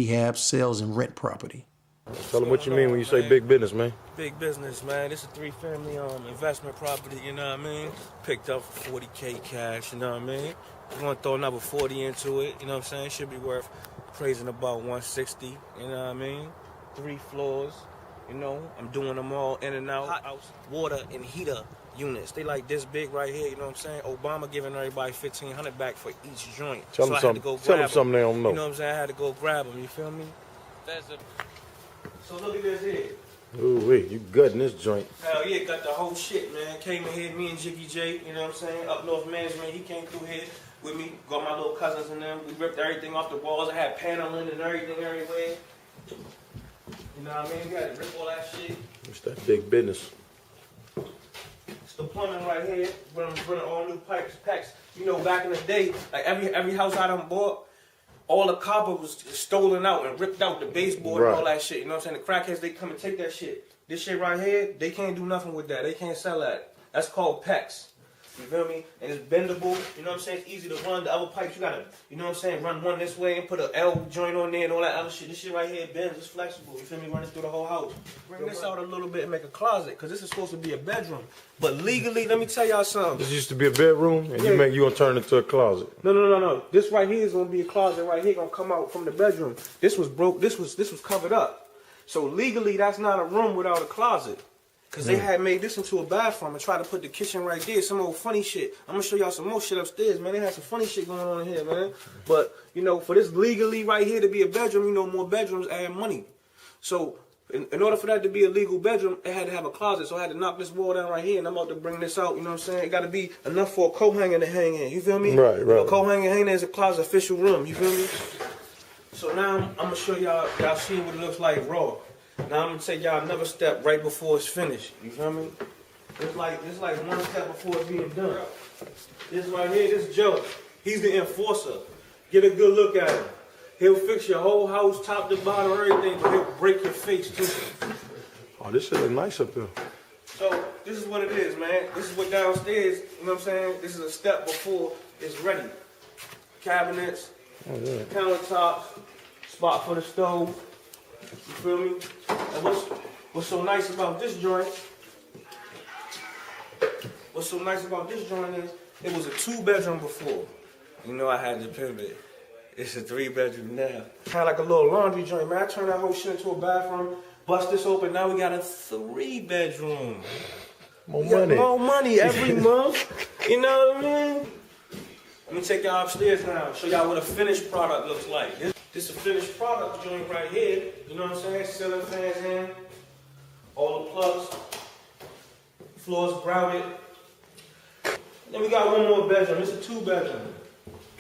rehabs, sells, and rent property. Tell them what you mean when you say big business, man. Big business, man. This is a 3-family investment property, you know what I mean? Picked up 40K cash, you know what I mean? We're gonna throw another 40 into it, you know what I'm saying? Should be worth praising about 160, you know what I mean? 3 floors, you know, I'm doing them all in and out. Hot water and heater units. They like this big right here, you know what I'm saying? Obama giving everybody $1,500 back for each joint. Tell them something they don't know. You know what I'm saying? I had to go grab them, you feel me? So look at this here. Ooh, wait, you gutting this joint. Hell yeah, got the whole shit, man. Came in here, me and Jiggy J, you know what I'm saying? Up North Management, he came through here with me, got my little cousins and them. We ripped everything off the walls. I had paneling and everything everywhere. You know what I mean? We had to rip all that shit. It's that big business. It's the plumbing right here. Running all new pipes, packs. You know, back in the day, like every house I done bought, all the copper was stolen out and ripped out, the baseboard and all that shit. You know what I'm saying? The crackheads, they come and take that shit. This shit right here, they can't do nothing with that. They can't sell that. That's called PEX. You feel me? And it's bendable. You know what I'm saying? It's easy to run. The other pipes, you gotta, you know what I'm saying, run one this way and put an L joint on there and all that other shit. This shit right here bends. It's flexible. You feel me? Running through the whole house. Bring this out a little bit and make a closet, because this is supposed to be a bedroom. But legally, let me tell y'all something. This used to be a bedroom, and you gonna turn it into a closet. No. This right here is gonna be a closet right here, gonna come out from the bedroom. This was broke. This was covered up. So legally, that's not a room without a closet. Because they had made this into a bathroom and tried to put the kitchen right there. Some old funny shit. I'm going to show y'all some more shit upstairs, man. They had some funny shit going on in here, man. But, you know, for this legally right here to be a bedroom, you know, more bedrooms add money. So, in order for that to be a legal bedroom, it had to have a closet. So I had to knock this wall down right here, and I'm about to bring this out, you know what I'm saying? It got to be enough for a coat hanger to hang in, you feel me? Right. A coat hanger hang in is a closet official room, you feel me? So now I'm going to show y'all see what it looks like raw. Now I'm gonna take y'all another step right before it's finished. You feel me? It's like one step before it's being done. This right here, this Joe, he's the enforcer. Get a good look at him. He'll fix your whole house, top to bottom, everything, but he'll break your face too. Oh, this shit look nice up here. So this is what it is, man. This is what downstairs, you know what I'm saying? This is a step before it's ready. Cabinets, countertops, spot for the stove. You feel me? And what's so nice about this joint? What's so nice about this joint is it was a 2-bedroom before. You know I had to pivot. It's a 3-bedroom now. Kind of like a little laundry joint, man. I turned that whole shit into a bathroom. Bust this open. Now we got a 3-bedroom. More money. More money every month. You know what I mean? Let me take y'all upstairs now. Show y'all what a finished product looks like. This is a finished product joint right here. You know what I'm saying? Ceiling fans in. All the plugs. Floors grouted. Then we got one more bedroom. It's a 2-bedroom.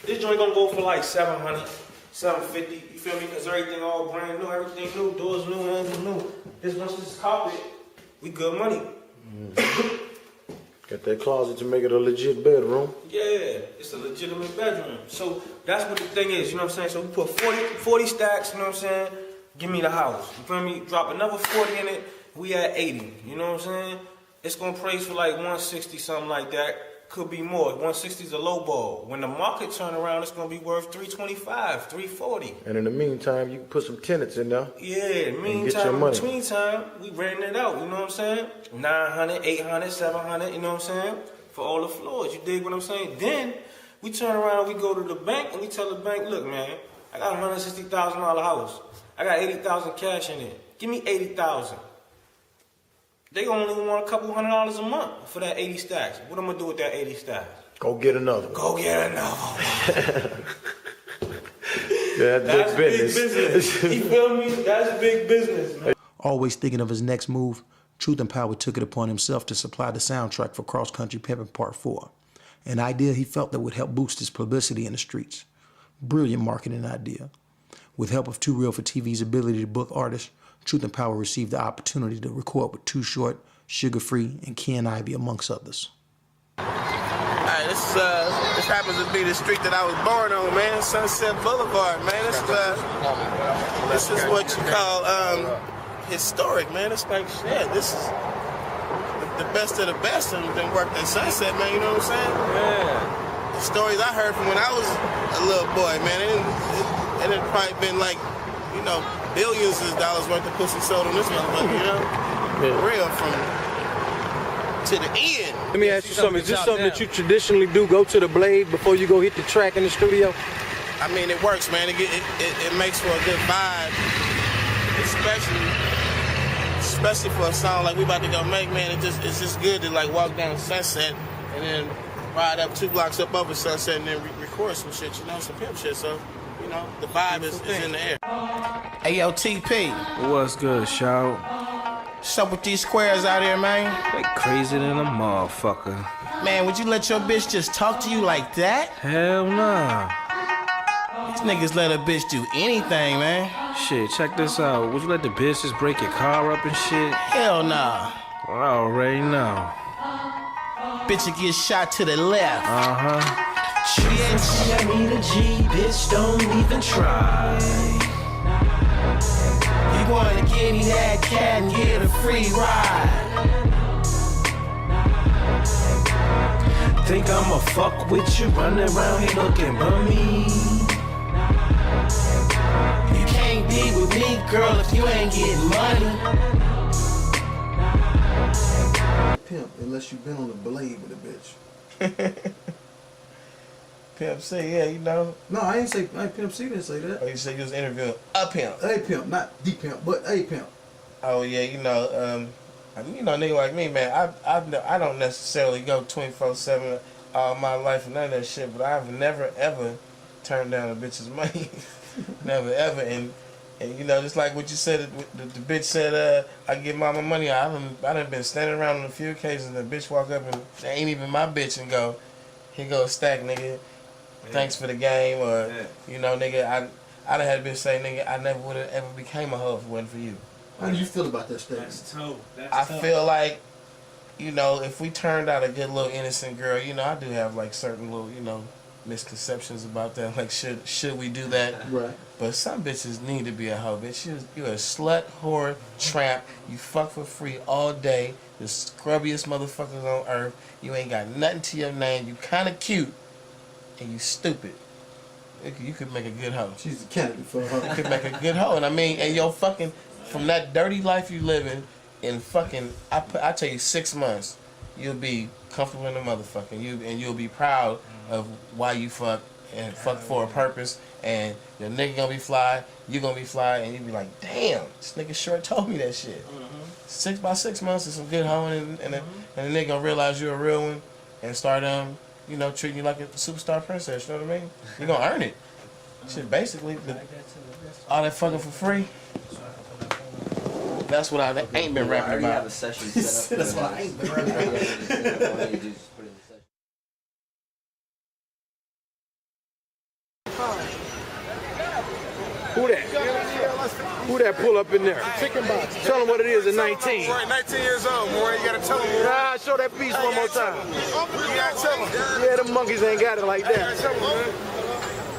This joint gonna go for like $700, $750. You feel me? Because everything all brand new, everything new, doors new, handles new. Once this is carpet, we good money. Got that closet to make it a legit bedroom. Yeah, it's a legitimate bedroom. So that's what the thing is, you know what I'm saying? So we put 40 stacks, you know what I'm saying? Give me the house. You feel me? Drop another 40 in it, we at 80. You know what I'm saying? It's gonna praise for like 160, something like that. Could be more. 160 is a low ball. When the market turn around, it's gonna be worth 325, 340. And in the meantime, you can put some tenants in there. Yeah, meantime, we renting it out, you know what I'm saying? 900, 800, 700, you know what I'm saying? For all the floors, you dig what I'm saying? Then we turn around, we go to the bank, and we tell the bank, look, man, I got a $160,000 house. I got 80,000 cash in it. Give me 80,000. They only want a couple $100 a month for that 80 stacks. What am I gonna do with that 80 stacks? Go get another one. Go get another one. Yeah, that's big business. You feel me? That's big business, man. Always thinking of his next move, Truth and Power took it upon himself to supply the soundtrack for Cross Country Pimping Part 4, an idea he felt that would help boost his publicity in the streets. Brilliant marketing idea. With help of Too Real for TV's ability to book artists, Truth and Power received the opportunity to record with Too Short, Sugar Free, and Ken Ivy, amongst others. Alright, this happens to be the street that I was born on, man. Sunset Boulevard, man. This is what you call historic, man. It's like shit. This is the best of the best and been worked at Sunset, man. You know what I'm saying? Yeah. The stories I heard from when I was a little boy, man. It had probably been like, you know, billions of dollars worth of pussy sold on this motherfucker, you know? For real, from to the end. Let me ask you something. Is this something that you traditionally do, go to the blade before you go hit the track in the studio? I mean, it works, man. It makes for a good vibe, especially for a song like we about to go make, man. It's just good to like walk down Sunset and then ride up 2 blocks up over Sunset and then record some shit, you know, some pimp shit. So, you know, the vibe is in the air. Hey, yo, TP. What's good, shout? What's up with these squares out here, man? They crazier than a motherfucker. Man, would you let your bitch just talk to you like that? Hell nah. These niggas let a bitch do anything, man. Shit, check this out. Would you let the bitch just break your car up and shit? Hell nah. I already know. Bitch will get shot to the left. Uh-huh. Bitch, I need a G, bitch, don't even try. You wanna give me that cat and get a free ride. Think I'ma fuck with you, running around here looking bummy. You can't be with me, girl, if you ain't getting money. Pimp, unless you've been on the blade with a bitch. Pimp C, yeah, you know. No, I ain't say, Pimp C didn't say that. Oh, you said you was interviewing a pimp. A pimp, not the pimp, but a pimp. Oh yeah, you know, nigga like me, man. I don't necessarily go 24/7 all my life and none of that shit, but I've never ever turned down a bitch's money, never ever. And you know, just like what you said, the bitch said, I give mama money. I done been standing around on a few occasions. The bitch walk up and they ain't even my bitch and go, here go a stack, nigga. Thanks for the game, or you know, nigga. I done had a bitch say, nigga, I never would have ever became a hoe if it wasn't for you. How do you feel about that statement? That's tough. I feel like, you know, if we turned out a good little innocent girl, you know, I do have like certain little, you know, misconceptions about that. Like, should we do that? Right. But some bitches need to be a hoe, bitch. You a slut, whore, tramp. You fuck for free all day. The scrubbiest motherfuckers on earth. You ain't got nothing to your name. You kind of cute, and you stupid. You could make a good hoe. She's a candidate for her. You could make a good hoe, and I mean, and yo fucking. From that dirty life you living in fucking, I tell you, 6 months, you'll be comfortable in the motherfucking. You'll be proud of why you fuck and fuck for a purpose. And your nigga gonna be fly, you gonna be fly, and you be like, damn, this nigga sure told me that shit. 6 months is some good hoeing, and the nigga gonna realize you're a real one and start you know, treating you like a superstar princess. You know what I mean? You gonna earn it. Shit, basically, all that fucking for free. That's what I ain't been rapping I already about. have a session set up. That's what I ain't been rapping about. All you do is put in the session. Who that? Who that pull up in there? Chicken box. Tell them what it is at 19. Right, 19 years old, boy. You gotta tell him. Nah, show that piece one more time. You gotta tell him. Yeah, them monkeys ain't got it like that.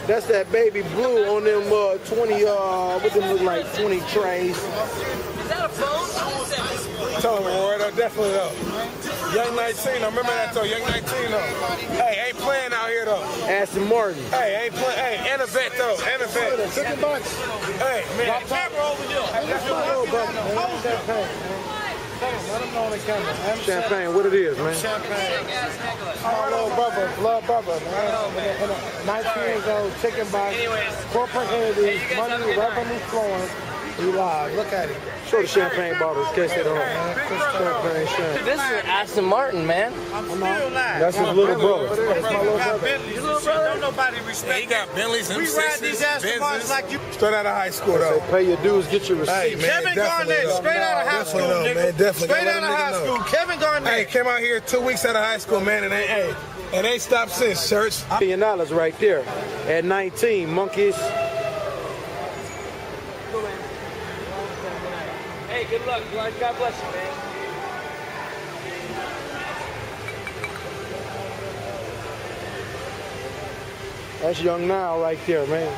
That's that baby blue on them 20, what them look like, 20 trays. Tell him, Roy. Definitely though. Young 19, I remember that though. Young 19 though. Hey, ain't playing out here though. Aston Martin. Hey, ain't playing. Hey, and a vet though. And a vet. Chicken box. Hey, man. Camera over there. That's my little brother, man. Champagne, man. Let him know on the camera, man. Champagne, what it is, man. Champagne. My little brother, blood brother, man. 19 years old, chicken box, corporate entities, money, revenue flowing. We live. Look at it. Show the champagne bottles, catch it on. Champagne, champagne. This is Aston Martin, man. That's his little brother. That's my little brother. Your little brother? Don't nobody respect. He got Bentleys and we ride these Aston Martins like you. Straight out of high school though. Pay your dues, get your receipt. Hey, man, Kevin Garnett, straight out of high school, nigga. Man, definitely. Straight out of high school. Kevin Garnett. Hey, came out here 2 weeks out of high school, man, and ain't stopped since, church. $1 million right there. At 19, monkeys. Hey, good luck. God bless you, man. That's Young Now right there, man.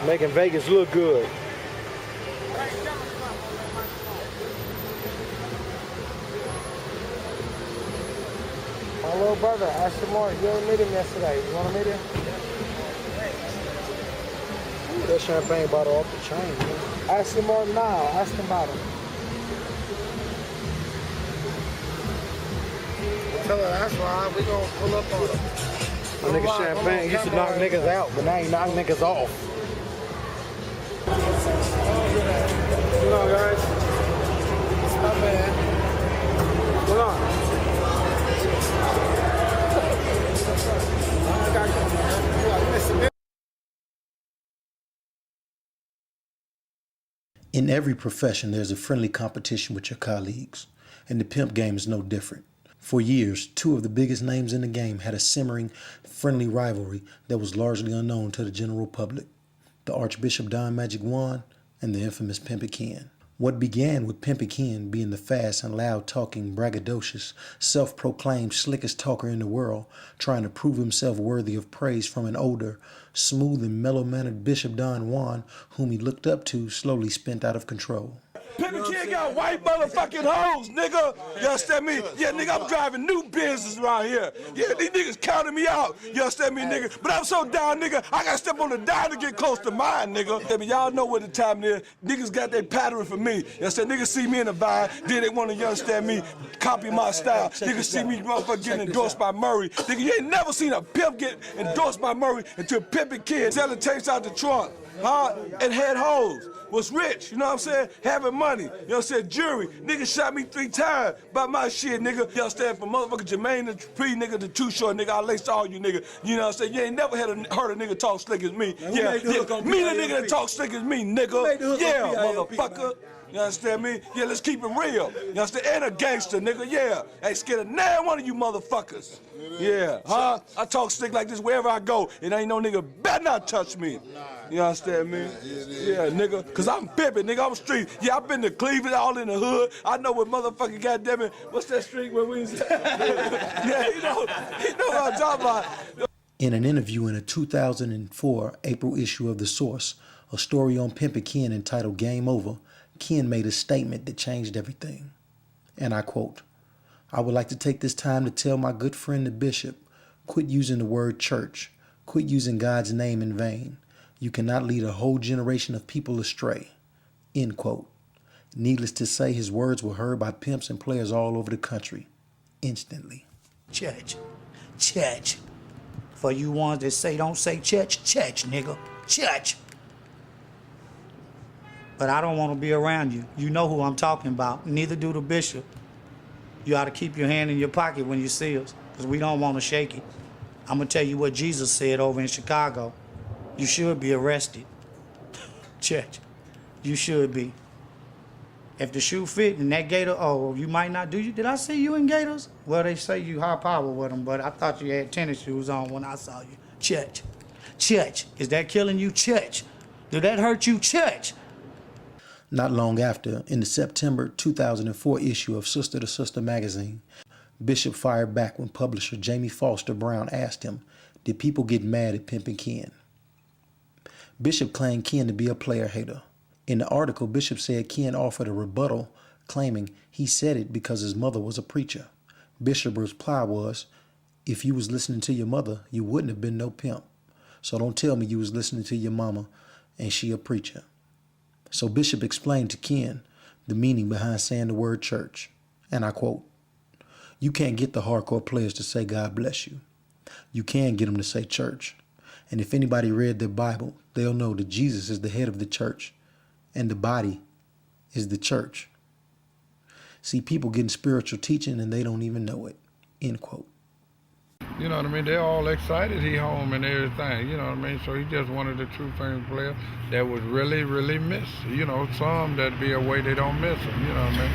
Making Vegas look good. My little brother, Aston Martin, you didn't meet him yesterday. You want to meet him? that champagne bottle off the chain, man. Ask him Martin now. Ask him about him. Tell her that's why we gonna pull up on him. My nigga Champagne used to knock niggas out, but now he knock niggas off. Hold on, guys. It's not bad. Hold on. In every profession, there's a friendly competition with your colleagues, and the pimp game is no different. For years, two of the biggest names in the game had a simmering, friendly rivalry that was largely unknown to the general public: the Archbishop Don Magic Juan and the infamous Pimping. What began with Pimping being the fast and loud-talking, braggadocious, self-proclaimed slickest talker in the world, trying to prove himself worthy of praise from an older, smooth and mellow-mannered Bishop Don Juan, whom he looked up to, slowly spent out of control. Pimping got white motherfucking hoes, nigga. You understand me? Yeah, nigga, I'm driving new business around here. Yeah, these niggas counting me out. You understand me, nigga? But I'm so down, nigga, I gotta step on the dime to get close to mine, nigga. I mean, y'all know what the time it is. Niggas got that pattern for me. You understand? Niggas see me in the vine, then they wanna, you understand me, copy my style. Niggas see me motherfucker getting endorsed by Murray. Nigga, you ain't never seen a pimp get endorsed by Murray until Pimping selling tapes out the trunk, huh? And had hoes. Was rich, you know what I'm saying? Having money, you know what I'm saying? Jury, nigga shot me 3 times by my shit, nigga. You understand? From motherfucking Jermaine the Pre, nigga, to Too Short, nigga, I laced all you nigga. You know what I'm saying? You ain't never heard a nigga talk slick as me. Man, yeah, me the nigga that talk slick as me, nigga. Yeah, motherfucker. You understand me? Yeah, let's keep it real. You understand? And a gangster, nigga, yeah. Ain't scared of now one of you motherfuckers. Yeah, huh? I talk slick like this wherever I go. It ain't no nigga better not touch me. You understand me? Yeah, nigga, cause I'm pimping, nigga, I'm street. Yeah, I've been to Cleveland, all in the hood. I know what motherfucking goddamn it, what's that street where we was at? Yeah, you know what I'm talking about. In an interview in a 2004 April issue of The Source, a story on Pimping Ken entitled Game Over, Ken made a statement that changed everything. And I quote, "I would like to take this time to tell my good friend the bishop, quit using the word church, quit using God's name in vain. You cannot lead a whole generation of people astray." End quote. Needless to say, his words were heard by pimps and players all over the country, instantly. Church. Church. For you ones that say don't say church, church, nigga. Church. But I don't want to be around you. You know who I'm talking about. Neither do the bishop. You ought to keep your hand in your pocket when you see us, because we don't want to shake it. I'm going to tell you what Jesus said over in Chicago. You should be arrested. Church. You should be. If the shoe fit and that gator, oh, you might not do you. Did I see you in gators? Well, they say you high power with them, but I thought you had tennis shoes on when I saw you. Church. Church. Is that killing you? Church. Did that hurt you? Church. Not long after, in the September 2004 issue of Sister to Sister magazine, Bishop fired back when publisher Jamie Foster Brown asked him, did people get mad at Pimping Ken? Bishop claimed Ken to be a player hater. In the article, Bishop said Ken offered a rebuttal, claiming he said it because his mother was a preacher. Bishop's reply was, if you was listening to your mother, you wouldn't have been no pimp. So don't tell me you was listening to your mama and she a preacher. So Bishop explained to Ken the meaning behind saying the word church. And I quote, you can't get the hardcore players to say God bless you. You can get them to say church. And if anybody read their Bible, they'll know that Jesus is the head of the church and the body is the church. See, people getting spiritual teaching and they don't even know it. End quote. You know what I mean? They're all excited he home and everything, you know what I mean? So he just one of the true famous players that was really, really missed. You know, some that be away, they don't miss him, you know what I mean?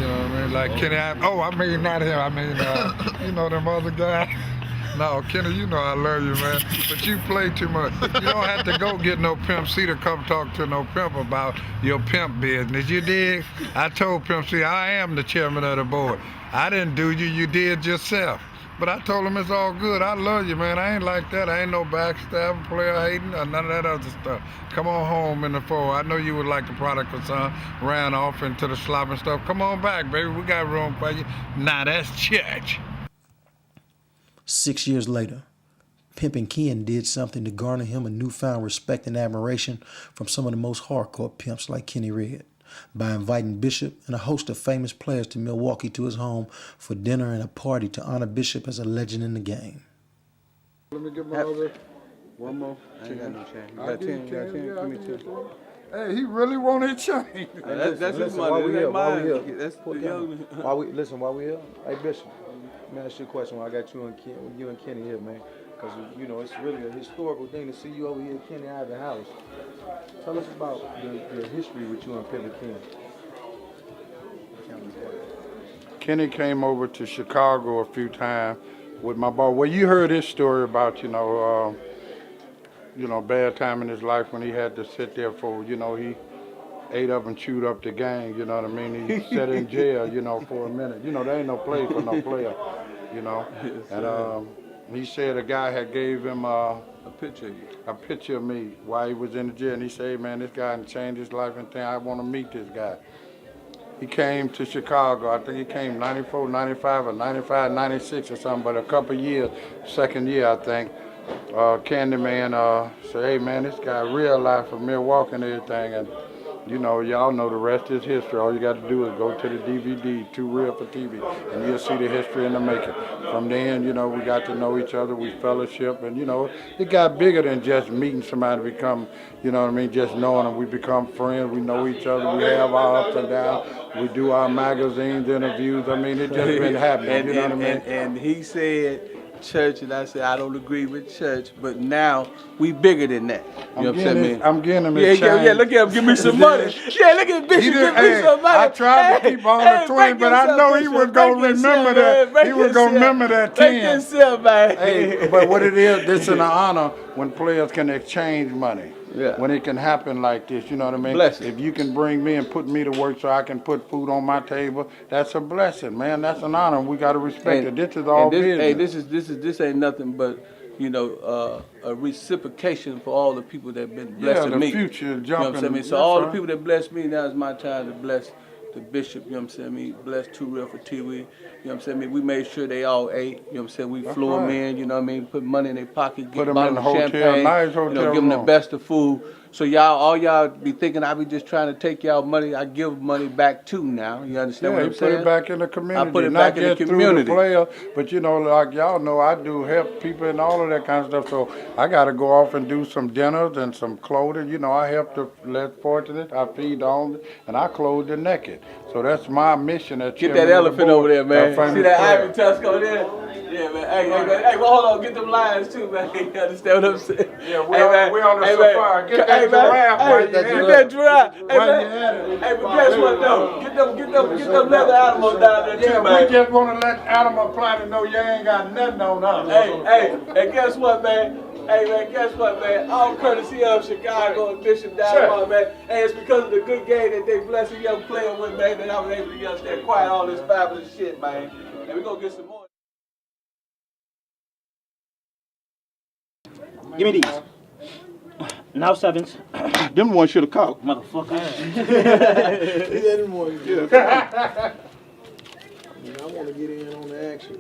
You know what I mean? Like Kenny, not him, you know them other guys. No, Kenny, you know I love you, man, but you play too much. You don't have to go get no Pimp C to come talk to no pimp about your pimp business, you dig? I told Pimp C, I am the chairman of the board. I didn't do you, you did yourself. But I told him it's all good. I love you, man. I ain't like that. I ain't no backstabbing, player hating, or none of that other stuff. Come on home in the fall. I know you would like the prodigal son, ran off into the slop and stuff. Come on back, baby. We got room for you. Now that's church. 6 years later, Pimping Ken did something to garner him a newfound respect and admiration from some of the most hardcore pimps like Kenny Red by inviting Bishop and a host of famous players to Milwaukee to his home for dinner and a party to honor Bishop as a legend in the game. Let me get my other. One more. I ain't got no change. You I got give 10? You got 10? yeah, Give me I 10. give 10. Hey, he really want his change. Hey, that's his money. While we This here, ain't while we mine. here, That's the young. while we here, hey Bishop, let me ask you a question. While I got you and Kenny here, man, because you know it's really a historical thing to see you over here, Kenny, out of the house. Tell us about the history with you and Pimping Ken. Kenny came over to Chicago a few times with my boy. Well, you heard his story about bad time in his life when he had to sit there for he ate up and chewed up the gang. You know what I mean? He sat in jail, for a minute. There ain't no place for no player, And he said a guy had gave him a picture of me while he was in the jail, and he said, hey, man, this guy can change his life and thing. I want to meet this guy. He came to Chicago. I think he came 94, 95, or 95, 96 or something, but a couple years, second year, I think. Candyman said, hey, man, this guy real life from Milwaukee and everything. And, y'all know the rest is history. All you got to do is go to the DVD, Too Real for TV, and you'll see the history in the making. From then, we got to know each other. We fellowship, and, it got bigger than just meeting somebody to become, just knowing them. We become friends. We know each other. We have our ups and downs. We do our magazines, interviews. It just been happening, you know what I mean? And he said church, and I said I don't agree with church, but now we bigger than that. You know what I'm saying? I'm getting him his change. Yeah, look at him, give me some money. Yeah, look at Bishop, give me some money. I tried to keep on the 20, but I know he was going to remember that. He was going to remember that 10. Break yourself, man. Hey, but what it is, this is an honor when players can exchange money. Yeah. When it can happen like this, you know what I mean? Blessing. If you can bring me and put me to work so I can put food on my table, that's a blessing, man. That's an honor. We got to respect it. This is all business. Hey, this ain't nothing but a reciprocation for all the people that have been blessing me. Yeah, the future jumping. You know what I'm saying? So all the people that bless me, now is my time to bless the bishop, you know what I'm saying? Bless Too Real for TV, you know what I'm saying? We made sure they all ate, you know what I'm saying? We flew them in, you know what I mean? Put money in their pocket, get a bottle of champagne, nice hotel give them the best of food. So all y'all be thinking I be just trying to take y'all money. I give money back too now. You understand what I'm saying? Put it back in the community. I put it back in the community. Through the player, but like y'all know, I do help people and all of that kind of stuff. So I got to go off and do some dinners and some clothing. I help the less fortunate. I feed the homeless, and I clothe the naked. So that's my mission. Get that elephant over there, man. See that Ivory Tusk over there? Yeah, man. Hey, well, hold on. Get them lions too, man. You understand what I'm saying? Yeah, we're on the safari. Get that giraffe. Get that giraffe. Hey, man. Hey, but guess what, though? Get them leather animals down there, too, man. We just want to let Animal Planet know you ain't got nothing on us. Hey, guess what, man? Hey, man, guess what, man? All courtesy of Chicago and Bishop Down, man. Hey, it's because of the good game that they blessed a young player with, man, that I was able to get up there and quiet all this fabulous shit, man. And we're going to get some more. Give me these. Now sevens. Them ones should have caught. Motherfucker. Yeah, them ones. I want to get in on the action.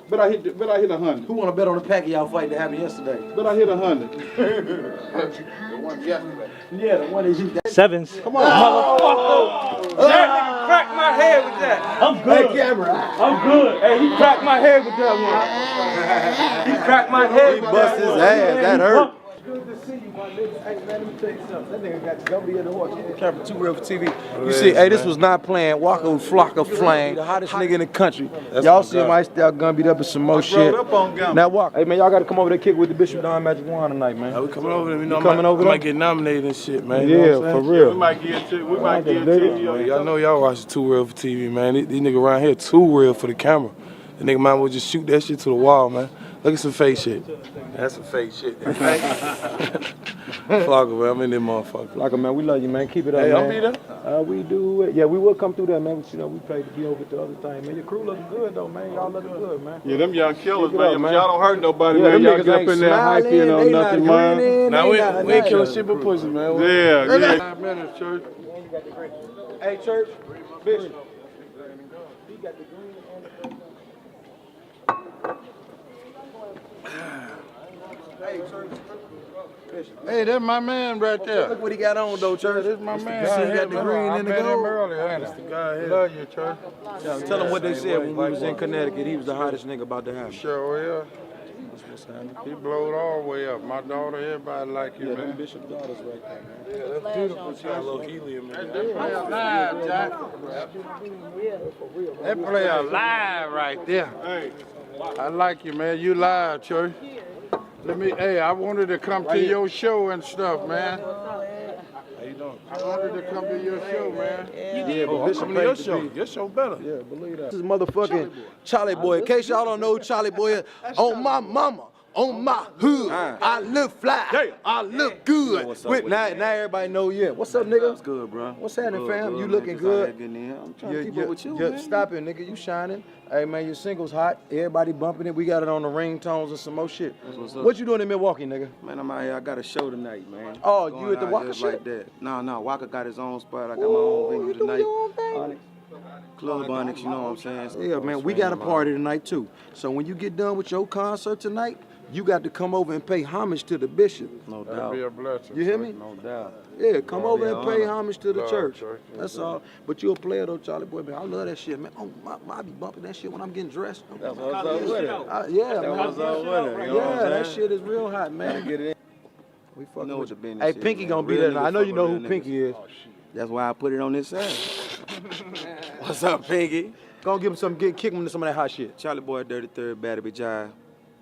But I hit 100. Who want to bet on the Pacquiao fight that happened yesterday? But I hit 100. The one yesterday. Yeah, the one that you. Sevens. Come on. That nigga cracked my head with that. I'm good. Hey, camera. I'm good. Hey, he cracked my head with that one. He cracked my head with that one. He bust his ass. That hurt. Good to see you, my nigga. Hey, man, let me tell you something. That nigga got you. Don't be in the horse. Camera Too Real for TV. You see, hey, this was not playing. Walker with Flock of Flame, the hottest nigga in the country. Y'all see him iced out, gun beat up and some more shit. Now walk. Hey, man, y'all got to come over there kick with the Bishop Don Magic Wand tonight, man. We coming over there. We know coming over there? might get nominated and shit, man. Yeah, You know what I'm for real. We might get to Y'all know y'all watch Too Real for TV, man. These niggas around here too real for the camera. The nigga might well just shoot that shit to the wall, man. Look at some fake shit. That's some fake shit. Flocka, man, I'm in there, motherfucker. Flocka, man, we love you, man. Keep it up, Hey, man. I'll be there. We do it. Yeah, we will come through there, man. But, we pay to be over at the other thing, man. Your crew looking good, though, man. Y'all looking good, man. Yeah, them young killers, Keep it up, man. Y'all don't hurt nobody, Yeah, man. them Y'all niggas get up ain't in there hyping on they nothing, not man. grinning, Now, they not we ain't killing nothing. shit but pussy, man. Yeah. 5 minutes, church. Hey, church, Bishop. He got the green and the Hey, that's my man right there. Look what he got on though, Church. That's my man. See, he got the green and the I met him gold. earlier, ain't I? Love you, Church. Tell him what they said when we was in Connecticut. He was the hottest nigga about to happen. Sure, yeah. He blowed all the way up. My daughter, everybody like you, man. Bishop daughters right there, man. Yeah, that's beautiful. Got a little helium in there. That play alive, Jack. That play alive right there. Hey, I like you, man. You live, Church. Hey, I wanted to come to your show and stuff, man. How you doing? I wanted to come to your show, man. Yeah, but Bishop paid your to show. be. Your show better. Yeah, believe that. This is motherfucking Charlie Boy. In case y'all don't know who Charlie Boy is, on my mama, on my hood, I look fly, I look good. Now everybody know, yeah. What's up, nigga? What's good, bro? What's happening, fam? Good, you man. looking Just good? out here getting in. I'm trying to keep up with you, man. Stop it, nigga. You shining. Hey, man, your single's hot. Everybody bumping it. We got it on the ringtones and some more shit. What's up? What you doing in Milwaukee, nigga? Man, I'm out here. I got a show tonight, man. Oh, Going you at the out Waka just shit? like that. No, Waka got his own spot. I got my own venue tonight. Onyx. Club Onyx, you know what I'm saying? Yeah, man, we got a party tonight, too. So when you get done with your concert tonight, you got to come over and pay homage to the bishop. No That'd doubt. be a blessing. You hear me? No doubt. Yeah, come That'd over be and an pay honor. homage to the Love, church. church. That's all. But you a player though, Charlie Boy, man. I love that shit, man. Oh, I be bumping that shit when I'm getting dressed. That's what's up with it. Yeah, That's man. what's up with it. You know what Yeah, I'm that saying? shit is real hot, man. Get it in. We fucking know with what the you. business Hey, is, Pinky man. gonna be Real there now. I niggas know you fuck know with who real Pinky is. That's why I put it on this side. What's up, Pinky? Go on, give him some, kick him to some of that hot shit. Charlie Boy, 33rd, Battery Jive,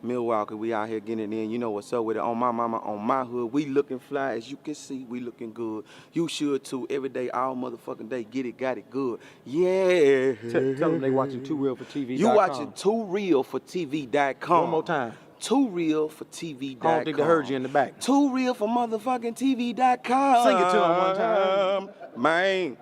Milwaukee. We out here getting it in. You know what's up with it. On my mama, on my hood. We looking fly. As you can see, we looking good. You should too. Every day, all motherfucking day. Get it, got it good. Yeah. Tell them they watching Too Real for TV. You watching Too Real for TV.com. One more time. Too Real for TV.com. I don't think they heard you in the back. Too Real for motherfucking TV.com. Sing it to them one time. Man.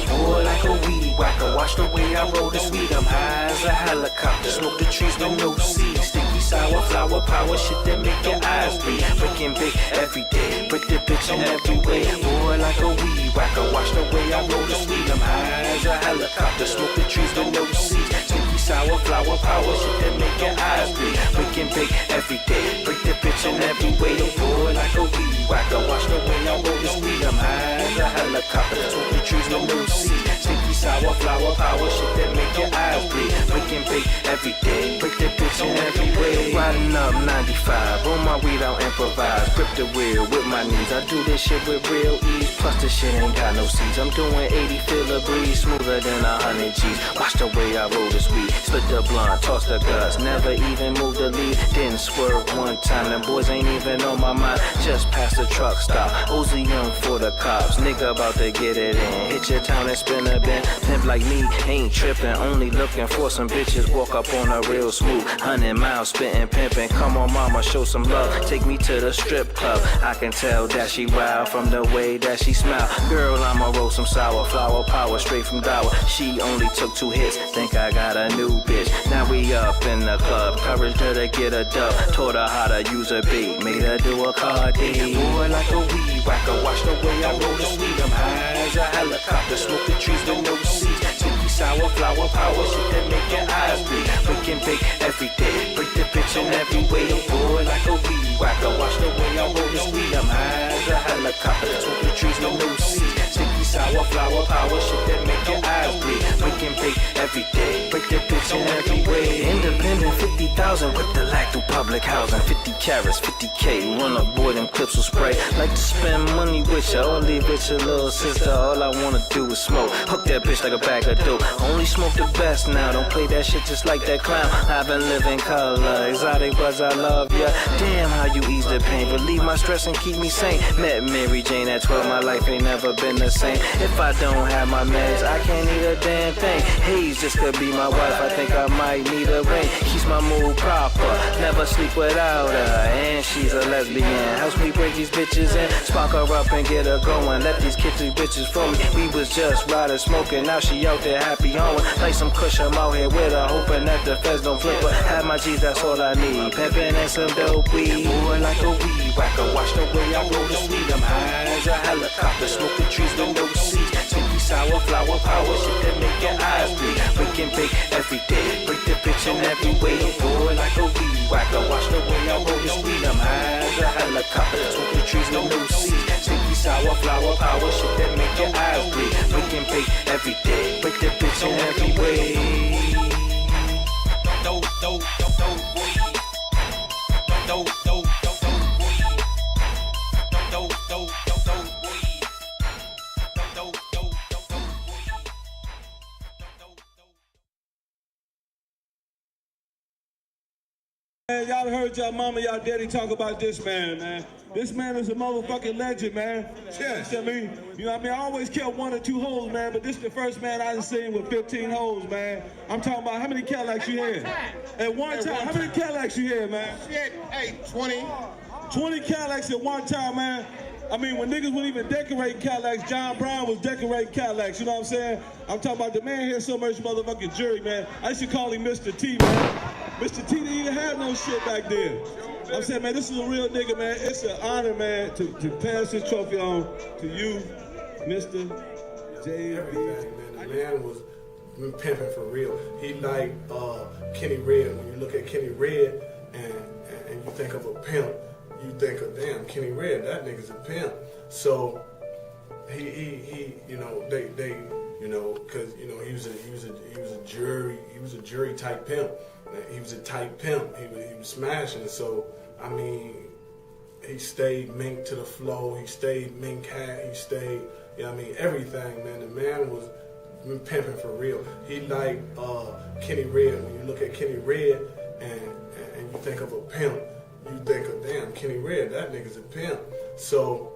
Boy, like a weed whacker, watch the way I roll this weed. I'm high as a helicopter, smoke the trees with no seeds. Sticky sour flower power, shit that make your eyes bleed. Breaking big every day, break the bitch in every way. Boy, like a weed whacker, watch the way I roll this weed. I'm high as a helicopter, smoke the trees with no seeds. Sticky sour flower power, shit that make your eyes bleed. Breaking big every day, break the bitch in every way. Boy, like a weed whacker, watch the way I roll this weed. I'm high as a helicopter, smoke the trees with no seeds. Sticky sour flower power, shit that make your eyes bleed. Breaking big every day, break the bitch in every way. Riding up 95, roll my weed out, improvise. Grip the wheel with my knees, I do this shit with real ease. Plus the shit ain't got no seeds. I'm doing 80, feel the breeze, smoother than 100 G's. Watch the way I roll this weed, split the blunt, toss the guts, never even move the lead. Didn't swerve one time, them boys ain't even on my mind. Just past the truck stop, Uzi young for the cops. Nigga about to get it in, hit your town and spin a bin. Pimp like me ain't tripping, only looking for some bitches. Walk up on a real smooth, 100 miles spitting, pimping. Come on, mama, show some love. Take me to the strip club. I can tell that she wild from the way that she smile. Girl, I'ma roll some sour flower power straight from Dower. She only took 2 hits. Think I got a new bitch. Now we up in the club. Courage her to get a dub. Taught her how to use a beat. Made her do a card deed. Boy, like a weed whacker. Watch the way I roll the weed. I'm high as a helicopter. Smoke the trees with no seeds. Sticky sour flower power. Shit that make your eyes bleed. Breaking big every day. Break the bitch in every way. Boy, like a weed whacker. Watch the way I roll the weed. I'm high as a helicopter. Smoke the trees with no seeds. Sticky sour flower power. Shit that make your eyes bleed. Breaking big every day. Break the bitch in every way. Independent 50,000 with the lack through public housing. 50 carats, 50K. Run up, boy, them clips will spray. Like to spend money with ya, or leave with your little sister. All I wanna do is smoke. Hook that bitch like a bag of dope. Only smoke the best now. Don't play that shit just like that clown. I've been living color, exotic buzz, I love ya. Damn, how you ease the pain, relieve my stress and keep me sane. Met Mary Jane at 12, my life ain't never been the same. If I don't have my meds, I can't eat a damn thing. Haze just could be my wife, I think I might need a ring. Keeps my mood proper, flipper. Never sleep without her, and she's a lesbian. Helps me break these bitches in, spark her up and get her going. Let these kitchen bitches for me. We was just riding, smoking. Now she out there happy hoeing. Like some kush, I'm out here with her, hoping that the feds don't flip her. Have my G's, that's all I need. Pimping and some dope weed. Boy, like a weed whacker. Watch the way I roll the sweet. I'm high as a helicopter. Smoke the trees with no seeds. Stinky sour flower power. Shit that make your eyes bleed. Breaking big every day. Break the bitch in every way. Boy, like a weed whacker. Watch the way I roll the sweet. I'm high as a helicopter. Smoke the trees with no seeds. Stinky sour flower power. Shit that make your eyes bleed. Breaking big every day. Break the bitch in every way. Man, y'all heard y'all mama, y'all daddy talk about this man. This man is a motherfucking legend, man. Yeah. You know what I mean? You know what I mean? I always kept 1 or 2 hoes, man, but this is the first man I done seen with 15 hoes, man. I'm talking about how many Cadillacs you had? At one time. How many Cadillacs you had, man? Shit, hey, 20. 20 Cadillacs at one time, man. I mean, when niggas wouldn't even decorate Cadillacs, John Brown was decorating Cadillacs, you know what I'm saying? I'm talking about the man here so much motherfucking jury, man. I used to call him Mr. T, man. Mr. T didn't even have no shit back then. I'm saying, man, this is a real nigga, man. It's an honor, man, to pass this trophy on to you, Mr. J.B. The man was pimping for real. He like Kenny Red. When you look at Kenny Red and you think of a pimp, you think of, damn, Kenny Red, that nigga's a pimp. So he you know, they you know, cause you know he was a jury type pimp. He was a tight pimp. He was smashing. So I mean, he stayed mink to the flow. He stayed mink hat. He stayed, you know what I mean, everything, man. The man was pimping for real. He like Kenny Red. When you look at Kenny Red and you think of a pimp, you think of, damn, Kenny Red, that nigga's a pimp. So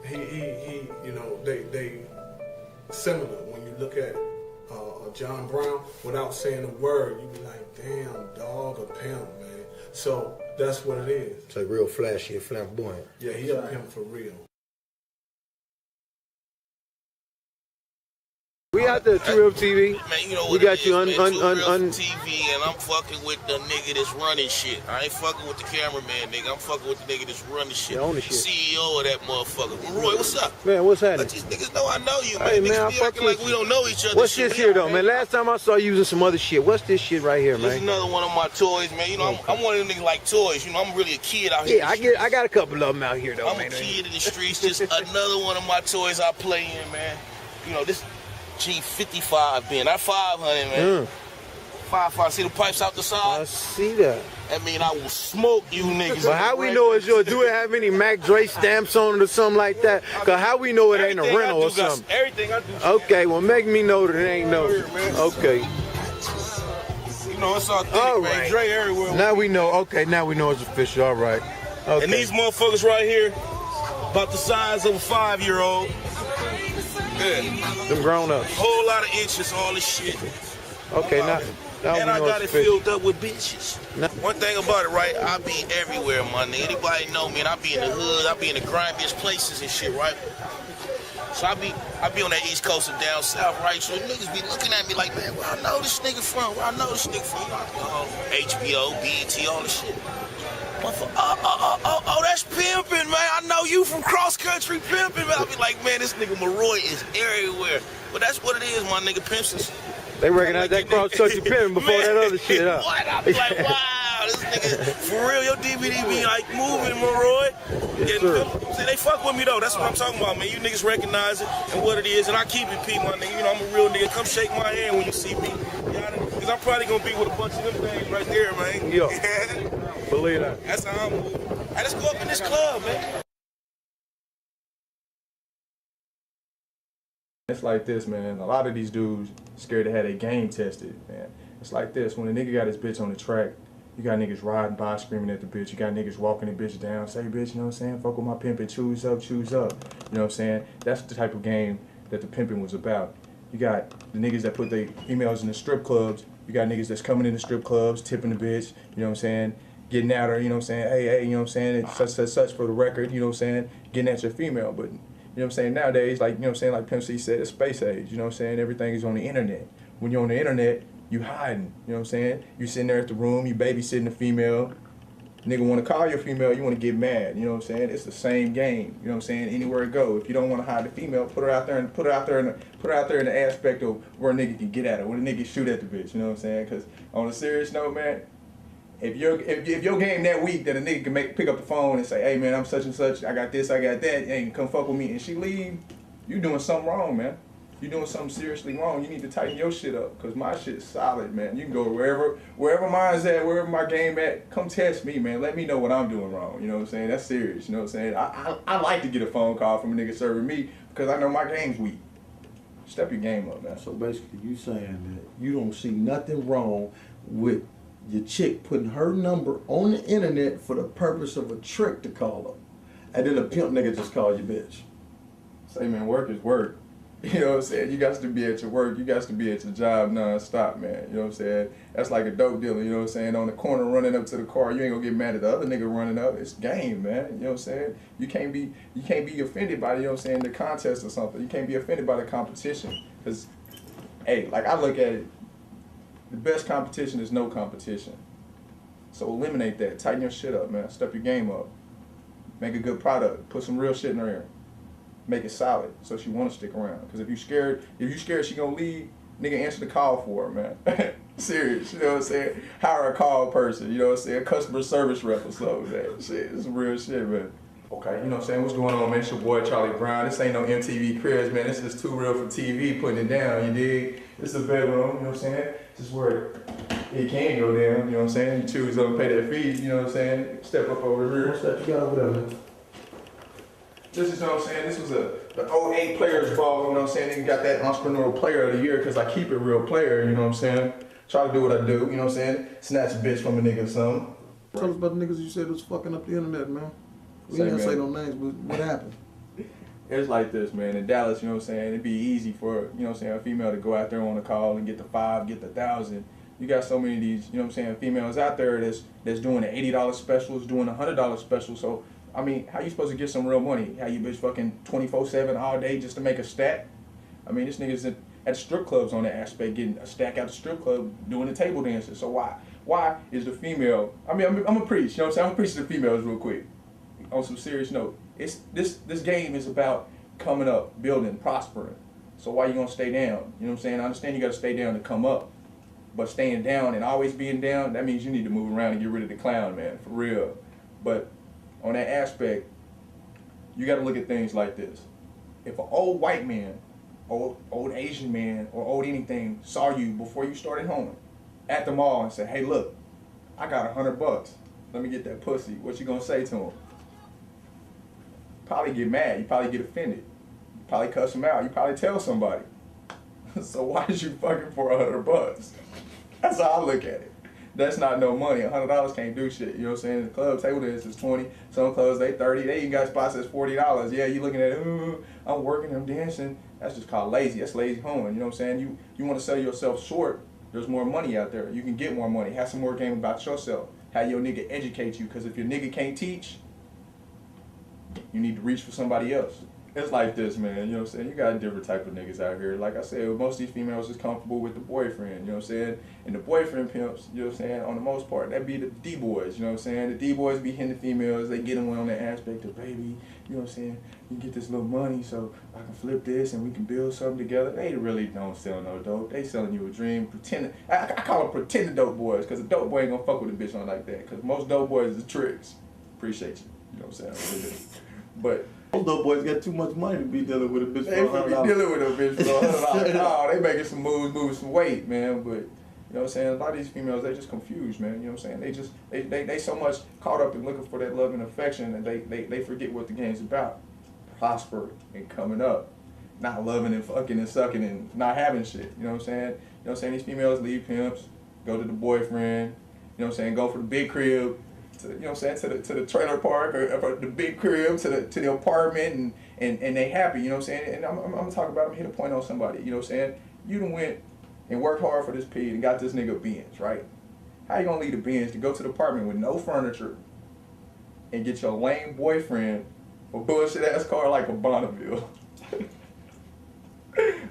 he you know, they similar. When you look at John Brown, without saying a word, you be like, damn, dog, a pimp, man. So that's what it is. It's like real flashy, flamboyant. Yeah, he a pimp for real. We out there, True Real TV. Man, you know what we got it you is, on man, TV, and I'm fucking with the nigga that's running shit. I ain't fucking with the cameraman, nigga. I'm fucking with the nigga that's running shit. Yeah, owning shit. CEO of that motherfucker. Maroy, what's up? Man, what's happening? Let these niggas know I know you, man. Hey, Niggas man, be I fuck acting like with we you. don't know each other. What's shit. this here, though, man? Last time I saw you using some other shit. What's this shit right here, This is man? another one of my toys, man. You know, I'm one of them niggas like toys. You know, I'm really a kid out here. Yeah, I got a couple of them out here, though, I'm man. a kid in the streets. Just another one of my toys I play in, man. You know, this G55 bin, not 500, man. 500. See the pipes out the side? I see that. That mean I will smoke you niggas. But how we know it's yours? Do it have any Mac Dre stamps on it or something like that? Because how we know it ain't a rental or something? Everything I do. Okay, well, make me know that it ain't no. Okay. You know, it's authentic, All man. right. Dre everywhere. Now we know. Okay, now we know it's official. All right. Okay. And these motherfuckers right here, about the size of a 5-year-old. Yeah. Them grown ups. Whole lot of inches, all this shit. Okay, now and we I know got it it's official. filled up with bitches. One thing about it, right? I be everywhere, my nigga. Anybody know me? And I be in the hood. I be in the grimiest places and shit, right? So I be on that East Coast and down south, right? So niggas be looking at me like, man, where I know this nigga from? Where I know this nigga from? HBO, BET, all this shit. Oh, that's Pimping, man. I know you from cross country Pimping, man. I be like, man, this nigga Maroy is everywhere. But that's what it is, my nigga Pimps. They recognize that cross country Pimping before that other shit, huh? What? I be like, wow, this nigga, for real, your DVD be like moving, Maroy. Yes, sir. See, they fuck with me though. That's what I'm talking about, man. You niggas recognize it and what it is, and I keep it P, my nigga. You know, I'm a real nigga. Come shake my hand when you see me. Because I'm probably gonna be with a bunch of them things right there, man. Yo. Believe that. That's how I'm moving. Hey, let's go up in this club, man. It's like this, man. A lot of these dudes scared to have their game tested, man. It's like this. When a nigga got his bitch on the track, you got niggas riding by screaming at the bitch. You got niggas walking the bitch down. Say, bitch, you know what I'm saying? Fuck with my pimpin', choose up, choose up. You know what I'm saying? That's the type of game that the pimping was about. You got the niggas that put their emails in the strip clubs You got niggas that's coming in the strip clubs, tipping the bitch, you know what I'm saying? Getting at her, you know what I'm saying? Hey, you know what I'm saying? It's such for the record, you know what I'm saying? Getting at your female. But, you know what I'm saying? Nowadays, like, you know what I'm saying? Like Pimp C said, it's space age, you know what I'm saying? Everything is on the internet. When you're on the internet, you hiding, you know what I'm saying? You sitting there at the room, you babysitting the female. Nigga want to call your female, you want to get mad, you know what I'm saying? It's the same game, you know what I'm saying? Anywhere it go. If you don't want to hide the female, put her out there in the aspect of where a nigga can get at her, where a nigga shoot at the bitch, you know what I'm saying? Because on a serious note, man, if your game that weak that a nigga can pick up the phone and say, hey man, I'm such and such, I got this, I got that, and come fuck with me, and she leave, you doing something wrong, man. You doing something seriously wrong. You need to tighten your shit up, cause my shit's solid, man. You can go wherever mine's at, wherever my game at. Come test me, man. Let me know what I'm doing wrong. You know what I'm saying? That's serious. You know what I'm saying? I like to get a phone call from a nigga serving me because I know my game's weak. Step your game up, man. So basically, you saying that you don't see nothing wrong with your chick putting her number on the internet for the purpose of a trick to call her, and then a pimp nigga just call you bitch. Say, man, work is work. You know what I'm saying? You got to be at your work. You got to be at your job non-stop, man. You know what I'm saying? That's like a dope dealer, you know what I'm saying? On the corner running up to the car, you ain't gonna get mad at the other nigga running up. It's game, man. You know what I'm saying? You can't be offended by, you know what I'm saying, the contest or something. You can't be offended by the competition. Cause, hey, like I look at it, the best competition is no competition. So eliminate that. Tighten your shit up, man. Step your game up. Make a good product. Put some real shit in her ear. Make it solid so she want to stick around. Because if you scared she gonna leave, nigga, answer the call for her, man. Serious, you know what I'm saying? Hire a call person, you know what I'm saying? Customer service rep or something, man. Shit, it's some real shit, man. Okay, you know what I'm saying? What's going on, man? It's your boy Charlie Brown. This ain't no MTV Cribs, man. This is too real for TV, putting it down, you dig? This is a bedroom, you know what I'm saying? This is where it can go down, you know what I'm saying? You choose to pay that fee, you know what I'm saying? Step up over here. What's that you got over there, man? This is what I'm saying. This was the 08 Players Ball, you know what I'm saying? Nigga got that Entrepreneurial Player of the Year because I keep it real player, you know what I'm saying? Try to do what I do, you know what I'm saying? Snatch a bitch from a nigga or something. Tell us about the niggas you said was fucking up the internet, man. We ain't gonna say no names, but what happened? It's like this, man. In Dallas, you know what I'm saying? It'd be easy for, you know what I'm saying, a female to go out there on a call and get the 5, get the 1,000. You got so many of these, you know what I'm saying, females out there that's doing the $80 specials, doing the $100 specials. So, I mean, how you supposed to get some real money? How you bitch fucking 24/7 all day just to make a stack? I mean, this nigga's at strip clubs on that aspect, getting a stack out the strip club, doing the table dances. So why is the female? I mean, I'm a preach. You know what I'm saying? I'm gonna preach to the females real quick. On some serious note, this game is about coming up, building, prospering. So why you gonna stay down? You know what I'm saying? I understand you gotta stay down to come up, but staying down and always being down, that means you need to move around and get rid of the clown, man, for real. But on that aspect, you gotta look at things like this. If an old white man, old Asian man, or old anything saw you before you started home at the mall and said, hey look, I got $100, let me get that pussy, what you gonna say to him? Probably get mad, you probably get offended, you probably cuss him out, you probably tell somebody. So why is you fucking for $100? That's how I look at it. That's not no money. $100 can't do shit. You know what I'm saying? The club table dance is 20. Some clubs they 30. They even got spots that's $40. Yeah, you looking at it, I'm working, I'm dancing. That's just called lazy. That's lazy hoeing. You know what I'm saying? You want to sell yourself short. There's more money out there. You can get more money. Have some more game about yourself. Have your nigga educate you. Because if your nigga can't teach, you need to reach for somebody else. It's like this, man, you know what I'm saying? You got a different type of niggas out here. Like I said, most of these females is comfortable with the boyfriend, you know what I'm saying? And the boyfriend pimps, you know what I'm saying, on the most part, that be the D-boys, you know what I'm saying? The D-boys be hitting the females, they get them on that aspect of, baby, you know what I'm saying? You get this little money so I can flip this and we can build something together. They really don't sell no dope. They selling you a dream, pretending. I call them pretending dope boys, because a dope boy ain't gonna fuck with a bitch on like that, because most dope boys is tricks. Appreciate you, you know what I'm saying? Really. But those dope boys got too much money to be dealing with a bitch for $100. They be dealing with a bitch for $100. No, they making some moves, moving some weight, man. But you know what I'm saying? A lot of these females, they just confused, man. You know what I'm saying? They so much caught up in looking for that love and affection, and they forget what the game's about. Prospering and coming up, not loving and fucking and sucking and not having shit. You know what I'm saying? You know what I'm saying? These females leave pimps, go to the boyfriend. You know what I'm saying? Go for the big crib. To, you know what I'm saying, to the trailer park or the big crib, to the apartment, and they happy, you know what I'm saying? And I'm gonna talk about them, hit a point on somebody, you know what I'm saying? You done went and worked hard for this pig and got this nigga a Benz, right? How you gonna leave the Benz to go to the apartment with no furniture and get your lame boyfriend a bullshit ass car like a Bonneville?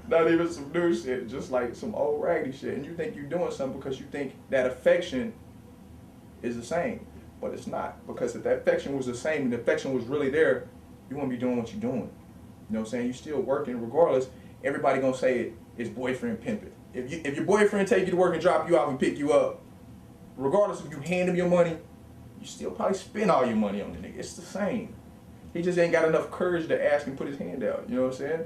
Not even some new shit, just like some old raggedy shit. And you think you're doing something because you think that affection is the same. But it's not. Because if that affection was the same and the affection was really there, you wouldn't be doing what you're doing. You know what I'm saying? You still working regardless. Everybody gonna say it's boyfriend pimping. If your boyfriend take you to work and drop you off and pick you up, regardless if you hand him your money, you still probably spend all your money on the nigga. It's the same. He just ain't got enough courage to ask and put his hand out. You know what I'm saying?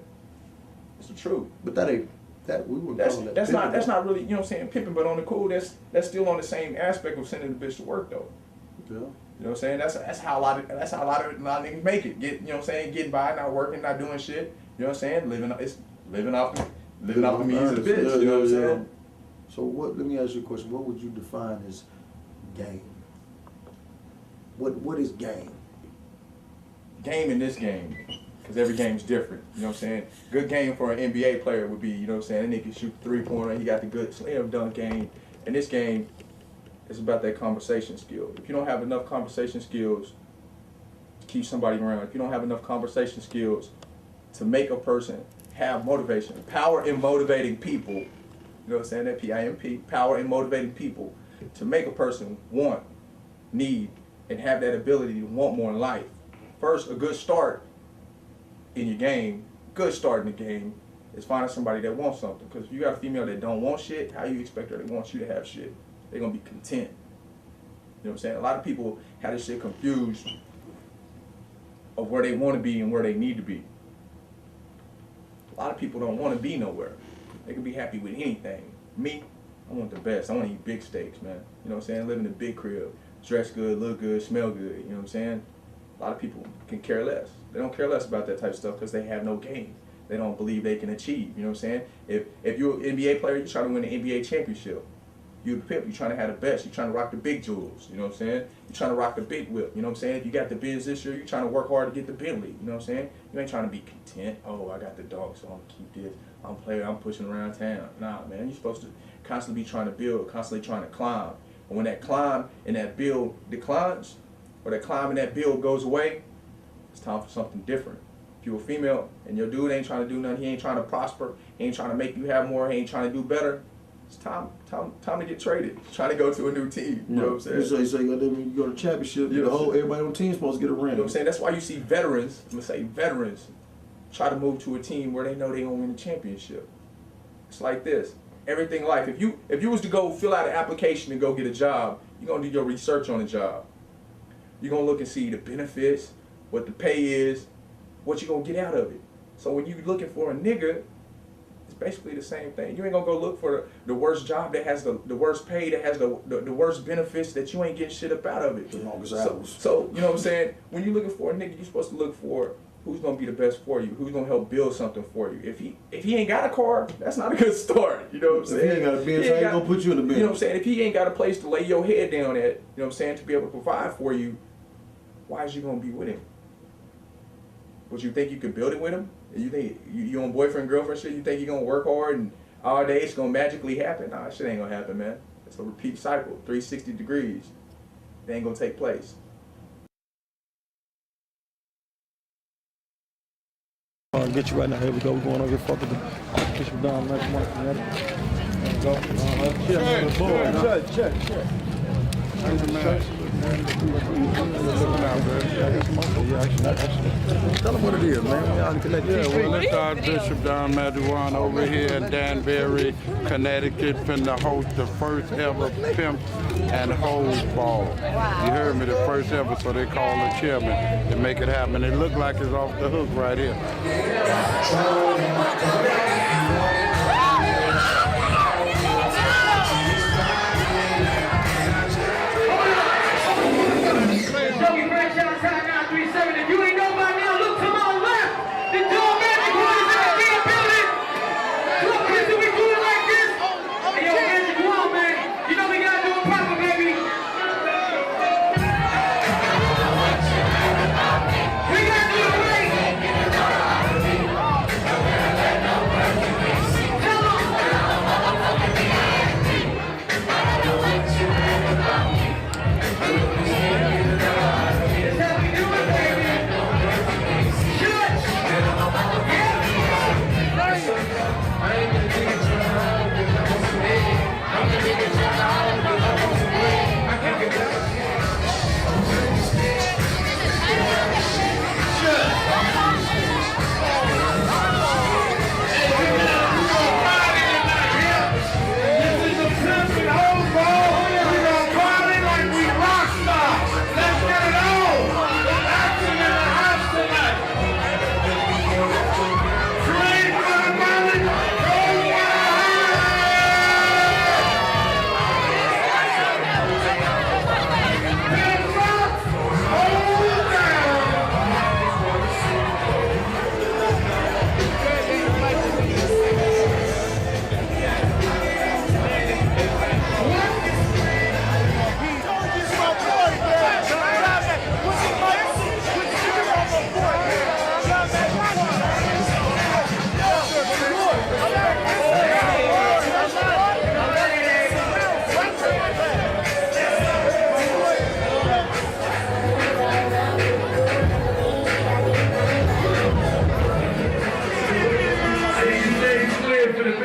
It's the truth. But that ain't that we were calling that. That's not really, you know what I'm saying, pimping, but on the cool, that's still on the same aspect of sending the bitch to work though. Yeah. You know what I'm saying? That's how a lot of niggas make it. You know what I'm saying? Getting by, not working, not doing shit. You know what I'm saying? Living off the means of the bitch. Yeah, you know what I'm yeah. saying? So let me ask you a question. What would you define as game? What is game? Game in this game, because every game's different. You know what I'm saying? Good game for an NBA player would be, you know what I'm saying, that nigga shoot 3-pointer, he got the good slam dunk game. In this game, it's about that conversation skill. If you don't have enough conversation skills to keep somebody around, if you don't have enough conversation skills to make a person have motivation, power in motivating people, you know what I'm saying, that PIMP, power in motivating people to make a person want, need, and have that ability to want more in life. First, a good start in your game, is finding somebody that wants something. Because if you got a female that don't want shit, how you expect her to want you to have shit? They're going to be content. You know what I'm saying? A lot of people have this shit confused of where they want to be and where they need to be. A lot of people don't want to be nowhere. They can be happy with anything. Me, I want the best. I want to eat big steaks, man. You know what I'm saying? Live in a big crib. Dress good, look good, smell good. You know what I'm saying? A lot of people can care less. They don't care less about that type of stuff because they have no game. They don't believe they can achieve. You know what I'm saying? If you're an NBA player, you're trying to win the NBA championship. You're a pimp, you're trying to have the best. You're trying to rock the big jewels. You know what I'm saying? You're trying to rock the big whip. You know what I'm saying? If you got the Benz this year, you're trying to work hard to get the Bentley. You know what I'm saying? You ain't trying to be content. Oh, I got the dog, so I'm going to keep this. I'm a player, I'm pushing around town. Nah, man. You're supposed to constantly be trying to build, constantly trying to climb. And when that climb and that build declines, or that climb and that build goes away, it's time for something different. If you're a female and your dude ain't trying to do nothing, he ain't trying to prosper, he ain't trying to make you have more, he ain't trying to do better, it's time to get traded. It's trying to go to a new team. You know what I'm saying? So you go to championship, everybody on the team is supposed to get a ring. You know what I'm saying? That's why you see veterans, I'm going to say veterans, try to move to a team where they know they're going to win a championship. It's like this. Everything life. If you was to go fill out an application and go get a job, you're going to do your research on the job. You're going to look and see the benefits, what the pay is, what you're going to get out of it. So when you're looking for a nigga, it's basically the same thing. You ain't going to go look for the worst job that has the worst pay, that has the worst benefits, that you ain't getting shit up out of it. The longest hours. So, you know what I'm saying? When you're looking for a nigga, you're supposed to look for who's going to be the best for you, who's going to help build something for you. If he ain't got a car, that's not a good start. You know what I'm saying? If he ain't got a Benz, how he going to put you in the Benz? You know what I'm saying? If he ain't got a place to lay your head down at, you know what I'm saying, to be able to provide for you, why is you going to be with him? But you think you can build it with him? You think you on boyfriend, girlfriend shit, you think you're going to work hard and all day it's going to magically happen? Nah, shit ain't going to happen, man. It's a repeat cycle, 360 degrees. It ain't going to take place. Get you right now. Here we go. We're going over here. Fuck with the Archbishop down next month. There we go. Check. Tell them what it is, man. Well, it's Archbishop Don Maduan over here in Danbury, Connecticut, finna host the first ever Pimp and Hose Ball. You heard me, the first ever, so they call the chairman to make it happen. It look like it's off the hook right here.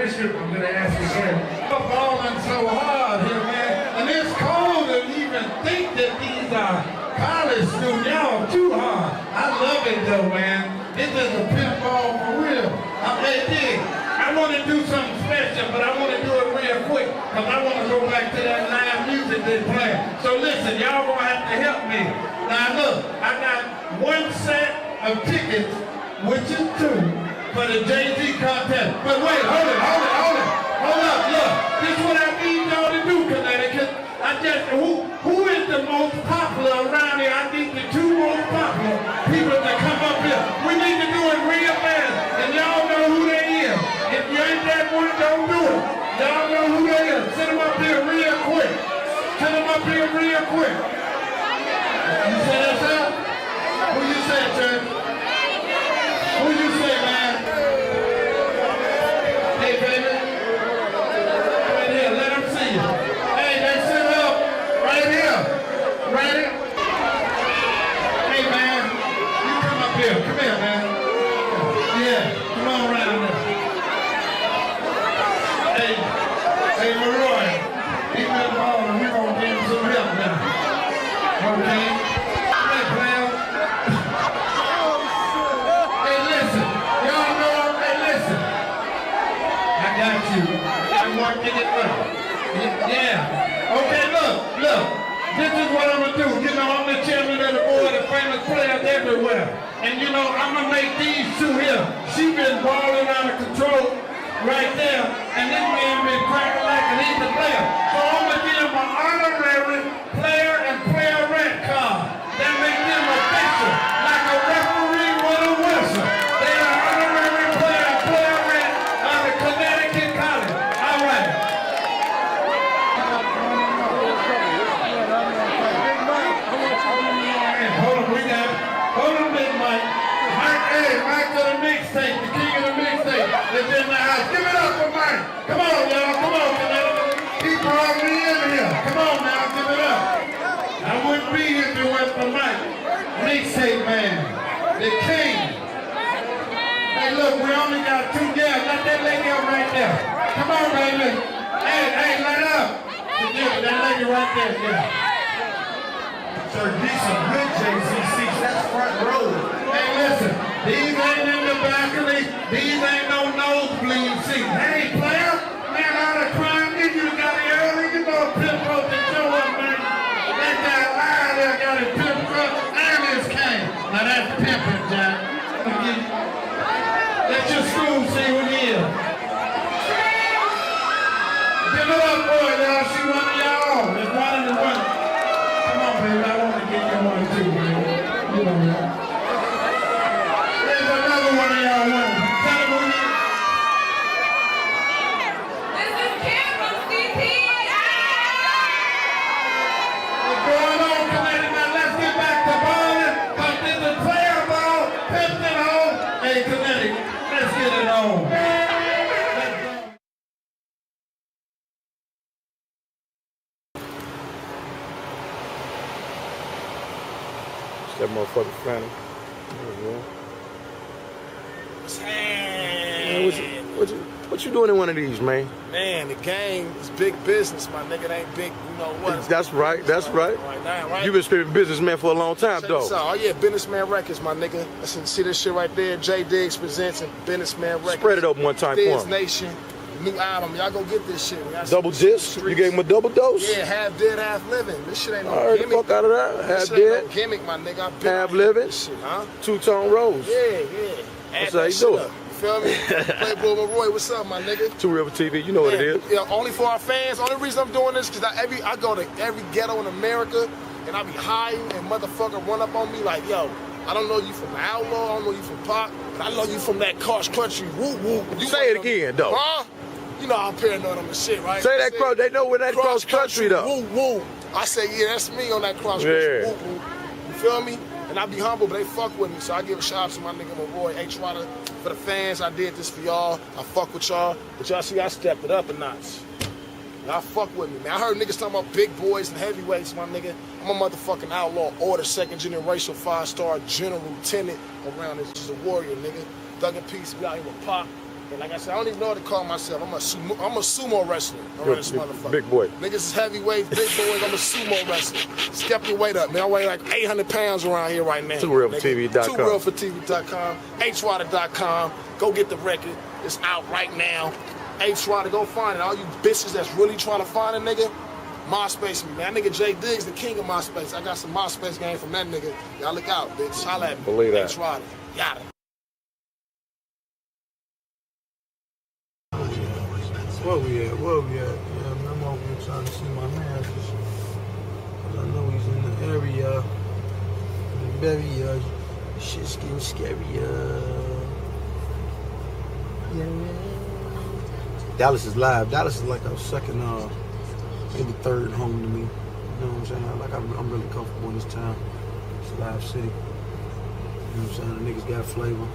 question I'm gonna ask again. I'm balling so hard here, man. And it's cold to even think that these are college students. Y'all too hard. I love it though, man. This is a pimp ball for real. I want to do something special, but I want to do it real quick because I want to go back to that live music they play. So listen, y'all gonna have to help me. Now look, I got one set of tickets, which is 2, for the Jay-Z contest. But wait, hold it. Hold up, look. This is what I need y'all to do, Connecticut. Who is the most popular around here? I need the 2 most popular people to come up here. We need to do it real fast, and y'all know who they is. If you ain't that one, don't do it. Y'all know who they is. Send them up here real quick. Send them up here real quick. You say that, sir? Who you say, Church? Who you say, man? Hey, baby. Right here, let them see you. Hey, they sit up. Right here. Right here. Hey, man. You come up here. Come here, man. Yeah, come on around there. Hey, Maroy. He been balling. We gonna give him some help now. Okay? Hey, pal. Hey, listen. Y'all know, hey, listen. I got you. I'm working it up. Yeah. Okay, look. This is what I'm gonna do. You know, I'm the chairman of the board of famous players everywhere. And you know, I'm gonna make these 2 here. She been balling out of control right there. And this man been cracking like an easy player. So I'm gonna give him an honorary player and player-rent card. That make them official, like a referee with a whistle. They are honorary player and player-rent out of Connecticut College. All right. Hold on, Big Mike. Mike to the mixtape, the king of the mixtape. That's in the house. Give it up for Mike. Come on, y'all. Come on, Connecticut. He brought me in here. Come on now, give it up. I wouldn't be here if it wasn't for Mike. Mixtape man. The king. Hey, look, we only got 2 girls. Let that lady up right there. Come on, baby. Hey, let up. That lady right there, yeah. So these some good Jay-Z seats. That's front row. Hey, listen. These ain't in the balcony. These ain't no nosebleed seats. Hey, player. Man, all the crime you got it early. You know Pimp supposed to show up, man. That guy live there got his Pimp truck and his cane. Now that's pimping, Jack. Let your school see who he is. Give it up, boy, y'all. She one of y'all. It's one of the one. Come on, baby. I want to get you one too, man. You know that. There's another one of y'all. Tell them who you is. This is Kim from CPI. What's going on, Connecticut? Now let's get back to balling. Because this is player ball. Pimping home. Hey, Connecticut. Let's get it on. That motherfucker funny. Man, what you doing in one of these, man? Man, the game is big business, my nigga. It ain't big, you know what? That's right. Right now, right? You've been spitting business, man, for a long time, Check though. this out. Oh yeah, Businessman Records, my nigga. Listen, see this shit right there? J Diggs presents Businessman Records. Spread it open one time Diggs for him. Nation, new album. Y'all go get this shit. Double disc? You gave him a double dose? Yeah, half dead, half living. This shit ain't no I heard gimmick. the fuck out of that. Half This shit dead, ain't no gimmick, my nigga. I been half out living, this shit, huh? Two-tone rose. Yeah. That's how you do it. You feel me? Playboy Maroy, what's up, my nigga? 2 River TV, you know what it is. Yeah, only for our fans. Only reason I'm doing this because I go to every ghetto in America and I be hiding and motherfucker run up on me like, yo, I don't know you from Outlaw, I don't know you from Pop, but I know you from that Kosh Country. Woo woo. You say it again, though. Huh? You know I'm paranoid on the shit, right? Say that cross. They know where that cross country though. Woo woo. I say, yeah, that's me on that cross country. Yeah. Woo woo. You feel me? And I be humble, but they fuck with me. So I give a shout out to my nigga Maroy, H. Ryder. For the fans, I did this for y'all. I fuck with y'all. But y'all see, I stepped it up a notch. Y'all fuck with me, man. I heard niggas talking about big boys and heavyweights, my nigga. I'm a motherfucking outlaw, order, second generation, 5-star general lieutenant around this. Just a warrior, nigga. Thug and Peace, we out here with Pop. But like I said, I don't even know what to call myself. I'm a sumo wrestler. You're This motherfucker. big boy. Niggas is heavyweight, big boys. I'm a sumo wrestler. Step your weight up, man. I weigh like 800 pounds around here right now. TwoRealForTV.com. TwoRealForTV.com. HWater.com. Go get the record. It's out right now. HWater, go find it. All you bitches that's really trying to find a nigga, MySpace me, man. That nigga Jay Diggs, the king of MySpace. I got some MySpace game from that nigga. Y'all look out, bitch. Holla at me. Believe that. HWater. Yada. Where we at? Yeah, I'm over here trying to see my man. Cause I know he's in the area. Very, shit's getting scary. Dallas is live. Dallas is like a second, maybe third home to me. You know what I'm saying? Like I'm really comfortable in this town. It's a live city. You know what I'm saying? The niggas got flavor.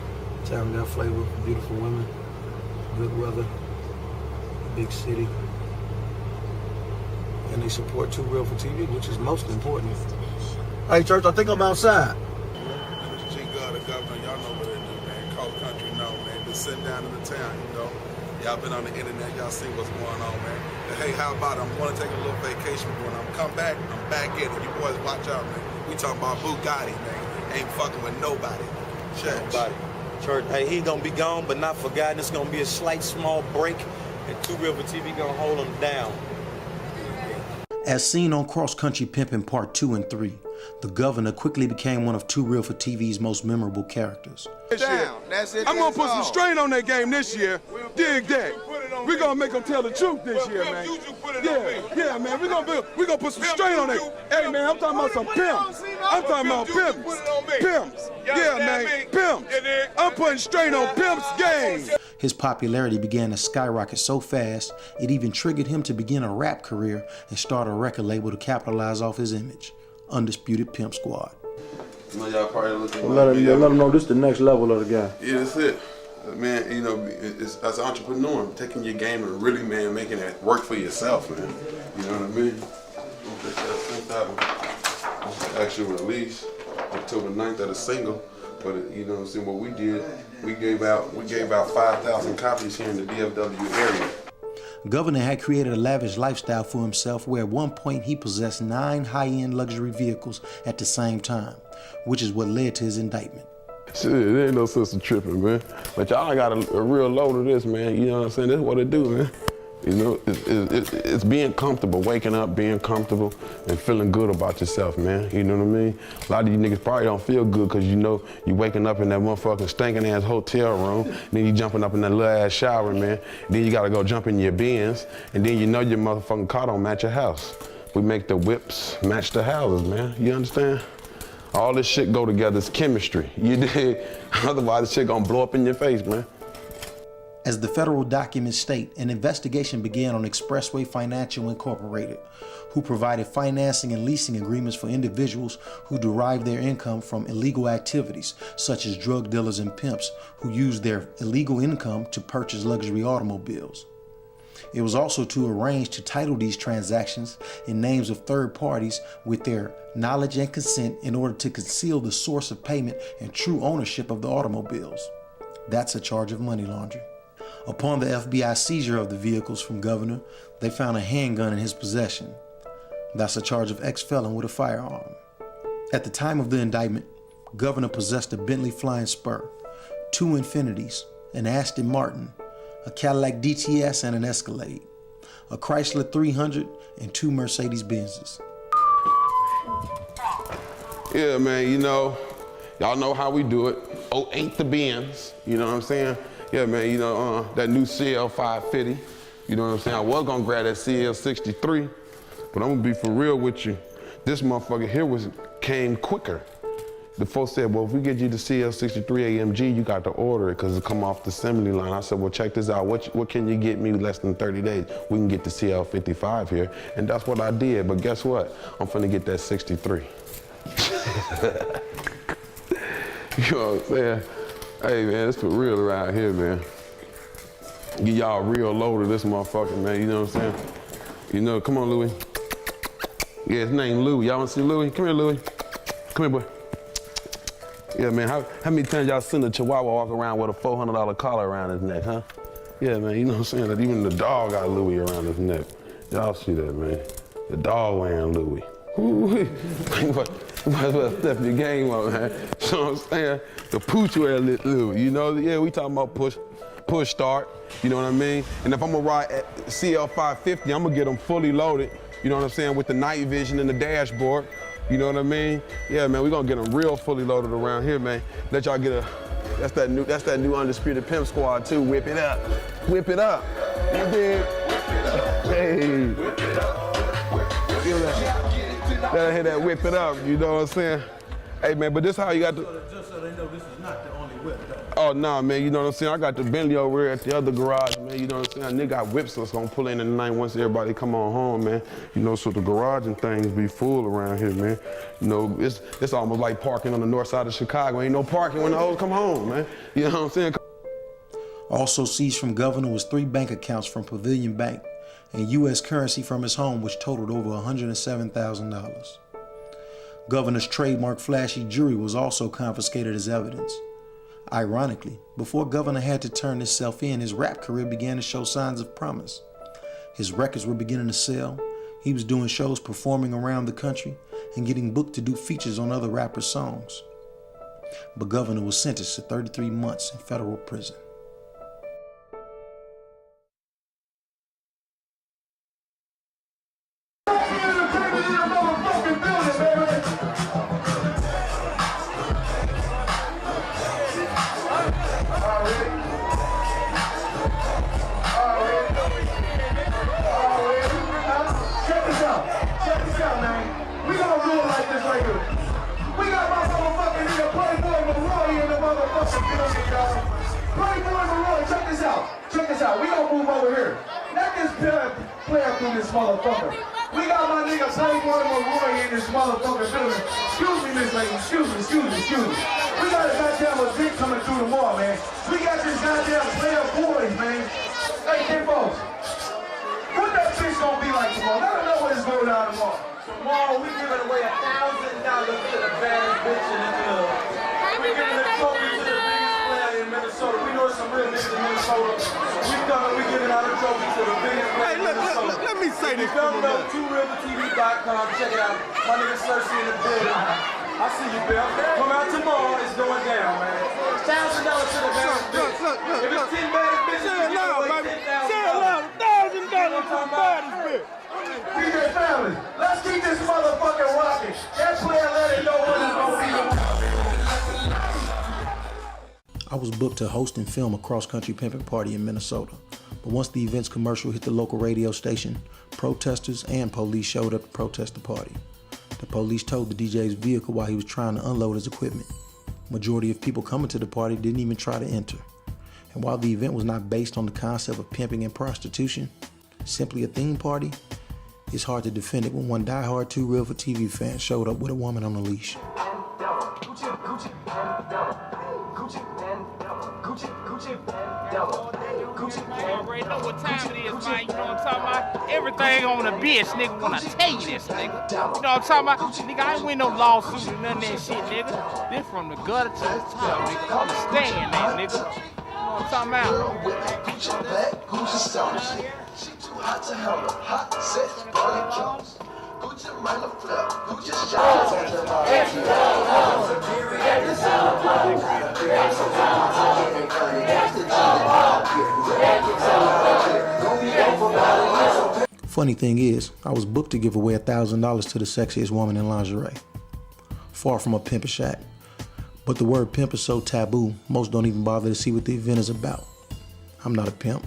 Town got flavor. Beautiful women. Good weather. Big city. And they support Too Real for TV, which is most important. Hey, church, I think I'm outside. The governor, y'all know what it do, man. Cold country, no, man. Just sitting down in the town, you know. Y'all been on the internet, y'all see what's going on, man. But hey, how about it? I'm going to take a little vacation, but when I'm come back, I'm back in it. You boys watch out, man. We talking about Bugatti, man. Ain't fucking with nobody. Church, hey, he gonna be gone, but not forgotten. It's gonna be a slight, small break, and Too Real for TV gonna hold him down. As seen on Cross Country Pimping Part 2 and 3, the governor quickly became one of Too Real for TV's most memorable characters. I'm gonna put some strain on that game this year. Dig that. We're gonna make them tell the truth this year, man. Yeah, man. We're gonna put some strain on it. Hey, man, I'm talking about some pimps. I'm talking about pimps. Yeah, man. Pimps. I'm putting strain on Pimp's game. His popularity began to skyrocket so fast, it even triggered him to begin a rap career and start a record label to capitalize off his image, Undisputed Pimp Squad. You know, y'all probably looking Let him know this is the next level of the guy. Yeah, that's it. Man, you know, it's, as an entrepreneur, taking your game and really, man, making it work for yourself, man. You know what I mean? Actual release, October 9th of the single. But you know what I'm saying, what we did, we gave out 5,000 copies here in the DFW area. Governor had created a lavish lifestyle for himself where at one point he possessed 9 high-end luxury vehicles at the same time, which is what led to his indictment. Shit, there ain't no sense of tripping, man. But y'all got a real load of this, man. You know what I'm saying? That's what it do, man. You know, it's being comfortable, waking up, being comfortable, and feeling good about yourself, man. You know what I mean? A lot of you niggas probably don't feel good because you know you waking up in that motherfucking stinking ass hotel room, then you jumping up in that little ass shower, man. Then you gotta go jump in your Benz, and then you know your motherfucking car don't match your house. We make the whips match the houses, man. You understand? All this shit go together, it's chemistry. You dig? Otherwise, this shit gonna blow up in your face, man. As the federal documents state, an investigation began on Expressway Financial Incorporated, who provided financing and leasing agreements for individuals who derive their income from illegal activities, such as drug dealers and pimps who use their illegal income to purchase luxury automobiles. It was also to arrange to title these transactions in names of third parties with their knowledge and consent in order to conceal the source of payment and true ownership of the automobiles. That's a charge of money laundering. Upon the FBI seizure of the vehicles from Governor, they found a handgun in his possession. That's a charge of ex-felon with a firearm. At the time of the indictment, Governor possessed a Bentley Flying Spur, 2 Infinitis, an Aston Martin, a Cadillac DTS and an Escalade, a Chrysler 300, and 2 Mercedes Benzes. Yeah, man, you know, y'all know how we do it. 08 the Benz, you know what I'm saying? Yeah, man, you know, that new CL550, you know what I'm saying? I was gonna grab that CL63, but I'm gonna be for real with you. This motherfucker here came quicker. The folks said, well, if we get you the CL63 AMG, you got to order it because it come off the assembly line. I said, well, check this out. What can you get me less than 30 days? We can get the CL55 here. And that's what I did. But guess what? I'm finna get that 63. You know what I'm saying? Hey, man, it's for real around here, man. Give y'all a real load of this motherfucker, man. You know what I'm saying? You know, come on, Louis. Yeah, his name Louis. Y'all wanna see Louis? Come here, Louis. Come here, boy. Yeah, man, how many times y'all seen a Chihuahua walk around with a $400 collar around his neck, huh? Yeah, man, you know what I'm saying? That even the dog got Louis around his neck. Y'all see that, man? The dog wearing Louis. Ooh, you might as well step your game up, man. You know what I'm saying? The pooch wear Louis, you know? Yeah, we talking about push start, you know what I mean? And if I'm gonna ride at CL550, I'm gonna get them fully loaded, you know what I'm saying, with the night vision and the dashboard, you know what I mean? Yeah, man, we gonna get them real fully loaded around here, man. Let y'all get a, that's that new Undisputed Pimp Squad too, whip it up. Whip it up, you dig? Hey. Feel that? Let her hear that whip it up, you know what I'm saying? Hey, man, but this how you got to... Just so they know this is not the only whip, though. Oh, nah, man, you know what I'm saying? I got the Bentley over here at the other garage, man, you know what I'm saying? A nigga got whips that's gonna pull in the night once everybody come on home, man. You know, so the garage and things be full around here, man. You know, it's almost like parking on the north side of Chicago. Ain't no parking when the hoes come home, man. You know what I'm saying? Also seized from Governor was 3 bank accounts from Pavilion Bank and U.S. currency from his home, which totaled over $107,000. Governor's trademark flashy jewelry was also confiscated as evidence. Ironically, before Governor had to turn himself in, his rap career began to show signs of promise. His records were beginning to sell. He was doing shows performing around the country and getting booked to do features on other rappers' songs. But Governor was sentenced to 33 months in federal prison. We gonna move over here. Let this player through this motherfucker. We got my nigga Playboy Maroy in this motherfucker building. Excuse me, Miss Lady. Excuse me. We got a goddamn event coming through tomorrow, man. We got this goddamn player boys, man. Hey, folks. What that bitch gonna be like tomorrow? Let them know what it's going down tomorrow. Tomorrow we giving away $1,000 to the baddest bitch in the club. We giving a trophy to the biggest player in Minnesota. We know some real niggas in Minnesota. We giving out a trophy to the biggest player in Minnesota. Let me say this. Come to 2rivertv.com. Check it out. My nigga Cersei in the building. I see you, Bill. Come out tomorrow. It's going down, man. $1,000 to the baddest bitch. If it's 10 baddest bitches, say it loud, baby. Say it loud. $1,000 to the baddest bitch. DJ family, let's keep this motherfucking rocking. That player let it know what it's gonna be. I was booked to host and film a cross-country pimping party in Minnesota. But once the event's commercial hit the local radio station, protesters and police showed up to protest the party. The police towed the DJ's vehicle while he was trying to unload his equipment. Majority of people coming to the party didn't even try to enter. And while the event was not based on the concept of pimping and prostitution, simply a theme party, it's hard to defend it when one diehard 2 Real for TV fan showed up with a woman on a leash. You already know what time it is, man. You know what I'm talking about? Everything on the bitch, nigga, when I tell you this, nigga. You know what I'm talking about? Nigga, I ain't win no lawsuit or none of that shit, nigga. This from the gutter to the top, nigga. Understand that, nigga. You know what I'm talking about? She too hot to handle, hot sex, body jumps. Gucci minor flip, Gucci Funny thing is, I was booked to give away $1,000 to the sexiest woman in lingerie. Far from a pimpish act. But the word pimp is so taboo, most don't even bother to see what the event is about. I'm not a pimp,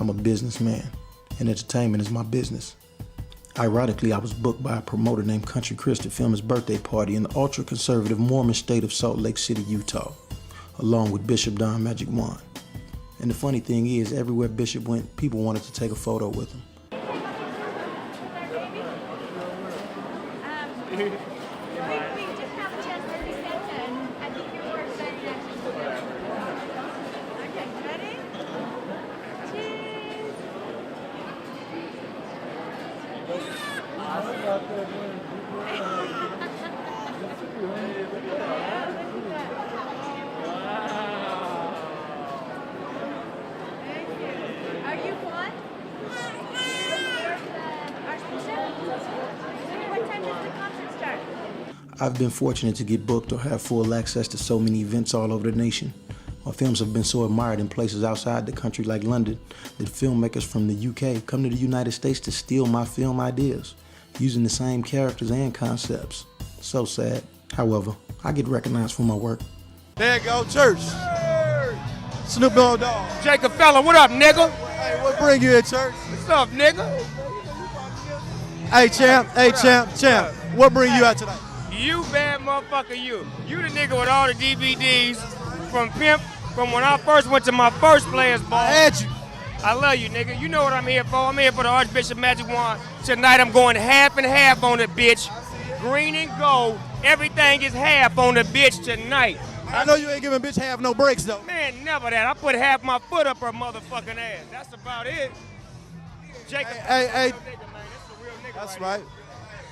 I'm a businessman, and entertainment is my business. Ironically, I was booked by a promoter named Country Chris to film his birthday party in the ultra-conservative Mormon state of Salt Lake City, Utah, along with Bishop Don Magic Juan. And the funny thing is, everywhere Bishop went, people wanted to take a photo with him. I've been fortunate to get booked or have full access to so many events all over the nation. My films have been so admired in places outside the country like London that filmmakers from the UK come to the United States to steal my film ideas, using the same characters and concepts. So sad. However, I get recognized for my work. There you go, church. Snoop Dogg. Jacob Fella, what up, nigga? Hey, what bring you in, church? What's up, nigga? Hey, champ. What bring you out tonight? You bad motherfucker, you. You the nigga with all the DVDs from Pimp, from when I first went to my first Players Ball. I had you. I love you, nigga. You know what I'm here for. I'm here for the Archbishop Magic Wand. Tonight I'm going half and half on the bitch. Green and gold. Everything is half on the bitch tonight. I know you ain't giving bitch half no breaks, though. Man, never that. I put half my foot up her motherfucking ass. That's about it. Jacob. Hey. That's right.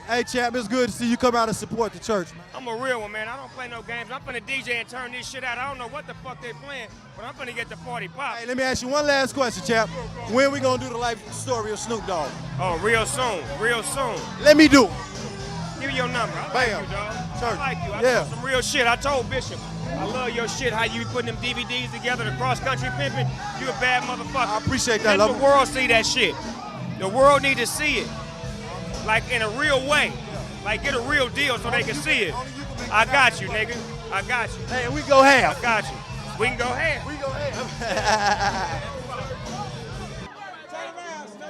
Hey, champ, it's good to see you come out and support the church, man. I'm a real one, man. I don't play no games. I'm finna DJ and turn this shit out. I don't know what the fuck they playing, but I'm finna get the party pop. Hey, let me ask you one last question, champ. When we gonna do the life story of Snoop Dogg? Oh, real soon. Real soon. Let me do it. Give me your number. I like you, dog. Church. I like you. I know some real shit. I told Bishop, I love your shit, how you putting them DVDs together, the cross-country pimping. You a bad motherfucker. I appreciate that, Let love. the world see that shit. The world need to see it. Like in a real way. Like get a real deal so they can see it. I got you, nigga. I got you. Hey, we go half. I got you. We can go half. We go half.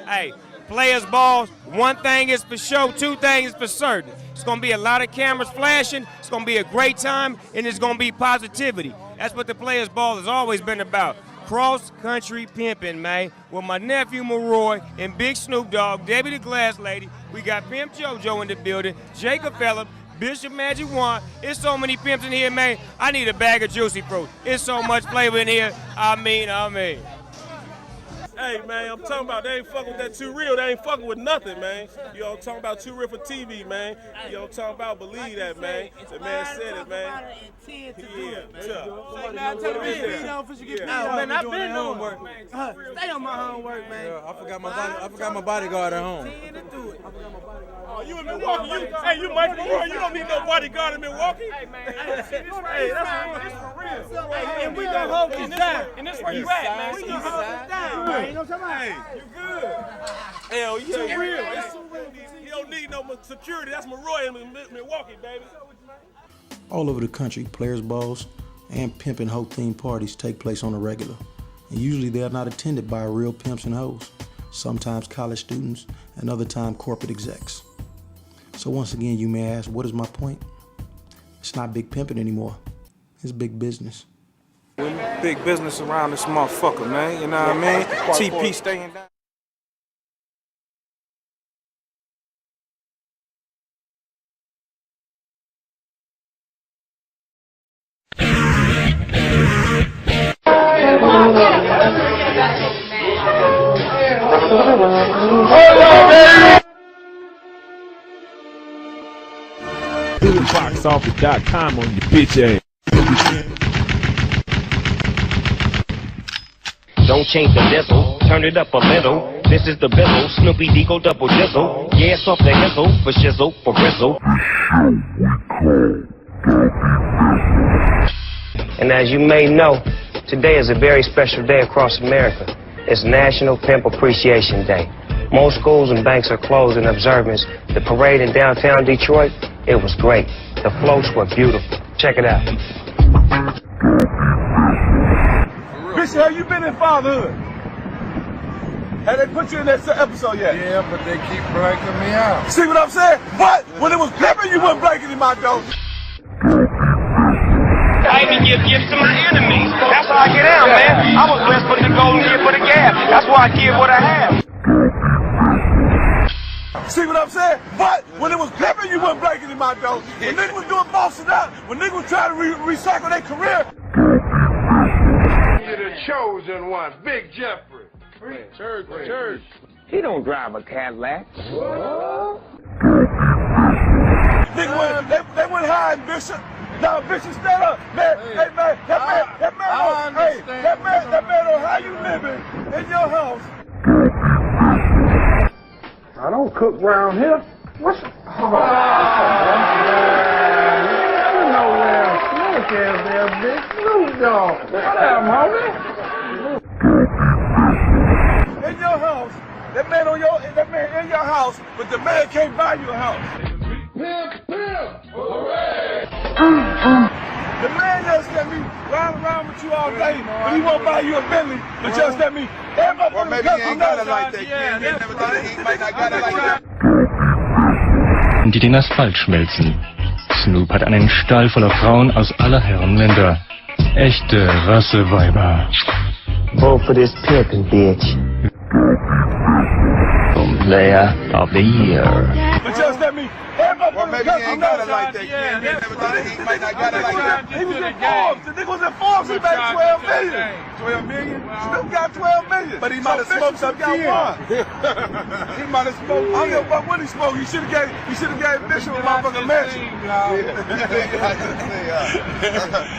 Hey, Players Balls, one thing is for sure, two things is for certain. It's gonna be a lot of cameras flashing, it's gonna be a great time, and it's gonna be positivity. That's what the Players Ball has always been about. Cross-country pimping, man, with my nephew Maroy and Big Snoop Dogg, Debbie the Glass Lady. We got Pimp JoJo in the building, Jacob Phillip, Bishop Magic Wand. It's so many pimps in here, man. I need a bag of Juicy Fruit. It's so much flavor in here. I mean. Hey, man, I'm talking about they ain't fucking with that Too Real. They ain't fucking with nothing, man. You know, I'm talking about Too Real for TV, man. You know, I'm talking about believe that, man. The man said it, man. Yeah, tough. Man, I've been homework. Stay on my homework, man. Yeah, I forgot my bodyguard at home. Oh, you in Milwaukee? You Michael Maroy. You don't need no bodyguard in Milwaukee. Hey, man. Hey, that's for real. Hey, and we gonna hold this down. And that's where you at, man. We gonna hold this down, man. You know what I'm saying? Hey, you good? Hell yeah. Too real. It's too real. You don't need no security. That's Maroy in Milwaukee, baby. All over the country, Players Balls and Pimp and Hoe themed parties take place on a regular. And usually they are not attended by real pimps and hoes. Sometimes college students, and other time corporate execs. So once again, you may ask, what is my point? It's not big pimping anymore. It's big business. Big business around this motherfucker, man. You know what I mean? TP staying down. Boxoffice.com on your bitch ass. Don't change the diesel, turn it up a little. This is the bizzle, Snoopy Deagle double jizzle. Yeah, it's off the hizzle, for shizzle, for grizzle. And as you may know, today is a very special day across America. It's National Pimp Appreciation Day. Most schools and banks are closed in observance. The parade in downtown Detroit, it was great. The floats were beautiful. Check it out. Bishop, have you been in fatherhood? Have they put you in that episode yet? Yeah, but they keep blanking me out. See what I'm saying? But when it was pimping, you wasn't blanking in my door. I even give gifts to my enemies. That's how I get out, man. I was blessed with the golden gift for the gap. That's why I give what I have. See what I'm saying? But when it was pimping, you wasn't blanking in my door. When niggas was doing bossing up, when niggas was trying to recycle their career. You're the chosen one, Big Jeffrey. Church. He don't drive a Cadillac. Nigga, they went hiding, Bishop. No, Bishop, stand up. Man, hey, man, that man on how you living in your house. I don't cook round here. What's ass there, big Snoop Dogg. What up, homie? In your house, that man in your house, but the man can't buy you a house. Pimp, hooray! The man just let me ride around with you all day, but he won't buy you a Bentley. But just let me. Well, maybe he ain't got it like that, kid. He might not got it like that. Die den Asphalt schmelzen. Snoop hat einen Stall voller Frauen aus aller Herren Länder. Echte Rasseweiber. Vote for this pimping bitch. Player of the year. But just let me. Well, maybe he ain't got it like that, kid. He might not got it like that. He was in Forbes. The nigga was in Forbes. He made 12 million. 12 million? Snoop got 12 million. But he might have smoked some got one. He might have smoked. I don't know what he smoked. He should have gave Bishop a motherfucking mansion.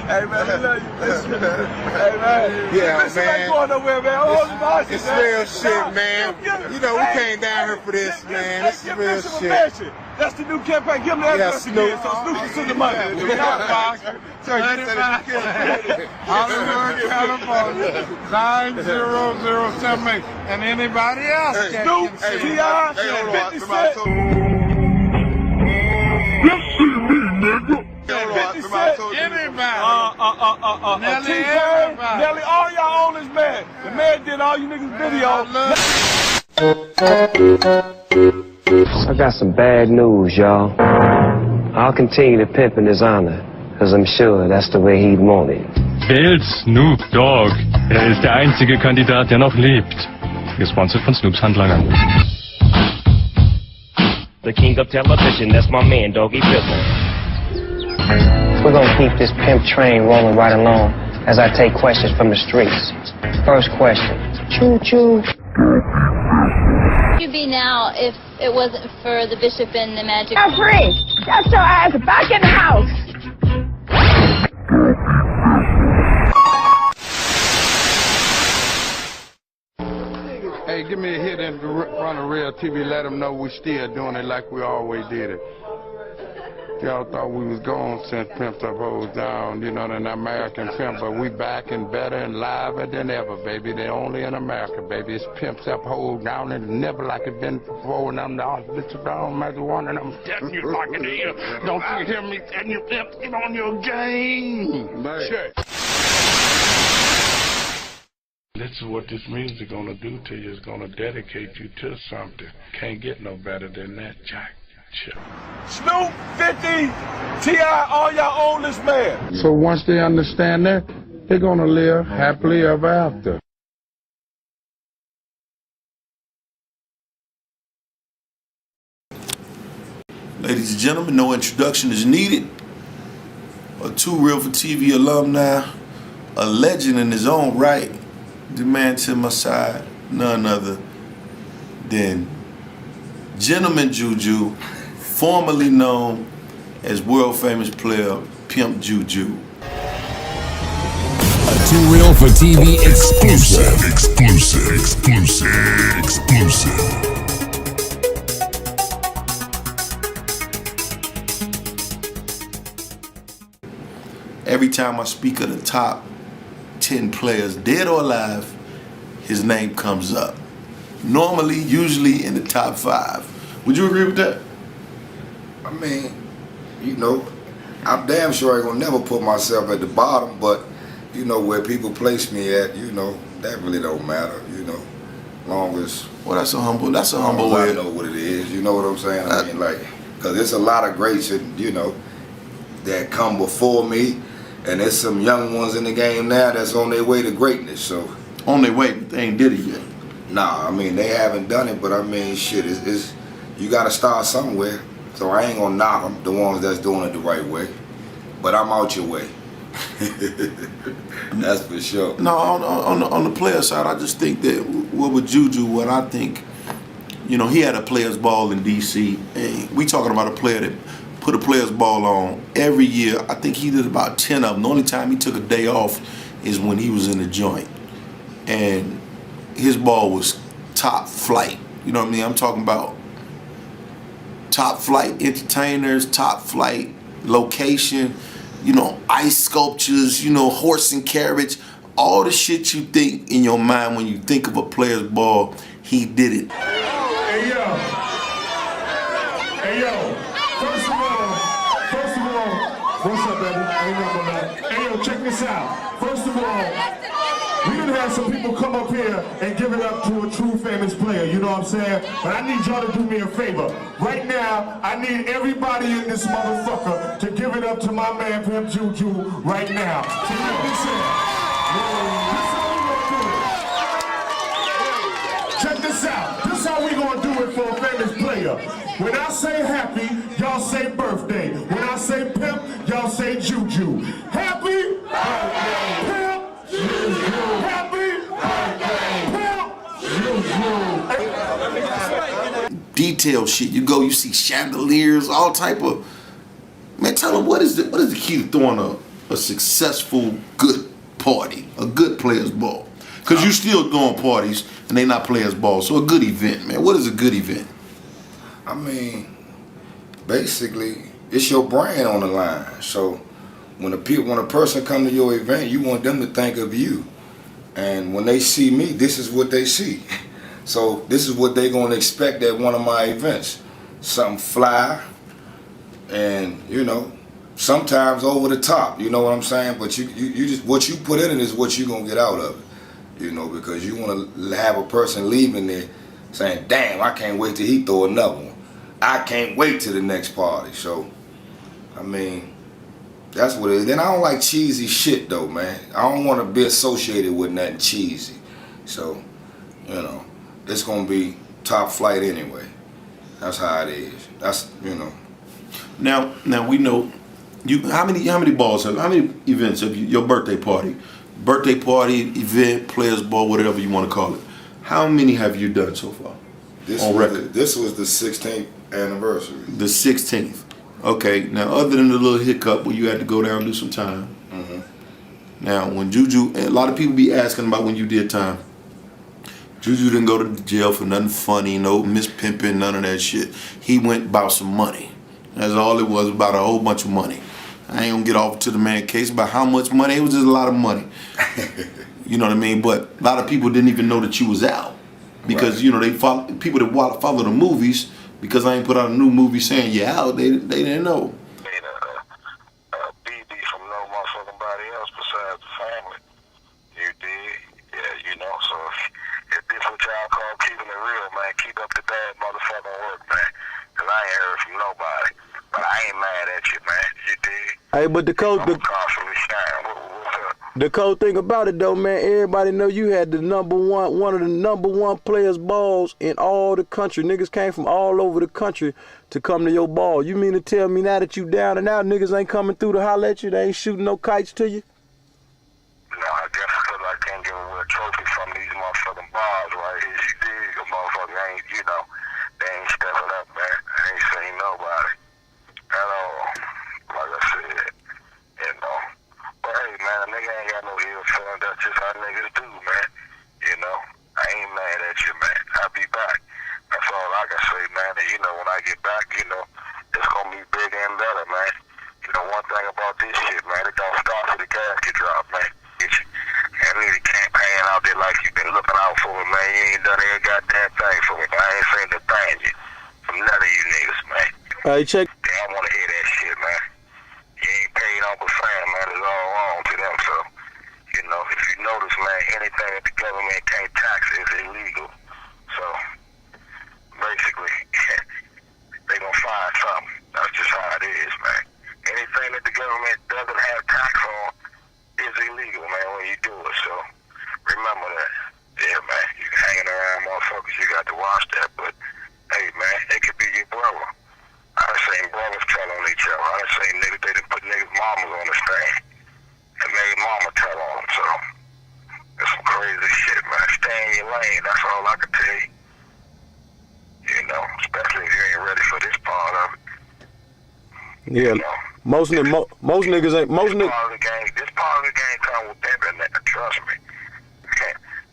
Hey man, we love you. Hey man. Yeah, Bishop man. ain't going nowhere, man. I'm holding my shit, It's man. real shit, man. You know, we came down here for this, man. This is real shit. That's the new campaign. Give him the address again, so Snoop can send the money. Hollywood, California, 90078. And anybody else can Snoop, see. T.I., 50 Cent. Nelly, all y'all own this man. The man did all you niggas videos. I got some bad news, y'all. I'll continue to pimp in his honor, because I'm sure that's the way he'd want it. Wählt Snoop Dogg. Er ist der einzige Kandidat, der noch lebt. Gesponsert von Snoops Handlangern. The king of television, that's my man, Doggy Pimpin'. We're gonna keep this pimp train rolling right along as I take questions from the streets. First question. Choo-choo. Where would you be now if it wasn't for the bishop and the magic? I'm free. Get your ass back in the house. Hey, give me a hit in front of Real TV. Let them know we still doing it like we always did it. Y'all thought we was gone since Pimped Up Hoes Down, you know, an American pimp, but we back and better and liver than ever, baby. They're only in America, baby. It's Pimped Up Hoes Down and never like it been before, and I'm the bitch down, one, and I'm telling you like it is. Don't you hear me telling you, Pimp, get on your game. Shit. This is what this music is gonna do to you. It's gonna dedicate you to something. Can't get no better than that, Jack. Snoop, 50, T.I., all y'all own this man. So once they understand that, they're gonna live happily ever after. Ladies and gentlemen, no introduction is needed. A Too Real for TV alumni, a legend in his own right. The man to my side, none other than Gentleman Juju, formerly known as world famous player Pimp Juju. A Too Real for TV exclusive. Exclusive. Every time I speak of the top 10 players, dead or alive, his name comes up. Normally, usually in the top 5. Would you agree with that? I mean, you know, I'm damn sure I ain't gonna never put myself at the bottom, but you know where people place me at, you know, that really don't matter, you know, long as. Well, that's a humble way. I know what it is, you know what I'm saying? I mean, like, cause there's a lot of greats, you know, that come before me, and there's some young ones in the game now that's on their way to greatness. So. On their way, but they ain't did it yet. Nah, I mean they haven't done it, but I mean, shit, it's you gotta start somewhere. So I ain't gonna knock them, the ones that's doing it the right way. But I'm out your way. That's for sure. No, on the player side, I just think that with Juju, what I think, you know, he had a players ball in DC. And we talking about a player that put a players ball on every year. I think he did about 10 of them. The only time he took a day off is when he was in the joint. And his ball was top flight. You know what I mean? I'm talking about top flight entertainers, top flight location. ice sculptures, horse and carriage, all the shit you think in your mind when you think of a player's ball, he did it. Hey yo, first of all, what's up, baby? Ain't nothing on that. Hey yo, check this out. First of all, we done had some people come up here and give it up to a true famous player, you know what I'm saying? But I need y'all to do me a favor. Right now, I need everybody in this motherfucker to give it up to my man Pimp Juju right now. So check this out. Check this out. This is how we gonna do it for a famous player. When I say happy, y'all say birthday. When I say pimp, y'all say juju. Happy birthday, pimp. Juju. Happy birthday, pimp. Juju. Detail shit. You go, you see chandeliers, all type of. Man, tell them what is the key to throwing a successful good party, a good players ball. Because you still going parties and they not players ball. So a good event, man. What is a good event? I mean, basically, it's your brand on the line. So when a person come to your event, you want them to think of you. And when they see me, this is what they see. So this is what they gonna expect at one of my events. Something fly and, sometimes over the top, you know what I'm saying? But you just, what you put in it is what you gonna get out of it. Because you want to have a person leaving there saying, damn, I can't wait till he throw another one. I can't wait till the next party. So, I mean, that's what it is. Then I don't like cheesy shit though, man. I don't want to be associated with nothing cheesy. So, it's going to be top flight anyway. That's how it is. That's, Now we know, how many balls, how many events have you, your birthday party, event, players ball, whatever you want to call it. How many have you done so far on record? This was the 16th anniversary. The 16th. Okay. Now, other than the little hiccup where you had to go down and do some time. Mm-hmm. Now, when Juju, a lot of people be asking about when you did time. Juju didn't go to jail for nothing funny, no mispimping, none of that shit. He went about some money. That's all it was, about a whole bunch of money. I ain't gonna get off to the man case about how much money. It was just a lot of money. You know what I mean? But a lot of people didn't even know that you was out because people that follow the movies. Because I ain't put out a new movie saying you out, they didn't know. BB from no motherfucking body else besides the family. You did, yeah, So if this what y'all call keeping it real, man, keep up the bad motherfucking work, man. Cause I ain't heard from nobody. But I ain't mad at you, man. You did. Hey, but the cold thing about it though, man, everybody know you had one of the number one players balls in all the country. Niggas came from all over the country to come to your ball. You mean to tell me now that you down and out, niggas ain't coming through to holler at you? They ain't shooting no kites to you? No, I guess because I can't give away a trophy from these motherfucking bars right here. You dig? A motherfucker ain't, they ain't stepping up, man. I ain't seen nobody at all. Like I said, But hey, man, a nigga ain't got no ill feeling. That's just how niggas do, man. I ain't mad at you, man. I'll be back. That's all I can say, man. And, when I get back, it's gonna be bigger and better, man. One thing about this shit, man, it don't start till the casket drop, man. And really campaign out there like you been looking out for me, man. You ain't done any goddamn thing for me, man. I ain't seen the thing from none of you niggas, man. Hey, check. I want to hear that shit, man. You ain't paid Uncle Sam, man. It's all wrong to them. So, if you notice, man, anything that the government can't tax is illegal. So, basically, they gonna find something. That's just how it is, man. Anything that the government doesn't have tax on is illegal, man, when you do it. So, remember that. Yeah, man. You hanging around motherfuckers, you got to watch that. But, hey, man, it could be your brother. I done seen brothers tell on each other. I done seen niggas, they done put niggas' mamas on the stand and made mama tell on them. So, it's some crazy shit, man. Stay in your lane, that's all I can tell you. Especially if you ain't ready for this part of it. Yeah, most niggas ain't. This part of the game come with pimping, trust me.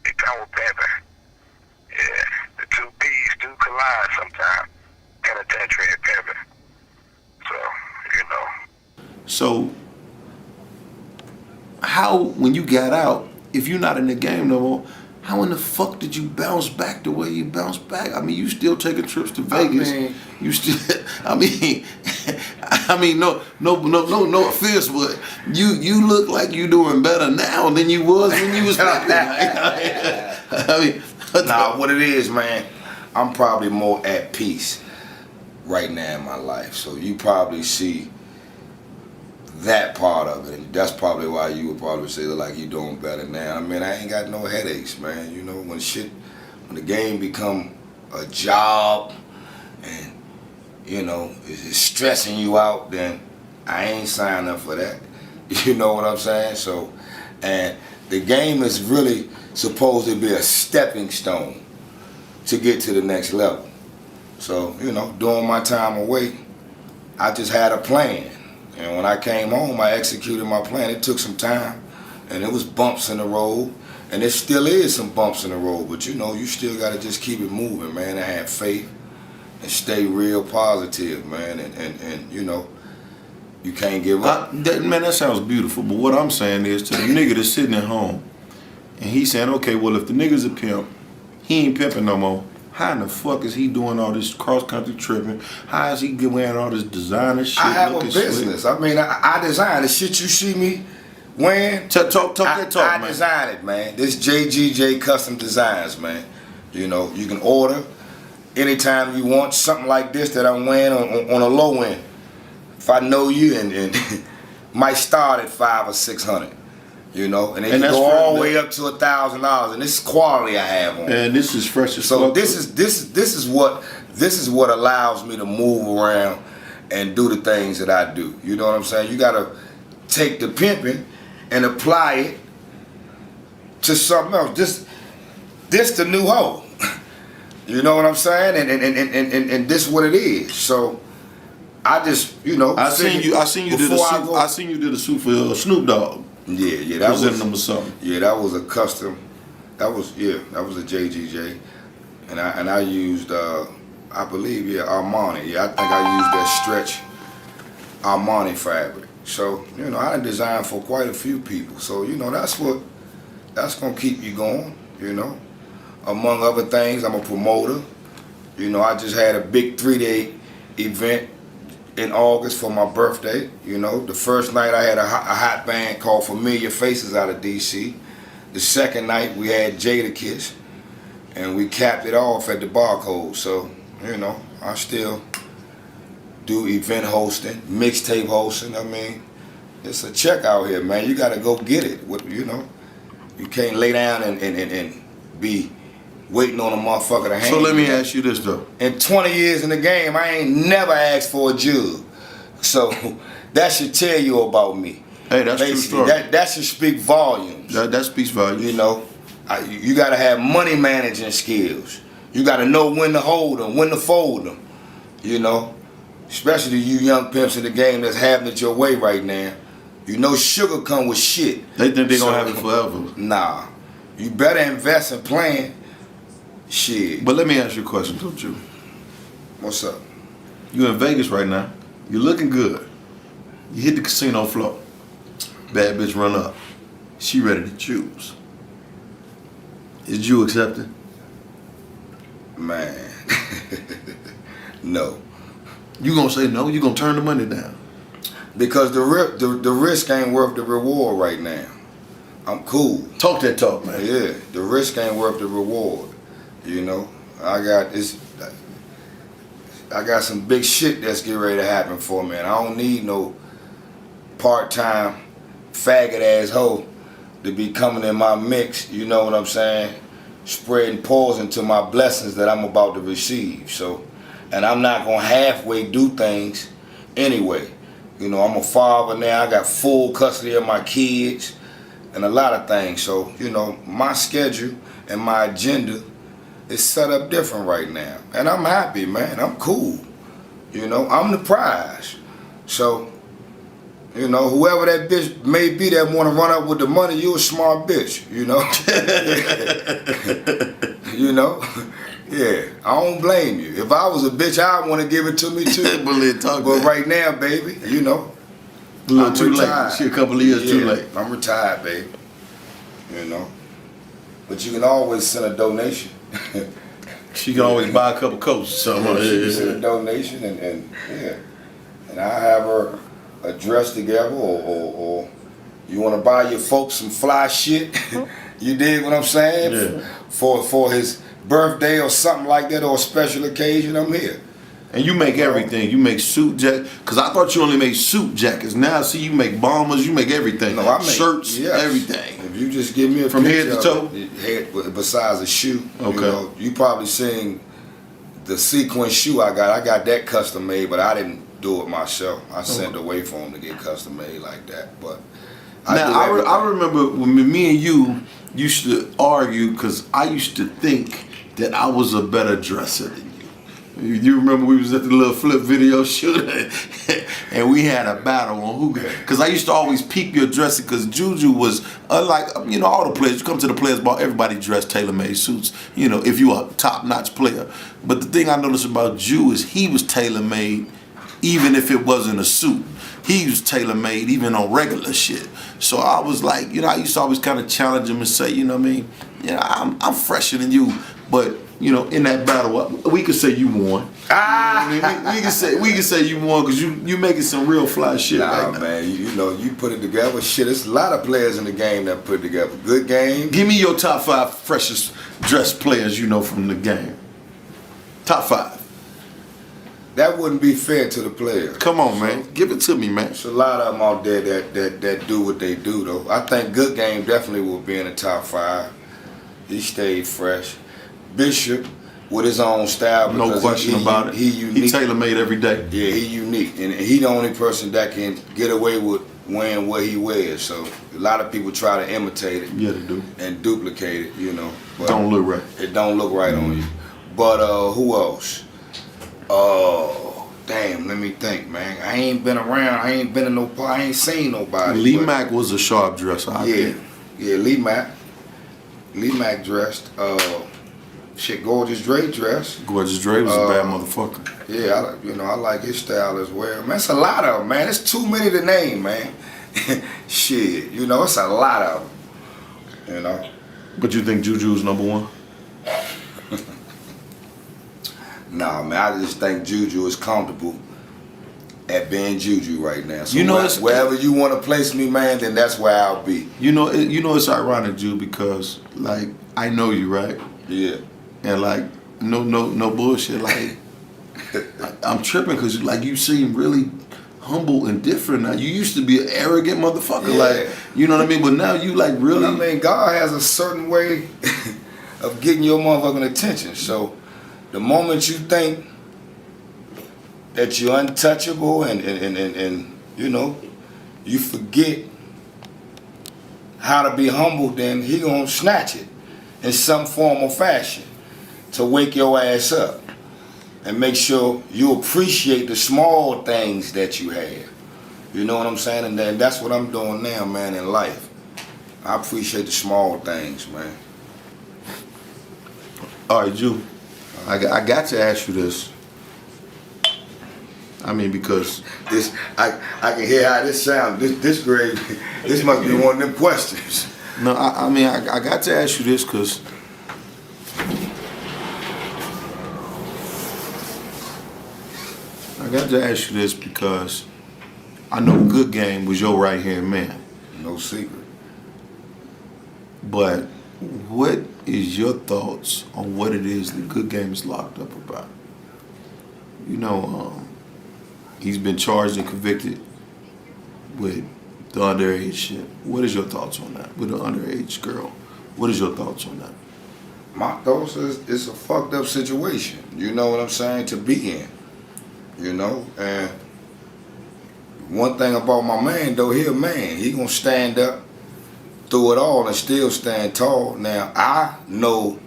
It come with pimping. Yeah, the two P's do collide sometimes. Penitentiary and pimping. So, So, how when you got out, if you're not in the game no more, how in the fuck did you bounce back the way you bounced back? I mean, you still taking trips to Vegas. You still, I mean, no offense, but you look like you doing better now than you was when you was rapping. I mean, nah, what it is, man, I'm probably more at peace right now in my life. So you probably see that part of it, and that's probably why you would probably say like you doing better now. I mean, I ain't got no headaches, man. You know, when the game become a job and you know it's stressing you out, then I ain't signed up for that. You know what I'm saying? So, and the game is really supposed to be a stepping stone to get to the next level. So, you know, during my time away, I just had a plan. And when I came home, I executed my plan. It took some time, and it was bumps in the road, and it still is some bumps in the road. But you know, you still got to just keep it moving, man, and have faith and stay real positive, man. And you know, you can't give up. Man, that sounds beautiful. But what I'm saying is to the nigga that's sitting at home, and he's saying, okay, well, if the nigga's a pimp, he ain't pimping no more. How in the fuck is he doing all this cross-country tripping? How is he wearing all this designer shit? I have a business. I mean, I design the shit you see me wearing. Talk that talk, man. I design it, man. This JGJ Custom Designs, man. You know, you can order anytime you want something like this that I'm wearing on a low end. If I know you, and might start at $500 or $600. You know, and then you go all the way up to $1,000, and this is quality I have on. And this is fresh as so fuck. this is what allows me to move around and do the things that I do. You know what I'm saying? You gotta take the pimping and apply it to something else. This the new hoe. You know what I'm saying? And this what it is. So I just, you know, I seen you did a suit for Snoop Dogg. Yeah, that was them or something. Yeah, that was a custom. That was a JGJ, and I used I believe Armani. Yeah, I think I used that stretch Armani fabric. So you know, I designed for quite a few people. So you know, that's gonna keep you going. You know, among other things, I'm a promoter. You know, I just had a big 3-day event in August for my birthday. You know, the first night I had a hot band called Familiar Faces out of DC. The second night we had Jadakiss, and we capped it off at the Barcode. So, you know, I still do event hosting, mixtape hosting. I mean, it's a check out here, man. You gotta go get it. You know, you can't lay down and be waiting on a motherfucker to hang. So let me ask you this though. In 20 years in the game, I ain't never asked for a jug. So that should tell you about me. Hey, that's true story. That should speak volumes. That speaks volumes. You know, you gotta have money managing skills. You gotta know when to hold them, when to fold them. You know, especially you young pimps in the game that's having it your way right now. You know, sugar come with shit. They think they gonna have it forever. Nah, you better invest in plan. Shit. But let me ask you a question, don't you? What's up? You in Vegas right now. You're looking good. You hit the casino floor. Bad bitch run up. She ready to choose. Is you accepting? Man. No. You gonna say no? You gonna turn the money down? Because the risk ain't worth the reward right now. I'm cool. Talk that talk, man. Yeah, the risk ain't worth the reward. You know, I got some big shit that's getting ready to happen for me, and I don't need no part-time faggot ass hoe to be coming in my mix. You know what I'm saying? Spreading poison to my blessings that I'm about to receive. So, and I'm not gonna halfway do things anyway. You know, I'm a father now. I got full custody of my kids and a lot of things. So, you know, my schedule and my agenda is set up different right now. And I'm happy, man. I'm cool. You know, I'm the prize. So, you know, whoever that bitch may be that want to run up with the money, you a smart bitch, you know? You know? Yeah, I don't blame you. If I was a bitch, I'd want to give it to me too. But right now, baby, you know, A little I'm too retired. late. She a couple of years too late. I'm retired, baby. You know. But you can always send a donation. She can always buy a couple coats or something. She can send a donation and yeah. And I have her a dress together or you want to buy your folks some fly shit. You dig what I'm saying? Yeah. For his birthday or something like that or a special occasion, I'm here. And you make everything. You make suit jackets. Because I thought you only made suit jackets. Now I see you make bombers. You make everything. No, I make shirts, yes. everything. If you just give me a from picture head to toe? of it, head, besides a shoe. Okay. You know, you probably seen the sequin shoe I got. I got that custom made, but I didn't do it myself. I sent away for them to get custom made like that. But I remember when me and you used to argue because I used to think that I was a better dresser than you. You remember we was at the little flip video shoot and we had a battle on who, because I used to always peep your dressing because Juju was, unlike, you know, all the players, you come to the players ball, everybody dressed tailor-made suits, you know, if you a top-notch player. But the thing I noticed about Ju is he was tailor-made even if it wasn't a suit. He was tailor-made even on regular shit. So I was like, you know, I used to always kind of challenge him and say, you know what I mean, you know, I'm fresher than you, but you know, in that battle, we could say you won. We can say you won because you making some real fly shit. Nah, right now. man, you know, you put it together. Shit, there's a lot of players in the game that put it together. Good game. Give me your top 5 freshest dressed players you know from the game. Top 5. That wouldn't be fair to the players. Come on, man. Give it to me, man. There's a lot of them out there that do what they do, though. I think Good Game definitely will be in the top 5. He stayed fresh. Bishop, with his own style. No question about it. He unique. He tailor-made every day. Yeah, he unique. And he the only person that can get away with wearing what he wears. So a lot of people try to imitate it. Yeah, they do. And duplicate it, you know. But don't look right. It don't look right on you. But who else? Damn, let me think, man. I ain't been around. I ain't been in no. I ain't seen nobody. Lee Mack was a sharp dresser. Yeah, Lee Mack. Lee Mack dressed. Shit, Gorgeous Dre dressed. Gorgeous Dre was a bad motherfucker. Yeah, I like his style as well. Man, it's a lot of them, man. It's too many to name, man. Shit, you know, it's a lot of them. You know. But you think Juju's number 1? Nah, man, I just think Juju is comfortable at being Juju right now. So you know, wherever you want to place me, man, then that's where I'll be. You know, it's ironic, Ju, because like I know you, right? Yeah. And like no bullshit. Like I'm tripping because like you seem really humble and different now. You used to be an arrogant motherfucker, like you know what I mean. But now you like really. I mean, God has a certain way of getting your motherfucking attention. So the moment you think that you're untouchable and you know you forget how to be humble, then he gonna snatch it in some form or fashion to wake your ass up and make sure you appreciate the small things that you have. You know what I'm saying? And then that's what I'm doing now, man, in life. I appreciate the small things, man. All right, Ju, I got to ask you this. I mean, because this, I can hear how this sounds. This grade, this must be one of them questions. No, I mean, I got to ask you this because I know Good Game was your right-hand man. No secret. But what is your thoughts on what it is that Good Game is locked up about? You know, he's been charged and convicted with the underage shit. What is your thoughts on that? With an underage girl. What is your thoughts on that? My thoughts is it's a fucked up situation. You know what I'm saying? To be in. You know? And one thing about my man, though, he a man. He gonna stand up through it all and still stand tall. Now, I know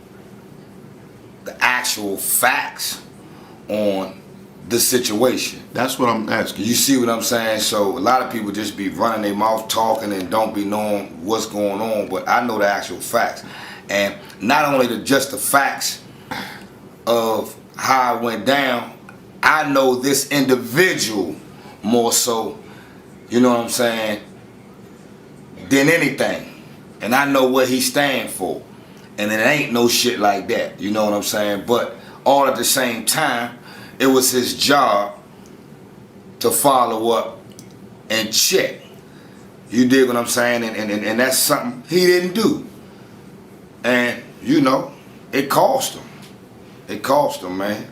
the actual facts on the situation. That's what I'm asking. You see what I'm saying? So a lot of people just be running their mouth talking and don't be knowing what's going on, but I know the actual facts. And not only just the facts of how it went down, I know this individual more so. you know what I'm saying, than anything. And I know what he stand for. And it ain't no shit like that, you know what I'm saying? But all at the same time, it was his job to follow up and check. You dig what I'm saying? And that's something he didn't do. And, you know, it cost him. It cost him, man.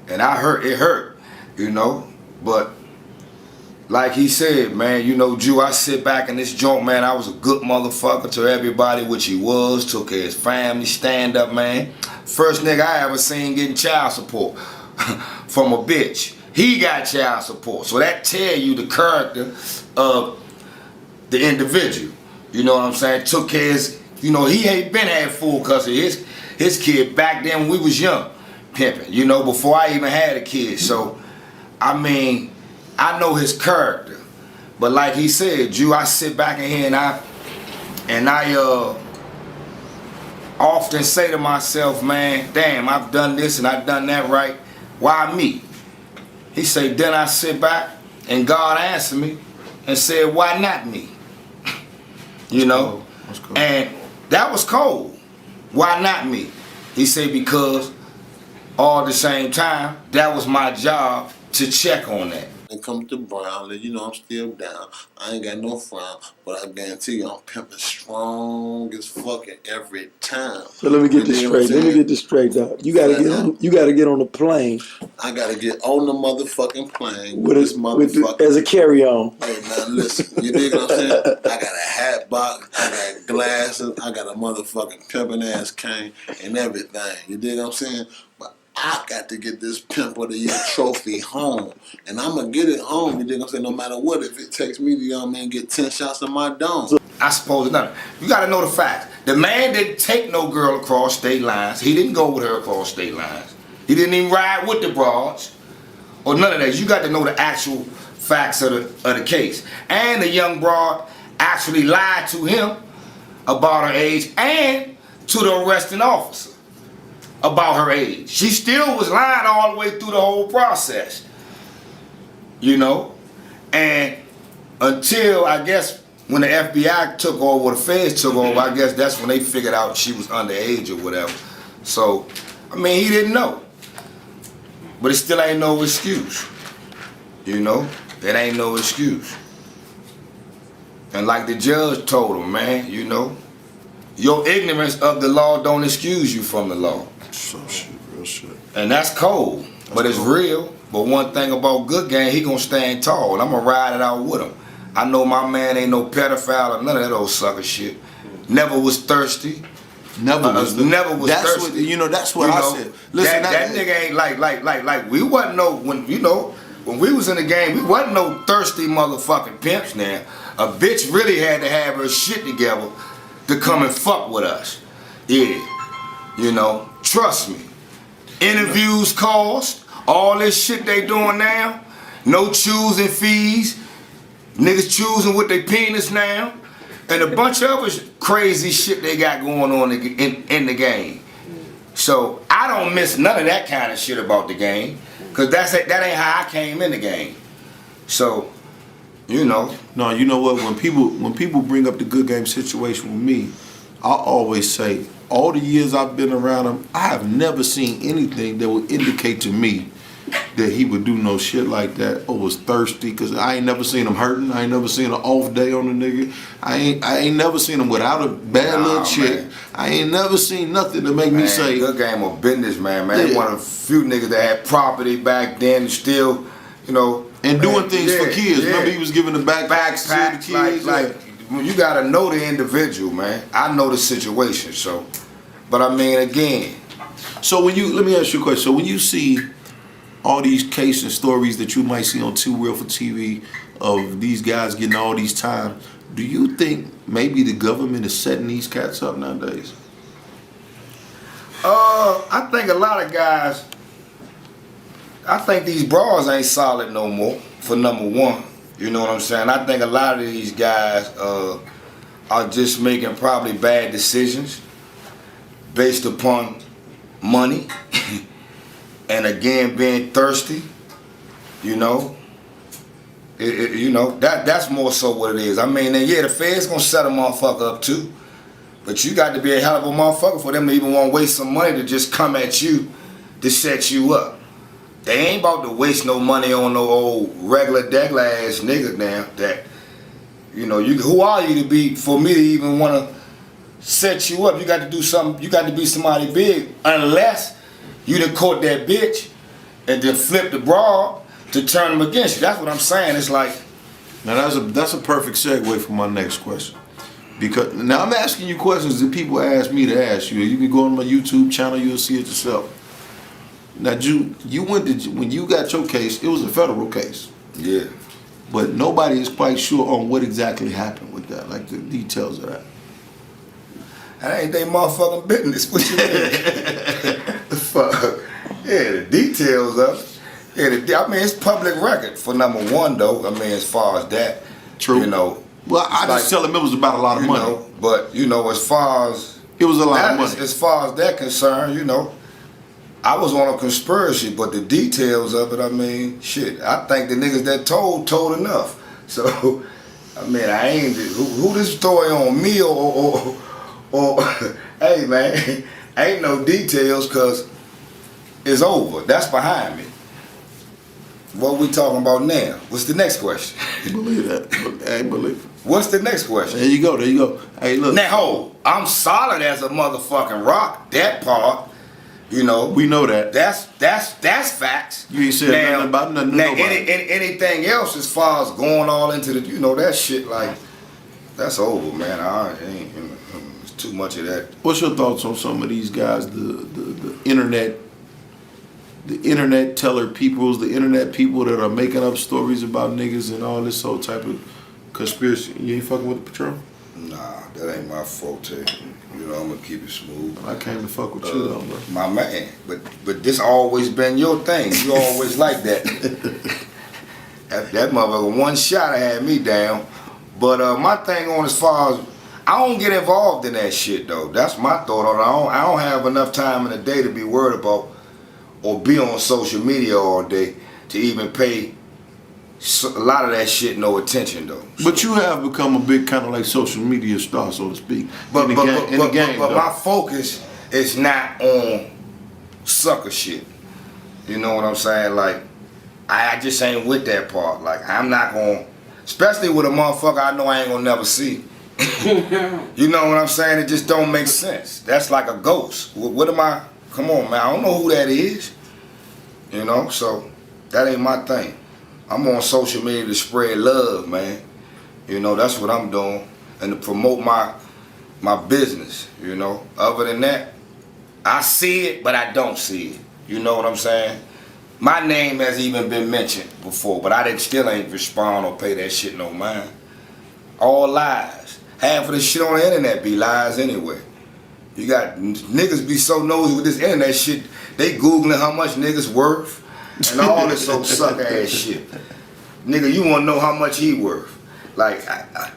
And it hurt, you know. But like he said, man, you know, Jew, I sit back in this joint, man, I was a good motherfucker to everybody, which he was, took care of his family, stand up, man. First nigga I ever seen getting child support from a bitch. He got child support. So that tell you the character of the individual. You know what I'm saying? Took care of his, you know, he ain't been had full custody of his kid back then when we was young, pimping, you know, before I even had a kid. So, I mean, I know his character. But like he said, Jew, I sit back in here and I often say to myself, man, damn, I've done this and I've done that right. Why me? He said, then I sit back and God answered me and said, why not me? You know? That's cool. And that was cold. Why not me? He said, because all at the same time, that was my job to check on that. And come to Brown, you know I'm still down. I ain't got no frown, but I guarantee you I'm pimping strong as fucking every time. So let me get this straight. Let me get this straight, dog. You gotta get on the plane. I gotta get on the motherfucking plane with this motherfucker as a carry-on. Hey man, listen, you dig what I'm saying? I got a hat box, I got glasses, I got a motherfucking pimping ass cane and everything. You dig what I'm saying? But I got to get this Pimp of the Year trophy home. And I'm going to get it home, you dig what I'm saying, no matter what. If it takes me to, young man, get 10 shots in my dome. I suppose nothing. You got to know the facts. The man didn't take no girl across state lines. He didn't go with her across state lines. He didn't even ride with the broads or none of that. You got to know the actual facts of the case. And the young broad actually lied to him about her age and to the arresting officer about her age. She still was lying all the way through the whole process. You know? And until, I guess, when the FBI took over, or the feds took over, I guess that's when they figured out she was underage or whatever. So, I mean, he didn't know. But it still ain't no excuse. You know? It ain't no excuse. And like the judge told him, man, you know, your ignorance of the law don't excuse you from the law. So shit, real shit. And that's cold, but it's real. But one thing about Good Game, he gonna stand tall, and I'm gonna ride it out with him. I know my man ain't no pedophile or none of that old sucker shit. Never was thirsty. Never was thirsty. What, you know, that's what I said. Listen, that nigga ain't like we wasn't no, when you know, when we was in the game, we wasn't no thirsty motherfucking pimps now. A bitch really had to have her shit together to come and fuck with us. Yeah. You know, trust me. Interviews cost, all this shit they doing now, no choosing fees, niggas choosing with their penis now, and a bunch of other crazy shit they got going on in the game. So I don't miss none of that kind of shit about the game, cause that ain't how I came in the game. So, you know. No, you know what? When people bring up the Good Game situation with me, I always say, all the years I've been around him, I have never seen anything that would indicate to me that he would do no shit like that or was thirsty, because I ain't never seen him hurting. I ain't never seen an off day on the nigga. I ain't never seen him without a bad little chick. Man. I ain't never seen nothing to make me say. Good Game of business, man. Yeah. One of the few niggas that had property back then, still, you know. And doing things for kids. Yeah. Remember he was giving the backpacks to the kids? Like, you gotta know the individual, man. I know the situation, so. But I mean, again. So let me ask you a question. So when you see all these cases and stories that you might see on Too Real for TV of these guys getting all these time, do you think maybe the government is setting these cats up nowadays? I think a lot of guys, I think these bras ain't solid no more, for number one. You know what I'm saying? I think a lot of these guys are just making probably bad decisions based upon money and again being thirsty, you know. You know, that's more so what it is. I mean, and yeah, the feds gonna set a motherfucker up too. But you got to be a hell of a motherfucker for them to even want to waste some money to just come at you to set you up. They ain't about to waste no money on no old regular degular ass nigga now that, you know, who are you to be, for me to even want to set you up? You got to do something, you got to be somebody big, unless you done caught that bitch and then flip the broad to turn them against you. That's what I'm saying. It's like. Now that's a perfect segue for my next question. Because now I'm asking you questions that people ask me to ask you. You can go on my YouTube channel, you'll see it yourself. Now, you went to, when you got your case, it was a federal case. Yeah. But nobody is quite sure on what exactly happened with that, like the details of that. That ain't they motherfucking business. What you mean? Fuck. Yeah, the details of it. Yeah, I mean, it's public record for number one, though. I mean, as far as that. True. You know. Well, I just tell them it was about a lot of money. Know, but, you know, as far as... It was a lot of money. As far as that concerned, you know, I was on a conspiracy, but the details of it, I mean, shit, I think the niggas that told enough. So, I mean, I ain't... Who this story on me or hey, man, ain't no details because it's over. That's behind me. What we talking about now? What's the next question? Believe that. I believe it. What's the next question? There you go. Hey, look. Now, I'm solid as a motherfucking rock. That part, you know. We know that. That's facts. You ain't said nothing about nothing. Now, anything else as far as going all into the, you know, that shit, like, that's over, man. I ain't, you know, it's too much of that. What's your thoughts on some of these guys, the internet teller peoples, the internet people that are making up stories about niggas and all this whole type of conspiracy? You ain't fucking with the Patron? Nah, that ain't my forte. You know, I'm gonna keep it smooth. I came to fuck with you though, bro. My man, but this always been your thing. You always like that. that motherfucker, one shot had me down. But my thing on as far as, I don't get involved in that shit though. That's my thought on it. I don't have enough time in the day to be worried about or be on social media all day to even pay a lot of that shit no attention though. But you have become a big kind of like social media star, so to speak. But my focus is not on sucker shit. You know what I'm saying? Like, I just ain't with that part. Like, I'm not gonna, especially with a motherfucker I know I ain't gonna never see. You know what I'm saying? It just don't make sense. That's like a ghost. What am I? Come on, man. I don't know who that is. You know, so that ain't my thing. I'm on social media to spread love, man. You know, that's what I'm doing. And to promote my business, you know. Other than that, I see it, but I don't see it. You know what I'm saying? My name has even been mentioned before, but I still ain't respond or pay that shit no mind. All lies. Half of the shit on the internet be lies anyway. You got niggas be so nosy with this internet shit, they Googling how much niggas worth and all this old sucker ass shit. Nigga, you wanna know how much he worth. Like,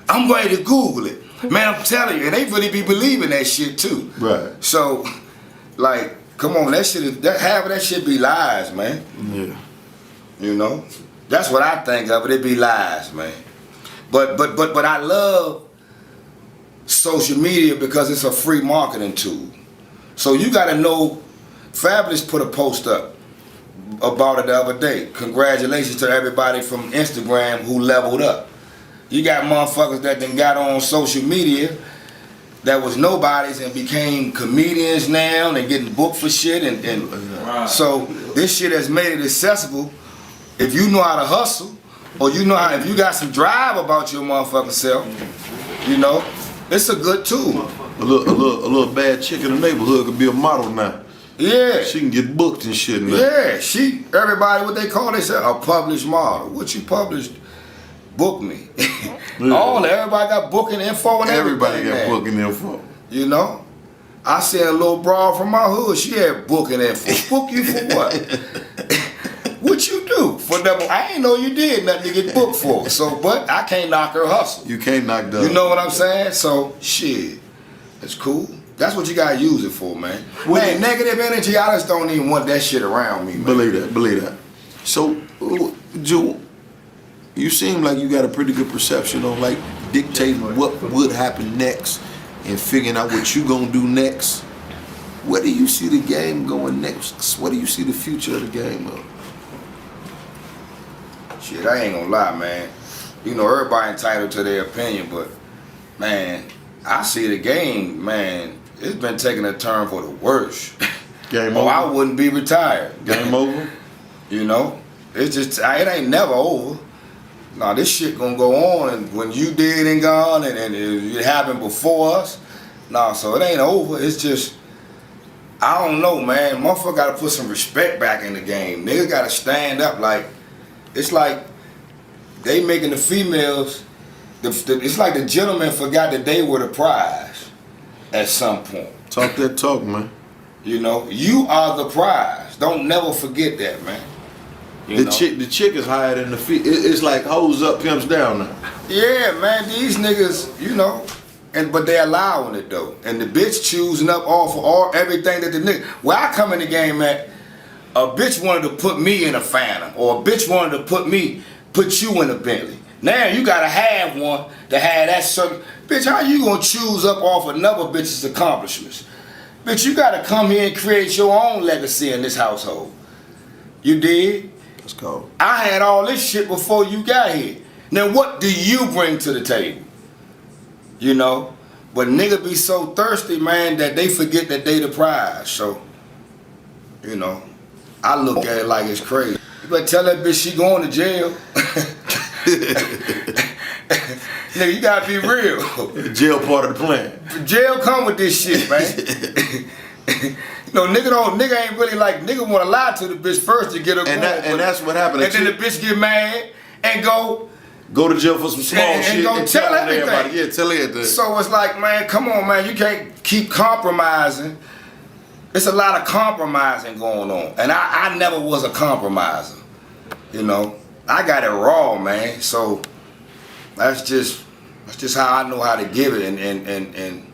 I'm going to Google it. Man, I'm telling you, and they really be believing that shit too. Right. So, like, come on, half of that shit be lies, man. Yeah. You know? That's what I think of it be lies, man. But I love social media because it's a free marketing tool. So you gotta know, Fabulous put a post up about it the other day. Congratulations to everybody from Instagram who leveled up. You got motherfuckers that then got on social media that was nobodies and became comedians now and getting booked for shit and right. So this shit has made it accessible. If you know how to hustle, or you know how, if you got some drive about your motherfucking self, you know, it's a good tool. A little bad chick in the neighborhood could be a model now. Yeah. She can get booked and shit now. Yeah, everybody, what they call, they say a published model. What you published, book me. Yeah. Everybody got booking info and everybody everything. Everybody got booking info. You know? I seen a little broad from my hood, she had booking info. Book you for what? What you do? For them, I ain't know you did nothing to get booked for. So, but I can't knock her hustle. You can't knock that. You know what I'm saying? So, shit, it's cool. That's what you gotta use it for, man. Man, negative energy, I just don't even want that shit around me, man. Believe that. So, Ju, You seem like you got a pretty good perception on like dictating what would happen next and figuring out what you gonna do next. Where do you see the game going next? What do you see the future of the game of? Shit, I ain't gonna lie, man. You know, everybody entitled to their opinion, but man, I see the game, man, it's been taking a turn for the worse. Game over. over? I wouldn't be retired. Game over? You know? It's just, it ain't never over. Nah, this shit gonna go on, and when you dead and gone, and it happened before us, nah, so it ain't over. It's just, I don't know, man. Motherfucker gotta put some respect back in the game. Nigga gotta stand up. Like, it's like they making the females, it's like the gentlemen forgot that they were the prize at some point. Talk that talk, man. You know, you are the prize. Don't never forget that, man. The chick is higher than the fee. It's like hoes up, pimps down now. Yeah, man, these niggas, you know, but they allowing it though. And the bitch choosing up off everything that the nigga. Where I come in the game at, a bitch wanted to put me in a Phantom, or a bitch wanted to put you in a Bentley. Now you gotta have one to have that certain. Bitch, how you gonna choose up off another bitch's accomplishments? Bitch, you gotta come here and create your own legacy in this household. You did? That's cold. I had all this shit before you got here. Now what do you bring to the table? You know? But nigga be so thirsty, man, that they forget that they the prize. So, you know, I look at it like it's crazy. You better tell that bitch she going to jail. Nigga, you gotta be real. Jail part of the plan. Jail come with this shit, man. No, nigga ain't really like, nigga wanna lie to the bitch first to get her and that's what happened. And then the bitch get mad and go to jail for some small shit. And go tell everything. Everybody. Yeah, tell everything. So it's like, man, come on, man, you can't keep compromising. It's a lot of compromising going on. And I never was a compromiser. You know, I got it raw, man. So that's just how I know how to give it, and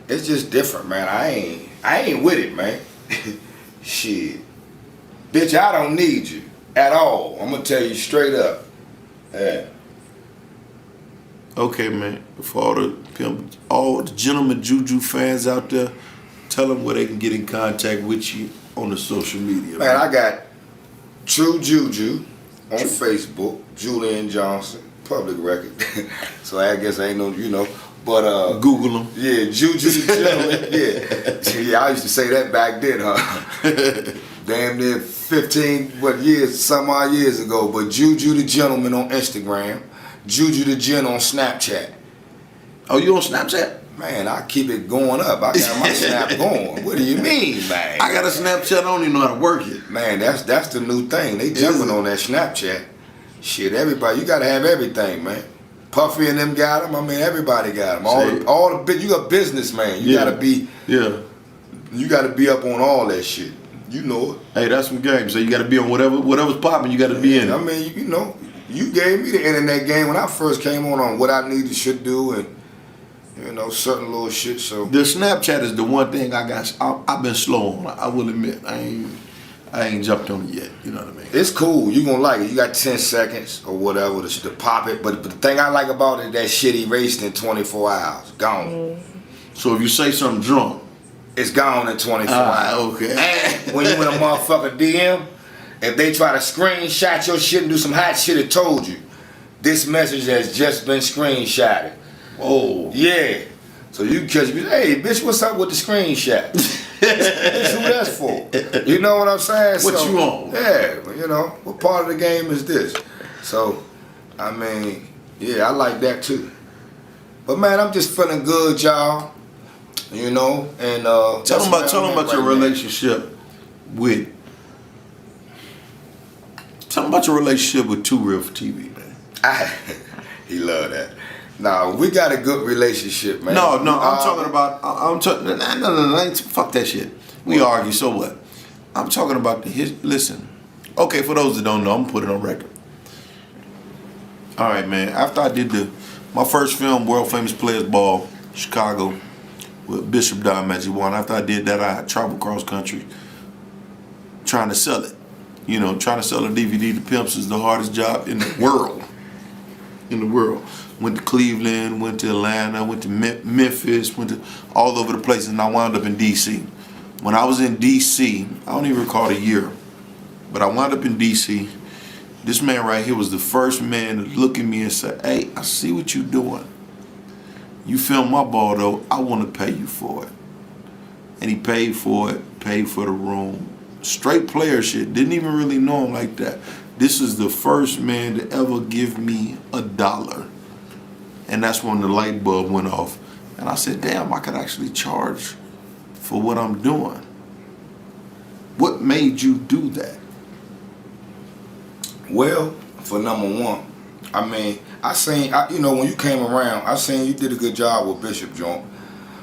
it's just different, man. I ain't with it, man. Shit, bitch, I don't need you at all. I'm gonna tell you straight up. Yeah. Okay, man. For all the gentlemen Juju fans out there, tell them where they can get in contact with you on the social media. Man, I got True Juju on Facebook, Julian Johnson, public record. So I guess ain't no, you know, but Google them. Yeah, Juju the Gentleman. Yeah, I used to say that back then, huh? Damn near 15 some odd years ago. But Juju the Gentleman on Instagram, Juju the Gen on Snapchat. Oh, you on Snapchat? Man, I keep it going up. I got my Snap going. What do you mean, man? I got a Snapchat. I don't even know how to work it. Man, that's the new thing. They jumping on that Snapchat. Shit, everybody, you gotta have everything, man. Puffy and them got them. I mean, everybody got them. All the you a businessman. You gotta be. Yeah. You gotta be up on all that shit. You know it. Hey, that's some game. So you gotta be on whatever's popping. You gotta be in it. I mean, you know, you gave me the internet game when I first came on what I needed should do and. You know, certain little shit, so. The Snapchat is the one thing I've been slow on. I will admit. I ain't jumped on it yet. You know what I mean? It's cool. You gonna like it. You got 10 seconds or whatever to pop it. But the thing I like about it, that shit erased in 24 hours. Gone. So if you say something drunk, it's gone in 24 hours. Okay. And when you in a motherfucker DM, if they try to screenshot your shit and do some hot shit, it told you. This message has just been screenshotted. Oh. Yeah. So you catch me, hey, bitch, what's up with the screenshot? Bitch, who that's for? You know what I'm saying? What you on? Yeah, you know, what part of the game is this? So, I mean, yeah, I like that too. But man, I'm just feeling good, y'all. You know, and tell them about your relationship with. Tell them about your relationship with Too Real for TV, man. He love that. Nah, we got a good relationship, man. No, I'm talking about. No, fuck that shit. We argue, so what? I'm talking about listen. Okay, for those that don't know, I'm gonna put it on record. All right, man. After I did my first film, World Famous Players Ball, Chicago, with Bishop Don Magic One. After I did that, I traveled cross country trying to sell it. You know, trying to sell a DVD to pimps is the hardest job in the world. in the world. Went to Cleveland, went to Atlanta, went to Memphis, went to all over the places, and I wound up in D.C. When I was in D.C., I don't even recall the year, but I wound up in D.C. This man right here was the first man to look at me and say, hey, I see what you're doing. You film my ball though, I want to pay you for it. And he paid for it, paid for the room. Straight player shit, didn't even really know him like that. This is the first man to ever give me $1. And that's when the light bulb went off. And I said, damn, I could actually charge for what I'm doing. What made you do that? Well, for number one, I mean, you know, when you came around, I seen you did a good job with Bishop Joint.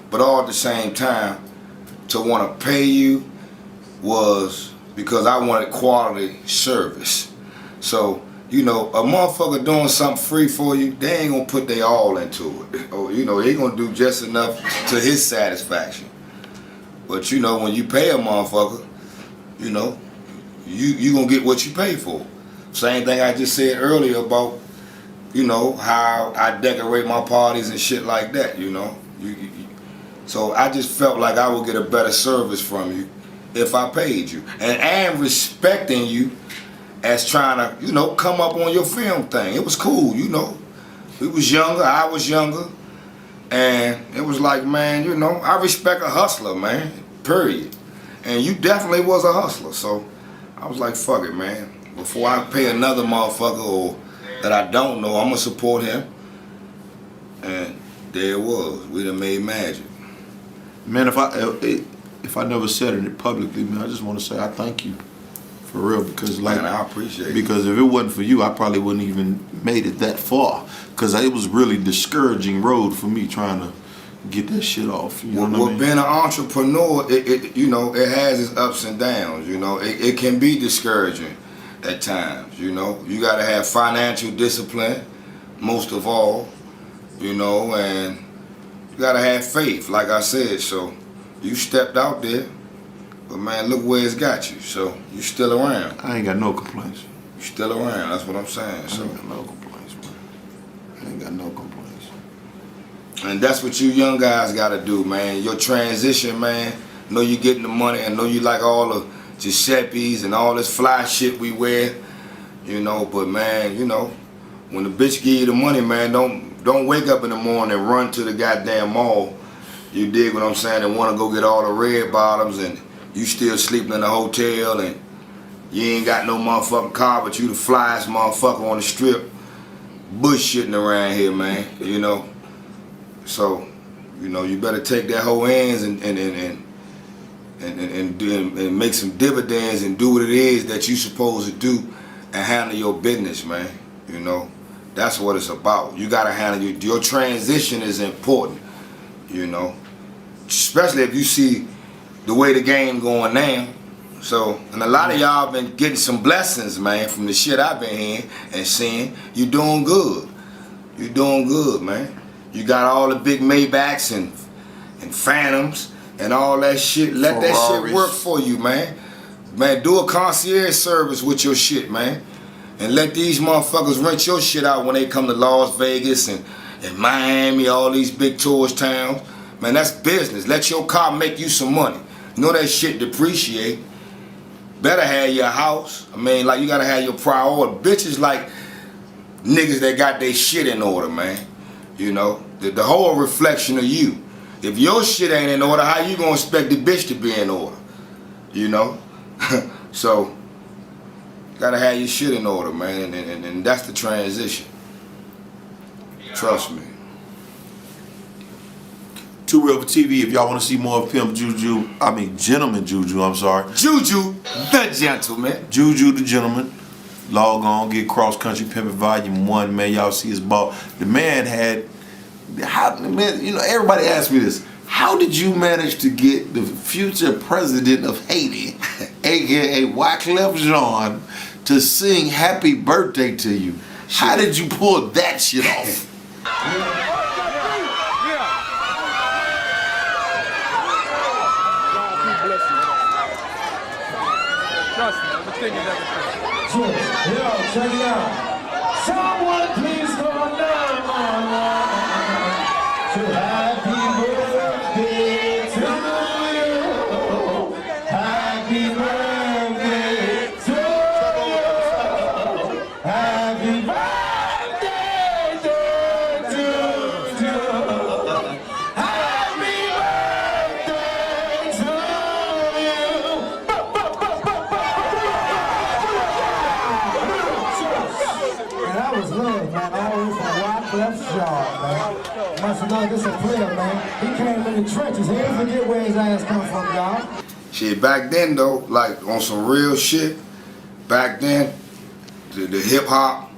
But all at the same time, to want to pay you was because I wanted quality service. So, you know, a motherfucker doing something free for you, they ain't gonna put their all into it. Or, you know, they gonna do just enough to his satisfaction. But, you know, when you pay a motherfucker, you know, you gonna get what you pay for. Same thing I just said earlier about, you know, how I decorate my parties and shit like that, you know. So I just felt like I would get a better service from you if I paid you. And respecting you as trying to, you know, come up on your film thing. It was cool, you know. We was younger, I was younger. And it was like, man, you know, I respect a hustler, man, period. And you definitely was a hustler. So I was like, fuck it, man. Before I pay another motherfucker or that I don't know, I'm gonna support him. And there it was. We done made magic. Man, if I never said it publicly, man, I just want to say I thank you. For real, because like, man, I appreciate it. Because if it wasn't for you, I probably wouldn't even made it that far. Because it was really discouraging road for me trying to get that shit off. You know what I mean? Being an entrepreneur, you know, it has its ups and downs. You know, it can be discouraging at times. You know, you got to have financial discipline, most of all. You know, and you got to have faith, like I said. So you stepped out there. But man, look where it's got you. So you still around. I ain't got no complaints. You still around. That's what I'm saying. So I ain't got no complaints, man. I ain't got no complaints. And that's what you young guys got to do, man. Your transition, man. Know you getting the money, and know you like all the Giuseppe's and all this fly shit we wear. You know, but man, you know, when the bitch give you the money, man, don't wake up in the morning and run to the goddamn mall. You dig what I'm saying? And want to go get all the red bottoms and you still sleeping in a hotel and you ain't got no motherfucking car, but you the flyest motherfucker on the strip bullshitting around here, man, you know. So, you know, you better take that whole ends and make some dividends and do what it is that you supposed to do and handle your business, man, you know. That's what it's about. You gotta handle your transition is important, you know. Especially if you see the way the game going now. So, and a lot of y'all been getting some blessings, man, from the shit I've been hearing and seeing. You doing good. You doing good, man. You got all the big Maybachs and Phantoms and all that shit. Let that shit work for you, man. Man, do a concierge service with your shit, man. And let these motherfuckers rent your shit out when they come to Las Vegas and Miami, all these big tourist towns. Man, that's business. Let your car make you some money. You know that shit depreciate. Better have your house. I mean, like, you gotta have your priority. Bitches like niggas that got their shit in order, man. You know, the whole reflection of you. If your shit ain't in order, how you gonna expect the bitch to be in order? You know? So, gotta have your shit in order, man, and that's the transition. Trust me. Too Real for TV. If y'all want to see more of Gentleman Juju, I'm sorry. Juju, the gentleman. Juju, the gentleman. Log on, get Cross Country Pimping Volume 1, man. Y'all see his ball. The man had, man, you know, everybody asked me this. How did you manage to get the future president of Haiti, aka Wyclef Jean, to sing Happy Birthday to you? How did you pull that shit off? Trust me, everything is everything. Yo, check it out. Someone please call 911 to happy birthday to you. Happy birthday to you. Happy birthday to you. Happy birthday to you. Man, that was love, man. All the way from Wyclif's yard, man. Must have known this a player, man. He came in the trenches. He didn't forget where his ass come from, y'all. Shit, back then though, like on some real shit, back then, the hip hop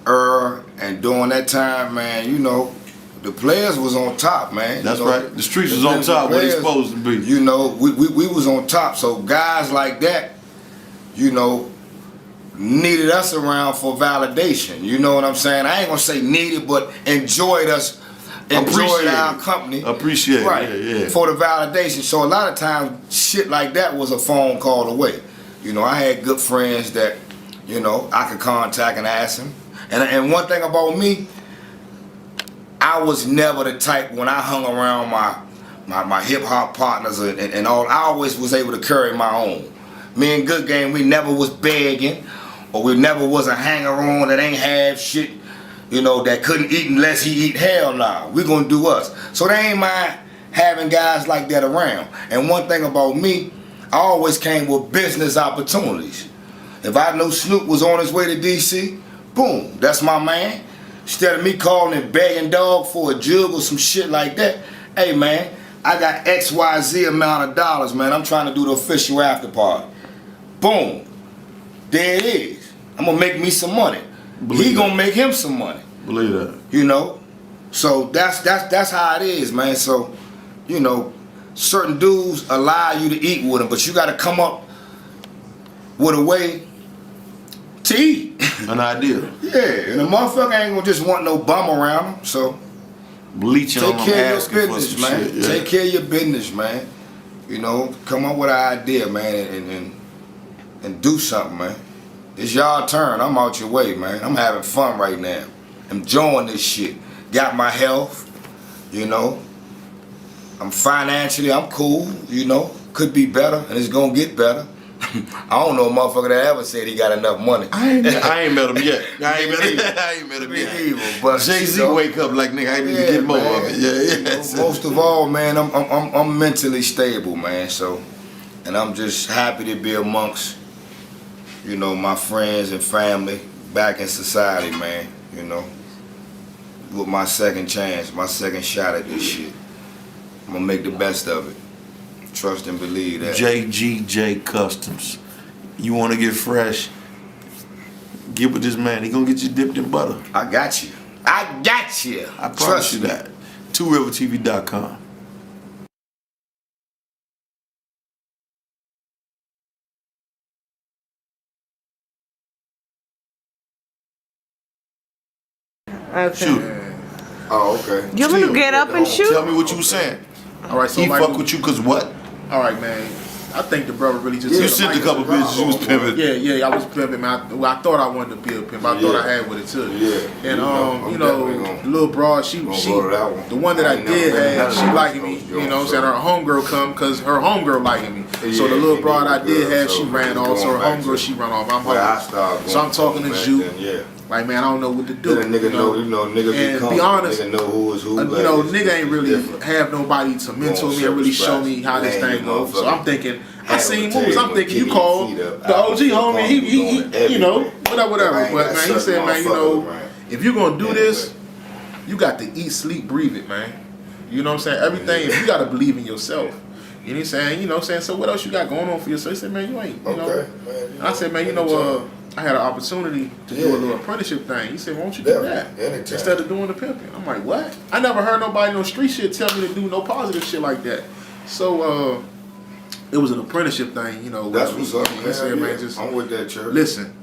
era and during that time, man, you know, the players was on top, man. That's you know, right. The streets was on top where they supposed to be. You know, we was on top. So guys like that, you know, needed us around for validation. You know what I'm saying? I ain't gonna say needed, but enjoyed us. Enjoyed our company. Appreciate it. Right. Yeah. For the validation. So a lot of times shit like that was a phone call away. You know, I had good friends that, you know, I could contact and ask them. And one thing about me, I was never the type when I hung around my hip hop partners and all, I always was able to carry my own. Me and Good Game, we never was begging, or we never was a hanger on that ain't have shit, you know, that couldn't eat unless he eat. Hell nah, we gonna do us. So they ain't mind having guys like that around. And one thing about me, I always came with business opportunities. If I knew Snoop was on his way to DC, boom, that's my man. Instead of me calling and begging dog for a jug or some shit like that, hey man, I got XYZ amount of dollars, man. I'm trying to do the official after party. Boom, there it is. I'm gonna make me some money. He gonna make him some money. Believe that. You know, so that's how it is, man. So, you know, certain dudes allow you to eat with them, but you got to come up with a way to eat. An idea. Yeah, and the motherfucker ain't gonna just want no bum around him. So, bleaching take on care of them, your business, man. Shit, yeah. Take care of your business, man. You know, come up with an idea, man, and do something, man. It's y'all turn. I'm out your way, man. I'm having fun right now. Enjoying this shit. Got my health, you know. I'm financially, I'm cool, you know. Could be better, and it's gonna get better. I don't know a motherfucker that ever said he got enough money. I ain't met him yet. I ain't met him yet. But Jay-Z you know, wake up like, nigga, I need to get more of it. Yeah. You know, most of all, man, I'm mentally stable, man. So, and I'm just happy to be amongst, you know, my friends and family back in society, man. You know, with my second chance, my second shot at this shit. I'm gonna make the best of it. Trust and believe that. JGJ Customs. You want to get fresh? Get with this man. He gonna get you dipped in butter. I got you. I got you. I promise you that. 2rivertv.com. Shoot. Oh, okay. You want to get up and shoot? Tell me what you were saying. All right, so he Michael, fuck with you cause what? All right, man. I think the brother really just. You sent a couple bitches. You was pimping. Yeah, I was pimping. Man. I thought I wanted to be a pimp. I thought I had what it took. Yeah. And you know, the little broad, she, the one that I did have, she liking me. You know, what I'm saying her homegirl come because her homegirl liking me. So the little broad I did have, she ran off. So her homegirl, she ran off. I'm homeless. So I'm talking to Juke. Like, man, I don't know what to do. Nigga know, nigga and become, be honest, nigga know who is who. You know, nigga ain't really have nobody to mentor me and really show me how this thing goes. So I'm thinking, I seen movies. I'm thinking you called the OG homie. He you know, whatever. But man, he said, man, you know, if you're gonna do this, you got to eat, sleep, breathe it, man. You know what I'm saying? Everything. You got to believe in yourself. And he's saying, you know what I'm saying? So what else you got going on for yourself? He said, man, you ain't, you know. And I said, man, you know, I had an opportunity to do a little apprenticeship thing. He said, why don't you do that instead of doing the pimping? I'm like, what? I never heard nobody no street shit tell me to do no positive shit like that. So it was an apprenticeship thing, you know. That's what's up, man. Said, man, just, I'm with that, church. Listen,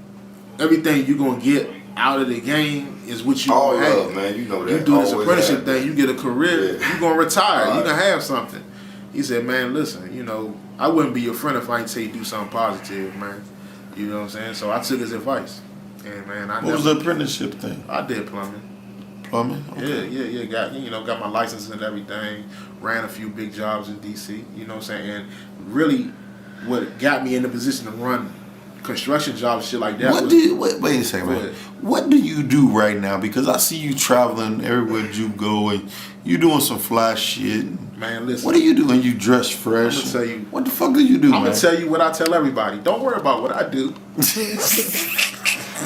everything you gonna get out of the game is what you all gonna have. love, man. You know that. You do this Always apprenticeship have. thing, you get a career, you gonna retire, Right. you gonna have something. He said, man, listen, you know, I wouldn't be your friend if I didn't say you do something positive, man. You know what I'm saying? So I took his advice. And man, What was the apprenticeship thing? I did plumbing. Plumbing? Okay. Yeah. Got my license and everything. Ran a few big jobs in DC. You know what I'm saying? And really, what got me in the position to run construction jobs, shit like that. Wait a second, man. What do you do right now? Because I see you traveling everywhere you go, and you doing some fly shit. Man, listen. What do you do when you dress fresh? I'm gonna tell you. What the fuck do you do, I'm man? gonna tell you what I tell everybody. Don't worry about what I do.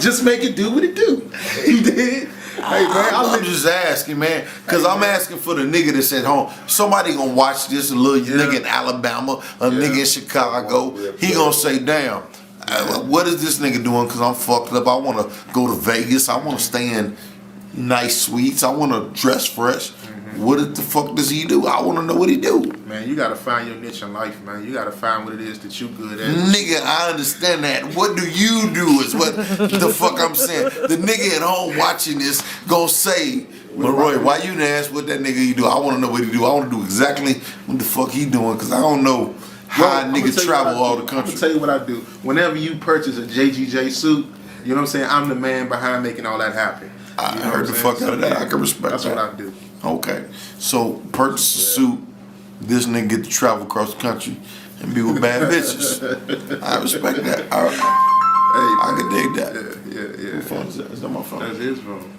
Just make it do what it do. You did. Hey man, I'm just asking, man, because I'm asking for the nigga that's at home. Somebody gonna watch this, a little nigga in Alabama, a nigga in Chicago. He gonna say, damn, what is this nigga doing? Because I'm fucked up. I want to go to Vegas. I want to stay in nice suites. I want to dress fresh. What the fuck does he do? I want to know what he do. Man, you gotta find your niche in life, man. You gotta find what it is that you good at. Nigga, I understand that. What do you do is what the fuck I'm saying. The nigga at home watching this gonna say, Maroy, why you didn't ask what that nigga you do? I want to know what he do. I want to do exactly what the fuck he doing, because I don't know how a nigga travel all the country. I'm gonna tell you what I do. Whenever you purchase a JGJ suit, you know what I'm saying? I'm the man behind making all that happen. I heard the fuck out of that. I can respect That's that. what I do. Okay. So, purchase a suit. This nigga get to travel across the country and be with bad bitches. I respect that. I can dig that. Yeah. Whose phone is that? Is that my phone? That's his phone.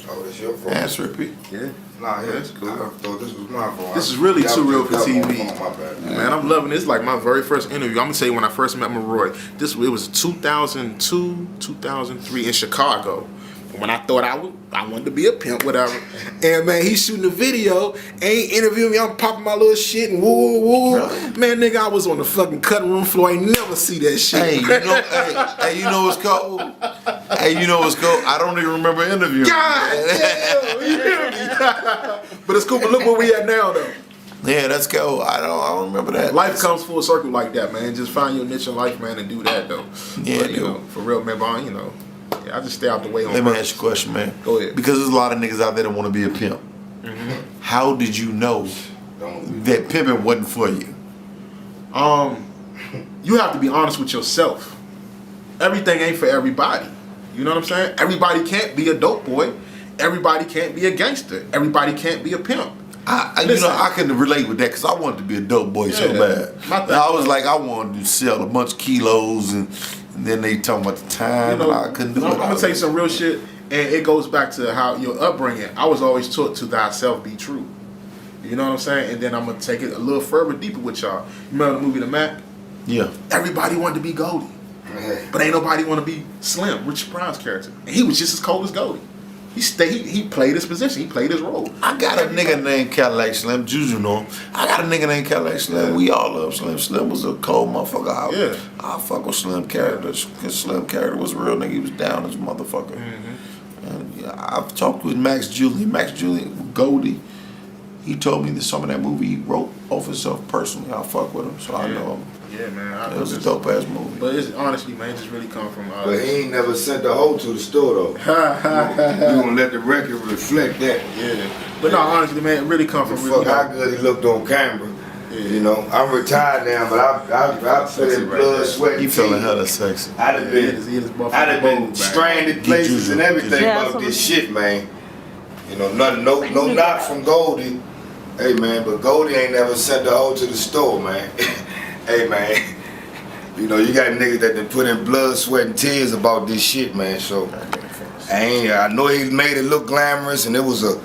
Oh, that's your phone. Answer it, P. Yeah. Nah, yeah, that's cool. I thought this was my phone. This is really too real for TV. My bad. Man, I'm loving this. Like my very first interview. I'm gonna tell you when I first met Maroy. It was 2002, 2003 in Chicago. When I thought I wanted to be a pimp, whatever. And man, he's shooting a video, ain't interviewing me. I'm popping my little shit and woo. Man, nigga, I was on the fucking cutting room floor. I ain't never see that shit. Hey, you know what's cold? Hey, you know what's cold? I don't even remember interviewing. God damn, you hear me? But it's cool. But look where we at now, though. Yeah, that's cool. I don't remember that. Life comes full circle like that, man. Just find your niche in life, man, and do that, though. Yeah, but, you know, for real, man, you know. Yeah, I just stay out the way on Let me purpose. ask you a question, man. Go ahead. Because there's a lot of niggas out there that want to be a pimp. How did you know that pimping wasn't for you? You have to be honest with yourself. Everything ain't for everybody. You know what I'm saying? Everybody can't be a dope boy. Everybody can't be a gangster. Everybody can't be a pimp. You know, I can relate with that because I wanted to be a dope boy so bad. I was like, I wanted to sell a bunch of kilos, and then they talking about the time, and I couldn't do it. I'm gonna tell you some real shit, and it goes back to how your upbringing. I was always taught to thyself be true. You know what I'm saying? And then I'm gonna take it a little further deeper with y'all. You remember the movie The Mac? Yeah. Everybody wanted to be Goldie, but ain't nobody want to be Slim, Richard Pryor's character, and he was just as cold as Goldie. He played his position. He played his role. I got a nigga named Cadillac Slim. Juju know him. I got a nigga named Cadillac Slim. We all love Slim. Slim was a cold motherfucker. I fuck with Slim character because Slim character was a real nigga. He was down as a motherfucker. And I've talked with Max Julian. Max Julian, Goldie. He told me that some of that movie he wrote off himself personally. I fuck with him, so I know him. Yeah, man. It was a dope ass movie. But it's honestly, man, it just really come from. But he ain't never sent the hoe to the store though. We gonna let the record reflect that. Yeah. But no, honestly, man, it really come from. Fuck how good he looked on camera. Yeah. You know, I'm retired now, but I put in blood, sweat, and You feeling hella sexy. I'd have been stranded places and everything about this shit, man. You know, no knock from Goldie. Hey man, but Goldie ain't never sent the hoe to the store, man. Hey man, you know you got niggas that done put in blood, sweat, and tears about this shit, man. So I know he made it look glamorous, and it was a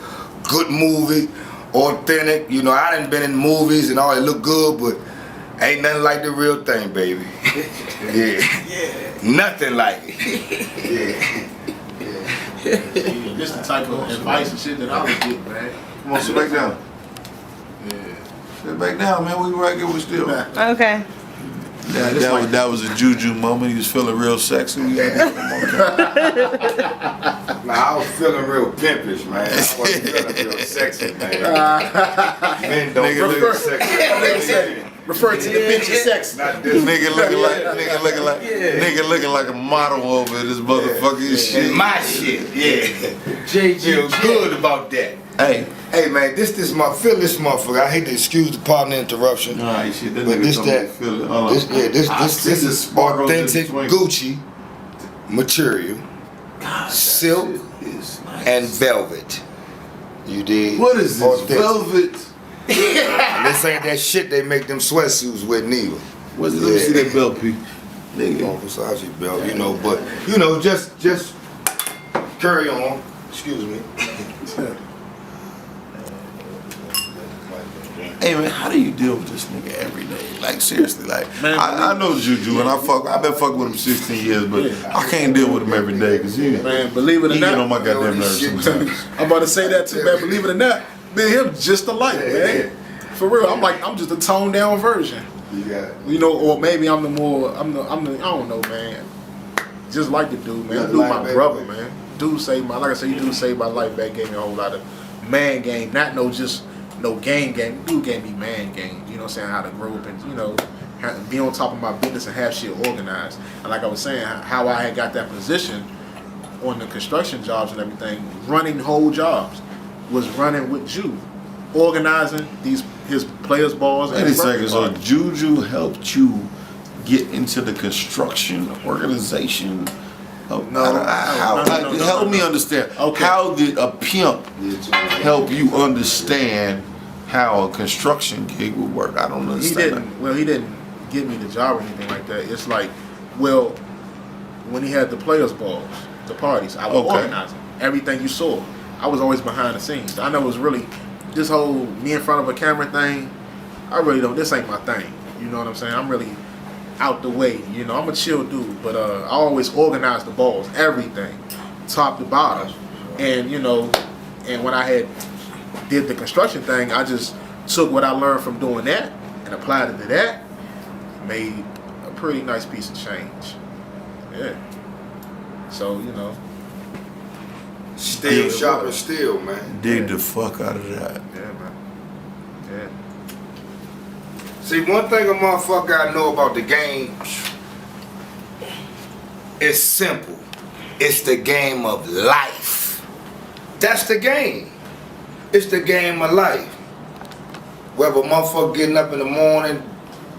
good movie, authentic. You know, I done been in movies and all, it look good, but ain't nothing like the real thing, baby. Yeah, nothing like it. This the type of advice and shit that I would get, man. Come on, sit back down. Sit back down, man. We right here. We still. Okay. That was a Juju moment. He was feeling real sexy. Nah, I was feeling real pimpish, man. I wasn't feeling real sexy, man. Men don't look sexy. Refer to the bitch as sexy. Nigga looking like a model over this motherfucking shit. And my shit, feel good about that. Hey, man, this motherfucker. I hate to excuse the partner interruption. Nah, shit, but this is authentic Gucci material. silk and velvet. You did. What is this? Velvet? And this ain't that shit they make them sweatsuits with neither. Let me see that belt, P. Nigga. Versace belt, you know, but you know, just carry on. Excuse me. Hey man, how do you deal with this nigga every day? Like seriously, like I know Juju and I've been fucking with him 16 years, but I can't deal with him every day because man, believe it or not, get on my goddamn nerves sometimes. I'm about to say that too, man. Believe it or not, me and him just alike, man. For real, I'm just a toned down version. You know, or maybe I'm the I don't know, man. Just like the dude, man. Dude, my brother, man. Dude saved my, like I said, you dude saved my life back, gave me a whole lot of man game, not no game. Dude gave me man game. You know what I'm saying? How to grow up and, you know, be on top of my business and have shit organized. And like I was saying, how I had got that position on the construction jobs and everything, running whole jobs, was running with Juju, organizing his players' balls. Wait a second, so Juju helped you get into the construction organization? Help me understand. Okay. How did a pimp help you understand how a construction gig would work? I don't understand. He didn't give me the job or anything like that. It's like, well, when he had the players' balls, the parties, I was organizing everything you saw. I was always behind the scenes. I know it was really this whole me in front of a camera thing. I really don't. This ain't my thing. You know what I'm saying? I'm really out the way. You know, I'm a chill dude, but I always organize the balls, everything, top to bottom. And you know, and when I had did the construction thing, I just took what I learned from doing that and applied it to that. Made a pretty nice piece of change. Yeah. So you know. Still shopping, still, man. Dig the fuck out of that. Yeah, man. Yeah. See, one thing a motherfucker I know about the game, it's simple. It's the game of life. That's the game. It's the game of life. Whether a motherfucker getting up in the morning,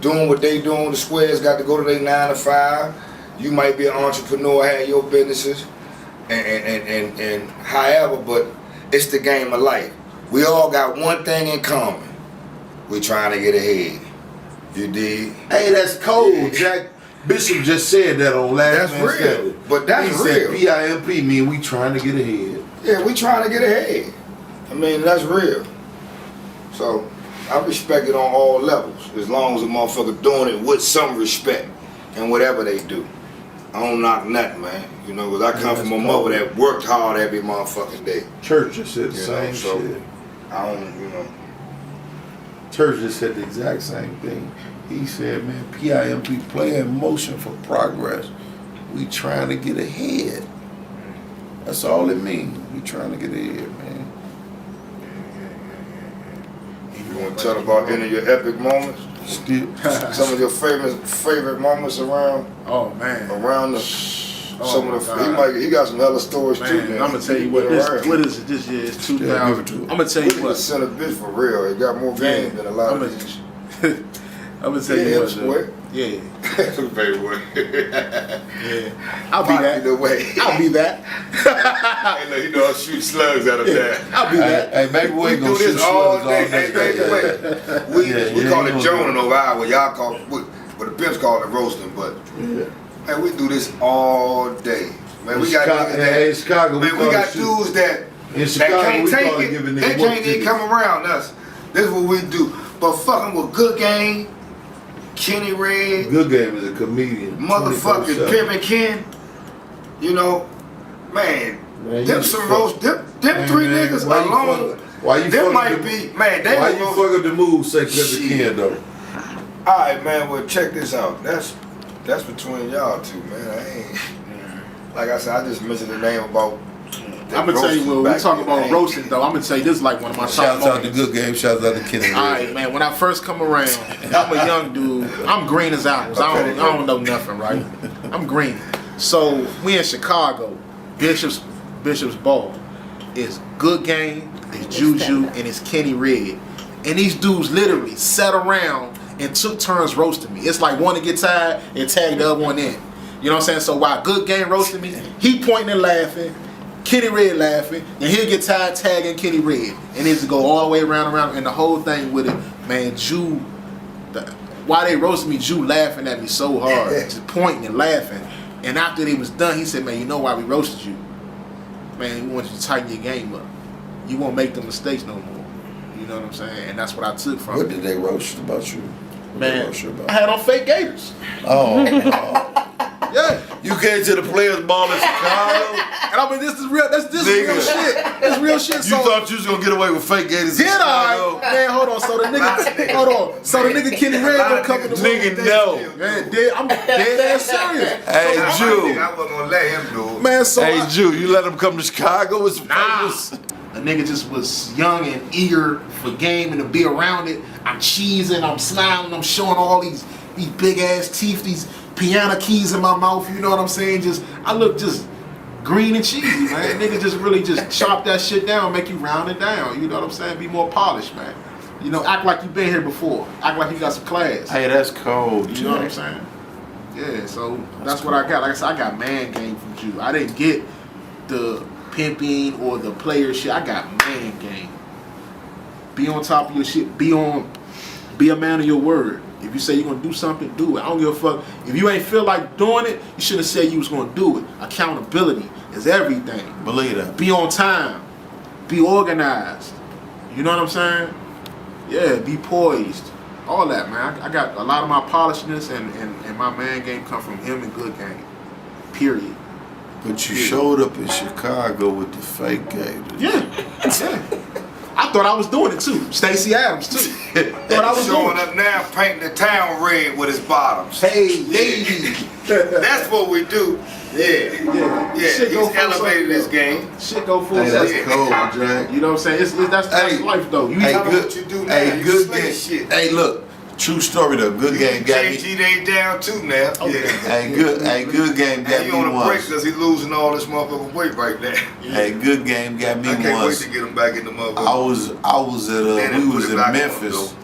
doing what they doing, the squares got to go to their 9 to 5. You might be an entrepreneur, have your businesses. And however, but it's the game of life. We all got one thing in common. We trying to get ahead. You dig? Hey, that's cold. Jack Bishop just said that on last. That's real. But that's real. He said PIMP mean we trying to get ahead. Yeah, we trying to get ahead. I mean, that's real. So I respect it on all levels, as long as a motherfucker doing it with some respect and whatever they do. I don't knock nothing, man. You know, because I come from a mother that worked hard every motherfucking day. Church just said the same shit. I don't, you know. Church just said the exact same thing. He said, man, PIMP play in motion for progress. We trying to get ahead. That's all it means. We trying to get ahead, man. You want to tell about any of your epic moments? Still, some of your favorite moments around. Oh man, around the. Some of the he got some hella stories too, man. I'm gonna tell you what is it this year? It's 2000. I'm gonna tell you what. Sent a bitch for real. It got more game than a lot of these. I'm gonna tell you what. Yeah. Baby boy. Yeah. I'll be that. Either way. I'll be that. Hey, look, you know I'll shoot slugs out of that. I'll be that. Hey, maybe we ain't gonna do this all day. Hey, baby, we call it joning over our, y'all call it, but the pimps call it roasting, but man, we do this all day. Man, we got niggas that, in Chicago, man, we got dudes that can't take it. They can't even come around us. This is what we do. But fucking with Good Game, Kenny Red, Good Game is a comedian. Motherfucking Pimping Ken, you know, man them some roast, them three niggas alone. Why you them might be, man, they why you fuck up the move, say Pimping Ken though? Alright, man, well check this out. That's between y'all two, man. I ain't like I said, I just mentioned the name about. I'm gonna tell you when we talk about roasting though. I'm gonna tell you this is like one of my top moments. Shouts out to Good Game. Shouts out to Kenny. All right, man. When I first come around, I'm a young dude. I'm green as apples. I don't know nothing, right? I'm green. So we in Chicago. Bishop's Ball is Good Game, is Juju, and it's Kenny Red. And these dudes literally sat around and took turns roasting me. It's like one to get tired and tag the other one in. You know what I'm saying? So while Good Game roasting me, he pointing and laughing, Kenny Red laughing, and he'll get tired tagging Kenny Red. And it just go all the way around, and the whole thing with it, man, Jew, while they roasted me, Jew laughing at me so hard, just pointing and laughing. And after they was done, he said, man, you know why we roasted you? Man, we want you to tighten your game up. You won't make the mistakes no more. You know what I'm saying? And that's what I took from it. What did they roast about you? Man, I had on fake gators. Oh. Yeah. You came to the Players Ball in Chicago? And I mean, this is real. This is real shit. It's real shit. You thought you was gonna get away with fake gators? Did I? Man, hold on. So the nigga, hold on. So the nigga Kenny Red gonna come in the nigga, no. Man, I'm dead ass serious. Hey, Jew. I wasn't gonna let him do it. Man, so hey, Jew, you let him come to Chicago with some papers? The nigga just was young and eager for game and to be around it. I'm cheesing, I'm smiling, I'm showing all these big ass teeth, these piano keys in my mouth. You know what I'm saying? I look just green and cheesy, man. Nigga just really just chop that shit down, make you round it down. You know what I'm saying? Be more polished, man. You know, act like you been here before. Act like you got some class. Hey, that's cold. You know what I'm saying? Yeah, so that's what I got. Like I said, I got man game from Jew. I didn't get the pimping or the player shit. I got man game. Be on top of your shit. Be a man of your word. If you say you're gonna do something, do it. I don't give a fuck. If you ain't feel like doing it, you should have said you was gonna do it. Accountability is everything. Believe that. Be on time. Be organized. You know what I'm saying? Yeah, be poised. All that, man. I got a lot of my polishedness and my man game come from him and Good Game. Period. But you showed up in Chicago with the fake gators. Yeah. I thought I was doing it too. Stacey Adams too. Thought I was showing doing it. up now, painting the town red with his bottoms. Hey, baby. That's what we do. Yeah. Shit He's elevated this game. Shit go full. Hey, that's cold, Jack. You know what I'm saying? That's life though. You tell me what you do now. Hey, You Good slay Game. shit. Hey, look. True story though. Good Game got me. JG they down too now. Yeah. Hey, Good Game got He me on the break once. because he losing all this motherfucking weight right now. Hey, Good Game got me I can't once. wait to get him back in the motherfucker. I was at we was in Memphis.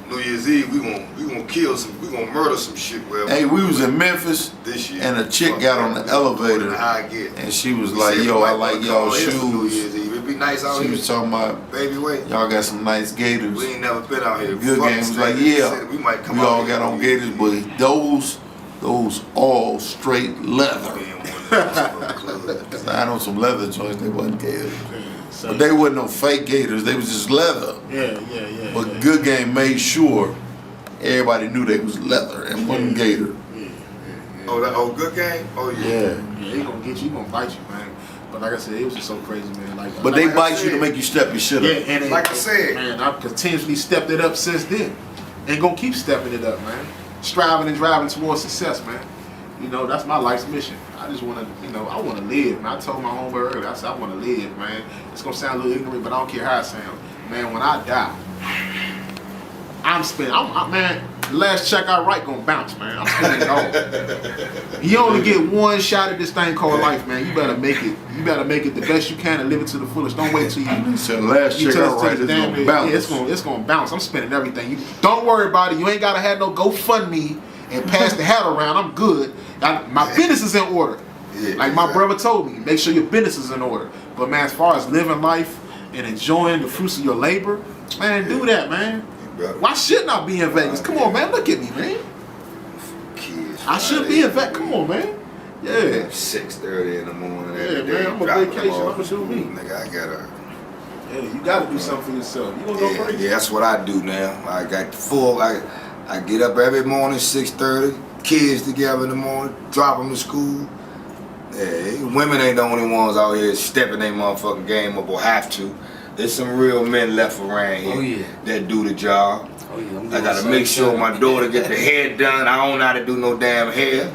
New Year's Eve, we gonna kill some, we gonna murder some shit. Well, Hey, we was in Memphis, this year, and a chick got on the elevator, and she was like, "Yo, I like y'all shoes." It'd be nice out She here. was talking about, Baby, wait. y'all got some nice gators. We ain't never been out here. Good Fuck Game was the like, state of the yeah, city. We might come we out all here got on and gators, but those all straight leather. I know some leather joints, they wasn't gators. But they wasn't no fake gators, they was just leather. Yeah. But Good Game made sure everybody knew they was leather and wasn't gator. Oh, Good Game? Oh, yeah. Yeah, he gonna get you, he gonna bite you, man. But like I said, it was just so crazy, man. But they bite you to make you step your shit up. Yeah, and like I said, man, I've continuously stepped it up since then. And gonna keep stepping it up, man. Striving and driving towards success, man. You know, that's my life's mission. I just wanna, I wanna live, man. I told my homeboy earlier, I said I wanna live, man. It's gonna sound a little ignorant, but I don't care how it sounds. Man, when I die, I'm spending, man, the last check I write gonna bounce, man. I'm spending it all. You only get one shot at this thing called life, man. You better make it. You better make it the best you can and live it to the fullest. Don't wait till you. So the last check I write is gonna bounce. Yeah, it's gonna bounce. I'm spending everything. Don't worry about it. You ain't gotta have no GoFundMe and pass the hat around. I'm good. My business is in order. Like my brother told me, make sure your business is in order. But man, as far as living life and enjoying the fruits of your labor, man, do that, man. Why shouldn't I be in Vegas? Come on, man. Look at me, man. I should be in Vegas. Come on, man. Yeah. 6:30 in the morning. Yeah, man. I'm on vacation. I'm gonna do me. Nigga, I gotta. Yeah, you gotta do something for yourself. You gonna go crazy? Yeah, that's what I do now. I got full. I get up every morning, 6:30. Kids together in the morning, drop them to school. Yeah, women ain't the only ones out here stepping their motherfucking game up or have to. There's some real men left around here that do the job. I gotta make sure my daughter get the hair done. I don't know how to do no damn hair.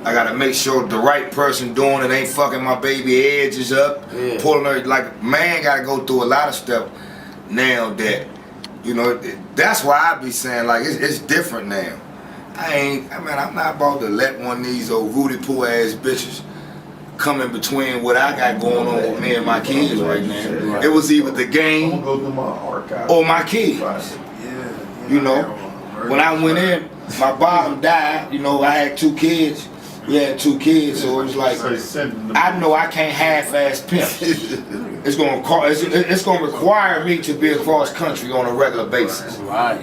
I gotta make sure the right person doing it ain't fucking my baby edges up, pulling her. Like, man gotta go through a lot of stuff now that, that's why I be saying, like, it's different now. I'm not about to let one of these old Rudy Poo ass bitches come in between what I got going on with me and my kids right now. It was either the game or my kids. When I went in, my bottom died. I had 2 kids. We had 2 kids, so it was like, I know I can't half-ass pimp. It's gonna require me to be across country on a regular basis. Right.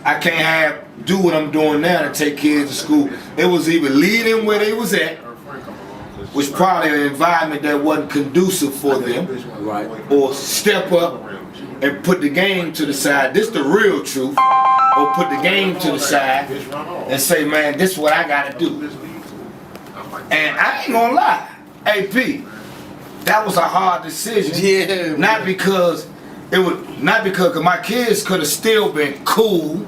I can't do what I'm doing now to take kids to school. It was either leave them where they was at, which probably an environment that wasn't conducive for them, right, or step up and put the game to the side. This the real truth. Or put the game to the side and say, man, this is what I gotta do. And I ain't gonna lie, AP, that was a hard decision. Yeah. Not because my kids could have still been cool,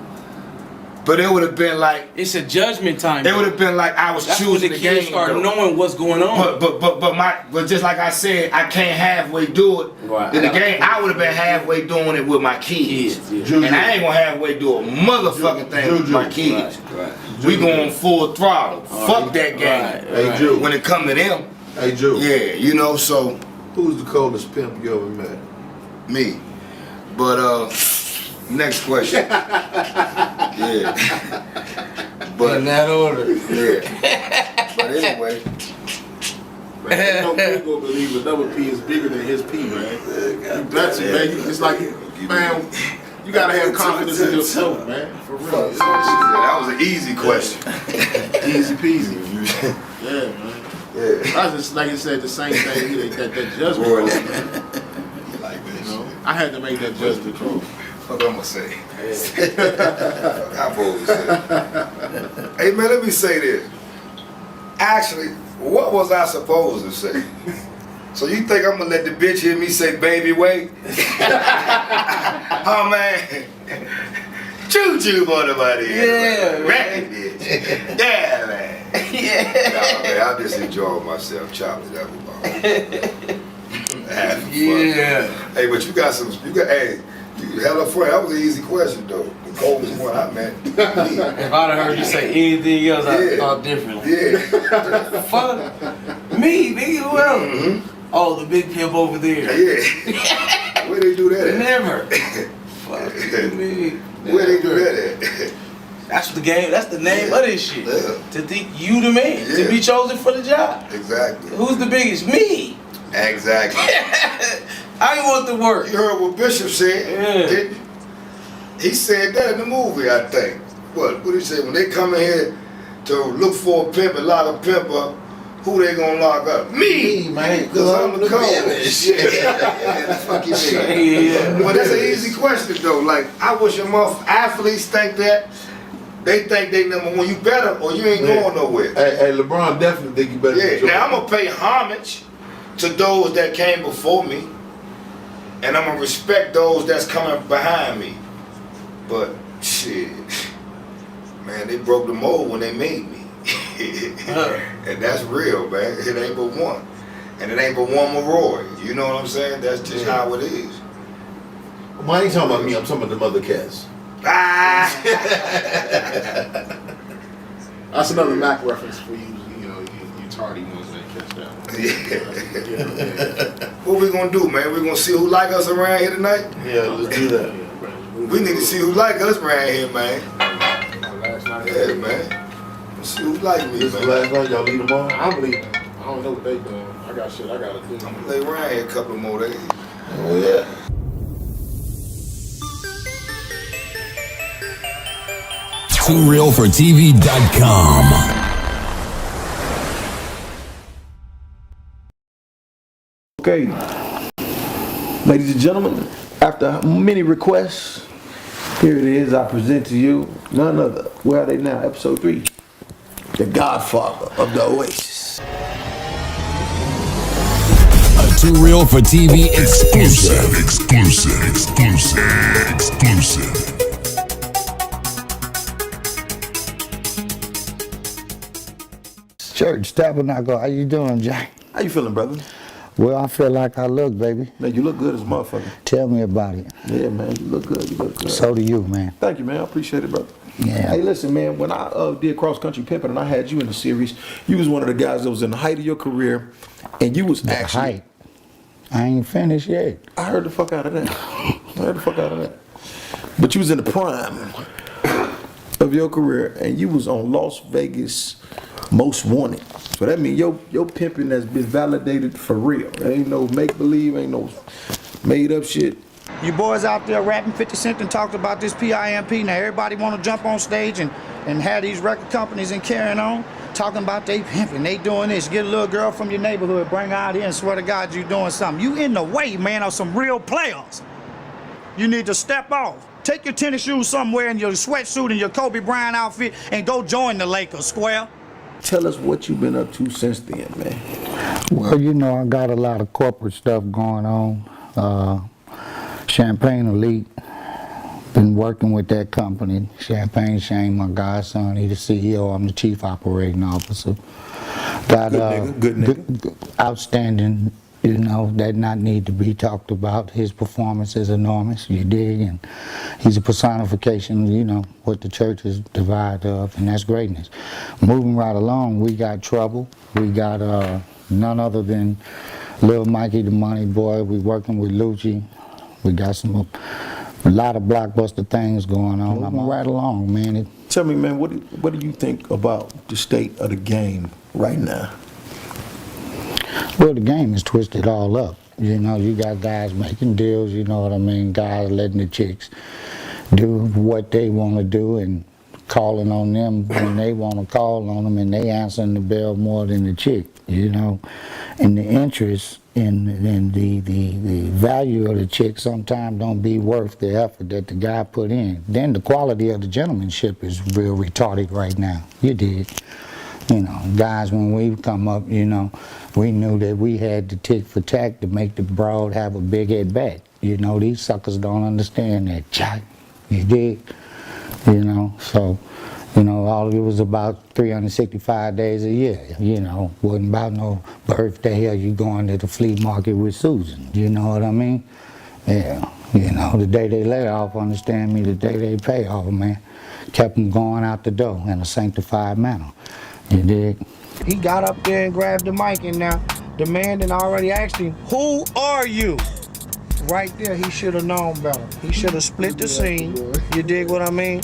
but it would have been like, it's a judgment time. It would have been like I was choosing the game. Start knowing what's going on. But just like I said, I can't halfway do it. Right. In the game, I would have been halfway doing it with my kids. And I ain't gonna halfway do a motherfucking thing with my kids. Right. We going full throttle. Fuck that game. Hey, Drew. When it come to them. Hey, Drew. Yeah, you know, so. Who's the coldest pimp you ever met? Me. But next question. Yeah. But in that order. Yeah. But anyway. Man, no P gonna believe another P is bigger than his P, man. That's it, man. It's like, man, you gotta have confidence in yourself, man. For real. That was an easy question. Easy peasy. Yeah, man. Yeah. I was just, like I said, the same thing, that judgment call, man. Like this. You know, I had to make that judgment call. What I'm gonna say? I've always said. Hey man, let me say this. Actually, what was I supposed to say? So you think I'm gonna let the bitch hear me say baby wait? Oh man. Choo choo motorbody. Yeah, man. Bitch. Yeah, man. Yeah. Nah, man, I'm just enjoying myself, chopping that was all. Yeah. Hey, but hey, you hella funny. That was an easy question though. The coldest one I met. If I'd have heard you say anything else, I'd thought differently. Yeah. Fuck me, nigga. Who else? Mm-hmm. Oh, the big pimp over there. Yeah. Where they do that at? Never. Fuck me. Where they do that at? That's the game. That's the name of this shit. Yeah. To think you the man. To be chosen for the job. Exactly. Who's the biggest? Me. Exactly. I want the work. You heard what Bishop said, didn't you? He said that in the movie, I think. What did he say? When they come in here to look for a pimp and lock a pimp up, who they gonna lock up? Me, man, because I'm the coldest. Yeah, fuck you, nigga. But that's an easy question though. Like, I wish your athletes think that. They think they number one. You better or you ain't going nowhere. Hey, LeBron definitely think you better. Yeah, now I'm gonna pay homage to those that came before me, and I'm gonna respect those that's coming behind me. But shit, man, they broke the mold when they made me, and that's real, man. It ain't but one, and it ain't but one Maroy. You know what I'm saying? That's just how it is. Well, I ain't talking about me. I'm talking about the other cats. That's another Mac reference for you. You know, you tardy ones that catch that one. Yeah. What we gonna do, man? We gonna see who like us around here tonight? Yeah, let's do that. We need to see who like us around here, man. Yeah, man. Let's see who like me, This man. is the last night. Y'all leave them on? I'm leaving. I don't know what they doing. I got shit I gotta do. I'm gonna lay around here a couple more days. Oh yeah. TooRealForTV.com. Okay, ladies and gentlemen, after many requests, here it is. I present to you none other. Where are they now? Episode 3. The Godfather of the Oasis. A Too Real for TV exclusive. Exclusive. Church Tabernacle, how you doing, Jack? How you feeling, brother? Well, I feel like I look, baby. Man, you look good as a motherfucker. Tell me about it. Yeah, man, you look good. You look good. So do you, man. Thank you, man. I appreciate it, brother. Yeah. Hey, listen, man. When I did Cross Country Pimping and I had you in the series, you was one of the guys that was in the height of your career, and you was The actually height. I ain't finished yet. I heard the fuck out of that. But you was in the prime of your career, and you was on Las Vegas most wanted. So that means your pimping has been validated for real. There ain't no make believe, ain't no made up shit. You boys out there rapping 50 Cent and talked about this PIMP. Now everybody want to jump on stage and have these record companies and carrying on, talking about they pimping, they doing this. Get a little girl from your neighborhood, bring her out here and swear to God you doing something. You in the way, man, of some real players. You need to step off. Take your tennis shoes somewhere in your sweatsuit and your Kobe Bryant outfit and go join the Lakers, square. Tell us what you've been up to since then, man. Well, you know, I got a lot of corporate stuff going on. Champagne Elite, been working with that company. Champagne Shane, my godson, he's the CEO, I'm the chief operating officer. Got good nigga. Good, outstanding, you know, that not need to be talked about. His performance is enormous, you dig, and he's a personification, you know, what the church is divided of, and that's greatness. Moving right along, we got Trouble. We got none other than Lil Mikey the Money Boy. We working with Lucci. We got a lot of blockbuster things going on. I'm right along, man. Tell me, man, what do you think about the state of the game right now? Well, the game is twisted all up. You know, you got guys making deals, you know what I mean, guys letting the chicks do what they want to do and calling on them when they want to call on them, and they answering the bell more than the chick, you know. And the interest in the value of the chick sometimes don't be worth the effort that the guy put in. Then the quality of the gentlemanship is real retarded right now. You dig? You know, guys, when we come up, you know, we knew that we had the tick for tack to make the broad have a big head back. You know, these suckers don't understand that, Jack. You dig? You know, so, you know, all of it was about 365 days a year, you know. Wasn't about no birthday or you going to the flea market with Susan, you know what I mean? Yeah, you know, the day they lay off, understand me, the day they pay off, man. Kept them going out the door in a sanctified manner, you dig? He got up there and grabbed the mic, and now the man then already asked him, who are you? Right there, he should have known better. He should have split the scene, you dig what I mean?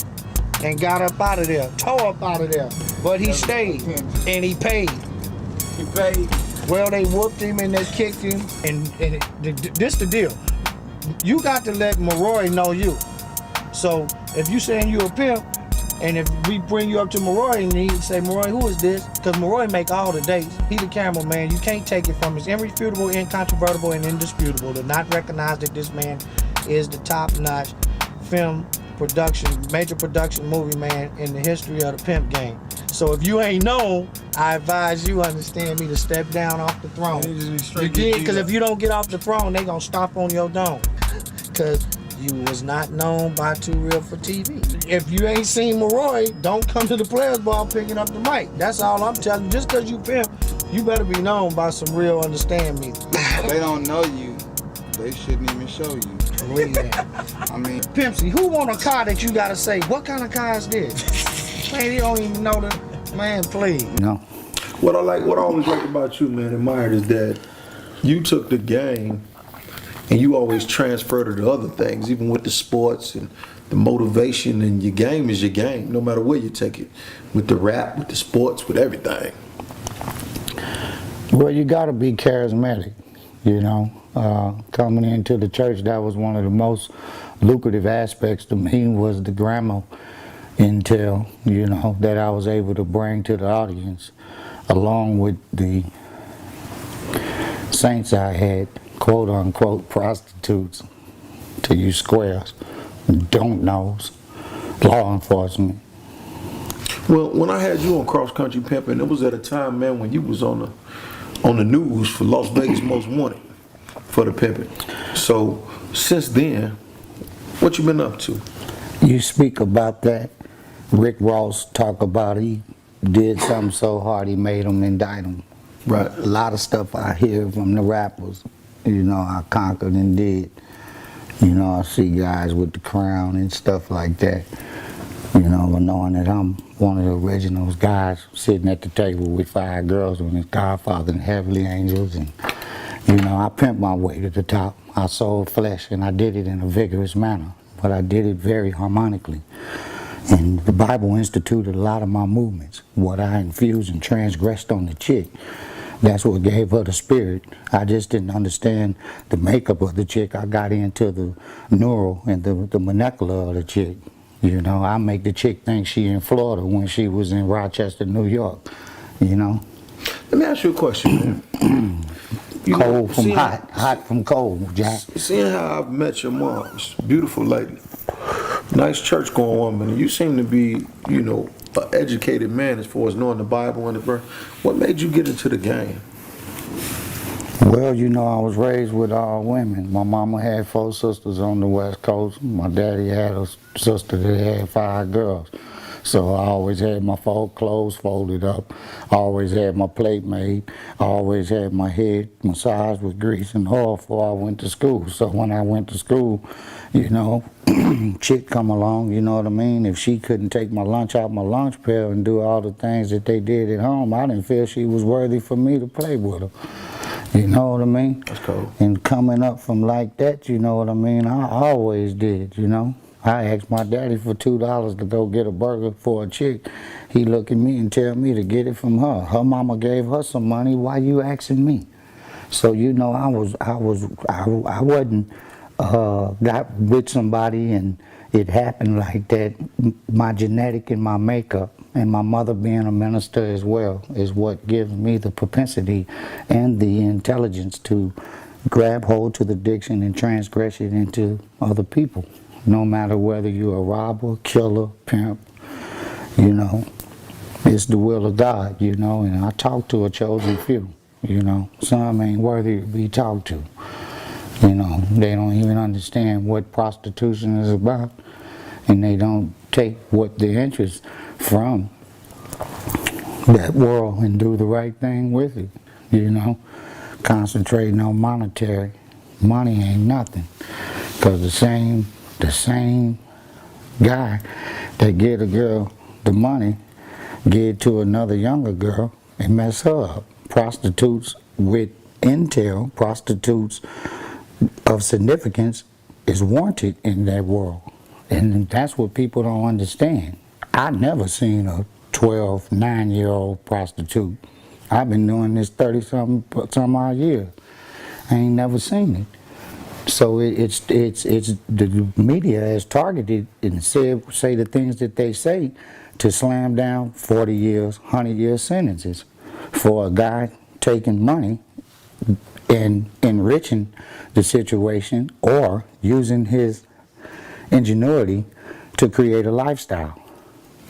And got up out of there, tore up out of there. But he stayed, and he paid. He paid? Well, they whooped him and they kicked him, and this the deal. You got to let Maroy know you. So if you saying you a pimp, and if we bring you up to Maroy and he say, Maroy, who is this? Because Maroy make all the dates. He the cameraman. You can't take it from him. It's irrefutable, incontrovertible, and indisputable to not recognize that this man is the top-notch film production, major production movie man in the history of the pimp game. So if you ain't known, I advise you, understand me, to step down off the throne. You did, because if you don't get off the throne, they gonna stomp on your dome. Because you was not known by Too Real for TV. If you ain't seen Maroy, don't come to the Players Ball picking up the mic. That's all I'm telling you. Just because you pimp, you better be known by some real understand me. They don't know you. They shouldn't even show you. Believe that. I mean, Pimpsy, who want a car that you gotta say, what kind of car is this? Man, you don't even know the man, please. No. What I always like about you, man, admired, is that you took the game and you always transferred it to other things, even with the sports and the motivation, and your game is your game, no matter where you take it. With the rap, with the sports, with everything. Well, you gotta be charismatic, you know. Coming into the church, that was one of the most lucrative aspects to me, was the grammar intel, you know, that I was able to bring to the audience, along with the saints I had, quote unquote prostitutes, to use squares, don't knows, law enforcement. Well, when I had you on Cross Country Pimping, it was at a time, man, when you was on the news for Las Vegas Most Wanted for the pimping. So since then, what you been up to? You speak about that. Rick Ross talk about he did something so hard he made them indict him. Right. A lot of stuff I hear from the rappers, you know, I conquered and did. You know, I see guys with the crown and stuff like that. You know, knowing that I'm one of the originals guys sitting at the table with 5 girls when it's Godfather and Heavenly Angels, and you know, I pimped my way to the top. I sold flesh, and I did it in a vigorous manner, but I did it very harmonically. And the Bible instituted a lot of my movements. What I infused and transgressed on the chick, that's what gave her the spirit. I just didn't understand the makeup of the chick. I got into the neural and the molecular of the chick. You know, I make the chick think she in Florida when she was in Rochester, New York. You know. Let me ask you a question, man. Cold from hot, hot from cold, Jack. Seeing how I've met your mom, she's a beautiful lady, nice church-going woman, and you seem to be, you know, an educated man as far as knowing the Bible and the verse. What made you get into the game? Well, you know, I was raised with all women. My mama had 4 sisters on the West Coast. My daddy had a sister that had 5 girls. So I always had my clothes folded up. I always had my plate made. I always had my head massaged with grease and oil before I went to school. So when I went to school, you know, chick come along, you know what I mean? If she couldn't take my lunch out my lunch pail and do all the things that they did at home, I didn't feel she was worthy for me to play with her. You know what I mean? That's cool. And coming up from like that, you know what I mean? I always did, you know? I asked my daddy for $2 to go get a burger for a chick. He look at me and tell me to get it from her. Her mama gave her some money. Why you asking me? So you know, I wasn't got with somebody and it happened like that. My genetic and my makeup and my mother being a minister as well is what gives me the propensity and the intelligence to grab hold to the diction and transgress it into other people. No matter whether you're a robber, killer, pimp, you know, it's the will of God, you know, and I talk to a chosen few, you know. Some ain't worthy to be talked to, you know. They don't even understand what prostitution is about, and they don't take what the interest from that world and do the right thing with it, you know. Concentrating on monetary. Money ain't nothing, because the same guy that get a girl the money get to another younger girl and mess her up. Prostitutes with intel, prostitutes of significance is wanted in that world, and that's what people don't understand. I never seen a 12, 9-year-old prostitute. I've been doing this 30-some odd years. I ain't never seen it. So it's the media has targeted and say the things that they say to slam down 40 years, 100-year sentences for a guy taking money and enriching the situation or using his ingenuity to create a lifestyle.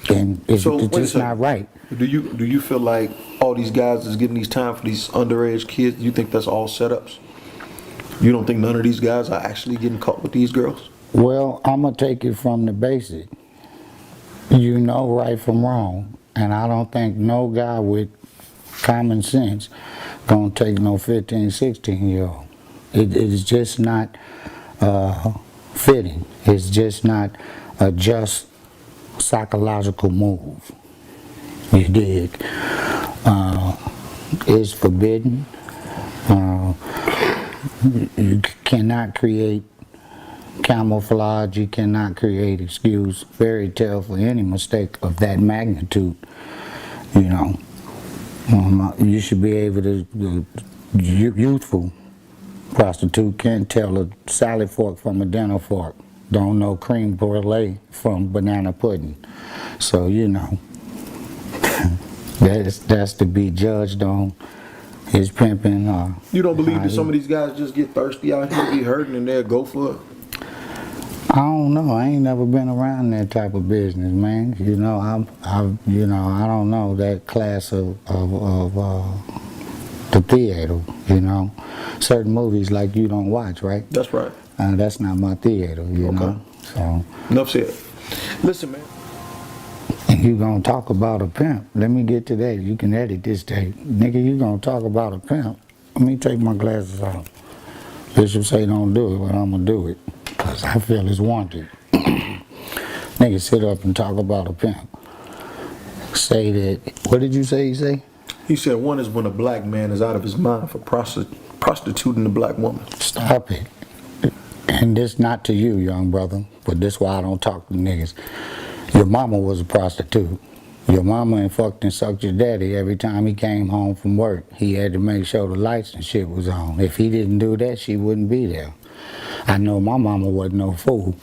And it's just not right. Do you feel like all these guys is getting these time for these underage kids? Do you think that's all setups? You don't think none of these guys are actually getting caught with these girls? Well, I'm going to take it from the basic. You know right from wrong. And I don't think no guy with common sense going to take no 15, 16-year-old. It is just not fitting. It's just not a just psychological move. You dig? It's forbidden. You cannot create camouflage, you cannot create excuse, fairy tale for any mistake of that magnitude, you know. You should be able to, the youthful prostitute can't tell a salad fork from a dinner fork, don't know creme brulee from banana pudding. So, you know, that's to be judged on. His pimping. You don't believe that some of these guys just get thirsty out here, be hurting, and they'll go for it? I don't know. I ain't never been around that type of business, man. You know, you know, I don't know that class of the theater. You know, certain movies like you don't watch, right? That's right. That's not my theater. You know. So. Enough said. Listen, man. And you gonna talk about a pimp. Let me get to that. You can edit this tape. Nigga, you gonna talk about a pimp. Let me take my glasses off. Bishop say don't do it, but I'm gonna do it. Because I feel it's wanted. Nigga sit up and talk about a pimp. Say that, what did you say he say? He said one is when a black man is out of his mind for prostituting a black woman. Stop it. And this not to you, young brother, but this why I don't talk to niggas. Your mama was a prostitute. Your mama and fucked and sucked your daddy every time he came home from work. He had to make sure the lights and shit was on. If he didn't do that, she wouldn't be there. I know my mama wasn't no fool.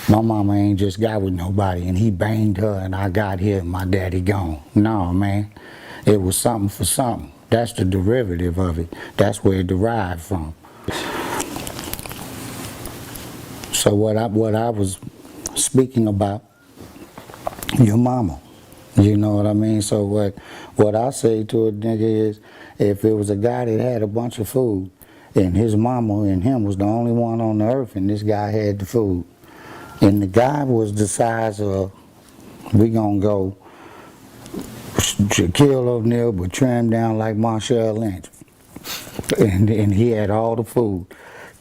My mama ain't just got with nobody and he banged her and I got here and my daddy gone. No, man. It was something for something. That's the derivative of it. That's where it derived from. So what I was speaking about, your mama. You know what I mean? So what I say to a nigga is, if it was a guy that had a bunch of food and his mama and him was the only one on the earth and this guy had the food, and the guy was the size of, we gonna go Shaquille O'Neal but trim down like Marshall Lynch, and he had all the food.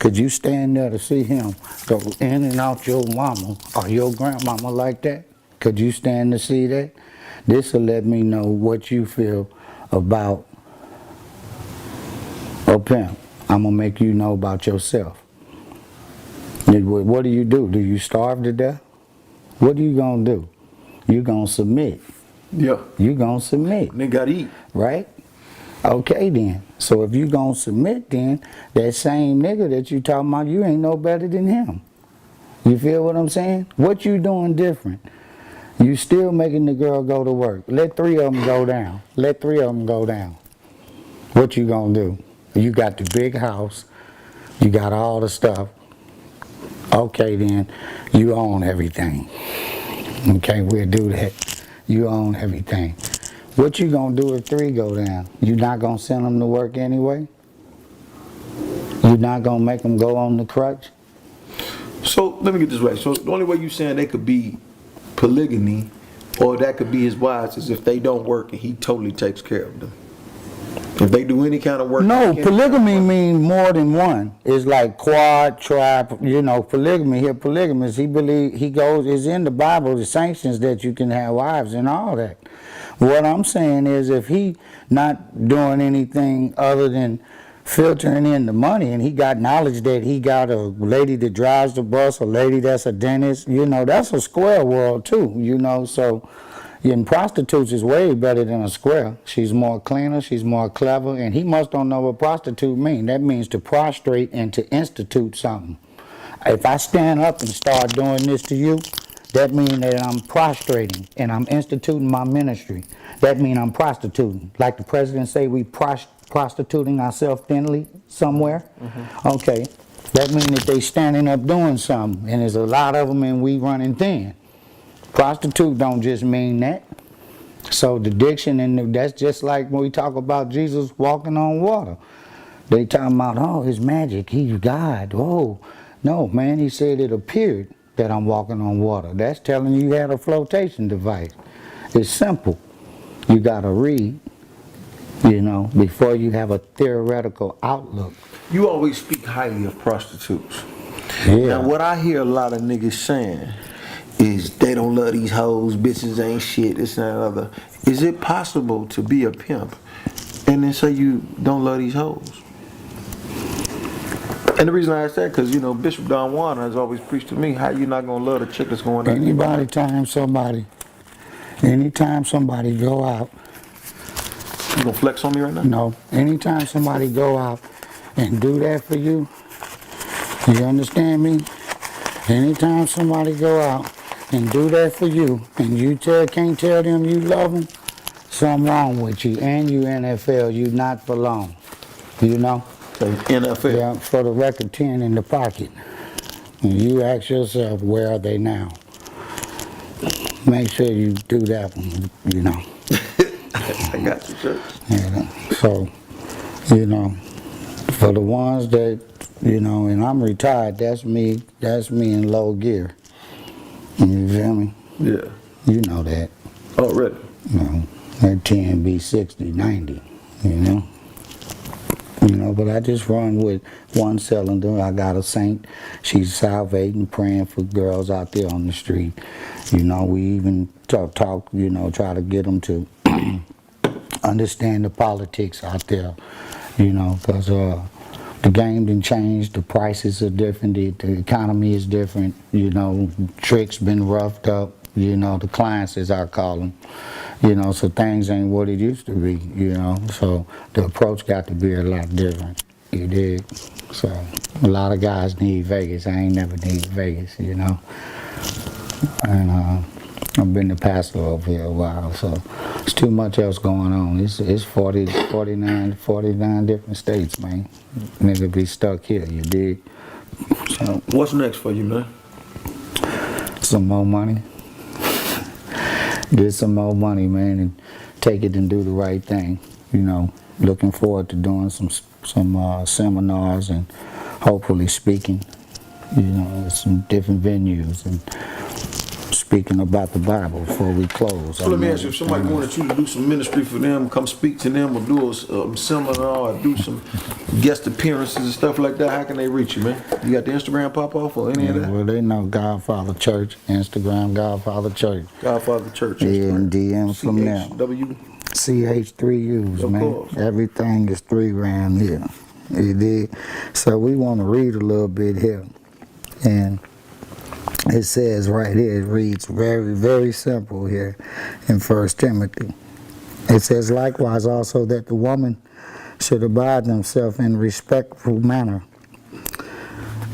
Could you stand there to see him go in and out your mama or your grandmama like that? Could you stand to see that? This will let me know what you feel about a pimp. I'm gonna make you know about yourself. What do? Do you starve to death? What are you gonna do? You gonna submit. Yeah. You gonna submit. Nigga gotta eat. Right? Okay then. So if you gonna submit then, that same nigga that you talking about, you ain't no better than him. You feel what I'm saying? What you doing different? You still making the girl go to work. Let 3 of them go down. Let 3 of them go down. What you gonna do? You got the big house. You got all the stuff. Okay then, you own everything. Okay, we'll do that. You own everything. What you gonna do if 3 go down? You not gonna send them to work anyway? You not gonna make them go on the crutch? So let me get this right. So the only way you saying they could be polygamy, or that could be his wives, is if they don't work and he totally takes care of them. If they do any kind of work. No, polygamy means more than one. It's like quad, tribe, you know, polygamy. Here, polygamous, is in the Bible, the sanctions that you can have wives and all that. What I'm saying is if he not doing anything other than filtering in the money, and he got knowledge that he got a lady that drives the bus, a lady that's a dentist, you know, that's a square world too, you know, so, and prostitutes is way better than a square. She's more cleaner, she's more clever, and he must don't know what prostitute means. That means to prostrate and to institute something. If I stand up and start doing this to you, that means that I'm prostrating and I'm instituting my ministry. That means I'm prostituting. Like the president say, we prostituting ourselves thinly somewhere. Okay, that means that they standing up doing something, and there's a lot of them and we running thin. Prostitute don't just mean that. So the diction, and that's just like when we talk about Jesus walking on water. They talking about, oh, it's magic, he's God. Oh, no, man, he said it appeared that I'm walking on water. That's telling you had a flotation device. It's simple. You gotta read, you know, before you have a theoretical outlook. You always speak highly of prostitutes. Yeah. Now what I hear a lot of niggas saying is they don't love these hoes, bitches ain't shit, this and that and other. Is it possible to be a pimp and then say you don't love these hoes? And the reason I ask that, because, you know, Bishop Don Juan has always preached to me, how you not going to love the chick that's going out? Anytime somebody go out. You going to flex on me right now? No. Anytime somebody go out and do that for you, you understand me? Anytime somebody go out and do that for you, and you can't tell them you love them, something wrong with you. And you NFL, you not for long. You know? NFL. Yeah, for the record, 10 in the pocket. And you ask yourself, where are they now? Make sure you do that one, you know. I got you, church. Yeah, so, you know, for the ones that, you know, and I'm retired, that's me in low gear. You feel me? Yeah. You know that. Oh, really? You know, that 10 be 60, 90, you know? You know, but I just run with one cylinder. I got a saint. She's salvating, praying for girls out there on the street. You know, we even talk, you know, try to get them to understand the politics out there, you know, because the game done changed, the prices are different, the economy is different, you know, tricks been roughed up, you know, the clients as I call them, you know, so things ain't what it used to be, you know, so the approach got to be a lot different, you dig? So a lot of guys need Vegas. I ain't never need Vegas, you know, and I've been the pastor over here a while, so it's too much else going on. It's 49 different states, man. Nigga be stuck here, you dig? So what's next for you, man? some more money. Get some more money, man, and take it and do the right thing. You know, looking forward to doing some seminars and hopefully speaking, you know, at some different venues and speaking about the Bible before we close. So let me ask you, if somebody wanted you to do some ministry for them, come speak to them, or do a seminar, or do some guest appearances and stuff like that, how can they reach you, man? You got the Instagram pop off or any of that? Well, they know Godfather Church, Instagram Godfather Church. Godfather Church. Yeah, and DM from them. CH3Us, man. Course. Everything is 3 around here. You dig? So we want to read a little bit here. And it says right here, it reads very, very simple here in 1 Timothy. It says, likewise also that the woman should abide themselves in a respectful manner.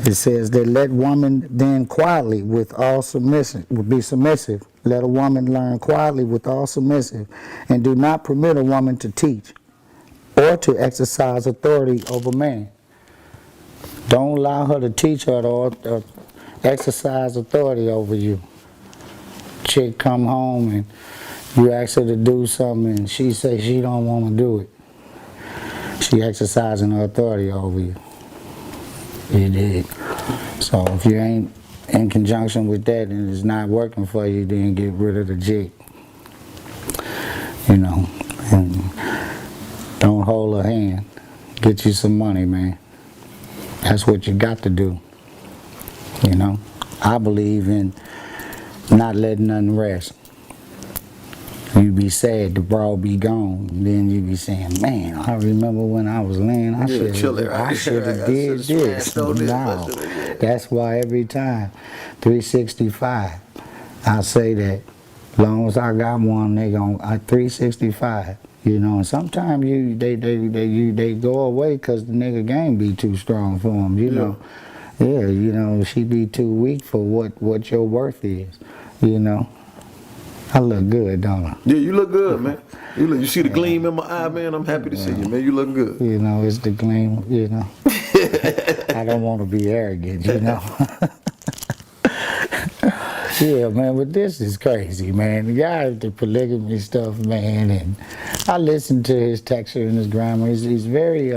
It says that let woman then quietly with all be submissive. Let a woman learn quietly with all submissive, and do not permit a woman to teach or to exercise authority over man. Don't allow her to teach her or exercise authority over you. Chick come home and you ask her to do something and she say she don't want to do it. She exercising her authority over you. You did. So if you ain't in conjunction with that and it's not working for you, then get rid of the jig. You know, and don't hold her hand. Get you some money, man. That's what you got to do. You know, I believe in not letting nothing rest. You be sad, the bra be gone. Then you be saying, man, I remember when I was laying, I should have did this. No, that's why every time, 365, I say that, as long as I got one, they gon' 365. You know, and sometimes they go away because the nigga game be too strong for them, you know. Yeah, you know, she be too weak for what your worth is, you know. I look good, don't I? Yeah, you look good, man. You see the gleam in my eye, man. I'm happy to see you, man. You look good. You know, it's the gleam, you know. I don't want to be arrogant, you know. Yeah, man, but this is crazy, man. The guy with the polygamy stuff, man, and I listened to his texture and his grammar. He's very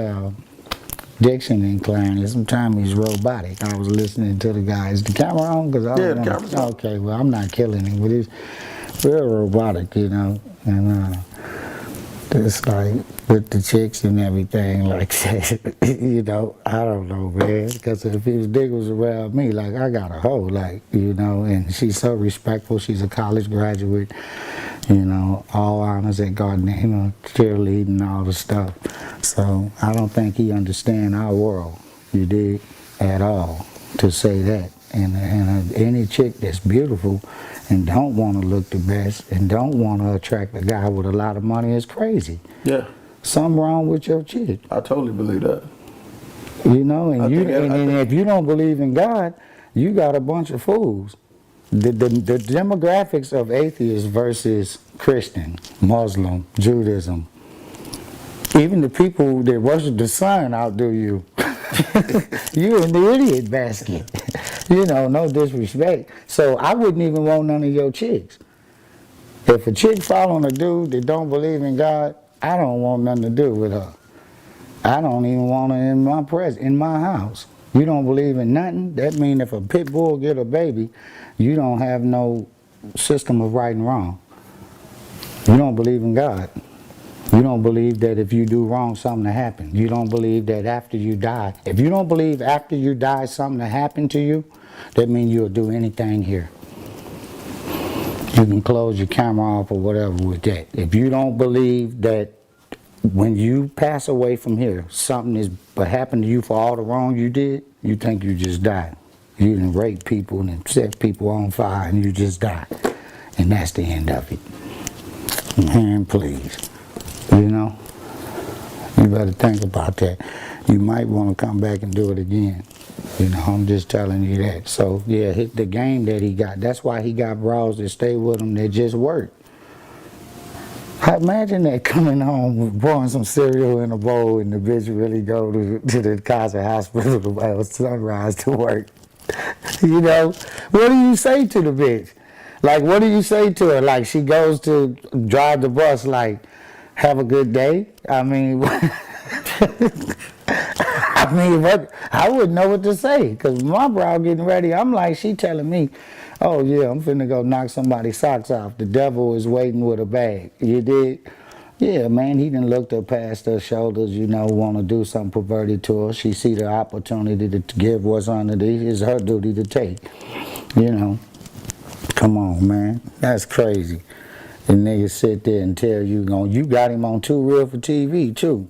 diction inclined, and sometimes he's robotic. I was listening to the guy. Is the camera on? Cause the camera's on. Okay, well, I'm not killing him, but he's very robotic, you know, and it's like with the chicks and everything, like that, you know, I don't know, man, because if his dick was around me, like, I got a hoe, like, you know, and she's so respectful. She's a college graduate, you know, all honors at Gardner, you know, cheerleading and all the stuff. So I don't think he understands our world, you dig, at all, to say that. And any chick that's beautiful and don't want to look the best and don't want to attract a guy with a lot of money is crazy. Yeah. Something wrong with your chick. I totally believe that. You know, and if you don't believe in God, you got a bunch of fools. The demographics of atheists versus Christian, Muslim, Judaism, even the people that worship the sun outdo you. You're in the idiot basket. You know, no disrespect. So I wouldn't even want none of your chicks. If a chick following a dude that don't believe in God, I don't want nothing to do with her. I don't even want her in my house. You don't believe in nothing? That means if a pit bull get a baby, you don't have no system of right and wrong. You don't believe in God. You don't believe that if you do wrong, something will happen. You don't believe that after you die. If you don't believe after you die something will happen to you, that means you'll do anything here. You can close your camera off or whatever with that. If you don't believe that when you pass away from here, something is happened to you for all the wrong you did, you think you just died. You didn't rape people and set people on fire and you just died. and that's the end of it. And please, you know, you better think about that. You might want to come back and do it again. You know, I'm just telling you that. So yeah, hit the game that he got. That's why he got bras that stay with him that just work. I imagine that coming home, pouring some cereal in a bowl, and the bitch really go to the Kaiser Hospital at sunrise to work. You know, what do you say to the bitch? Like, what do you say to her? Like, she goes to drive the bus, like, have a good day? I mean, what? I wouldn't know what to say, because my bro getting ready, I'm like, she telling me, oh yeah, I'm finna go knock somebody's socks off. The devil is waiting with a bag. You did? Yeah, man, he done looked up past her shoulders, you know, want to do something perverted to her. She see the opportunity to give what's under these. It's her duty to take, you know. Come on, man. That's crazy. The niggas sit there and tell you, you got him on Too Real for TV, too.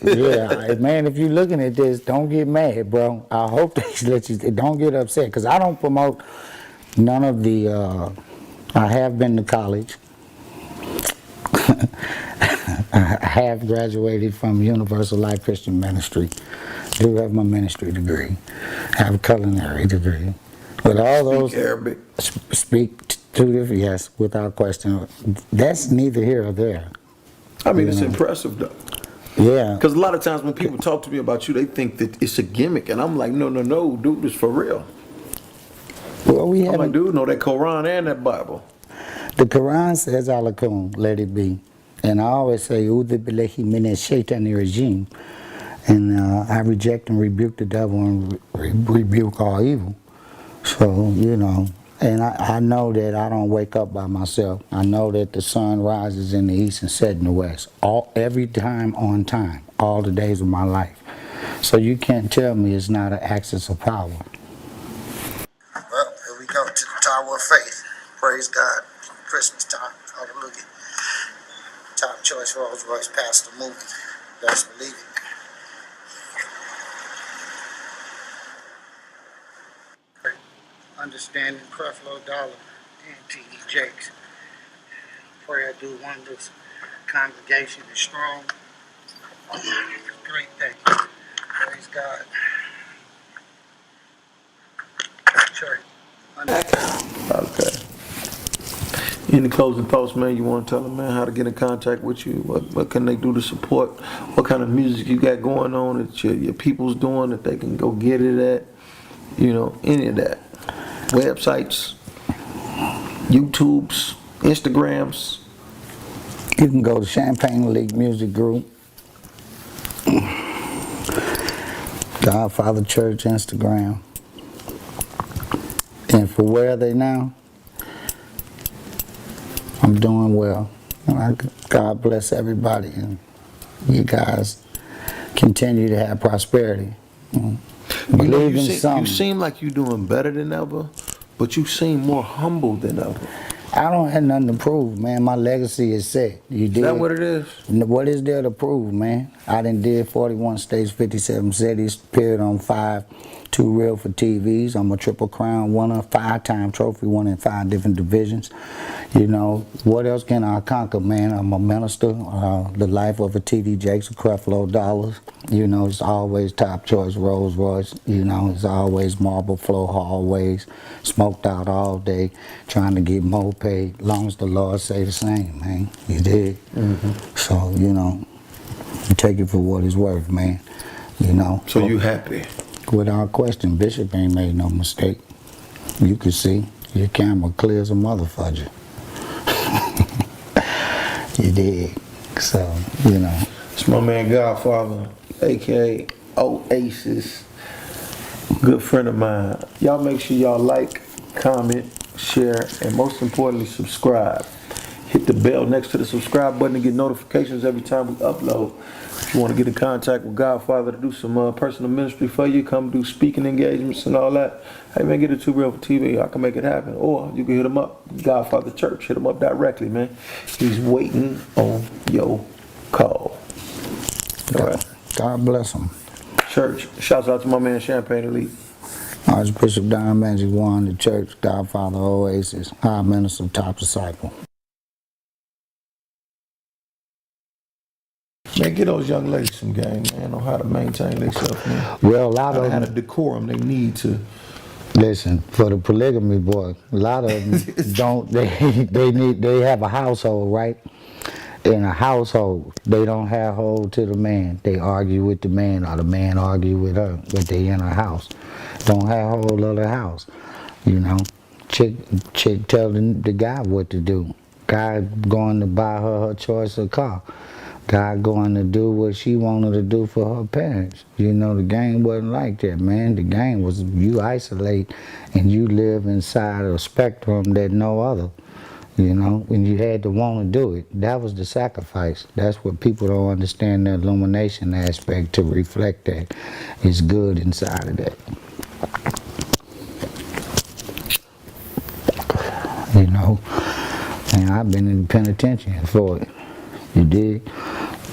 Yeah, man, if you're looking at this, don't get mad, bro. I hope they let you, don't get upset, because I don't promote none of the, I have been to college. I have graduated from Universal Life Christian Ministry. Do have my ministry degree. Have a culinary degree. With all those, Arabic. Speak to the, yes, without question. That's neither here or there. I mean, it's impressive though. Yeah. Because a lot of times when people talk to me about you, they think that it's a gimmick, and I'm like, no, dude, it's for real. Well, we have. I'm like, dude, know that Quran and that Bible. The Quran says, "Alakum, let it be," and I always say, "Udhu billahi minash shaitani rajim," and I reject and rebuke the devil and rebuke all evil. So, you know, and I know that I don't wake up by myself. I know that the sun rises in the east and sets in the west, every time on time, all the days of my life. So you can't tell me it's not an axis of power. Well, here we go to the Tower of Faith. Praise God. Christmas time. Hallelujah. Top choice Rolls Royce Pastor movie. Best believe it. Understanding Creflo Dollar and T.D. Jakes. Prayer do wonders. Congregation is strong. Great thing. Praise God. Church. Okay. Any closing thoughts, man? You want to tell them, man, how to get in contact with you? What can they do to support? What kind of music you got going on that your people's doing that they can go get it at? You know, any of that. Websites, YouTubes, Instagrams. You can go to Champagne League Music Group, Godfather Church Instagram. And for where are they now? I'm doing well. God bless everybody, and you guys continue to have prosperity. Believe in something. You seem like you're doing better than ever, but you seem more humble than ever. I don't have nothing to prove, man. My legacy is set. You did. Is that what it is? What is there to prove, man? I done did 41 states, 57 cities, appeared on 5 Too Real for TVs. I'm a Triple Crown winner, 5-time trophy winner in 5 different divisions. You know, what else can I conquer, man? I'm a minister, the life of a T.D. Jakes, a Creflo Dollars. You know, it's always top choice Rolls Royce. You know, it's always marble floor hallways, smoked out all day, trying to get more paid. Long as the Lord say the same, man. You did. So, you know, you take it for what it's worth, man. You know. So you happy? Without question, Bishop ain't made no mistake. You can see your camera clear as a motherfucker. You did. So, you know. It's my man Godfather, aka Oasis, good friend of mine. Y'all make sure y'all like, comment, share, and most importantly, subscribe. Hit the bell next to the subscribe button to get notifications every time we upload. If you want to get in contact with Godfather to do some personal ministry for you, come do speaking engagements and all that, hey man, get it Too Real for TV. I can make it happen. Or you can hit him up, Godfather Church. Hit him up directly, man. He's waiting on your call. All right. God bless him. Church, shouts out to my man Champagne Elite. Archbishop Don Magic Warren, the church, Godfather Oasis, High Minister, Top Disciple. Man, get those young ladies some game, man, on how to maintain themselves, man. Well, a lot of how them, to decorum they need to. Listen, for the polygamy boy, a lot of them don't. They have a household, right? In a household, they don't have hold to the man. They argue with the man, or the man argue with her, but they in a house. Don't have hold of the house, you know. Chick telling the guy what to do. Guy going to buy her choice of car. Guy going to do what she wanted to do for her parents. You know, the game wasn't like that, man. The game was you isolate and you live inside a spectrum that no other. You know, and you had to want to do it. That was the sacrifice. That's what people don't understand, the illumination aspect to reflect that. It's good inside of that. You know, and I've been in the penitentiary for it. You dig?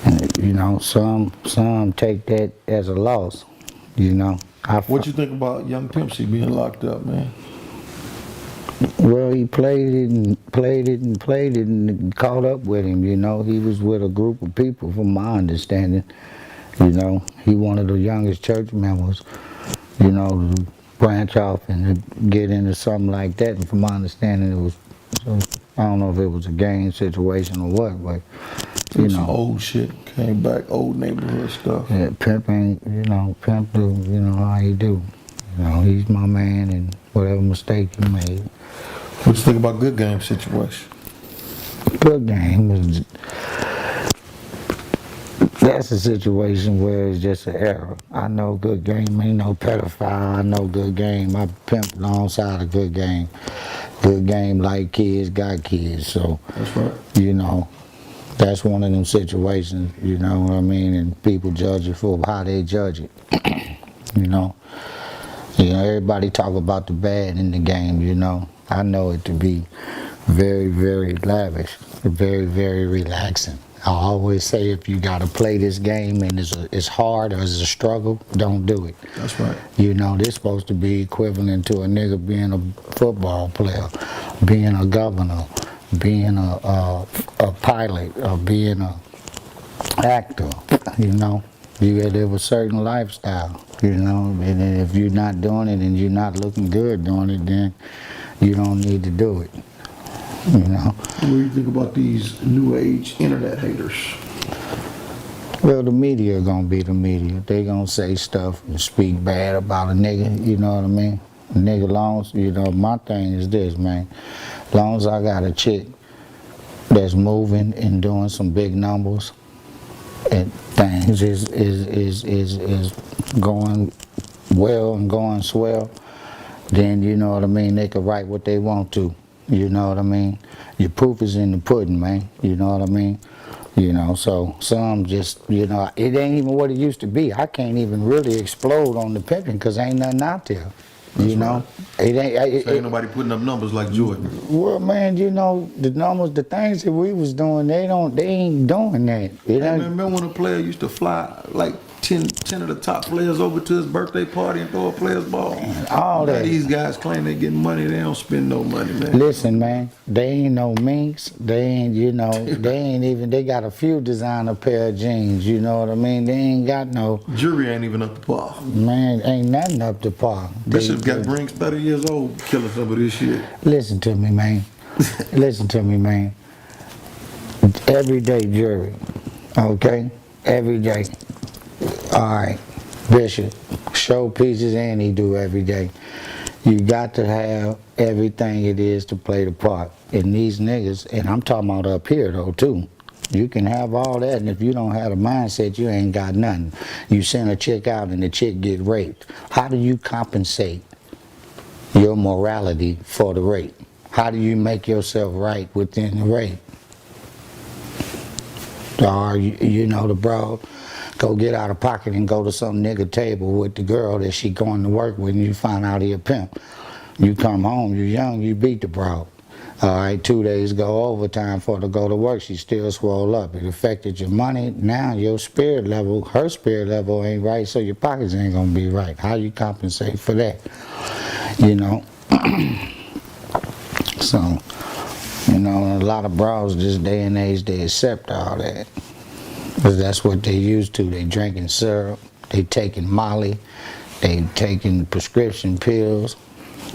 And, you know, some take that as a loss. You know. What you think about young Pimp C being locked up, man? Well, he played it and caught up with him, you know. He was with a group of people, from my understanding. You know, he one of the youngest church members, you know, to branch off and to get into something like that. And from my understanding, it was, I don't know if it was a gang situation or what, but, you know. Some old shit came back, old neighborhood stuff. Yeah, Pimping, you know, Pimp do, you know, how he do. You know, he's my man, and whatever mistake he made. What you think about Good Game situation? Good Game was, that's a situation where it's just an error. I know Good Game ain't no pedophile. I know Good Game. I pimped alongside of Good Game. Good Game like kids, got kids. So, that's right. You know, that's one of them situations, you know what I mean? And people judge it for how they judge it. You know? You know, everybody talk about the bad in the game, you know. I know it to be very, very lavish, very, very relaxing. I always say if you got to play this game and it's hard or it's a struggle, don't do it. That's right. You know, this supposed to be equivalent to a nigga being a football player, being a governor, being a pilot, or being a actor, you know. You gotta live a certain lifestyle, you know, and if you're not doing it and you're not looking good doing it, then you don't need to do it, you know. What do you think about these new age internet haters? Well, the media gonna be the media. They gonna say stuff and speak bad about a nigga, you know what I mean? A nigga, long, you know, my thing is this, man. As long as I got a chick that's moving and doing some big numbers, and things is going well and going swell, then you know what I mean, they can write what they want to, you know what I mean. Your proof is in the pudding, man, you know what I mean. You know, so some just, you know, it ain't even what it used to be. I can't even really explode on the pimping because ain't nothing out there. You know, it ain't nobody putting up numbers like Jordan. Well, man, you know, the numbers, the things that we was doing, they ain't doing that. Remember when a player used to fly like 10 of the top players over to his birthday party and throw a player's ball? Man, all that. These guys claim they getting money, they don't spend no money, man. Listen, man, they ain't no minks. They ain't, you know, they ain't even, they got a few designer pair of jeans, you know what I mean? They ain't got no. Jury ain't even up to par. Man, ain't nothing up to par. Bishop got rings 30 years old killing some of this shit. Listen to me, man. Listen to me, man. Everyday jury, okay? Every day. All right, Bishop, show pieces and he do every day. You got to have everything it is to play the part. And these niggas, and I'm talking about up here though too, you can have all that, and if you don't have a mindset, you ain't got nothing. You send a chick out and the chick get raped. How do you compensate your morality for the rape? How do you make yourself right within the rape? Or, you know, the broad go get out of pocket and go to some nigga table with the girl that she going to work with, and you find out he a pimp. You come home, you young, you beat the broad. All right, 2 days go overtime for her to go to work, she still swole up. It affected your money. Now your spirit level, her spirit level ain't right, so your pockets ain't gonna be right. How you compensate for that? You know? So, you know, a lot of bros this day and age, they accept all that. Because that's what they used to. They drinking syrup, they taking Molly, they taking prescription pills.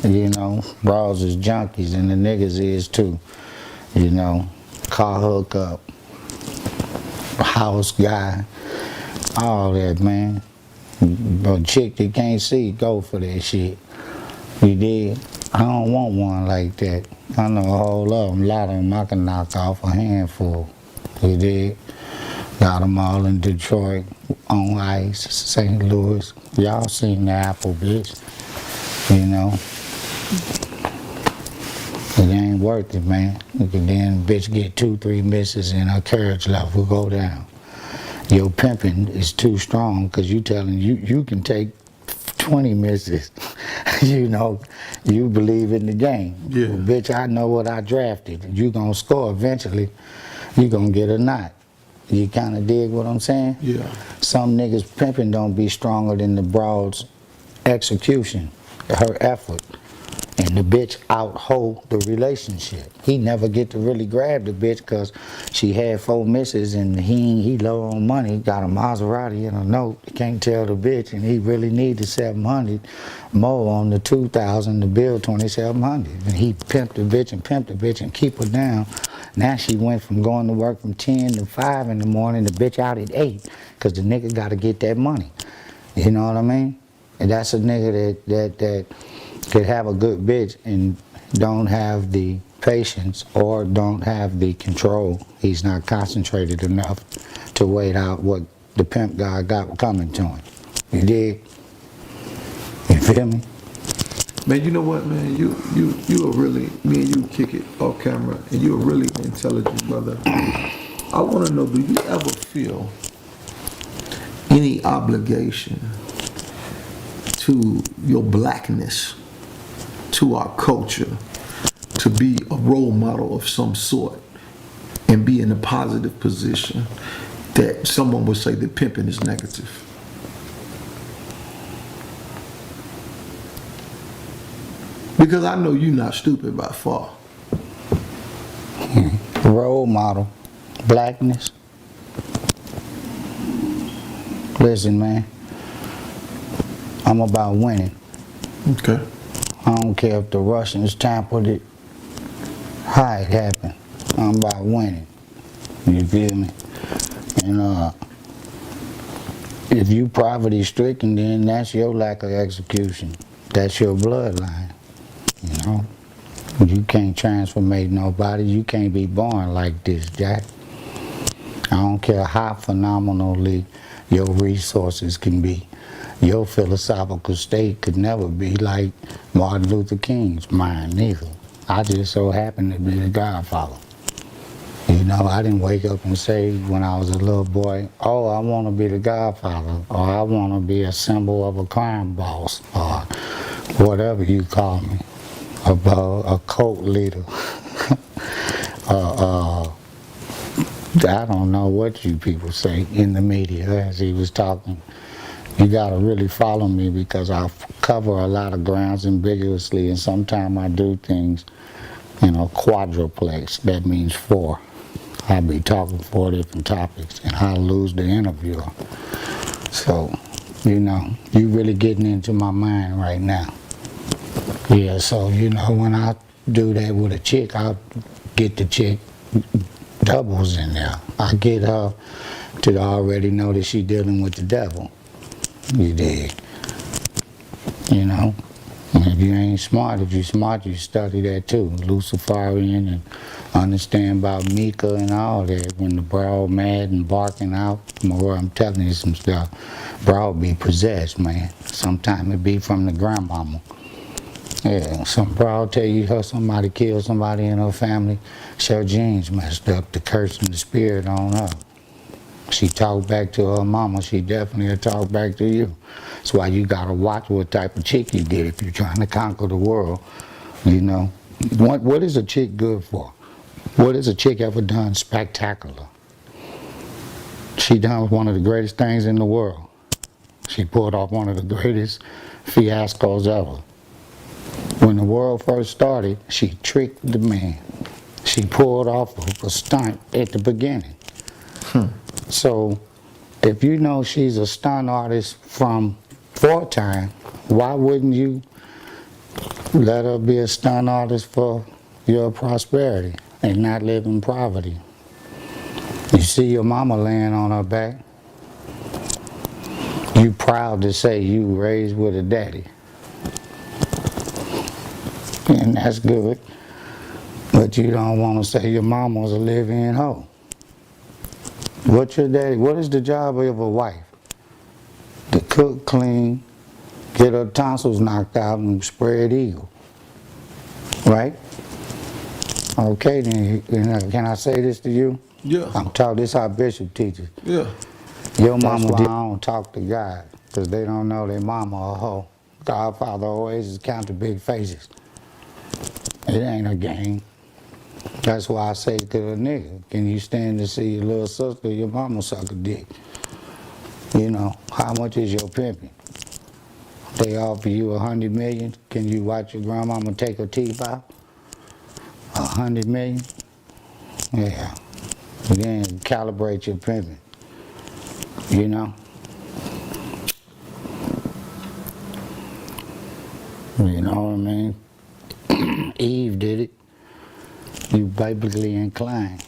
You know, bros is junkies and the niggas is too. You know, car hookup, house guy, all that, man. But chick that can't see, go for that shit. You did? I don't want one like that. I know a whole lot of them I can knock off a handful. You did? Got them all in Detroit, on ice, St. Louis. Y'all seen the Apple, bitch. You know? It ain't worth it, man. Then bitch get 2-3 misses and her courage level go down. Your pimping is too strong because you telling you can take 20 misses. You know, you believe in the game. Yeah. Well, bitch, I know what I drafted. You gonna score eventually. You gonna get a knot. You kind of dig what I'm saying? Yeah. Some niggas pimping don't be stronger than the broad's execution, her effort. And the bitch out-hold the relationship. He never get to really grab the bitch because she had 4 misses and he low on money, got a Maserati and a note. He can't tell the bitch and he really needed 700 more on the 2,000 to build 2,700. And he pimped the bitch and keep her down. Now she went from going to work from 10 to 5 in the morning, the bitch out at 8 because the nigga got to get that money. You know what I mean? And that's a nigga that could have a good bitch and don't have the patience or don't have the control. He's not concentrated enough to wait out what the pimp guy got coming to him. You dig? You feel me? Man, you know what, man? You are really, me and you kick it off camera, and you're a really intelligent brother. I want to know, do you ever feel any obligation to your blackness, to our culture, to be a role model of some sort and be in a positive position that someone would say that pimping is negative? Because I know you're not stupid by far. Role model, blackness. Listen, man, I'm about winning. Okay. I don't care if the Russians tampered it, how it happened. I'm about winning. You feel me? And if you poverty stricken, then that's your lack of execution. That's your bloodline. You know? You can't transformate nobody. You can't be born like this, Jack. I don't care how phenomenally your resources can be. Your philosophical state could never be like Martin Luther King's mind, neither. I just so happen to be the godfather. You know, I didn't wake up and say when I was a little boy, oh, I want to be the godfather, or I want to be a symbol of a crime boss, or whatever you call me, a cult leader. I don't know what you people say in the media as he was talking. You gotta really follow me because I cover a lot of grounds ambiguously, and sometimes I do things, you know, quadruplex. That means 4. I'll be talking 4 different topics, and I'll lose the interviewer. So, you know, you really getting into my mind right now. Yeah, so, you know, when I do that with a chick, I'll get the chick doubles in there. I get her to already know that she's dealing with the devil. You dig? You know? And if you ain't smart, if you smart, you study that too. Luciferian and understand about Mika and all that. When the bro mad and barking out, I'm telling you some stuff. Bro be possessed, man. Sometimes it be from the grandmama. Yeah, some bro tell you how somebody killed somebody in her family. Her genes messed up, the curse and the spirit on her. She talked back to her mama, she definitely will talk back to you. That's why you gotta watch what type of chick you get if you're trying to conquer the world. You know, What is a chick good for? What has a chick ever done spectacular? She done one of the greatest things in the world. She pulled off one of the greatest fiascos ever. When the world first started, she tricked the man. She pulled off a stunt at the beginning. So, if you know she's a stunt artist from foretime, why wouldn't you let her be a stunt artist for your prosperity and not live in poverty? You see your mama laying on her back. You proud to say you raised with a daddy. And that's good. But you don't want to say your mama was a live-in hoe. What's your daddy? What is the job of a wife? To cook, clean, get her tonsils knocked out, and spread eagle. Right? Okay, then can I say this to you? Yeah. I'm talking. This how Bishop teaches. Yeah. Your mama don't talk to God because they don't know their mama a hoe. Godfather always is counting big faces. It ain't a game. That's why I say to a nigga, can you stand to see your little sister, your mama suck a dick? You know, how much is your pimping? They offer you $100 million. Can you watch your grandmama take her teeth out? $100 million? Yeah. Then calibrate your pimping. You know? You know what I mean? Eve did it. You biblically inclined.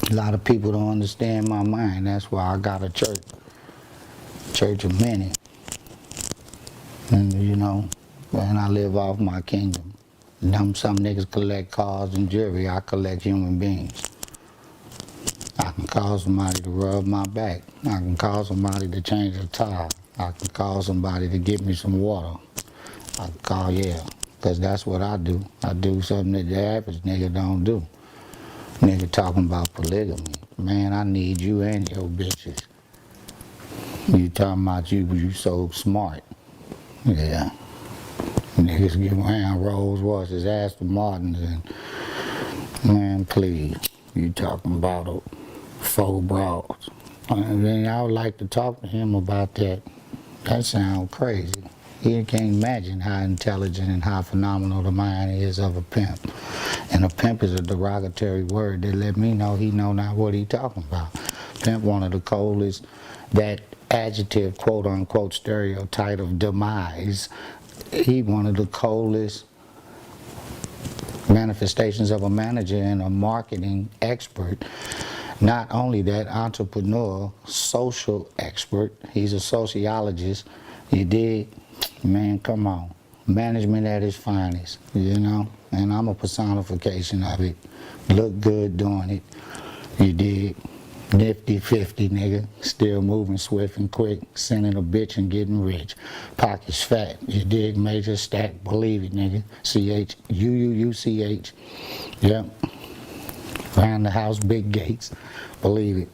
A lot of people don't understand my mind. That's why I got a church. Church of many. And you know, and I live off my kingdom. Some niggas collect cars and jewelry. I collect human beings. I can call somebody to rub my back. I can call somebody to change a tire. I can call somebody to get me some water. I can call, yeah, because that's what I do. I do something that the average nigga don't do. Nigga talking about polygamy. Man, I need you and your bitches. You talking about you so smart. Yeah. Niggas get around Rolls Royces, Aston Martins, and man, please, you talking about a faux broads. And then I would like to talk to him about that. That sounds crazy. He can't imagine how intelligent and how phenomenal the mind is of a pimp. And a pimp is a derogatory word that let me know he know not what he talking about. Pimp, one of the coldest, that adjective, quote unquote, stereotype of demise, he one of the coldest manifestations of a manager and a marketing expert. Not only that, entrepreneur, social expert, he's a sociologist, you dig? Man, come on. Management at its finest, you know? And I'm a personification of it. Look good doing it, you dig? Nifty 50, nigga. Still moving swift and quick, sending a bitch and getting rich. Pockets fat, you dig? Major stack, believe it, nigga. C-H-U-U-U-C-H. Yep. Around the house, big gates, believe it.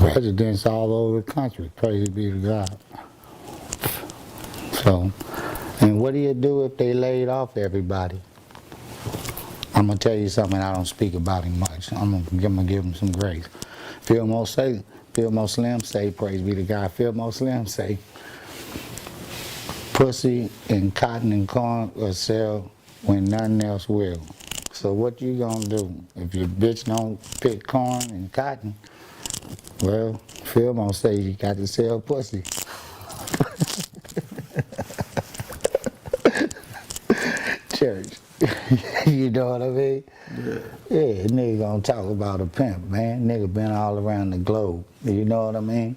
Residents all over the country, praise be to God. So, and what do you do if they laid off everybody? I'm gonna tell you something, I don't speak about him much. I'm gonna give him some grace. Fillmore Slim say, praise be to God. Fillmore Slim say, pussy and cotton and corn will sell when nothing else will. So what you gonna do? If your bitch don't pick corn and cotton, well, Fillmore say you got to sell pussy. Church. You know what I mean? Yeah, nigga gonna talk about a pimp, man. Nigga been all around the globe. You know what I mean?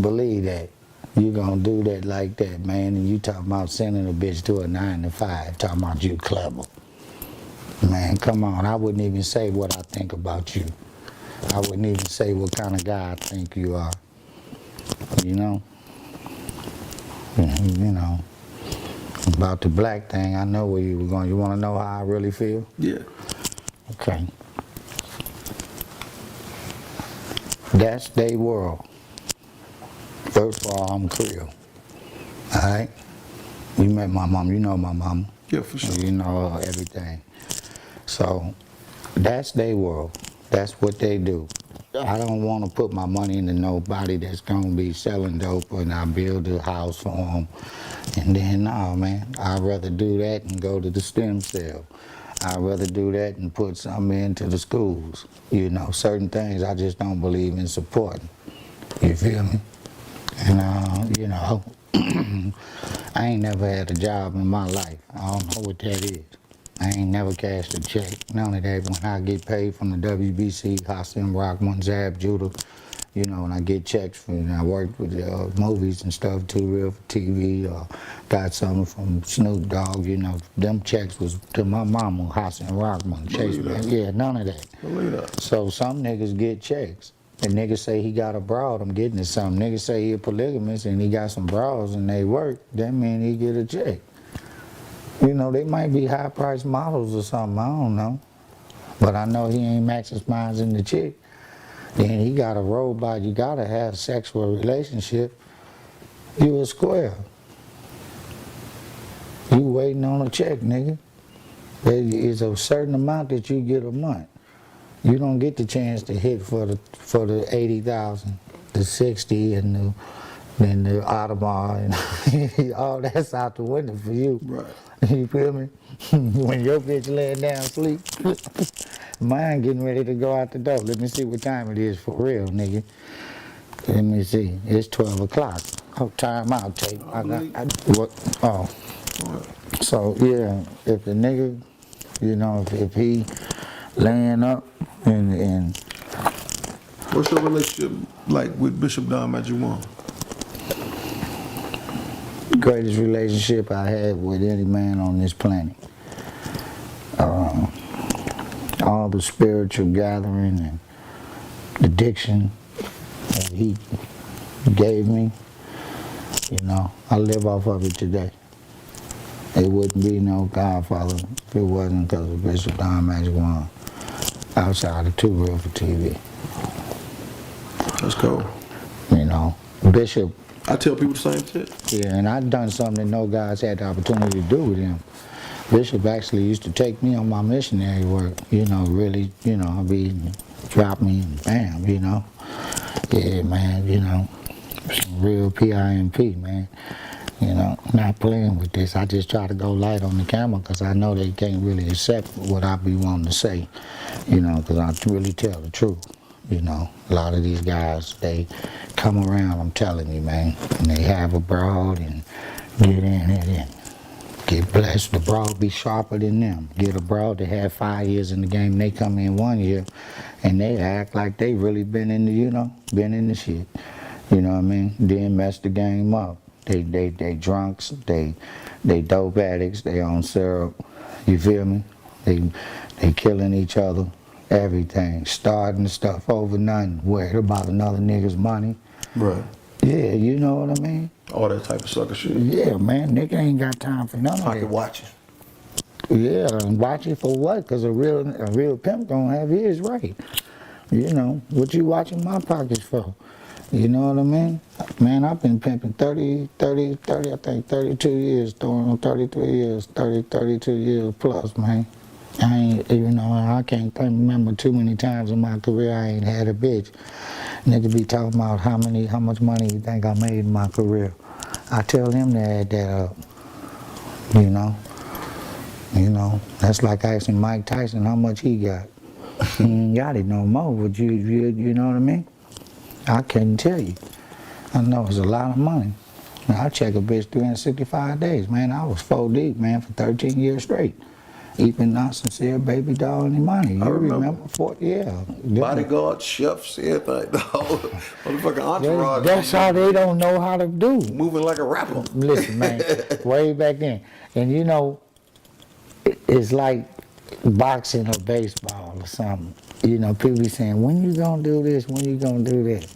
Believe that. You gonna do that like that, man, and you talking about sending a bitch to a 9 to 5, talking about you clever. Man, come on. I wouldn't even say what I think about you. I wouldn't even say what kind of guy I think you are. You know? You know. About the black thing, I know where you were going. You want to know how I really feel? Yeah. Okay. That's their world. First of all, I'm Creole. All right? You met my mom. You know my mom. Yeah, for sure. You know, everything. So that's their world. That's what they do. I don't want to put my money into nobody that's going to be selling dope and I build a house for them. And then, nah, man, I'd rather do that and go to the stem cell. I'd rather do that and put something into the schools. You know, certain things I just don't believe in supporting. You feel me? And, you know, I ain't never had a job in my life. I don't know what that is. I ain't never cashed a check. None of that. When I get paid from the WBC, Hassan Rockman, Zab Judah, you know, when I get checks from, I worked with movies and stuff, Too Real for TV, or got something from Snoop Dogg, you know, them checks was to my mama, Hassan Rockman, Chase, man. Yeah, none of that. Believe that. So some niggas get checks. And niggas say he got a broad, I'm getting it something. Niggas say he a polygamist and he got some broads and they work, that mean he get a check. You know, they might be high-priced models or something, I don't know. But I know he ain't maximizing the chick. Then he got a robot, you gotta have a sexual relationship. You a square. You waiting on a check, nigga. There is a certain amount that you get a month. You don't get the chance to hit for the 80,000, the 60, and the Audemars, and all that's out the window for you. Right. You feel me? When your bitch laying down asleep, mine getting ready to go out the door. Let me see what time it is for real, nigga. Let me see. It's 12 o'clock. Oh, time out, tape. What? Oh. So, yeah, if the nigga, you know, if he laying up and What's your relationship like with Bishop Don Majuwan? greatest relationship I had with any man on this planet. All the spiritual gathering and the diction that he gave me, you know, I live off of it today. It wouldn't be no Godfather if it wasn't because of Bishop Don Majuwan outside of Too Real for TV. That's cool. You know, Bishop. I tell people the same shit. Yeah, and I've done something that no guys had the opportunity to do with him. Bishop actually used to take me on my missionary work, you know, really, you know, drop me and bam, you know. Yeah, man, you know, some real PIMP, man. You know, not playing with this. I just try to go light on the camera because I know they can't really accept what I be wanting to say, you know, because I really tell the truth. You know, a lot of these guys, they come around, I'm telling you, man, and they have a broad and get in it and get blessed. The broad be sharper than them. Get a broad that had 5 years in the game, they come in 1 year and they act like they really been in the, you know, been in the shit. You know what I mean? Then mess the game up. They drunks, they dope addicts, they on syrup. You feel me? They killing each other. Everything, starting stuff over nothing, worried about another nigga's money. Right. Yeah, you know what I mean? All that type of sucker shit. Yeah, man, nigga ain't got time for none of that. Pocket watching. Yeah, and watching for what? Because a real pimp gonna have his right. You know, what you watching my pockets for? You know what I mean? Man, I've been pimping 30, I think 32 years, throwing on 33 years, 32 years plus, man. I ain't, you know, I can't remember too many times in my career I ain't had a bitch. Nigga be talking about how much money you think I made in my career. I tell him to add that up. You know? You know, that's like asking Mike Tyson how much he got. He ain't got it no more, but you know what I mean? I couldn't tell you. I know it's a lot of money. I check a bitch 365 days, man. I was 4 deep, man, for 13 years straight. Even not sincere baby doll any money. You remember? Yeah. Bodyguard, chefs, everything. The whole motherfucking entourage. That's how they don't know how to do. Moving like a rapper. Listen, man, way back then. And you know, it's like boxing or baseball or something. You know, people be saying, when you gonna do this? When you gonna do that?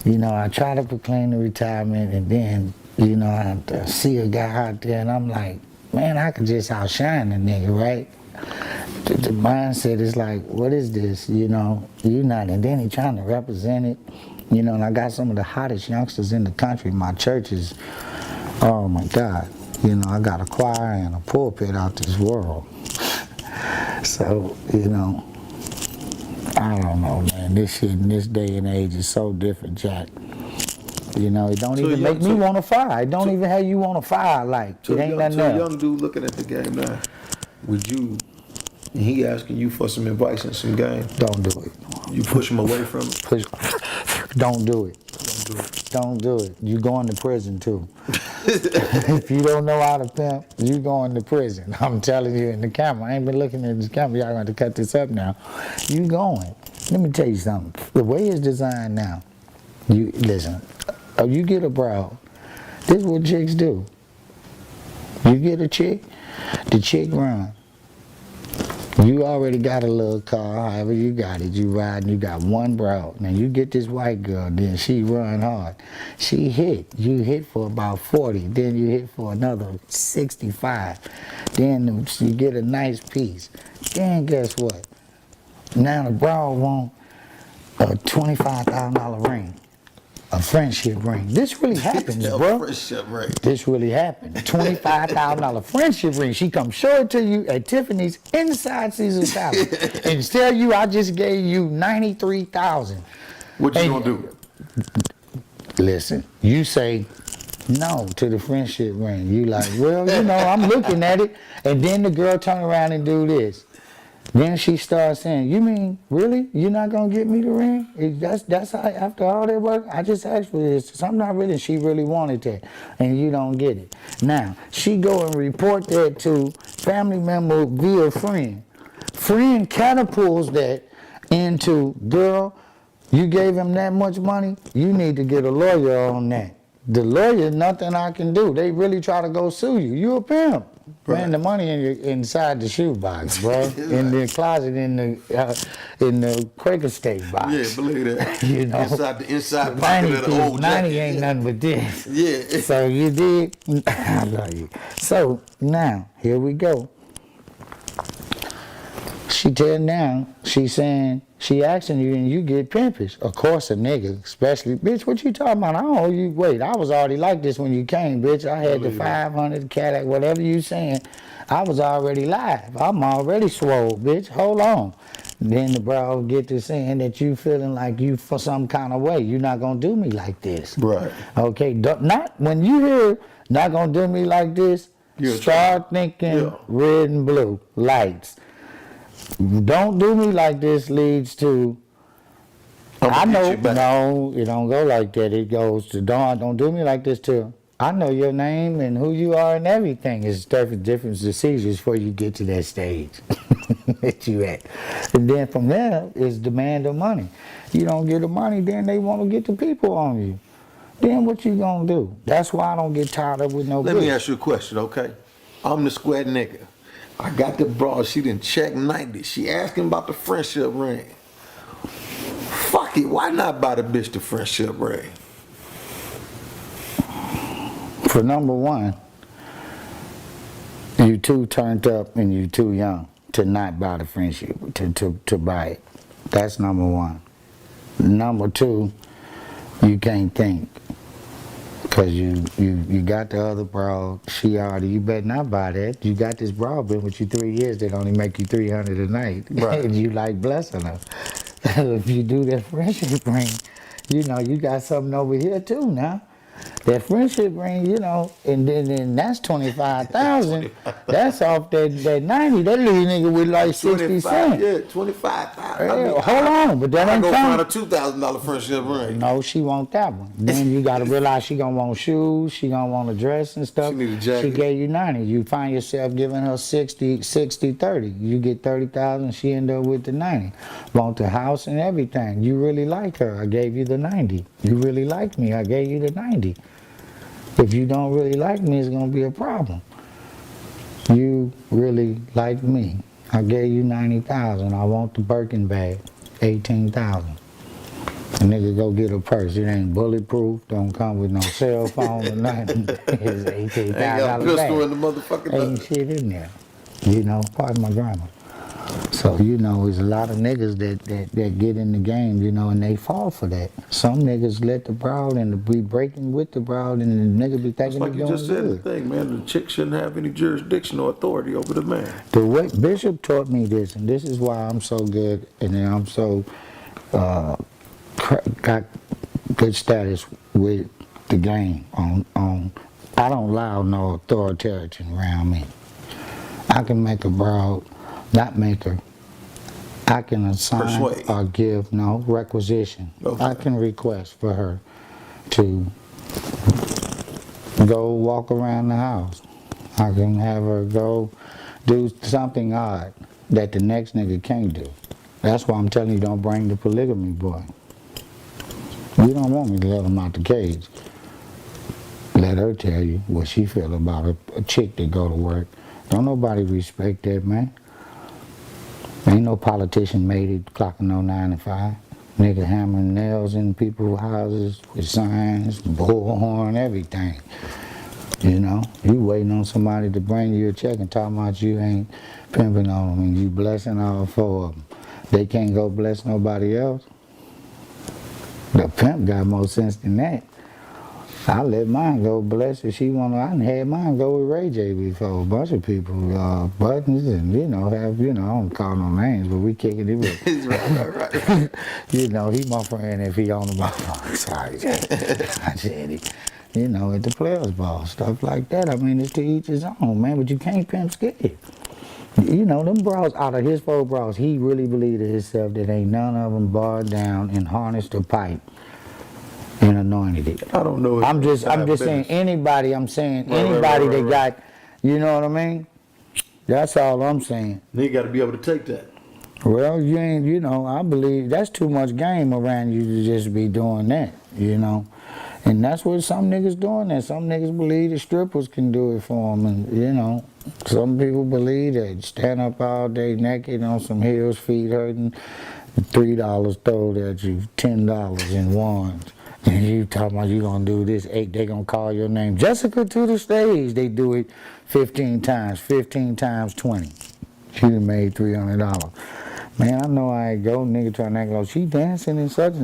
You know, I try to proclaim the retirement and then, you know, I see a guy out there and I'm like, man, I could just outshine a nigga, right? The mindset is like, what is this? You know, you not, and then he trying to represent it. You know, and I got some of the hottest youngsters in the country. My church is, oh my God. You know, I got a choir and a pulpit out this world. So, you know, I don't know, man. This shit in this day and age is so different, Jack. You know, it don't even make me want to fire. It don't even have you want to fire. Like, it ain't nothing So a else. young dude looking at the game now, would you, and he asking you for some advice in some game? Don't do it. You push him away from it? Don't do it. Don't do it. You going to prison too. If you don't know how to pimp, you going to prison. I'm telling you in the camera. I ain't been looking at this camera. Y'all going to cut this up now. You going. Let me tell you something. The way it's designed now, you listen. You get a broad. This is what chicks do. You get a chick, the chick run. You already got a little car, however you got it. You riding, you got one broad. Now you get this white girl, then she run hard. She hit. You hit for about 40. Then you hit for another 65. Then you get a nice piece. Then guess what? Now the broad want a $25,000 ring. A friendship ring. This really happens, bro. Friendship ring. This really happened. $25,000 friendship ring. She come show it to you at Tiffany's inside Caesar's Palace and tell you I just gave you $93,000. What you gonna do? Listen, you say no to the friendship ring. You like, well, you know, I'm looking at it, and then the girl turn around and do this. Then she starts saying, you mean, really? You're not going to get me the ring? That's how, after all that work, I just asked for this. I'm not really, she really wanted that, and you don't get it. Now, she go and report that to family member via friend. Friend catapults that into, girl, you gave him that much money, you need to get a lawyer on that. The lawyer, nothing I can do. They really try to go sue you. You a pimp. Right. Man, the money inside the shoebox, bro. In the closet, in the Quaker State box. Yeah, believe that. You know, inside pocket of the old 90 ain't nothing but this. Yeah. So you did. I love you. So now here we go. She she's saying, she asking you and you get pimpish. Of course a nigga, especially, bitch, what you talking about? I don't owe you, wait, I was already like this when you came, bitch. I had the 500, Cadillac, whatever you saying. I was already live. I'm already swole, bitch. Hold on. Then the bro get to saying that you feeling like you for some kind of way. You're not gonna do me like this. Right. Okay, not when you hear not gonna do me like this, start thinking red and blue lights. Don't do me like this leads to, I know, no, it don't go like that. It goes to, don't do me like this to, I know your name and who you are and everything. It's different procedures before you get to that stage that you at. And then from there is demand of money. You don't get the money, then they want to get the people on you. Then what you gonna do? That's why I don't get tired of with no Let me ask you a question, okay? I'm the square nigga. I got the broad, she didn't check 90. She asking about the friendship ring. Fuck it, why not buy the bitch the friendship ring? For number one, you too turned up and you too young to not buy the friendship, to buy it. That's number one. Number two, you can't think. Cause you got the other broad, she already, you better not buy that. You got this broad been with you 3 years that only make you 300 a night. Right. And you like blessing her. If you do that friendship ring, you know, you got something over here too now. That friendship ring, you know, and then that's 25,000. That's off that 90. That little nigga with like 60 cents. Yeah, 25,000. Yeah, hold on, but that ain't I counting. go find a $2,000 friendship ring. No, she want that one. Then you got to realize she gonna want shoes. She gonna want a dress and stuff. She need a jacket. She gave you 90. You find yourself giving her 60, 30. You get 30,000. She end up with the 90. Want the house and everything. You really like her. I gave you the 90. You really like me. I gave you the 90. If you don't really like me, it's gonna be a problem. You really like me. I gave you 90,000. I want the Birkin bag, 18,000. A nigga go get a purse. It ain't bulletproof. Don't come with no cell phone or nothing. It's $18,000 Ain't got a pistol bag. in the motherfucking Ain't shit in there. You know, pardon my grammar. So, you know, there's a lot of niggas that get in the game, you know, and they fall for that. Some niggas let the broad and be breaking with the broad and the nigga be It's thinking like he you doing just said the good. thing, man. The chick shouldn't have any jurisdiction or authority over the man. The way Bishop taught me this, and this is why I'm so good, and then I'm so got good status with the game. I don't allow no authoritarian around me. I can make a broad, not make her. I can assign Persuade. or give no requisition. Okay. I can request for her to go walk around the house. I can have her go do something odd that the next nigga can't do. That's why I'm telling you, don't bring the polygamy boy. You don't want me to let him out the cage. Let her tell you what she feel about a chick that go to work. Don't nobody respect that, man. Ain't no politician made it clocking no 9 to 5. Nigga hammering nails in people's houses with signs, bullhorn, everything. You know, you waiting on somebody to bring you a check and talking about you ain't pimping on them and you blessing all 4 of them. They can't go bless nobody else. The pimp got more sense than that. I let mine go bless if she wanna. I done had mine go with Ray J before. A bunch of people, Buttons, and you know, I don't call no names, but we kicking it with. right. You know, he my friend if he on the ball. Sorry, I said it. You know, at the players' ball, stuff like that. I mean, it's to each his own, man. But you can't pimp scared. You know, them bras, out of his 4 bras, he really believed in himself that ain't none of them barred down and harnessed a pipe and anointed it. I don't know. I'm just saying anybody. I'm saying anybody that got, you know what I mean. That's all I'm saying. He got to be able to take that. Well, you ain't. You know, I believe that's too much game around you to just be doing that. You know, and that's what some niggas doing. That some niggas believe the strippers can do it for them, and you know, some people believe that stand up all day naked on some heels, feet hurting, $3 thrown at you, $10 in ones. And you talking about you gonna do this, 8, they gonna call your name. Jessica to the stage. They do it 15 times, 15 times 20. She done made $300. Man, I know I ain't go, nigga trying to act like she dancing and such.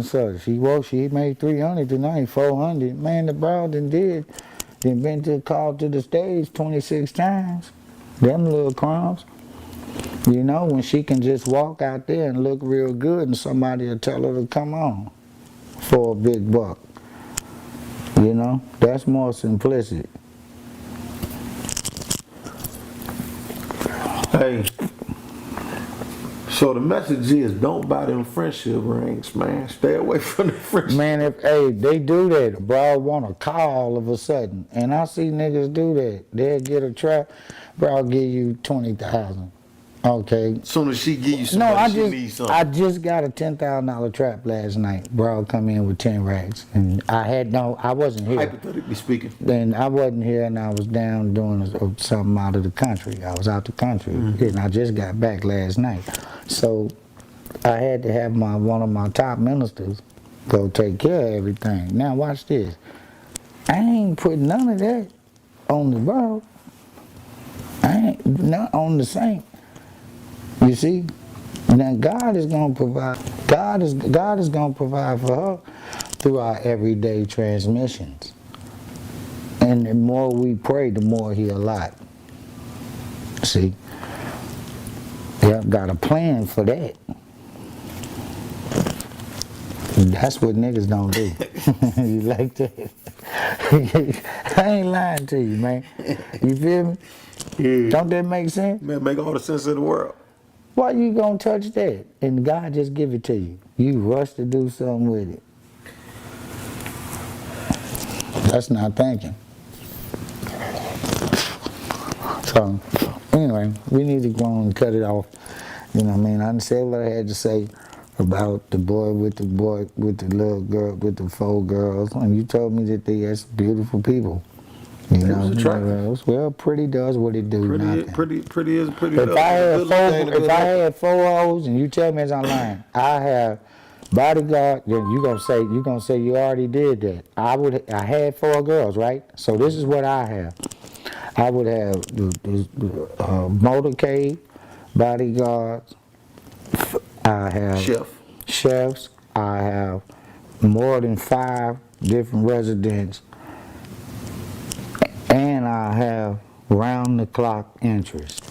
She made 300 tonight, 400. Man, the broad done been called to the stage 26 times. Them little crumbs. You know, when she can just walk out there and look real good and somebody will tell her to come on for a big buck. You know, that's more simplicity. Hey, so the message is don't buy them friendship rings, man. Stay away from the friendship. Man, if they do that, bro, want to call all of a sudden, and I see niggas do that. They'll get a trap, bro, I'll give you 20,000. Okay. As soon as she give you some money, she needs something. I just got a $10,000 trap last night. Bro, come in with 10 racks, and I wasn't here. Hypothetically speaking. Then I wasn't here, and I was down doing something out of the country. I was out the country, and I just got back last night. So I had to have one of my top ministers go take care of everything. Now watch this. I ain't putting none of that on the bro. I ain't not on the saint. You see? Now God is gonna provide. God is gonna provide for her through our everyday transmissions. And the more we pray, the more He allot. See? Yep, got a plan for that. That's what niggas don't do. You like that? I ain't lying to you, man. You feel me? Yeah. Don't that make sense? Man, make all the sense in the world. Why you gonna touch that? And God just give it to you. You rush to do something with it. That's not thinking. So, anyway, we need to go on and cut it off. You know what I mean? I done said what I had to say about the boy with the little girl, with the 4 girls. And you told me that they are beautiful people. You know, well, pretty does what it do. Pretty is pretty. If I had 4 O's and you tell me it's online, I have bodyguard. Then you gonna say you already did that. I had 4 girls, right? So this is what I have. I would have the motorcade, bodyguards. I have chefs. I have more than 5 different residents. And I have round-the-clock interest.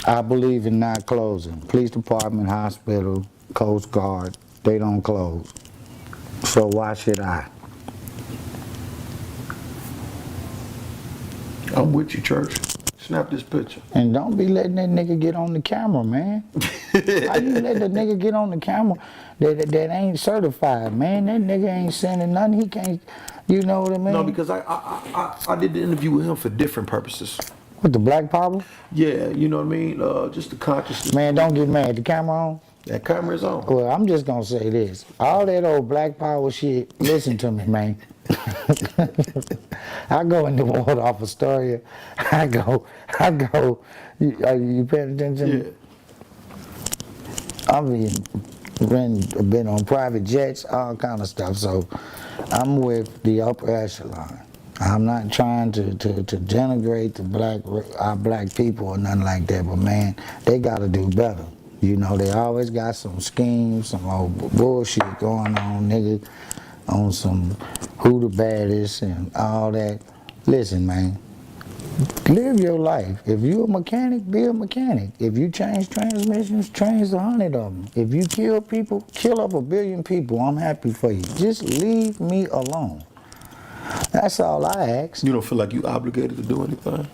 I believe in not closing. Police department, hospital, Coast Guard, they don't close. So why should I? I'm with you, Church. Snap this picture. And don't be letting that nigga get on the camera, man. How you let the nigga get on the camera that ain't certified, man? That nigga ain't sending nothing. He can't, you know what I mean? No, because I did the interview with him for different purposes. With the Black Power? Yeah, you know what I mean? Just the consciousness. Man, don't get mad. The camera on? That camera's on. Well, I'm just gonna say this. All that old Black Power shit, listen to me, man. I go in the water off Astoria. I go. Are you paying attention? Yeah. I've been on private jets, all kind of stuff. So I'm with the upper echelon. I'm not trying to denigrate our black people or nothing like that, but man, they gotta do better. You know, they always got some schemes, some old bullshit going on, nigga, on some who the baddest and all that. Listen, man, live your life. If you a mechanic, be a mechanic. If you change transmissions, change 100 of them. If you kill people, kill up 1 billion people. I'm happy for you. Just leave me alone. That's all I ask. You don't feel like you obligated to do anything?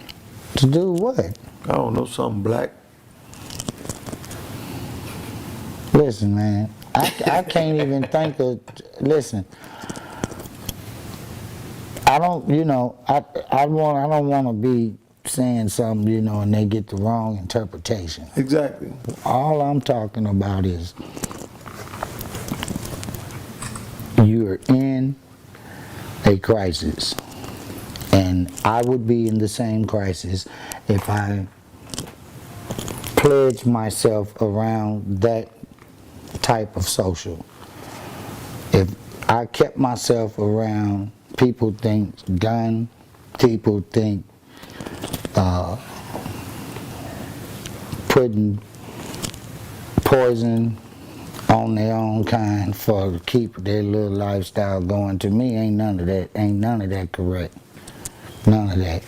To do what? I don't know, something black. Listen, man, I can't even think of, listen, I don't, you know, I don't want to be saying something, you know, and they get the wrong interpretation. Exactly. All I'm talking about is you're in a crisis, and I would be in the same crisis if I pledged myself around that type of social. If I kept myself around, people think gun, people think putting poison on their own kind for to keep their little lifestyle going. To me, ain't none of that correct. None of that.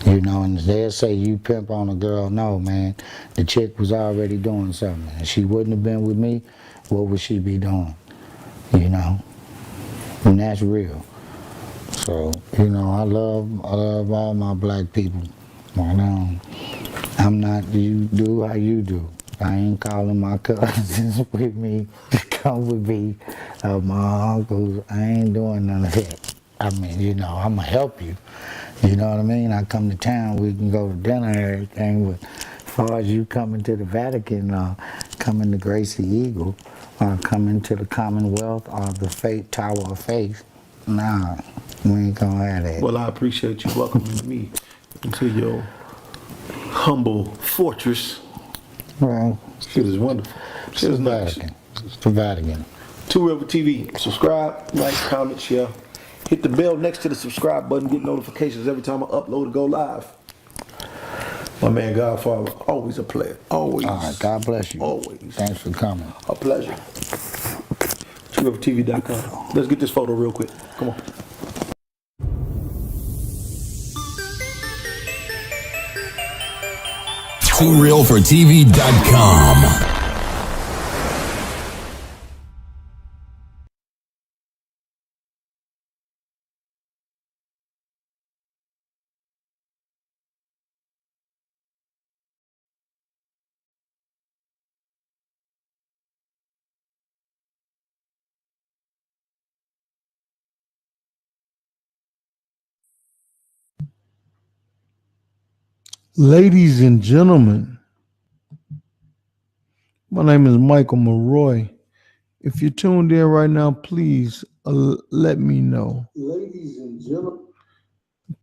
You know, and they'll say you pimp on a girl. No, man, the chick was already doing something. If she wouldn't have been with me, what would she be doing? You know, and that's real. So, you know, I love all my black people. I'm not, you do how you do. I ain't calling my cousins with me to come with me, my uncles. I ain't doing none of that. I mean, you know, I'm gonna help you. You know what I mean? I come to town, we can go to dinner and everything, but as far as you coming to the Vatican, coming to Gracie Eagle, or coming to the Commonwealth or the Tower of Faith, nah, we ain't gonna have that. Well, I appreciate you welcoming me into your humble fortress. Well, shit is wonderful. Shit is nice. It's the Vatican. 2 River TV. Subscribe, like, comment, share. Hit the bell next to the subscribe button. Get notifications every time I upload and go live. My man Godfather, always a player. Always. All right, God bless you. Always. Thanks for coming. A pleasure. 2rivertv.com. Let's get this photo real quick. Come on. TooRealForTV.com. Ladies and gentlemen, my name is Michael Maroy. If you're tuned in right now, please let me know. Ladies and gentlemen,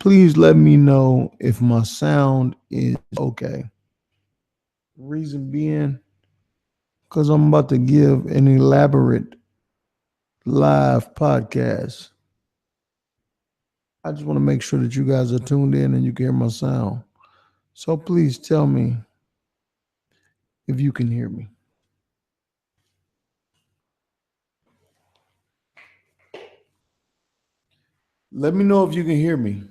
please let me know if my sound is okay. Reason being, because I'm about to give an elaborate live podcast. I just want to make sure that you guys are tuned in and you can hear my sound. So please tell me if you can hear me. Let me know if you can hear me.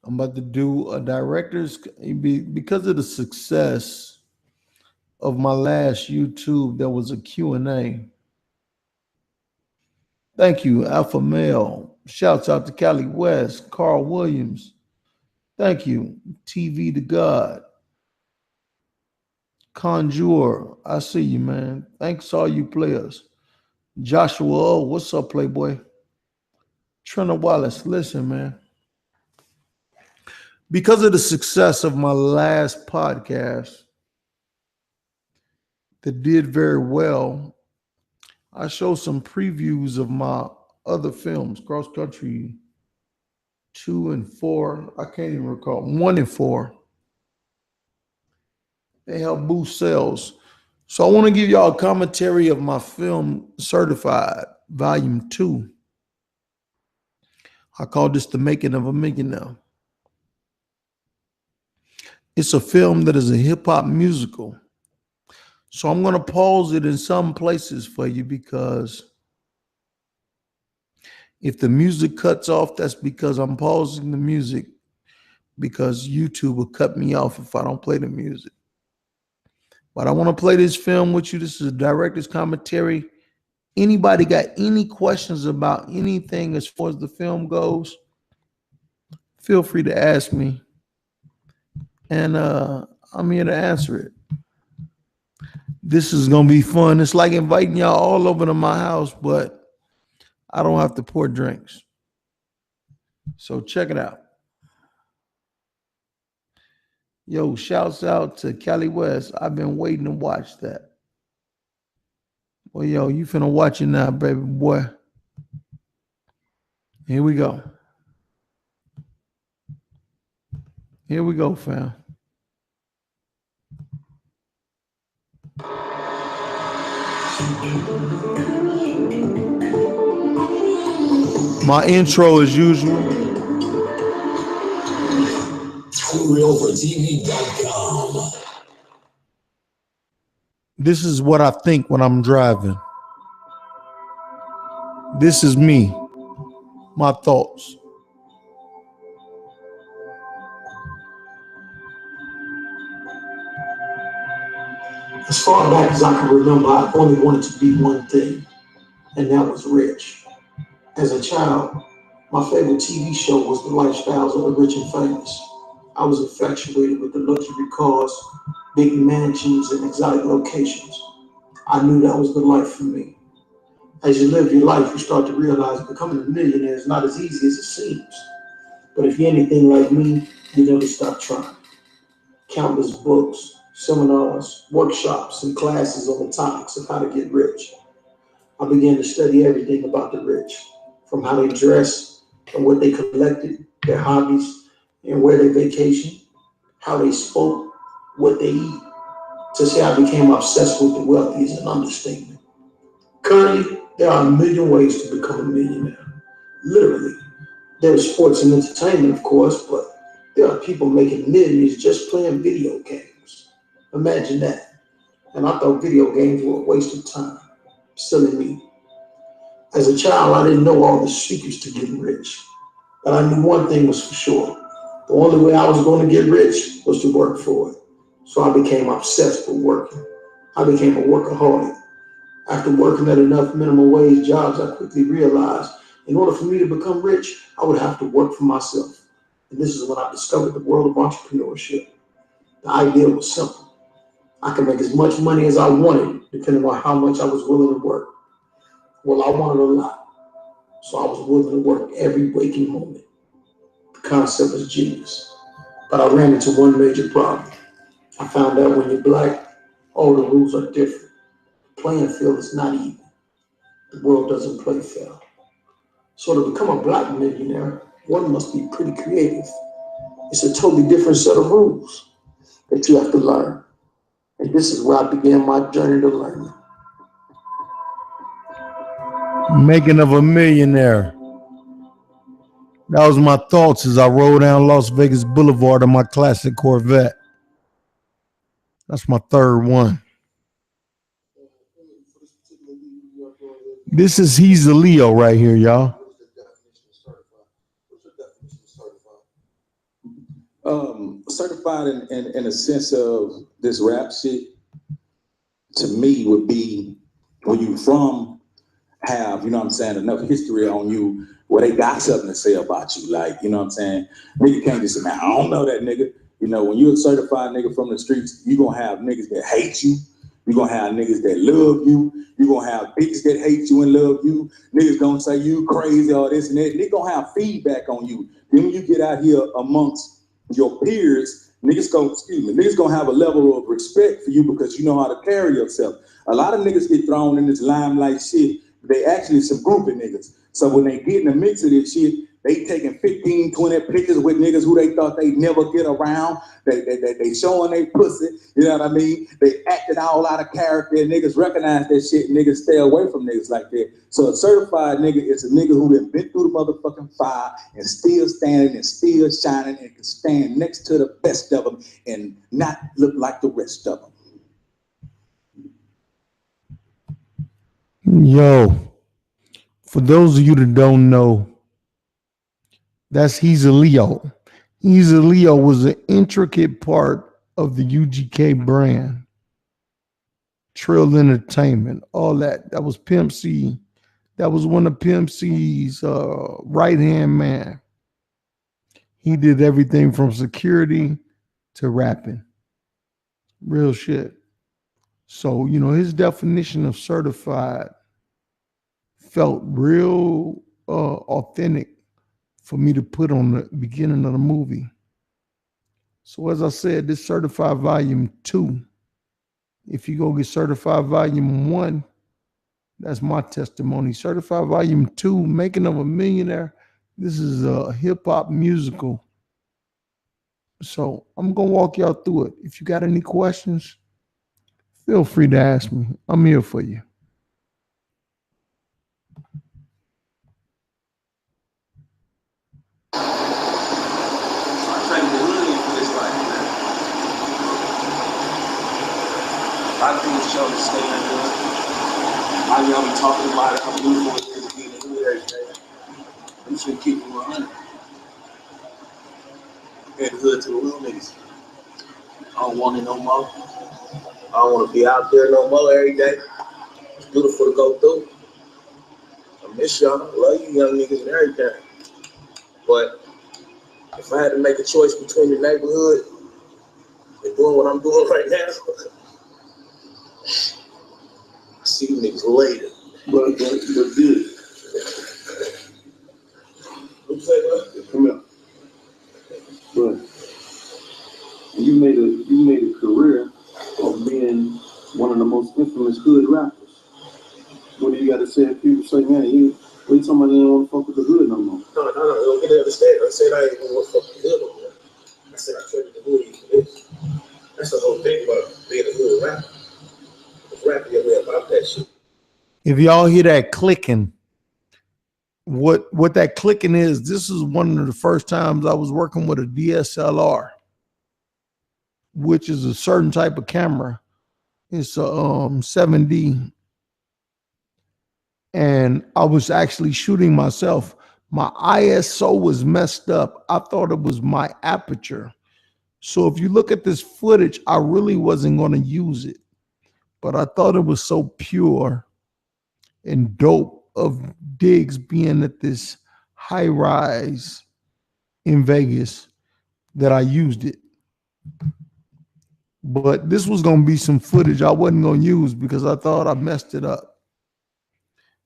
I'm about to do a director's, because of the success of my last YouTube, there was a Q&A. Thank you, Alpha Male. Shouts out to Cali West, Carl Williams. Thank you, TV to God. Conjure, I see you, man. Thanks all you players. Joshua O, what's up, Playboy? Trina Wallace, listen, man. Because of the success of my last podcast that did very well, I showed some previews of my other films, Cross Country 2 and 4. I can't even recall. 1 and 4. They help boost sales. So I want to give y'all a commentary of my film Certified, Volume 2. I call this The Making of a Millionaire. It's a film that is a hip-hop musical. So I'm going to pause it in some places for you because if the music cuts off, that's because I'm pausing the music because YouTube will cut me off if I don't play the music. But I want to play this film with you. This is a director's commentary. Anybody got any questions about anything as far as the film goes, feel free to ask me. And I'm here to answer it. This is going to be fun. It's like inviting y'all all over to my house, but I don't have to pour drinks. So check it out. Yo, shouts out to Cali West. I've been waiting to watch that. Well, yo, you finna watch it now, baby boy. Here we go. Here we go, fam. My intro as usual. TrueRealForTV.com. This is what I think when I'm driving. This is me. My thoughts. As far back as I can remember, I only wanted to be one thing, and that was rich. As a child, my favorite TV show was The Lifestyles of the Rich and Famous. I was infatuated with the luxury cars, big mansions, and exotic locations. I knew that was the life for me. As you live your life, you start to realize becoming a millionaire is not as easy as it seems. But if you're anything like me, you never stop trying. Countless books, seminars, workshops, and classes on the topics of how to get rich. I began to study everything about the rich, from how they dress and what they collected, their hobbies, and where they vacation, how they spoke, what they eat. To say I became obsessed with the wealthy is an understatement. Currently, there are a million ways to become a millionaire. Literally. There's sports and entertainment, of course, but there are people making millions just playing video games. Imagine that. And I thought video games were a waste of time. Silly me. As a child, I didn't know all the secrets to getting rich. But I knew one thing was for sure. The only way I was going to get rich was to work for it. So I became obsessed with working. I became a workaholic. After working at enough minimum wage jobs, I quickly realized in order for me to become rich, I would have to work for myself. And this is when I discovered the world of entrepreneurship. The idea was simple. I could make as much money as I wanted, depending on how much I was willing to work. Well, I wanted a lot, so I was willing to work every waking moment. The concept was genius, but I ran into one major problem. I found out when you're black, all the rules are different. The playing field is not even. The world doesn't play fair. So to become a black millionaire, one must be pretty creative. It's a totally different set of rules that you have to learn. And this is where I began my journey to learning. Making of a millionaire. That was my thoughts as I rode down Las Vegas Boulevard in my classic Corvette. That's my third one. This is He's a Leo right here, y'all. Certified in a sense of this rap shit, to me, would be when you have, you know what I'm saying, enough history on you where they got something to say about you. Like, you know what I'm saying? Nigga can't just say, man, I don't know that nigga. You know, when you're a certified nigga from the streets, you're gonna have niggas that hate you. You're gonna have niggas that love you. You're gonna have bitches that hate you and love you. Niggas gonna say you crazy, all this and that. Niggas gonna have feedback on you. Then when you get out here amongst your peers, niggas gonna have a level of respect for you because you know how to carry yourself. A lot of niggas get thrown in this limelight shit. They actually some groupie niggas. So when they get in the mix of this shit, they taking 15, 20 pictures with niggas who they thought they'd never get around. They showing they pussy, you know what I mean? They acting all out of character. Niggas recognize that shit. Niggas stay away from niggas like that. So a certified nigga is a nigga who done been through the motherfucking fire and still standing and still shining and can stand next to the best of them and not look like the rest of them. Yo, for those of you that don't know, that's He's a Leo. He's a Leo was an intricate part of the UGK brand. Trill Entertainment, all that. That was Pimp C. That was one of Pimp C's right-hand man. He did everything from security to rapping. Real shit. So, you know, his definition of certified felt real authentic for me to put on the beginning of the movie. So as I said, this Certified Volume 2, if you go get Certified Volume 1, that's my testimony. Certified Volume 2, Making of a Millionaire, this is a hip-hop musical. So I'm going to walk y'all through it. If you got any questions, feel free to ask me. I'm here for you. A lot of things show to stay in there. A lot of y'all be talking about it. I'm beautiful with this being in the hood every day. I'm just gonna keep it 100. Compared the hood to the real niggas. I don't want it no more. I don't want to be out there no more every day. It's beautiful to go through. I miss y'all. I love you young niggas and everything. But if I had to make a choice between the neighborhood and doing what I'm doing right now, I see you niggas later. But good. What you say, bro? Come here. But you made a career of being one of the most infamous hood rappers. What do you got to say if people say, man, what you talking about, you don't want to fuck with the hood no more? No, don't get to understand. I said I ain't gonna want to fuck with the hood no more. I said I traded the hood for this. That's the whole thing about being a hood rapper. Rapping your way about that shit. If y'all hear that clicking, what that clicking is, this is one of the first times I was working with a DSLR, which is a certain type of camera. It's a 7D. And I was actually shooting myself. My ISO was messed up. I thought it was my aperture. So if you look at this footage, I really wasn't going to use it. But I thought it was so pure and dope of Diggs being at this high rise in Vegas that I used it. But this was going to be some footage I wasn't going to use because I thought I messed it up.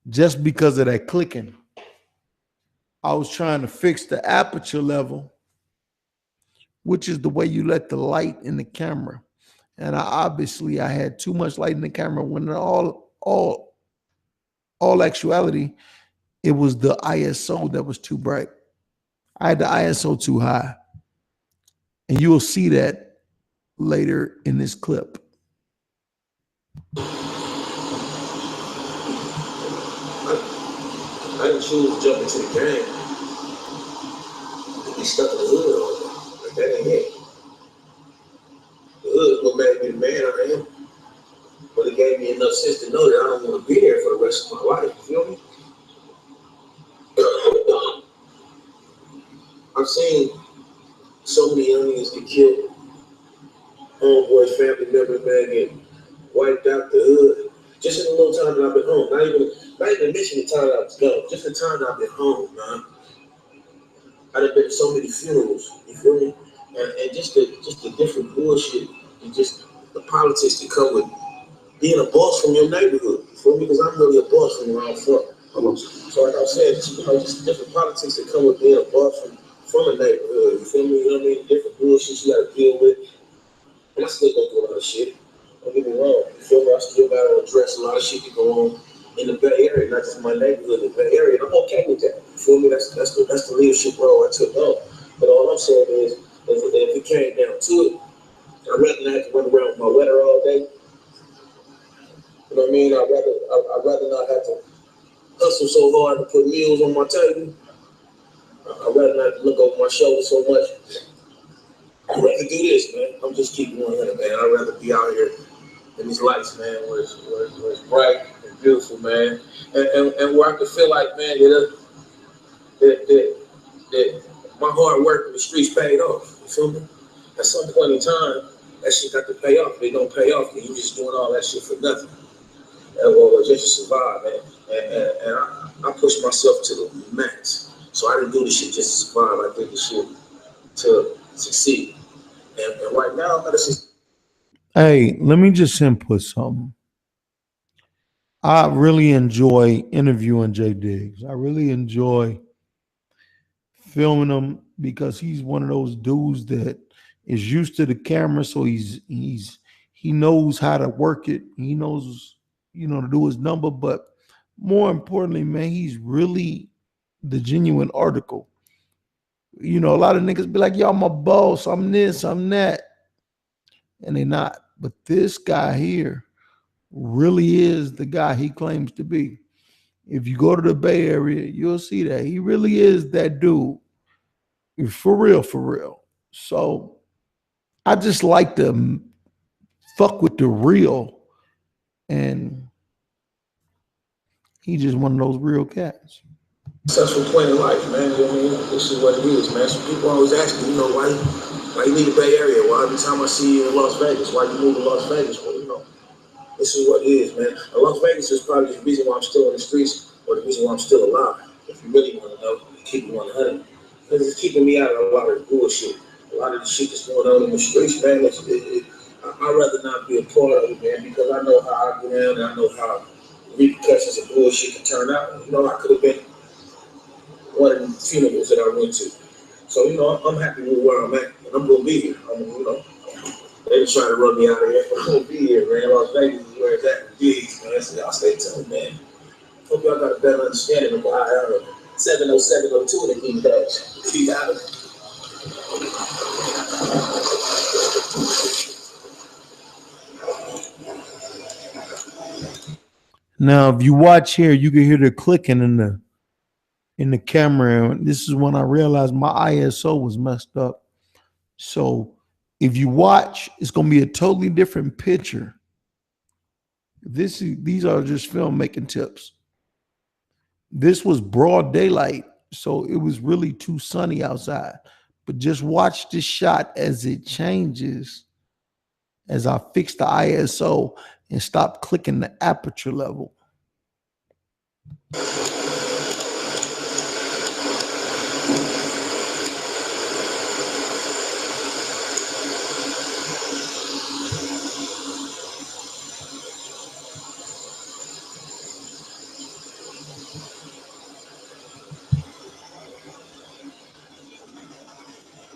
Just because of that clicking. I was trying to fix the aperture level, which is the way you let the light in the camera. And I had too much light in the camera when in all actuality, it was the ISO that was too bright. I had the ISO too high. And you will see that later in this clip. I didn't choose to jump into the game. want to be there for the rest of my life. You feel me? I've seen so many young niggas get killed. Homeboys, family members, man, get wiped out the hood. Just in the little time that I've been home. Not even mention the time that I was gone. Just the time that I've been home, man. I've been to so many funerals. You feel me? And just the different bullshit and just the politics that come with being a boss from your neighborhood. You feel me? Because I'm really a boss from where I'm from. So like I said, just different politics that come with being a boss from a neighborhood. You feel me? You know what I mean? Different bullshit you gotta deal with. And I still go through a lot of shit. Don't get me wrong. You feel me? I still gotta address a lot of shit that go on in the Bay Area, not just my neighborhood, the Bay Area. And I'm okay with that. You feel me? That's the leadership role I took on. But all I'm saying is if it came down to it, I'd rather not have to run around with my letter all day. You know what I mean? I'd rather not have to hustle so hard to put meals on my table. I'd rather not look over my shoulder so much. I'd rather do this, man. I'm just keeping 100, man. I'd rather be out here in these lights, man, where it's bright and beautiful, man. And where I can feel like, man, that my hard work in the streets paid off. You feel me? At some point in time, that shit got to pay off. If it don't pay off, then you just doing all that shit for nothing. Well, just to survive, man. And I pushed myself to the max. So I didn't do this shit just to survive. I did this shit to succeed. And right now, I'm gonna succeed. Hey, let me just input something. I really enjoy interviewing Jay Diggs. I really enjoy filming him because he's one of those dudes that is used to the camera, so he knows how to work it. He knows, to do his number, but more importantly, man, he's really the genuine article. A lot of niggas be like, yo, I'm a boss, I'm this, I'm that. And they're not. But this guy here really is the guy he claims to be. If you go to the Bay Area, you'll see that. He really is that dude. For real, for real. So I just like to fuck with the real. And he just one of those real cats. Successful point in life, man. You know what I mean? This is what it is, man. Some people always ask me, why you leave the Bay Area? Why every time I see you in Las Vegas, why you move to Las Vegas? Well, this is what it is, man. And Las Vegas is probably the reason why I'm still in the streets, or the reason why I'm still alive. If you really want to know, keep it 100. Because it's keeping me out of a lot of bullshit. A lot of the shit that's going on in the streets, man. I'd rather not be a part of it, man, because I know how I go down and I know how repercussions of bullshit can turn out. I could have been one of the funerals that I went to. So, I'm happy with where I'm at, and I'm going to be here. They just trying to run me out of here, but I'm going to be here, man. Las Vegas is where it's at. Gigs, man. So y'all stay tuned, man. Hope y'all got a better understanding of why I am 70702 in the King Dash. Be out of it. Now, if you watch here, you can hear the clicking in the camera. And this is when I realized my ISO was messed up. So if you watch, it's going to be a totally different picture. These are just filmmaking tips. This was broad daylight, so it was really too sunny outside. But just watch this shot as it changes, as I fix the ISO and stop clicking the aperture level.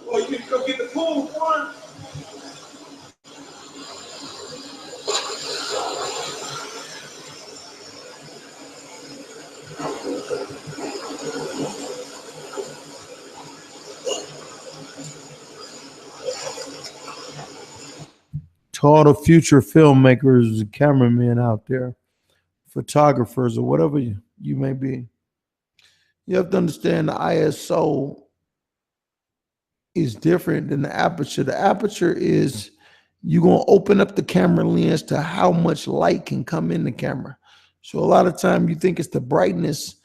Well, you can go get the pool, one. To all the future filmmakers, cameramen out there, photographers, or whatever you may be, you have to understand the ISO is different than the aperture. The aperture is you're going to open up the camera lens to how much light can come in the camera. So a lot of time you think it's the brightness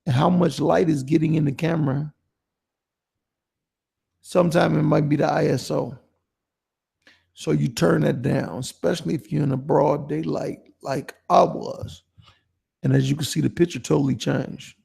and how much light is getting in the camera. Sometimes it might be the ISO. So you turn that down, especially if you're in a broad daylight like I was. And as you can see, the picture totally changed.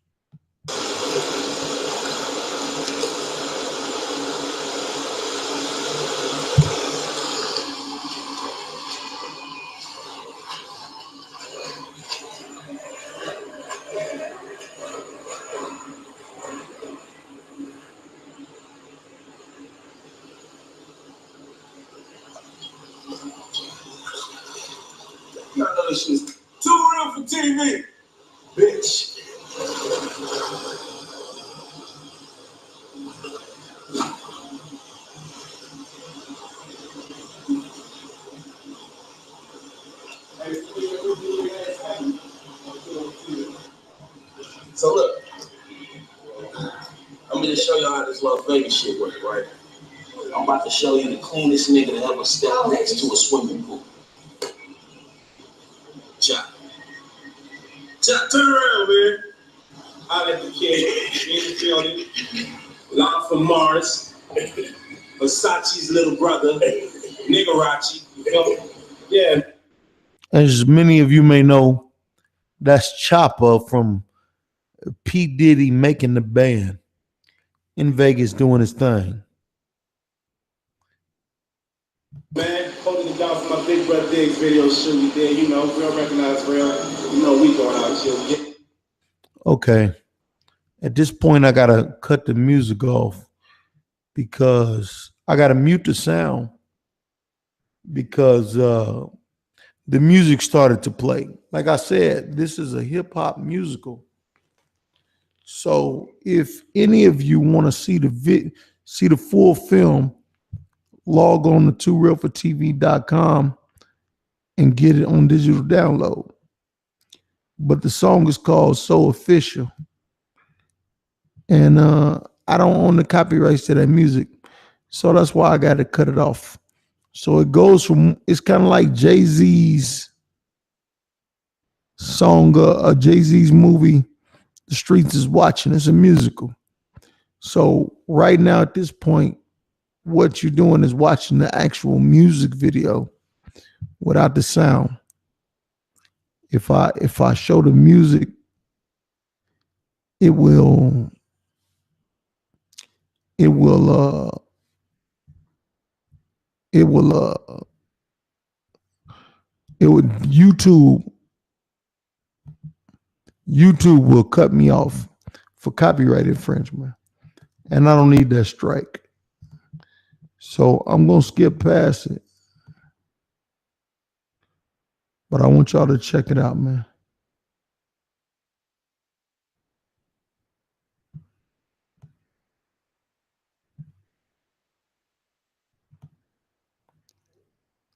You know this shit's too real for TV, bitch. So look, I'm gonna show y'all how this Las Vegas shit works, right? I'm about to show you the cleanest nigga to ever step next to a swimming pool. Chop. Chop, turn around, man. I let the kid in the building. Live from Mars. Versace's little brother. Nigarachi. Yeah. As many of you may know, that's Chopper from P. Diddy Making the Band in Vegas doing his thing. Man, holding it down for my big brother Diggs video shoot we did, you know, real recognized real. You know, we going out here. Okay. At this point, I got to cut the music off because I got to mute the sound because the music started to play. Like I said, this is a hip hop musical. So if any of you want to see the full film, log on to tworealfortv.com and get it on digital download. But the song is called So Official. And I don't own the copyrights to that music. So that's why I got to cut it off. So it goes from, it's kind of like Jay-Z's song, Jay-Z's movie, The Streets is Watching. It's a musical. So right now at this point, what you're doing is watching the actual music video without the sound. If I show the music, it would YouTube will cut me off for copyright infringement. And I don't need that strike. So I'm going to skip past it. But I want y'all to check it out, man.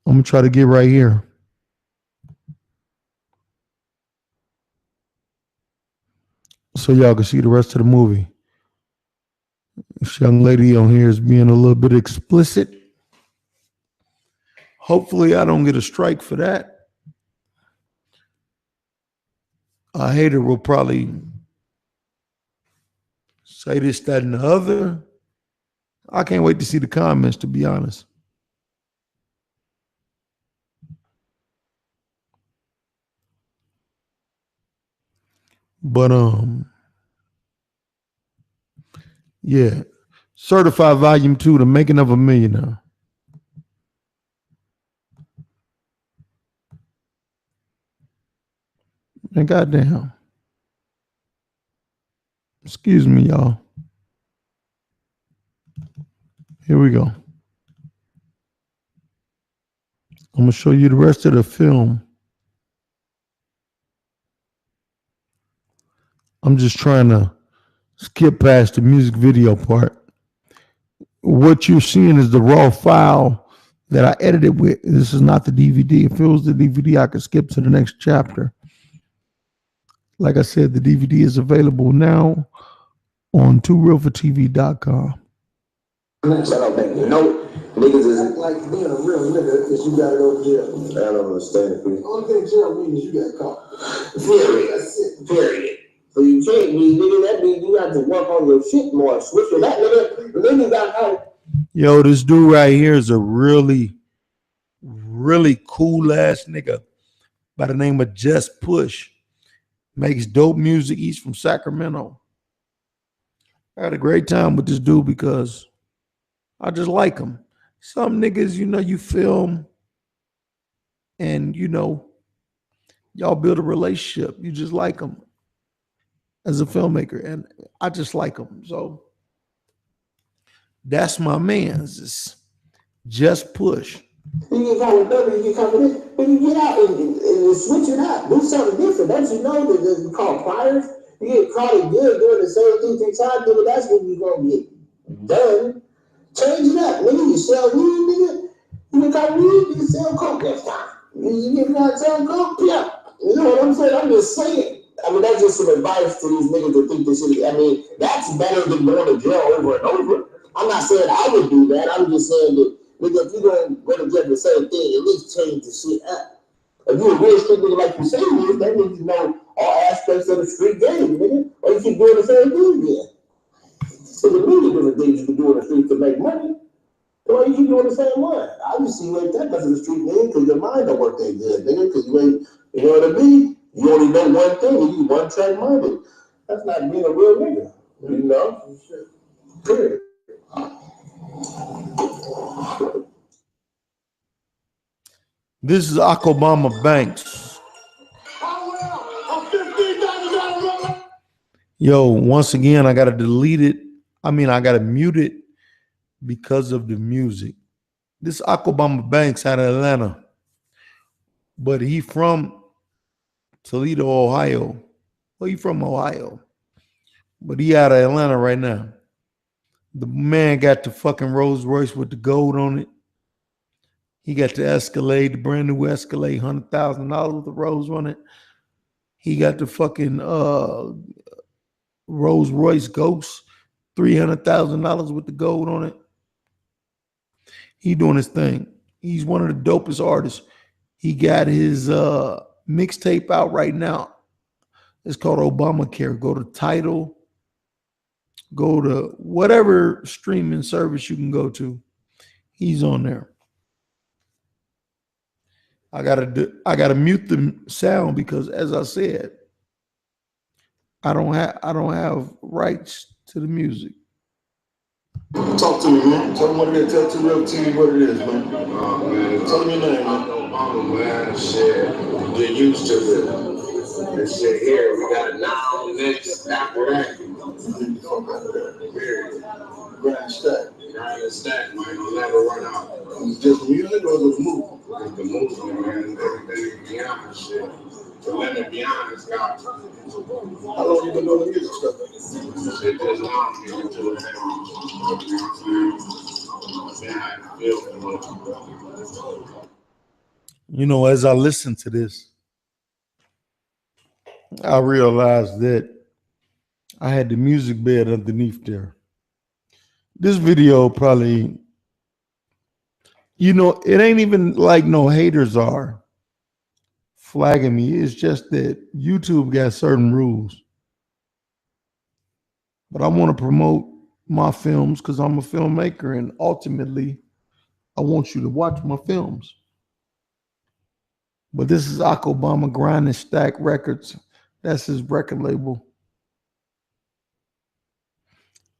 I'm going to try to get right here. So y'all can see the rest of the movie. This young lady on here is being a little bit explicit. Hopefully I don't get a strike for that. A hater will probably say this, that, and the other. I can't wait to see the comments, to be honest. But yeah. Certified Volume 2, The Making of a Millionaire. And goddamn. Excuse me, y'all. Here we go. I'm going to show you the rest of the film. I'm just trying to skip past the music video part. What you're seeing is the raw file that I edited with. This is not the DVD. If it was the DVD, I could skip to the next chapter. Like I said, the DVD is available now on tworealfortv.com. So I don't think you know it. Niggas isn't like being a real nigga is you gotta go to jail. I don't understand it, please. The only thing jail means is you got caught. Period. That's it. Period. So you can't be nigga, that means you got to work on your shit more. Switch your that nigga. Then you got caught. Yo, this dude right here is a really cool ass nigga by the name of Just Push. Makes dope music. He's from Sacramento. I had a great time with this dude because I just like him. Some niggas, you know, you film and, you know, y'all build a relationship. You just like them as a filmmaker. And I just like him. So that's my man's. It's Just Push. You get caught with them, you get caught with it. When you get out and switch it up, do something different. Don't you know that you call priors? You get caught again doing the same thing 3 times, nigga, that's when you're going to get done. Change it up, nigga. You sell weed, nigga. You get caught weed, you sell coke next time. You get caught selling coke, yeah. You know what I'm saying? I'm just saying. I mean, that's just some advice to these niggas that think this shit. I mean, that's better than going to jail over and over. I'm not saying I would do that. I'm just saying that, nigga, if you're going to go to jail for the same thing, at least change the shit up. If you're a real street nigga like you say you is, that means you know all aspects of the street game, nigga. Or you keep doing the same thing again. There's a million different things you can do in the street to make money. Why you keep doing the same one? Obviously, you ain't that much of a street nigga because your mind don't work that good, nigga. Because you ain't, you know what I mean? You only know one thing and you one track minded. That's not being a real nigga, you know? Period. This is Akobama Banks. Yo, once again, I got to delete it. I mean, I got to mute it because of the music. This Akobama Banks out of Atlanta, but he from Toledo, Ohio. Well, he from Ohio, but he out of Atlanta right now. The man got the fucking Rolls Royce with the gold on it. He got the Escalade, the brand new Escalade, $100,000 with the rose on it. He got the fucking Rolls Royce Ghost, $300,000 with the gold on it. He doing his thing. He's one of the dopest artists. He got his mixtape out right now. It's called Obamacare. Go to Tidal. Go to whatever streaming service you can go to. He's on there. I gotta mute the sound because, as I said, I don't have rights to the music. Talk to me, man. Tell them what it is. Tell 2 Real TV what it is, man. Tell me your name, man. Obama, man. Shit. Get used to it. This shit here, we got it now, next, after that. Period. Grind stack. Grind and stack, man. You'll never run out. It's just music or the movie? It's the movement, man. Everything beyond shit. The limit beyond is God. How long you been doing the music stuff? Shit just now, I'm getting into it. You know what I'm saying? I feel it. You know, as I listen to this, I realized that I had the music bed underneath there. This video probably, you know, it ain't even like no haters are flagging me. It's just that YouTube got certain rules. But I want to promote my films because I'm a filmmaker, and ultimately, I want you to watch my films. But this is Akobama Grind and Stack Records. That's his record label.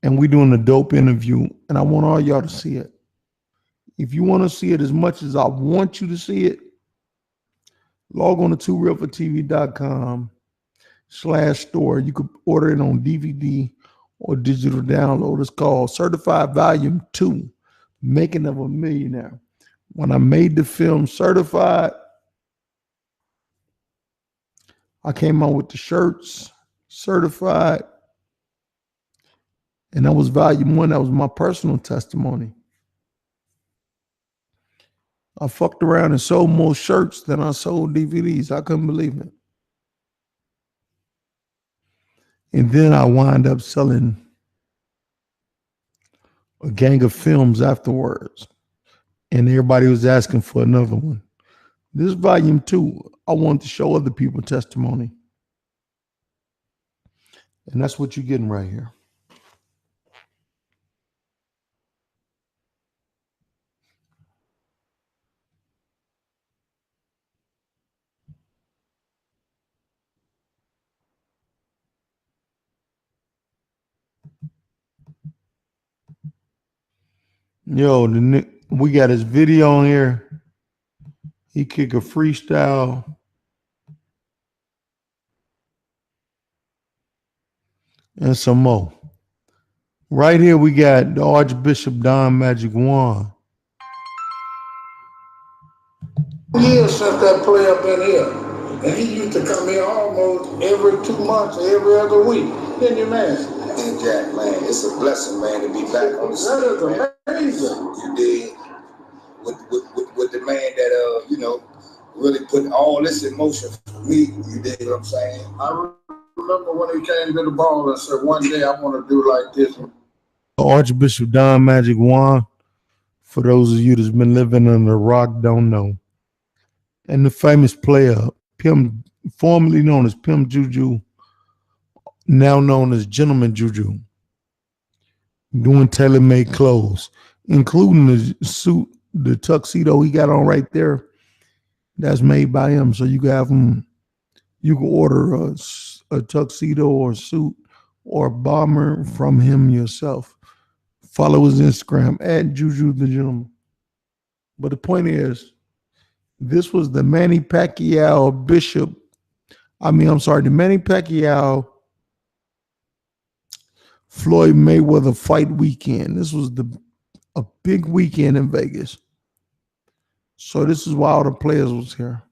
And we're doing a dope interview, and I want all y'all to see it. If you want to see it as much as I want you to see it, log on to 2realfortv.com/store. You could order it on DVD or digital download. It's called Certified Volume 2, Making of a Millionaire. When I made the film Certified, I came out with the shirts, Certified, and that was volume 1. That was my personal testimony. I fucked around and sold more shirts than I sold DVDs. I couldn't believe it. And then I wound up selling a gang of films afterwards. and everybody was asking for another one. This volume 2, I wanted to show other people testimony. And that's what you're getting right here. Yo, we got his video on here. He kick a freestyle. And some more. Right here we got the Archbishop Don Magic Wand. Years since that player been here. And he used to come here almost every 2 months, every other week. Can you imagine? And Jack, man, it's a blessing, man, to be back on the scene. That is amazing. You did with the man that you know, really put all this in motion for me. You dig what I'm saying? I remember when he came to the ball and said, one day I want to do like this. Archbishop Don Magic Wand, for those of you that's been living under a rock, don't know. And the famous player, Pimp, formerly known as Pimp Juju, now known as Gentleman Juju, doing tailor-made clothes, including the suit, the tuxedo he got on right there. That's made by him, so you can have him. You can order a tuxedo or a suit or a bomber from him yourself. Follow his Instagram at Juju the Gentleman. But the point is, this was the Manny Pacquiao the Manny Pacquiao Floyd Mayweather fight weekend. This was a big weekend in Vegas. So this is why all the players was here.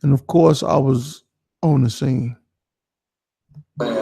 And of course, I was on the scene. Man,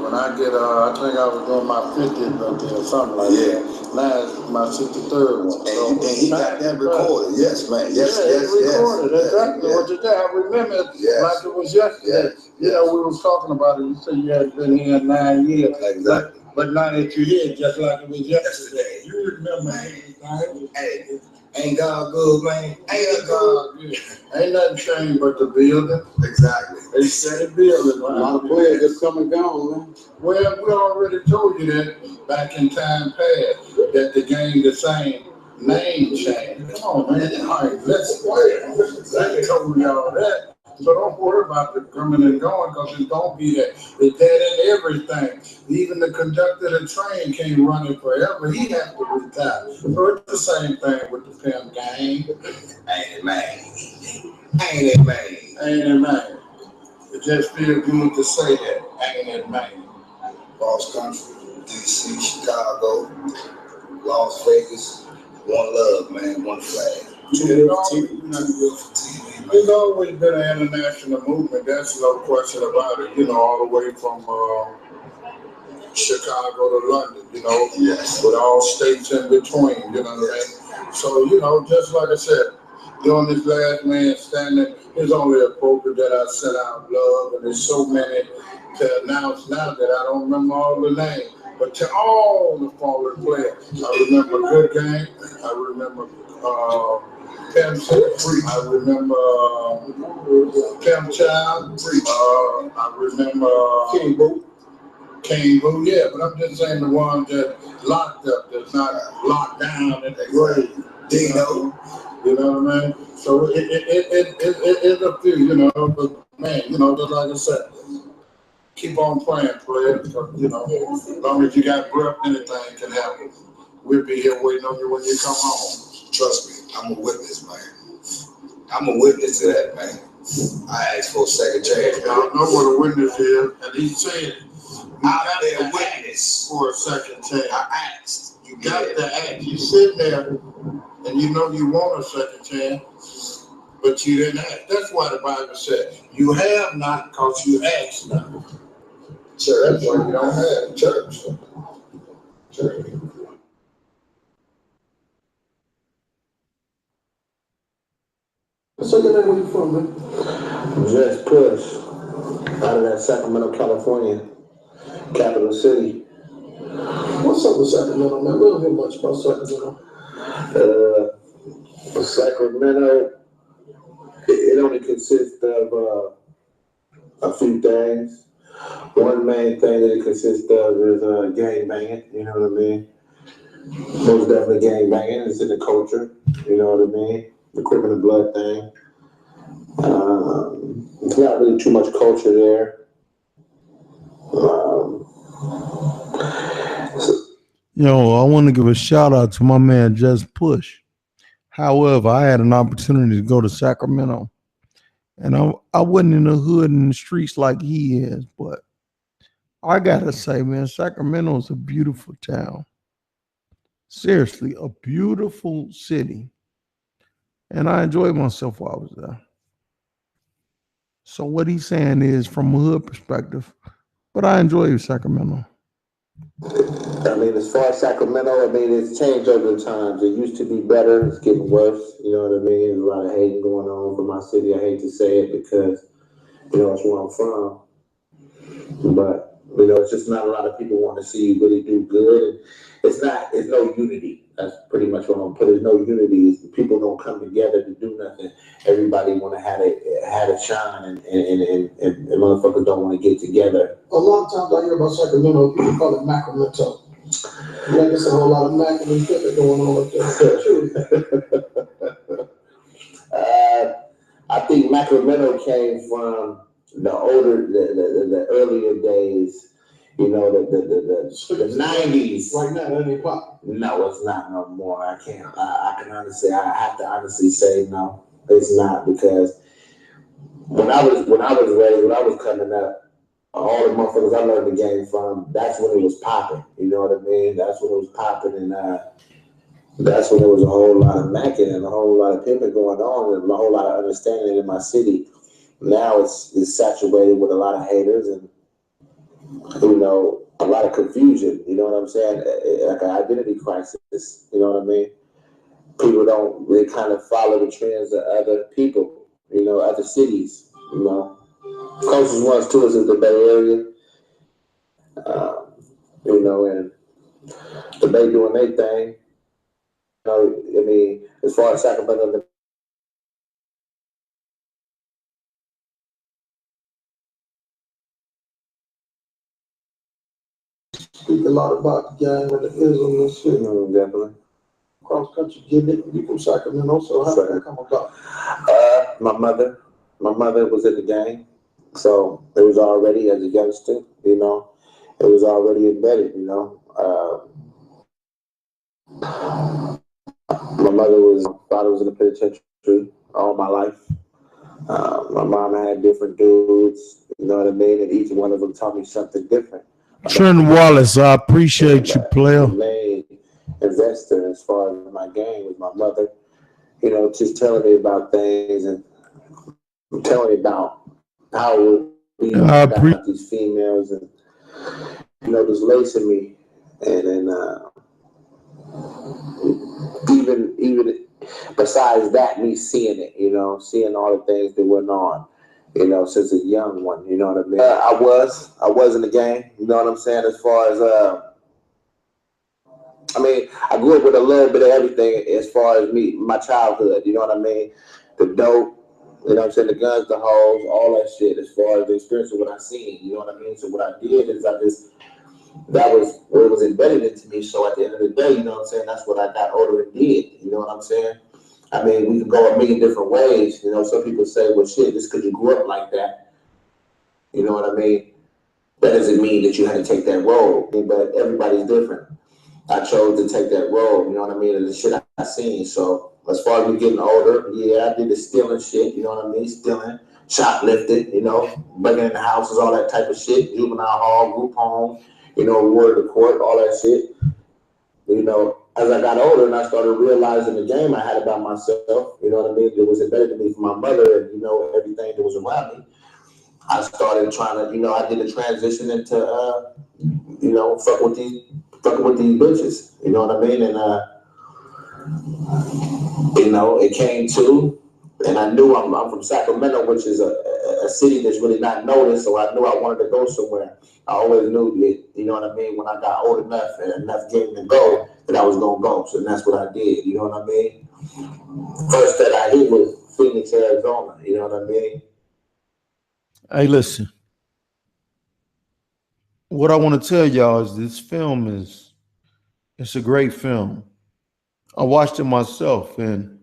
when I get, I think I was doing my 50th birthday or something like that. Now it's my 63rd one. And he got that recorded. Yes, man. Yes. Recorded. Exactly what you said. I remember it like it was yesterday. You know, we was talking about it. You said you had been here 9 years. Exactly. But now that you're here, just like it was yesterday. You remember everything. Hey, ain't God good, man? Ain't God good. Ain't nothing changed but the building. Exactly. They said building. A lot of players just come and gone, man. Well, we already told you that back in time past, that the game the same, name change. Come on, man. All right, let's play. I told y'all that. So don't worry about the coming and going, because it's going to be that. It's that in everything. Even the conductor of the train can't run it forever. He has to retire. So it's the same thing with the Pimp game. Ain't it, man? Ain't it, man? Ain't it, man? It just feels good to say that. Ain't it, man? Cross country, DC, Chicago, Las Vegas. One love, man. One flag. It's always been an international movement. That's no question about it. You know, all the way from Chicago to London. You know, with all states in between. You know what I mean? So you know, just like I said, during this last man standing, it's only appropriate that I send out love, and there's so many to announce now that I don't remember all the names. But to all the fallen players, I remember Good Game. I remember Pimp, I remember Pimp Child. I remember King Boo. Yeah, but I'm just saying the ones that locked up, that's not locked down in the grave. Dino. You know what I mean? So it's a few, you know, but man, you know, just like I said, keep on playing, player, because, you know, as long as you got breath, anything can happen. We'll be here waiting on you when you come home. Trust me, I'm a witness, man. I'm a witness to that, man. I asked for a second chance. Y'all know what a witness is, and he said, I've been a witness for a second chance. I asked. You got to ask. You sit there, and you know you want a second chance, but you didn't ask. That's why the Bible said, you have not because you asked not. Church. That's why you don't have church. So where you from, man? Just Push, out of that Sacramento, California, capital city. What's up with Sacramento, man? We don't hear much about Sacramento. Sacramento, it only consists of a few things. One main thing that it consists of is gang banging, you know what I mean? Most definitely gang banging. It's in the culture, you know what I mean? The criminal blood thing. It's not really too much culture there. Yo, I want to give a shout out to my man Just Push. However, I had an opportunity to go to Sacramento, and I wasn't in the hood and the streets like he is, but I gotta say, man, Sacramento is a beautiful town. Seriously, a beautiful city, and I enjoyed myself while I was there. So what he's saying is from a hood perspective, but I enjoy Sacramento. I mean, as far as Sacramento, I mean, it's changed over the times. It used to be better. It's getting worse. You know what I mean? There's a lot of hating going on for my city. I hate to say it because, you know, it's where I'm from. But, you know, it's just not a lot of people want to see you really do good. And it's no unity. That's pretty much what I'm putting. There's no unity. People don't come together to do nothing. Everybody want to have it shine, and motherfuckers don't want to get together. A lot of times I hear about Sacramento, people call it Macramento. Yeah, there's a whole lot of Mac and Pimping going on up there. I think Sacramento came from the earlier days. You know, the 90s. Right now, that ain't pop. No, it's not no more. I can't. I can honestly. I have to honestly say no. It's not, because when I was raised, when I was coming up, all the motherfuckers I learned the game from, that's when it was popping. You know what I mean? That's when it was popping, and that's when there was a whole lot of macking and a whole lot of pimping going on, and a whole lot of understanding in my city. Now it's saturated with a lot of haters and, you know, a lot of confusion. You know what I'm saying? Like an identity crisis. You know what I mean? People don't really kind of follow the trends of other people. You know, other cities. You know, closest ones to us is the Bay Area. You know, and the Bay doing their thing. You know, I mean, as far as Sacramento. Speak a lot about the gang and the ism and shit. Definitely. Cross country getting it. You from Sacramento, so how did that come about? My mother was in the gang, so it was already, as a youngster, you know, it was already embedded, you know. My father was in the penitentiary all my life. My mom had different dudes, you know what I mean, and each one of them taught me something different. Trent Wallace, I appreciate you, player. The main investor as far as my game was my mother, you know, just telling me about things and telling me about how it would be about these females, and, you know, just lacing me, and then even besides that, me seeing it, you know, seeing all the things that went on, you know, since a young one, you know what I mean? I was in the game, you know what I'm saying, as far as, I mean, I grew up with a little bit of everything as far as my childhood, you know what I mean? The dope, you know what I'm saying, the guns, the hoes, all that shit, as far as the experience of what I seen, you know what I mean? So what I did is that was what was embedded into me. So at the end of the day, you know what I'm saying, that's what I got older and did, you know what I'm saying? I mean, we can go a million different ways, you know, some people say, well, shit, just because you grew up like that, you know what I mean? That doesn't mean that you had to take that role, but everybody's different. I chose to take that role, you know what I mean, and the shit I seen. So as far as me getting older, yeah, I did the stealing shit, you know what I mean, stealing, shoplifting, you know, breaking in the houses, all that type of shit, juvenile hall, group home, you know, ward to court, all that shit. You know, as I got older and I started realizing the game I had about myself, you know what I mean, it was embedded in me from my mother and, you know, everything that was around me. I started trying to, you know, I did a transition into, you know, fucking with these bitches, you know what I mean? And, you know, it came to, and I knew I'm from Sacramento, which is a city that's really not noticed, so I knew I wanted to go somewhere. I always knew that, you know what I mean, when I got old enough and enough game to go, that I was gonna go. So that's what I did. You know what I mean? First that I hit was Phoenix, Arizona. You know what I mean? Hey, listen. What I want to tell y'all is this film it's a great film. I watched it myself, and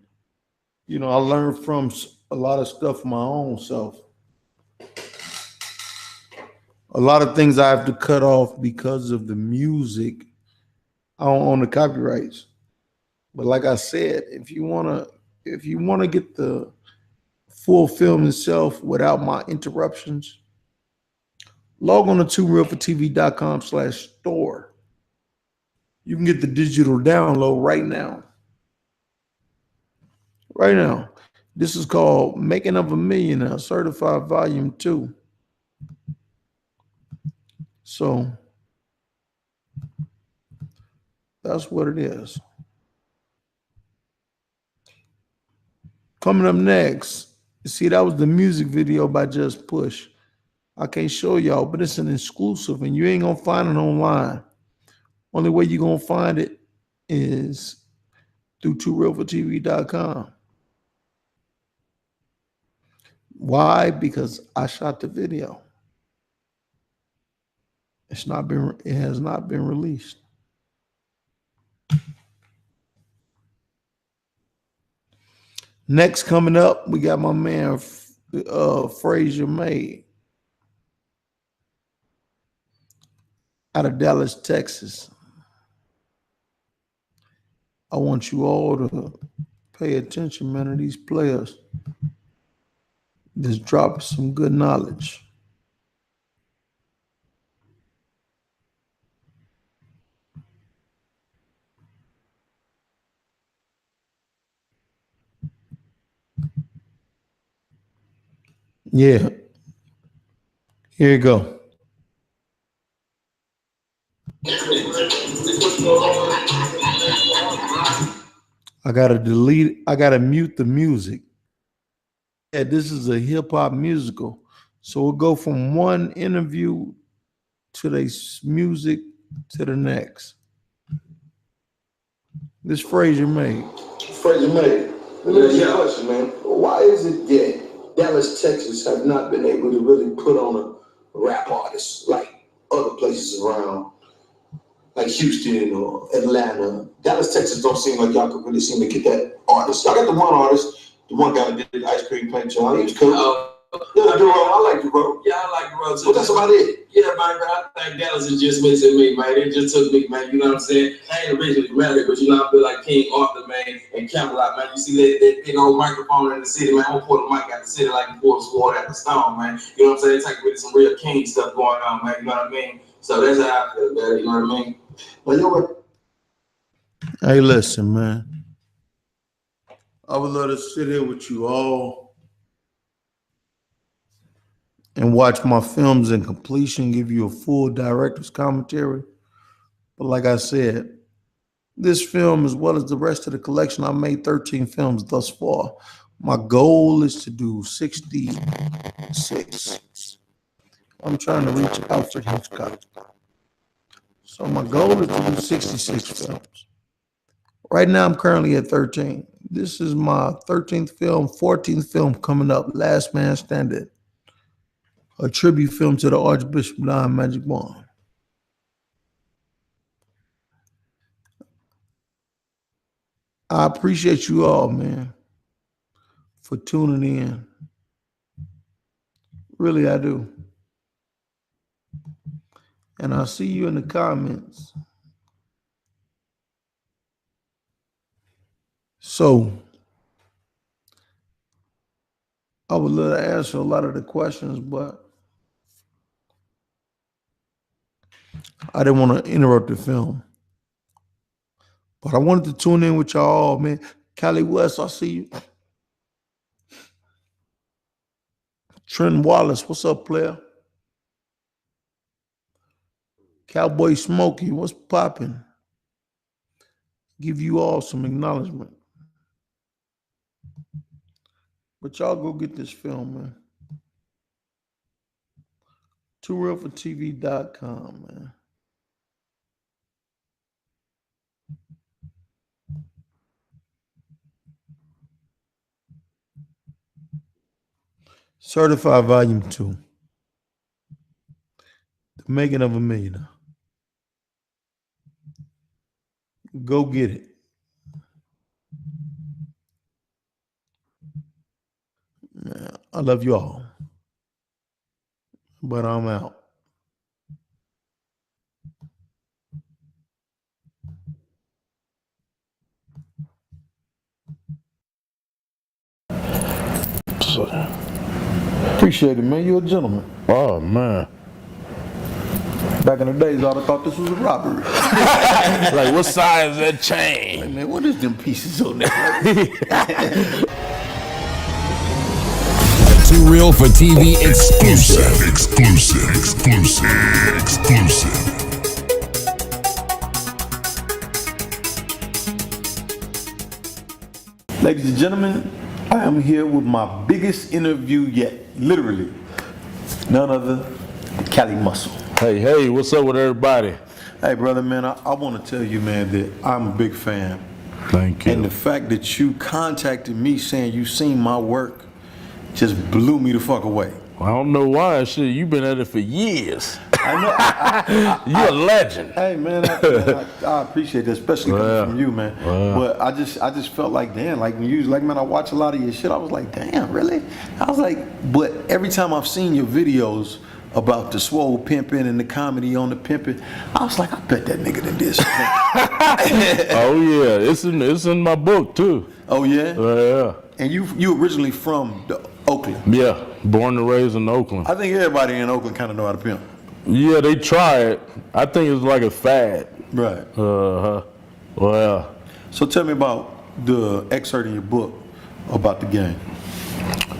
I learned from a lot of stuff my own self. A lot of things I have to cut off because of the music. I don't own the copyrights. But like I said, if you wanna get the full film itself without my interruptions, log on to tworealfortv.com/store. You can get the digital download right now. Right now. This is called Making of a Millionaire, Certified Volume 2. So that's what it is. Coming up next, you see, that was the music video by Just Push. I can't show y'all, but it's an exclusive, and you ain't gonna find it online. Only way you're gonna find it is through tworealfortv.com. Why? Because I shot the video. It has not been released. Next coming up, we got my man Frazier May out of Dallas, Texas. I want you all to pay attention, man, to these players. Just drop some good knowledge. Yeah. Here you go. I gotta mute the music. Yeah, this is a hip hop musical. So we'll go from one interview to the music to the next. This Frazier May. Frazier May, let me ask you a question, man. Why is it that Dallas, Texas have not been able to really put on a rap artist like other places around, like Houston or Atlanta? Dallas, Texas don't seem like y'all could really seem to get that artist. I got the one artist, the one guy that did the ice cream plane John. He was cool. Yeah, Duro, I like Duro. Yeah, I like Duro too. But that's about it. Yeah, man, I think Dallas is just missing me, man. It just took me, man. You know what I'm saying? I ain't originally married, but I feel like King Arthur, man, and Camelot, man. You see that big old microphone in the city, man. I'm gonna pull the mic out the city like you pull the sword out the stone, man. You know what I'm saying? It's like really some real King stuff going on, man. You know what I mean? So that's how I feel about it. You know what I mean? Well, you know what? Hey, listen, man. I would love to sit here with you all and watch my films in completion, give you a full director's commentary. But like I said, this film, as well as the rest of the collection, I made 13 films thus far. My goal is to do 66. I'm trying to reach Alfred Hitchcock. So my goal is to do 66 films. Right now, I'm currently at 13. This is my 13th film, 14th film coming up, Last Man Standing, a tribute film to the Archbishop Don Magic Wand. I appreciate you all, man, for tuning in. Really, I do. And I'll see you in the comments. So, I would love to answer a lot of the questions, but I didn't want to interrupt the film. But I wanted to tune in with y'all, man. Cali West, I see you. Trent Wallace, what's up, player? Cowboy Smokey, what's popping? Give you all some acknowledgement. But y'all go get this film, man. tworealfortv.com, man. Certified Volume 2. The Making of a Millionaire. Go get it. Man, I love you all. But I'm out. Appreciate it, man. You're a gentleman. Oh, man. Back in the days, I'd have thought this was a robbery. Like, what size is that chain? Like, man, what is them pieces on there? Too Real for TV exclusive. Exclusive. Ladies and gentlemen, I am here with my biggest interview yet. Literally. None other than Cali Muscle. Hey, what's up with everybody? Hey, brother, man, I want to tell you, man, that I'm a big fan. Thank you. And the fact that you contacted me saying you seen my work just blew me the fuck away. I don't know why. Shit, you've been at it for years. I know. You're a legend. Hey, man, I appreciate that, especially coming from you, man. But I just felt like, damn, like when you was like, man, I watch a lot of your shit. I was like, damn, really? I was like, but every time I've seen your videos about the swole pimping and the comedy on the pimping, I was like, I bet that nigga done did something. Oh yeah, it's in my book too. Oh yeah? Yeah. And you originally from Oakland? Yeah, born and raised in Oakland. I think everybody in Oakland kind of know how to pimp. Yeah, they try it. I think it's like a fad. Right. Well, yeah. So tell me about the excerpt in your book about the game.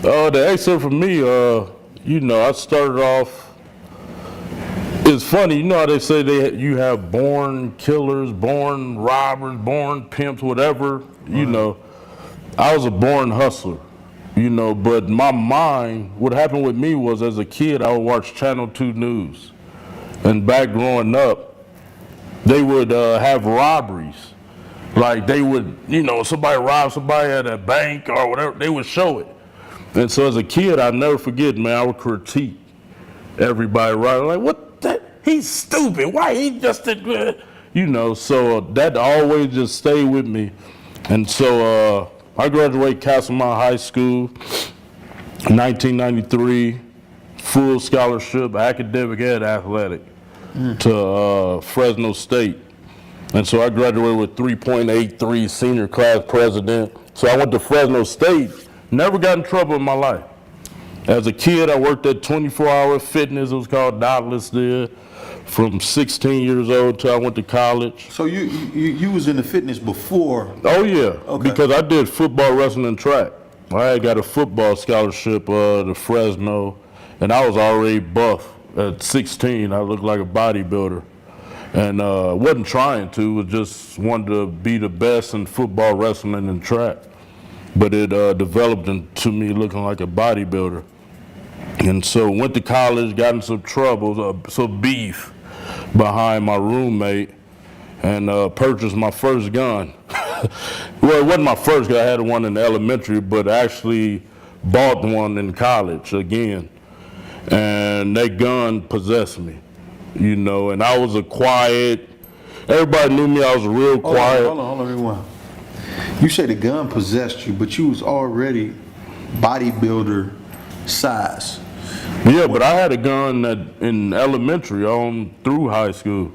The excerpt for me, I started off. It's funny, you know how they say you have born killers, born robbers, born pimps, whatever. You know, I was a born hustler. But my mind, what happened with me was as a kid, I would watch Channel 2 News. And back growing up, they would have robberies. Like they would, somebody robbed somebody at a bank or whatever, they would show it. And so as a kid, I'll never forget, man, I would critique everybody robbing. Like, what that? He's stupid. Why he just did, so that always just stayed with me. And so I graduated Castlemont High School in 1993, full scholarship, academic and athletic, to Fresno State. And so I graduated with 3.83 senior class president. So I went to Fresno State, never got in trouble in my life. As a kid, I worked at 24-Hour Fitness, it was called Douglas there, from 16 years old till I went to college. So you was in the fitness before? Oh yeah, because I did football, wrestling, and track. I had got a football scholarship to Fresno, and I was already buff. At 16, I looked like a bodybuilder. And wasn't trying to, was just wanted to be the best in football, wrestling, and track. But it developed into me looking like a bodybuilder. And so went to college, got in some trouble, some beef behind my roommate, and purchased my first gun. Well, it wasn't my first, because I had one in elementary, but actually bought one in college again. And that gun possessed me, and I was a quiet, everybody knew me, I was real quiet. Hold on, rewind. You say the gun possessed you, but you was already bodybuilder size. Yeah, but I had a gun in elementary on through high school.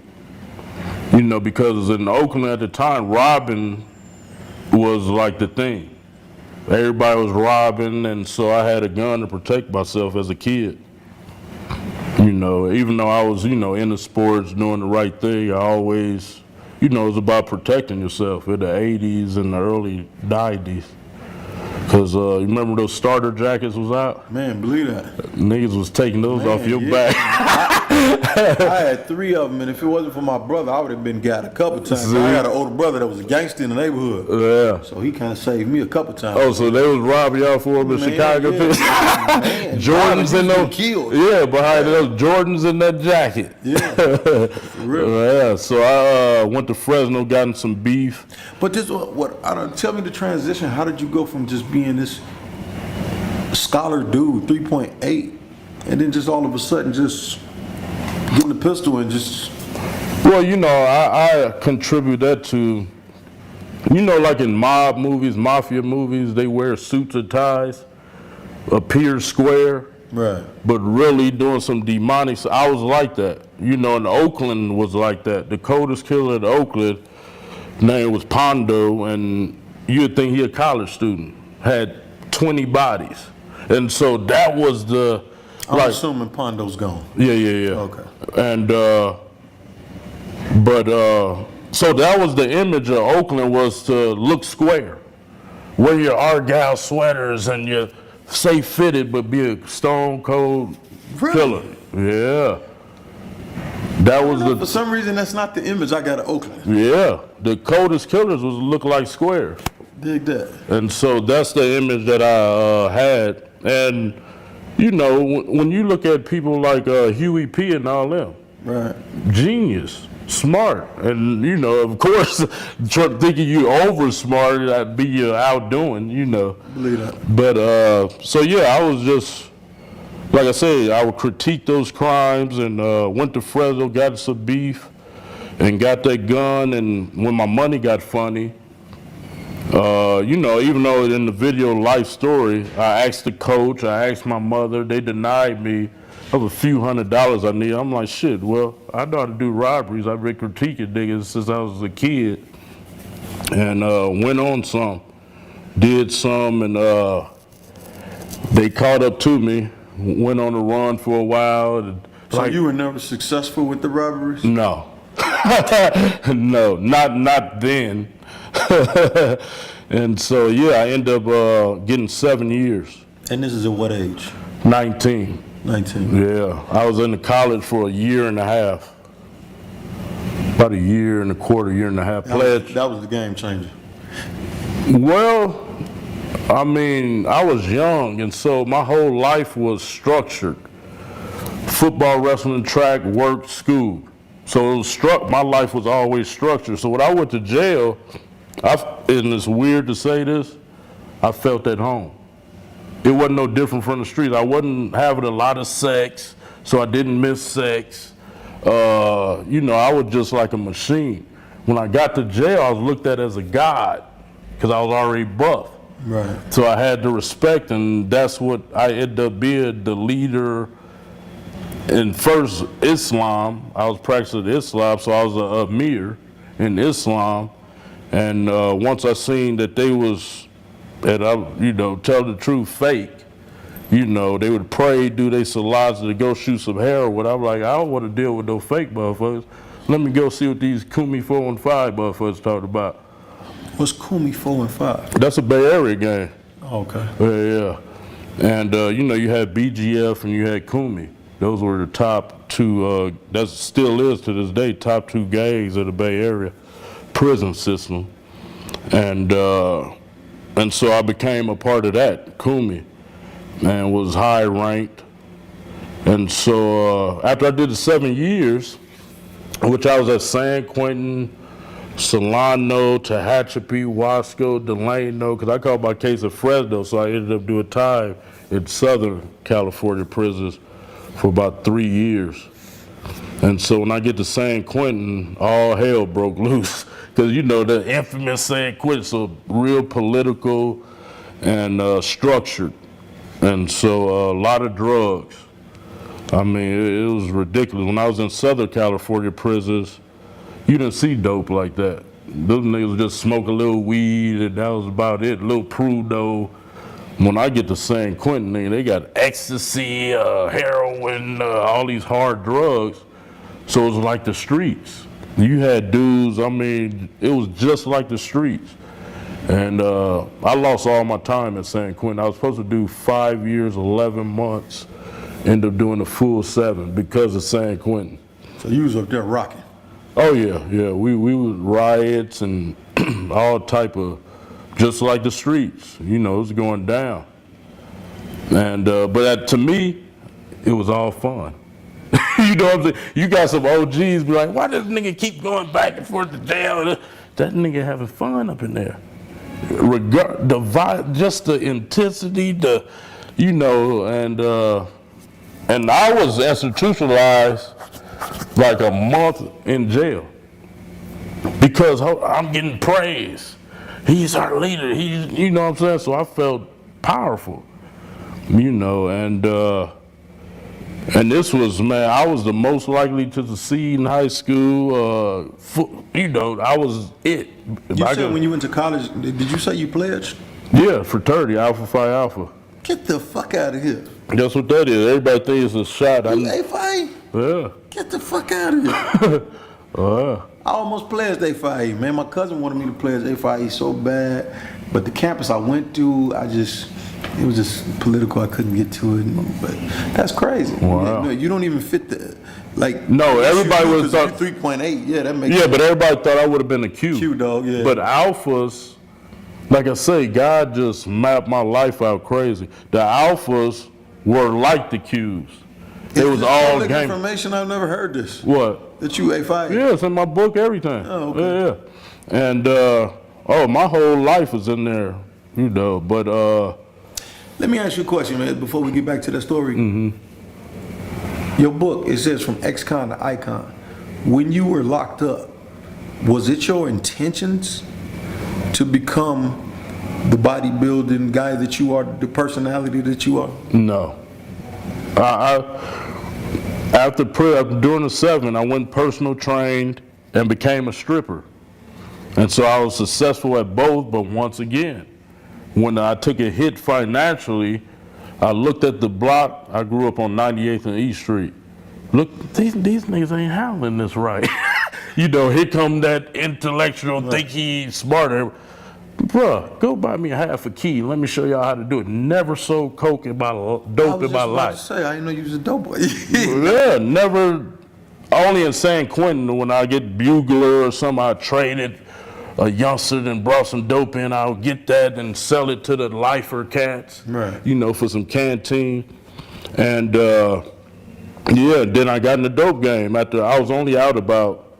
Because in Oakland at the time, robbing was like the thing. Everybody was robbing, and so I had a gun to protect myself as a kid. Even though I was, into sports, doing the right thing, I always, it was about protecting yourself in the 80s and the early 90s. Because you remember those starter jackets was out? Man, believe that. Niggas was taking those off your back. I had 3 of them, and if it wasn't for my brother, I would have been got a couple times. See? I got an older brother that was a gangster in the neighborhood. Yeah. So he kind of saved me a couple times. Oh, so they was robbing y'all for them in Chicago too? Jordans in those. Yeah, behind those Jordans in that jacket. Yeah. For real. Yeah. So I went to Fresno, got in some beef. But this, tell me the transition. How did you go from just being this scholar dude, 3.8, and then just all of a sudden just getting the pistol and just. Well, you know, I contribute that to, you know, like in mob movies, mafia movies, they wear suits or ties, appear square, right? But really doing some demonic. I was like that, you know. And Oakland was like that. The coldest killer in Oakland, name was Pondo, and you'd think he a college student. Had 20 bodies, and so that was the. I'm like, assuming Pondo's gone. Yeah. Okay. And so that was the image of Oakland, was to look square, wear your Argyle sweaters and your safe fitted, but be a stone cold killer. Yeah. That was For some reason, that's not the image I got of Oakland. Yeah, the coldest killers was look like squares. Dig that. And so that's the image that I had. And you know, when you look at people like Huey P. and all them, right? Genius, smart, and you know, of course, thinking you over smart, that'd be your outdoing, you know. Believe that. But so yeah, I was just. Like I said, I would critique those crimes and went to Fresno, got some beef, and got that gun. And when my money got funny, you know, even though in the video Life Story, I asked the coach, I asked my mother, they denied me of a few $100s I need. I'm like, shit, well, I know how to do robberies. I've been critiquing niggas since I was a kid. And went on some, did some, and they caught up to me. Went on a run for a while. So you were never successful with the robberies? No. No, not then. And so, yeah, I ended up getting 7 years. And this is at what age? 19. 19. Yeah. I was in college for a year and a half. About a year and a quarter, year and a half. That was the game changer. Well, I mean, I was young, and so my whole life was structured. Football, wrestling, track, work, school. So it was my life was always structured. So when I went to jail, and it's weird to say this, I felt at home. It wasn't no different from the streets. I wasn't having a lot of sex, so I didn't miss sex. You know, I was just like a machine. When I got to jail, I was looked at as a god, because I was already buff. Right. So I had the respect, and that's what I ended up being, the leader in first Islam. I was practicing Islam, so I was a Amir in Islam. And once I seen that they was, and I, you know, tell the truth, fake, you know, they would pray, do their salats to go shoot some heroin. I'm like, I don't want to deal with no fake motherfuckers. Let me go see what these Kumi 4 and 5 motherfuckers talking about. What's Kumi 4 and 5? That's a Bay Area game. Okay. Yeah. And, you know, you had BGF and you had Kumi. Those were the top two, that still is to this day, top two gangs of the Bay Area prison system. And so I became a part of that, Kumi, and was high ranked. And so after I did the 7 years, which I was at San Quentin, Solano, Tehachapi, Wasco, Delano, because I called my case at Fresno, so I ended up doing time in Southern California prisons for about 3 years. And so when I get to San Quentin, all hell broke loose. Because, you know, the infamous San Quentin, so real political and structured. And so a lot of drugs. I mean, it was ridiculous. When I was in Southern California prisons, you didn't see dope like that. Those niggas just smoke a little weed and that was about it, a little Prudo. When I get to San Quentin, nigga, they got ecstasy, heroin, all these hard drugs. So it was like the streets. You had dudes, I mean, it was just like the streets. And I lost all my time at San Quentin. I was supposed to do 5 years, 11 months, end up doing a full 7 because of San Quentin. So you was up there rocking? Oh yeah. We was riots and all type of, just like the streets, you know, it was going down. And but to me, it was all fun. You know what I'm saying? You got some OGs be like, why does this nigga keep going back and forth to jail? That nigga having fun up in there. Just the intensity, you know, and I was institutionalized like a month in jail because I'm getting praise. He's our leader. He's, you know what I'm saying? So I felt powerful, you know, and this was, man, I was the most likely to succeed in high school. You know, I was it. You said when you went to college, did you say you pledged? Yeah, fraternity, Alpha Phi Alpha. Get the fuck out of here. That's what that is. Everybody thinks it's a shot. You A-Phi? Yeah. Get the fuck out of here. I almost pledged A-Phi, man. My cousin wanted me to pledge A-Phi so bad, but the campus I went to, it was just political. I couldn't get to it, but that's crazy. Wow. You don't even fit the, like. No, everybody would have thought 3.8. Yeah, that makes Yeah, sense. but everybody thought I would have been a Q. Q dog, yeah. But alphas, like I say, God just mapped my life out crazy. The alphas were like the Qs. It was all public game. information. I've never heard this. What? That you A-Phi? Yeah, it's in my book, everything. Oh, okay. Yeah. And, my whole life is in there, you know, but, Let me ask you a question, man, before we get back to the story. Mm-hmm. Your book, it says from ex-con to icon. When you were locked up, was it your intentions to become the bodybuilding guy that you are, the personality that you are? No. After during the 7, I went personal trained and became a stripper. And so I was successful at both, but once again, when I took a hit financially, I looked at the block. I grew up on 98th and East Street. Look, these niggas ain't handling this right. You know, here come that intellectual, think he's smarter. Bruh, go buy me a half a key. Let me show y'all how to do it. Never sold coke in my dope in my life. I say, I didn't know you was a dope boy. Yeah, never. Only in San Quentin when I get bugler or something, I traded a youngster and brought some dope in. I'll get that and sell it to the lifer cats, right? You know, for some canteen. And then I got in the dope game after I was only out about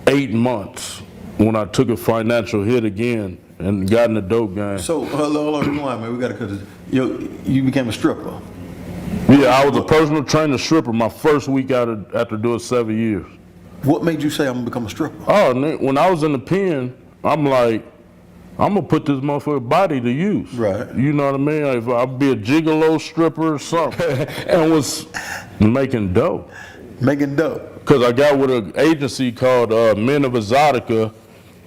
8 months when I took a financial hit again and got in the dope game. So, hold on, man. We gotta cut this. You became a stripper. Yeah, I was a personal trainer stripper my first week out after doing 7 years. What made you say I'm gonna become a stripper? Oh, when I was in the pen, I'm like, I'm gonna put this motherfucker body to use. Right. You know what I mean? If I'd be a gigolo stripper or something, and was making dope. Making dope. Because I got with an agency called Men of Exotica.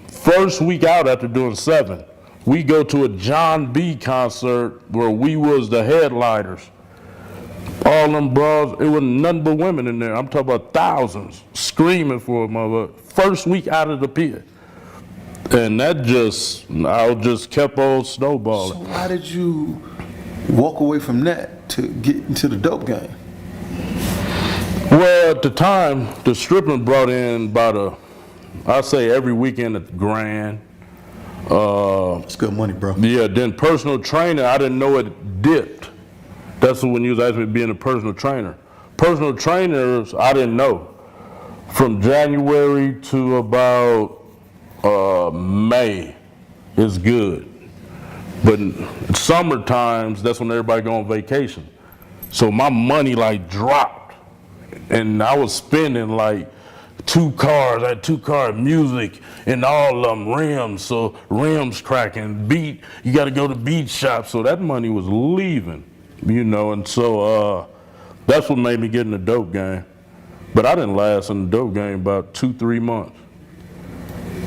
First week out after doing 7, we go to a John B concert where we was the headliners. All them bras, it wasn't nothing but women in there. I'm talking about thousands screaming for a mother. First week out of the pit. And I just kept on snowballing. So why did you walk away from that to get into the dope game? Well, at the time, the stripping brought in about I'd say every weekend at the Grand. It's good money, bro. Yeah, then personal trainer, I didn't know it dipped. That's when you was asking me being a personal trainer. Personal trainers, I didn't know. From January to about May is good. But in summer times, that's when everybody go on vacation. So my money like dropped. And I was spending like 2 cars, I had 2 cars, music, and all of them rims. So rims cracking, beat, you gotta go to beat shop. So that money was leaving, you know, and so that's what made me get in the dope game. But I didn't last in the dope game about 2-3 months.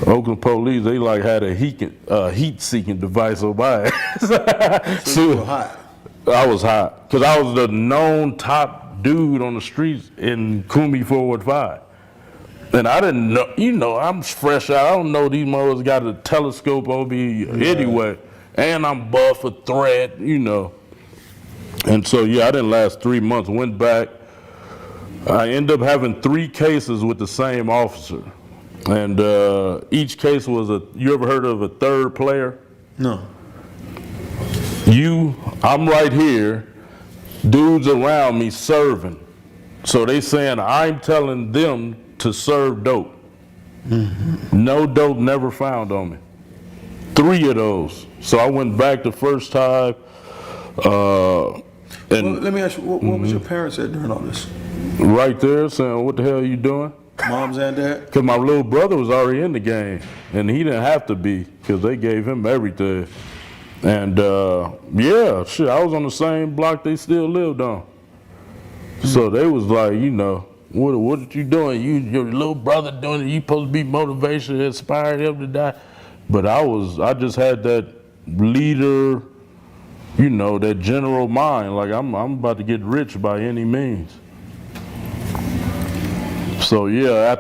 Oakland police, they like had a heat-seeking device on my ass. So you were hot. I was hot, because I was the known top dude on the streets in Kumi 415. And I didn't know, you know, I'm fresh out. I don't know these motherfuckers got a telescope on me anyway. And I'm buff a threat, you know. And so, yeah, I didn't last 3 months. Went back. I ended up having 3 cases with the same officer. And each case was you ever heard of a third player? No. I'm right here, dudes around me serving. So they saying I'm telling them to serve dope. Mm-hmm. No dope never found on me. 3 of those. So I went back the first time. Well, let me ask you, what was your parents at during all this? Right there saying, what the hell are you doing? Moms and dad? Because my little brother was already in the game, and he didn't have to be, because they gave him everything. And yeah, shit, I was on the same block they still lived on. So they was like, you know, what are you doing? Your little brother doing it, you supposed to be motivation, inspired him to die. But I just had that leader, you know, that general mind, like I'm about to get rich by any means. So yeah,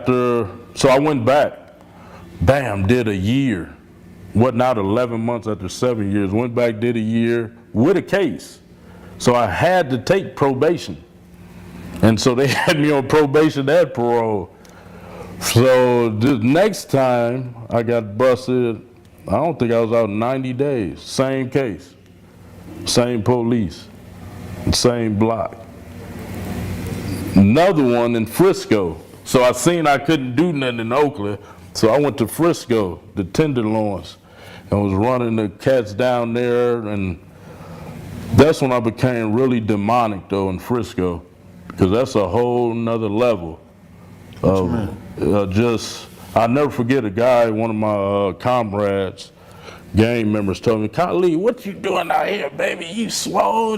so I went back, bam, did a year. Wasn't out 11 months after 7 years, went back, did a year with a case. So I had to take probation. And so they had me on probation and parole. So the next time I got busted, I don't think I was out 90 days, same case. Same police, same block. Another one in Frisco. So I seen I couldn't do nothing in Oakland, so I went to Frisco, the Tenderloins, and was running the cats down there, and that's when I became really demonic though in Frisco, because that's a whole nother level of I'll never forget a guy, one of my comrades, gang members told me, Khalid, what you doing out here, baby? You swole.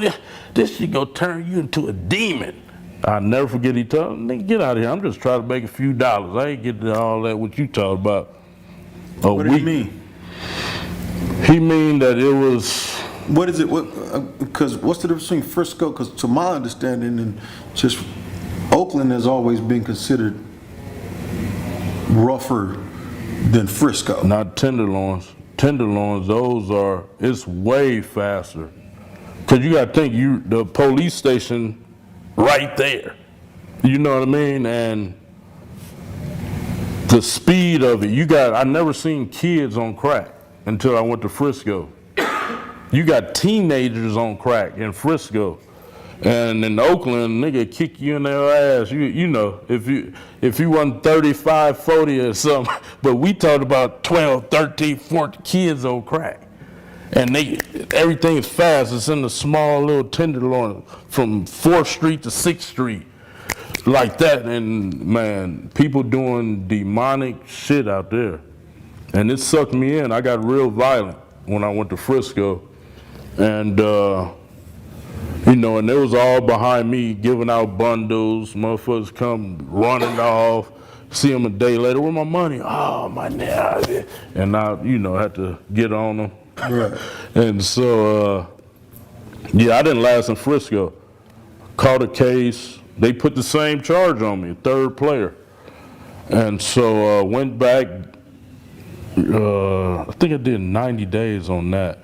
This shit gonna turn you into a demon. I'll never forget he told me, nigga, get out of here. I'm just trying to make a few dollars. I ain't getting all that what you talking about. What do you mean? He mean that it was... What is it? Because what's the difference between Frisco? Because to my understanding, and just Oakland has always been considered rougher than Frisco. Not Tenderloins. Tenderloins, it's way faster. Because you got to think, the police station right there. You know what I mean? And the speed of it, I never seen kids on crack until I went to Frisco. You got teenagers on crack in Frisco. And in Oakland, nigga kick you in their ass. You know, if you wasn't 35, 40 or something, but we talked about 12, 13, 14 kids on crack. And everything's fast. It's in the small little Tenderloin from 4th Street to 6th Street. Like that. And man, people doing demonic shit out there. And it sucked me in. I got real violent when I went to Frisco. And you know, and it was all behind me giving out bundles. Motherfuckers come running off. See them a day later. Where my money? Oh, my nigga. And I, you know, had to get on them. Right. And so, yeah, I didn't last in Frisco. Caught a case. They put the same charge on me, 3rd player. And so went back. I think I did 90 days on that.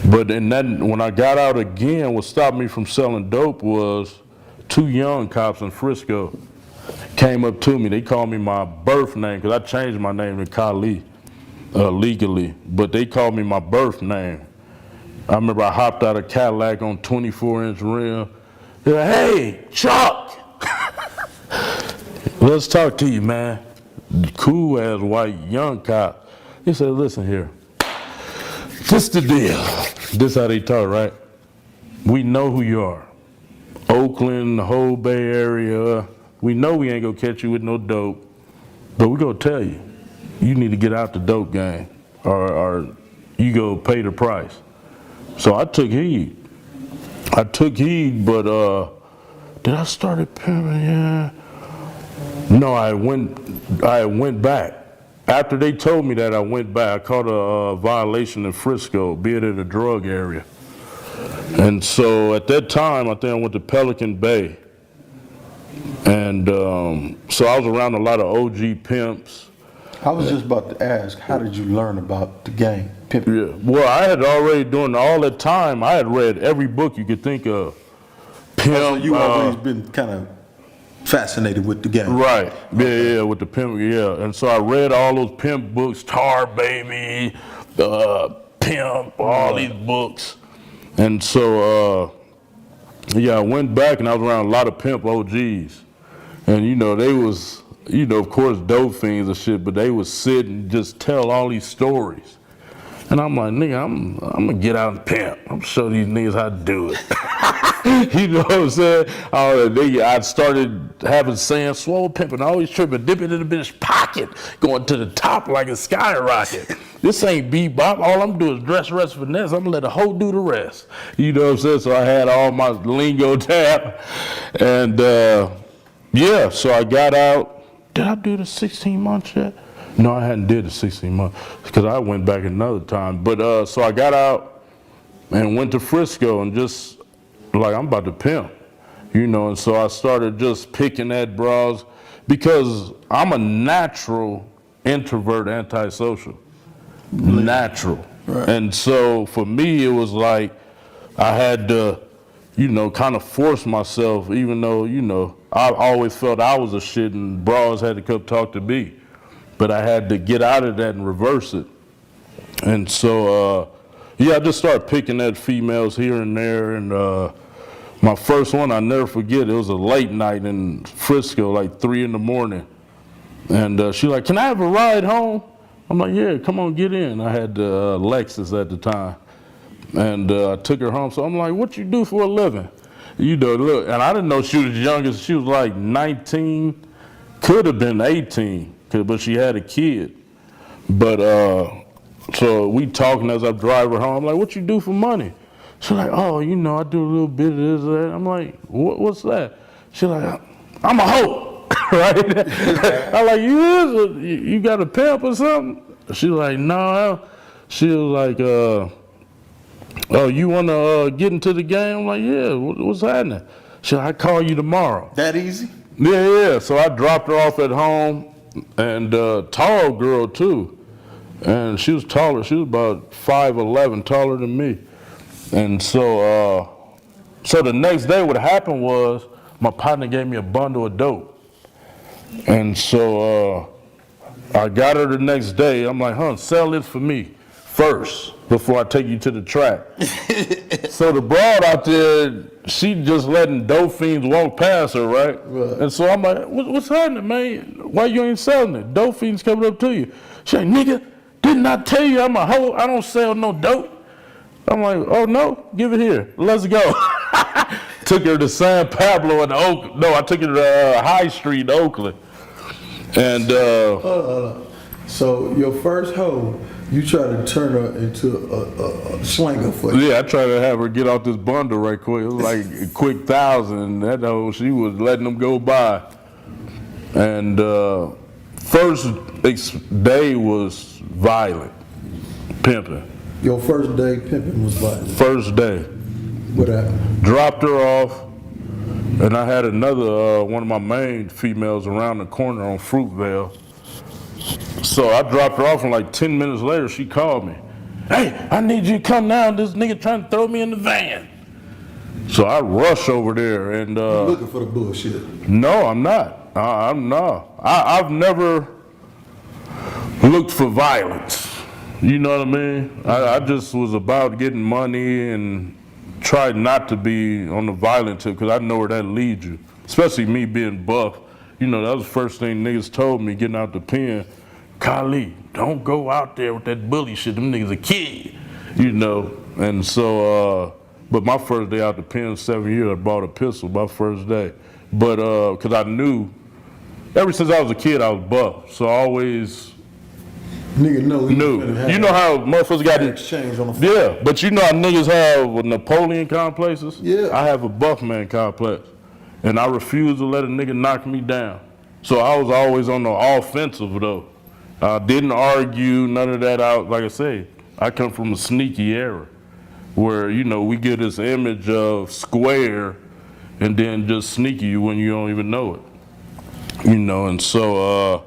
But when I got out again, what stopped me from selling dope was 2 young cops in Frisco came up to me. They called me my birth name, because I changed my name to Khalid legally, but they called me my birth name. I remember I hopped out of Cadillac on 24-inch rim. They're like, hey, Chuck, let's talk to you, man. Cool ass white young cop. He said, listen here. This the deal. This how they talk, right? We know who you are. Oakland, the whole Bay Area. We know we ain't gonna catch you with no dope, but we gonna tell you, you need to get out the dope game, or you go pay the price. So I took heed. But did I start pimping? Yeah. No, I went back. After they told me that, I went back. I caught a violation in Frisco, being in a drug area. And so at that time, I think I went to Pelican Bay. And so I was around a lot of OG pimps. I was just about to ask, how did you learn about the game, Pimping? Yeah. Well, I had already, during all that time, I had read every book you could think of. Pimp. So you always been kind of fascinated with the game. Right. Yeah, with the pimp, yeah. And so I read all those pimp books, Tar Baby, Pimp, all these books. And so, yeah, I went back and I was around a lot of pimp OGs. And, you know, they was, you know, of course, dope fiends and shit, but they would sit and just tell all these stories. And I'm like, nigga, I'm gonna get out and pimp. I'm show these niggas how to do it. You know what I'm saying? I started having sand swole pimping. I always tripping, dip it in the bitch pocket, going to the top like a skyrocket. This ain't bebop. All I'm doing is dress, rest, finesse. I'm gonna let the hoe do the rest. You know what I'm saying? So I had all my lingo down. And yeah, so I got out. Did I do the 16 months yet? No, I hadn't did the 16 months because I went back another time. But so I got out and went to Frisco and just like, I'm about to pimp, you know, and so I started just picking at bras because I'm a natural introvert, antisocial, natural. Right. And so for me, it was like I had to, you know, kind of force myself, even though, you know, I always felt I was a shit and bras had to come talk to me. But I had to get out of that and reverse it. And so, yeah, I just started picking at females here and there. And my first one, I'll never forget, it was a late night in Frisco, like 3 in the morning. And she like, can I have a ride home? I'm like, yeah, come on, get in. I had Lexus at the time. And I took her home. So I'm like, what you do for a living? You know, look, and I didn't know she was young. She was like 19, could have been 18, but she had a kid. But so we talking as I drive her home. I'm like, what you do for money? She's like, oh, you know, I do a little bit of this, that. I'm like, what's that? She's like, I'm a hoe, right? I'm like, you got a pimp or something? She's like, no. She was like, oh, you want to get into the game? I'm like, yeah, what's happening? She's like, I call you tomorrow. That easy? Yeah. So I dropped her off at home, and tall girl too. And she was taller. She was about 5'11", taller than me. And so so the next day what happened was my partner gave me a bundle of dope. And so I got her the next day. I'm like, sell this for me first before I take you to the track. So the broad out there, she just letting dope fiends walk past her, right? And so I'm like, what's happening, man? Why you ain't selling it? Dope fiends coming up to you. She like, nigga, didn't I tell you I'm a hoe? I don't sell no dope. I'm like, oh no, give it here. Let's go. Took her to San Pablo in Oakland. No, I took her to High Street in Oakland. And so your first hoe, you try to turn her into a slanger for you. Yeah, I tried to have her get off this bundle right quick. It was like a quick 1,000. That hoe, she was letting them go by. And first day was violent, pimping. Your first day pimping was violent? First day. What happened? Dropped her off, and I had another, one of my main females around the corner on Fruitvale. So I dropped her off, and like 10 minutes later, she called me. Hey, I need you to come now. This nigga trying to throw me in the van. So I rush over there, and you looking for the bullshit? No, I'm not. I've never looked for violence. You know what I mean? I just was about getting money and tried not to be on the violent tip because I know where that leads you. Especially me being buff. You know, that was the first thing niggas told me getting out the pen. Kali, don't go out there with that bully shit. Them niggas a kid. You know? And so, but my first day out the pen, 7 years, I bought a pistol my first day. But, because I knew, ever since I was a kid, I was buff. So I always nigga know you know how motherfuckers got exchange on the phone. Yeah, but you know how niggas have Napoleon complexes? Yeah. I have a buff man complex. And I refuse to let a nigga knock me down. So I was always on the offensive though. I didn't argue, none of that out. Like I say, I come from a sneaky era where, you know, we get this image of square and then just sneaky you when you don't even know it. You know, and so,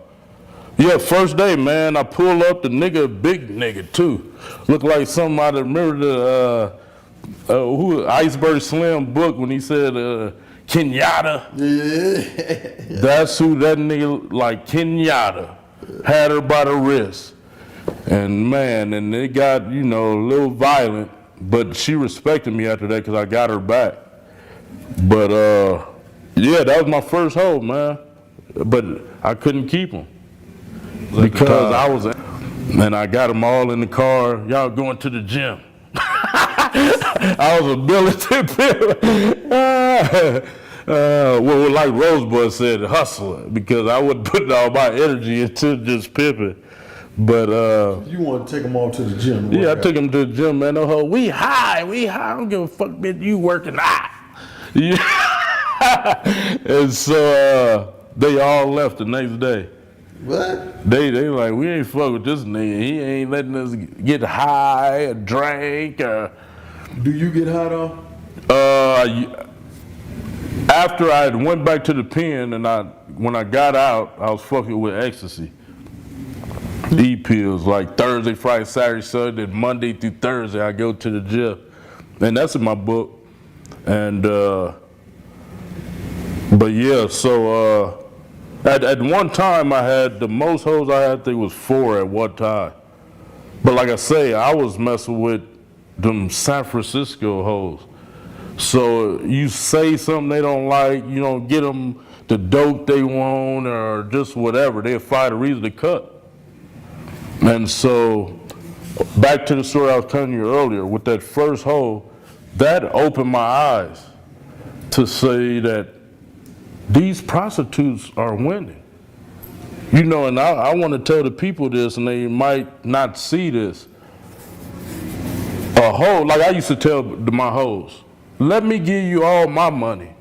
yeah, first day, man, I pull up, the nigga, big nigga, too. Look like somebody, remember the Iceberg Slim book when he said Kenyatta? Yeah. That's who that nigga, like Kenyatta, had her by the wrist. And man, and it got, you know, a little violent, but she respected me after that because I got her back. But, yeah, that was my first hoe, man. But I couldn't keep him. Because I was, And I got them all in the car. Y'all going to the gym. I was a militant pimp. Well, like Rosebud said, hustler, because I wasn't putting all my energy into just pimping. But you want to take them all to the gym? Yeah, I took them to the gym, man. The whole we high. I don't give a fuck, bitch. You working high. Yeah. And so they all left the next day. What? They like, we ain't fuck with this nigga. He ain't letting us get high or drink or. Do you get high though? After I went back to the pen and when I got out, I was fucking with ecstasy. E-pills, like Thursday, Friday, Saturday, Sunday, Monday through Thursday, I go to the gym. And that's in my book. And, but yeah, so at one time I had, the most hoes I had, I think was 4 at one time. But like I say, I was messing with them San Francisco hoes. So you say something they don't like, you don't get them the dope they want or just whatever, they'll find a reason to cut. And so, back to the story I was telling you earlier, with that first hoe, that opened my eyes to say that these prostitutes are winning. You know, and I want to tell the people this, and they might not see this. A hoe, like I used to tell my hoes, let me give you all my money.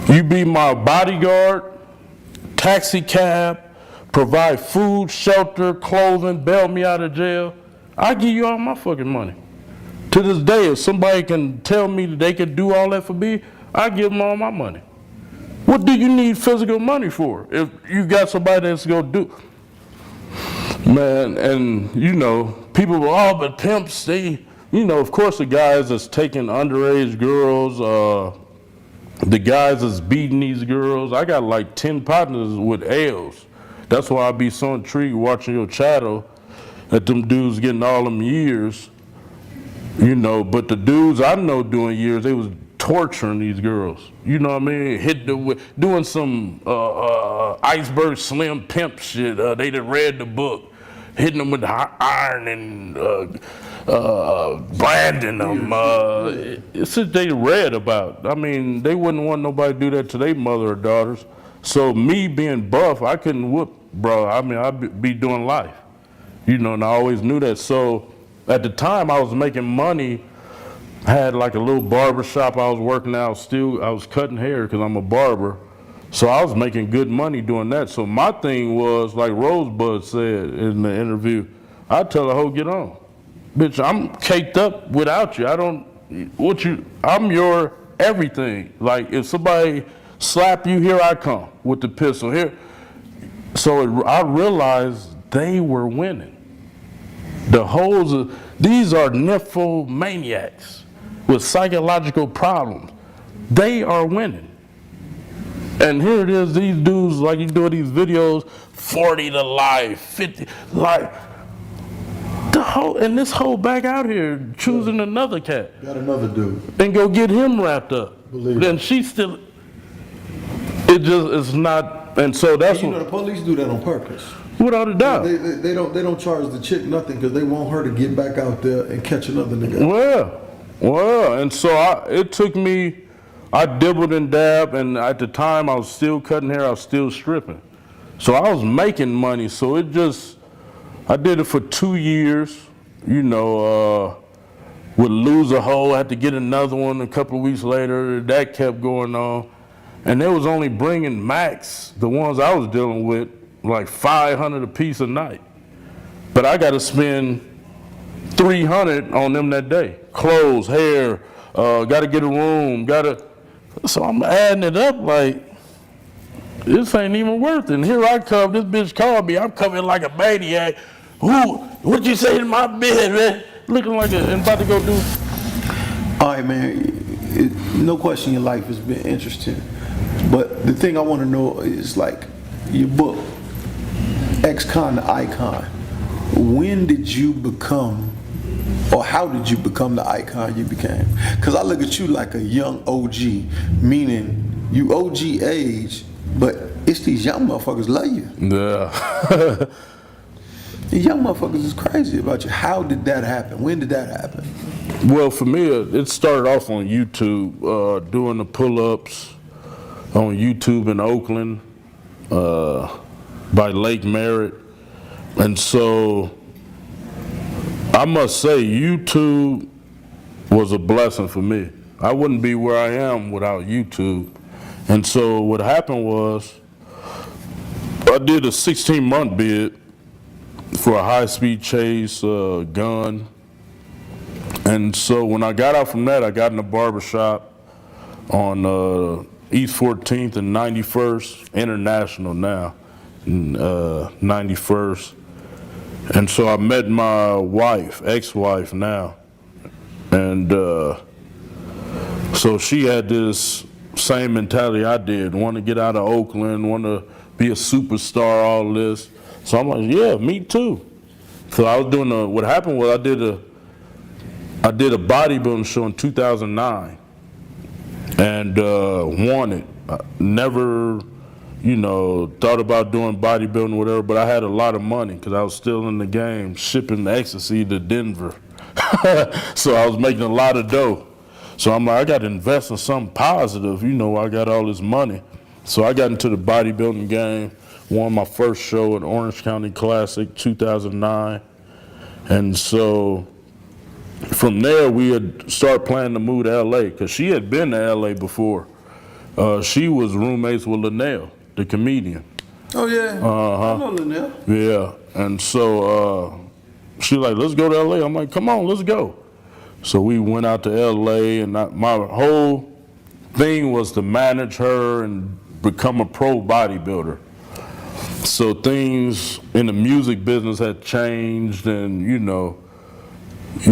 You be my bodyguard, taxi cab, provide food, shelter, clothing, bail me out of jail. I give you all my fucking money. To this day, if somebody can tell me that they can do all that for me, I give them all my money. What do you need physical money for if you got somebody that's gonna do? Man, and you know, people were all but pimps, they, you know, of course the guys that's taking underage girls, the guys that's beating these girls. I got like 10 partners with L's. That's why I be so intrigued watching your channel that them dudes getting all them years, you know, but the dudes I know doing years, they was torturing these girls. You know what I mean? Hitting them with, doing some iceberg slim pimp shit. They done read the book, hitting them with iron and branding them. It's what they read about. I mean, they wouldn't want nobody to do that to their mother or daughters. So me being buff, I couldn't whoop, bro. I mean, I'd be doing life, you know, and I always knew that. So at the time I was making money. I had like a little barber shop I was working out. I was cutting hair because I'm a barber. So I was making good money doing that. So my thing was, like Rosebud said in the interview, I tell the hoe, get on. Bitch, I'm caked up without you. I'm your everything. Like if somebody slap you, here I come with the pistol here. So I realized they were winning. The hoes, these are nymphomaniacs with psychological problems. They are winning. And here it is, these dudes, like you doing these videos, 40 to life, 50, like, and this whole back out here choosing another cat. Got another dude. And go get him wrapped up. Then she still, it's not, and so that's what. You know, the police do that on purpose. Without a doubt. They don't charge the chick nothing because they want her to get back out there and catch another nigga. Well, and so it took me, I dibbled and dabbed, and at the time I was still cutting hair, I was still stripping. So I was making money, so I did it for 2 years, you know, would lose a hoe, had to get another one a couple of weeks later, that kept going on. And they was only bringing max, the ones I was dealing with, like $500 a piece a night. But I got to spend $300 on them that day. Clothes, hair, got to get a room, so I'm adding it up like, this ain't even worth it. And here I come, this bitch called me, I'm coming like a maniac. What'd you say to my bed, man? Looking like and about to go do. All right, man, no question your life has been interesting. But the thing I want to know is like, your book, Ex-Con to Icon, when did you become, or how did you become the icon you became? Because I look at you like a young OG, meaning you OG age, but it's these young motherfuckers love you. Yeah. The young motherfuckers is crazy about you. How did that happen? When did that happen? Well, for me, it started off on YouTube, doing the pull-ups on YouTube in Oakland by Lake Merritt. And so I must say YouTube was a blessing for me. I wouldn't be where I am without YouTube. And so what happened was I did a 16-month bid for a high-speed chase gun. And so when I got out from that, I got in a barbershop on East 14th and 91st, International now, 91st. And so I met my wife, ex-wife now. And so she had this same mentality I did, want to get out of Oakland, want to be a superstar, all this. So I'm like, yeah, me too. So I was doing what happened was I did a bodybuilding show in 2009 and won it. I never, thought about doing bodybuilding or whatever, but I had a lot of money because I was still in the game, shipping ecstasy to Denver. So I was making a lot of dough. So I'm like, I got to invest in something positive, I got all this money. So I got into the bodybuilding game, won my first show at Orange County Classic 2009. And so from there, we had started planning to move to LA because she had been to LA before. She was roommates with Linnell, the comedian. Oh, yeah. I know Linnell. Yeah. And so she like, let's go to LA. I'm like, come on, let's go. So we went out to LA, and my whole thing was to manage her and become a pro bodybuilder. So things in the music business had changed, and you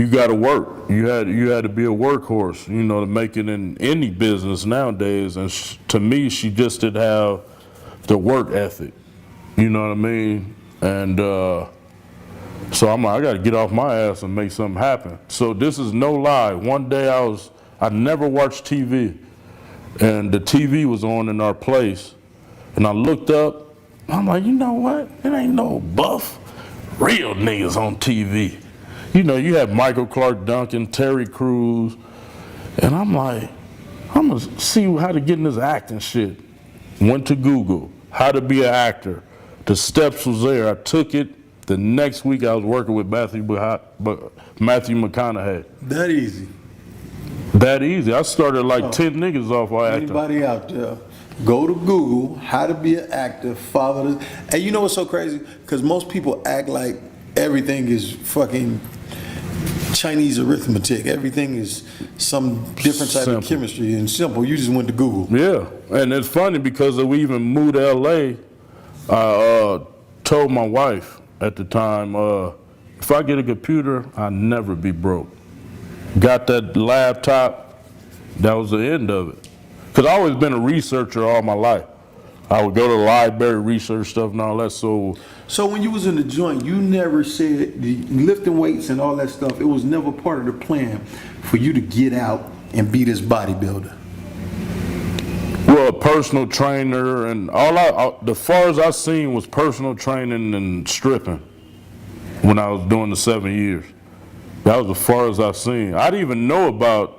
got to work. You had to be a workhorse, to make it in any business nowadays. And to me, she just didn't have the work ethic. You know what I mean? And so I'm like, I got to get off my ass and make something happen. So this is no lie. One day I never watched TV, and the TV was on in our place, and I looked up. I'm like, you know what? It ain't no buff, real niggas on TV. You had Michael Clark Duncan, Terry Crews, and I'm like, I'm gonna see how to get in this acting shit. Went to Google, how to be an actor. The steps was there. I took it. The next week I was working with Matthew McConaughey. That easy. That easy. I started like 10 niggas off while acting. Anybody out there, go to Google, how to be an actor, follow this. And you know what's so crazy? Because most people act like everything is fucking Chinese arithmetic. Everything is some different type of chemistry and simple. You just went to Google. Yeah, and it's funny because we even moved to LA. I told my wife at the time, if I get a computer, I'll never be broke. Got that laptop, that was the end of it. Because I've always been a researcher all my life. I would go to the library, research stuff and all that. So when you was in the joint, you never said lifting weights and all that stuff, it was never part of the plan for you to get out and be this bodybuilder? Well, a personal trainer and the far as I seen was personal training and stripping when I was doing the 7 years. That was the far as I seen. I didn't even know about,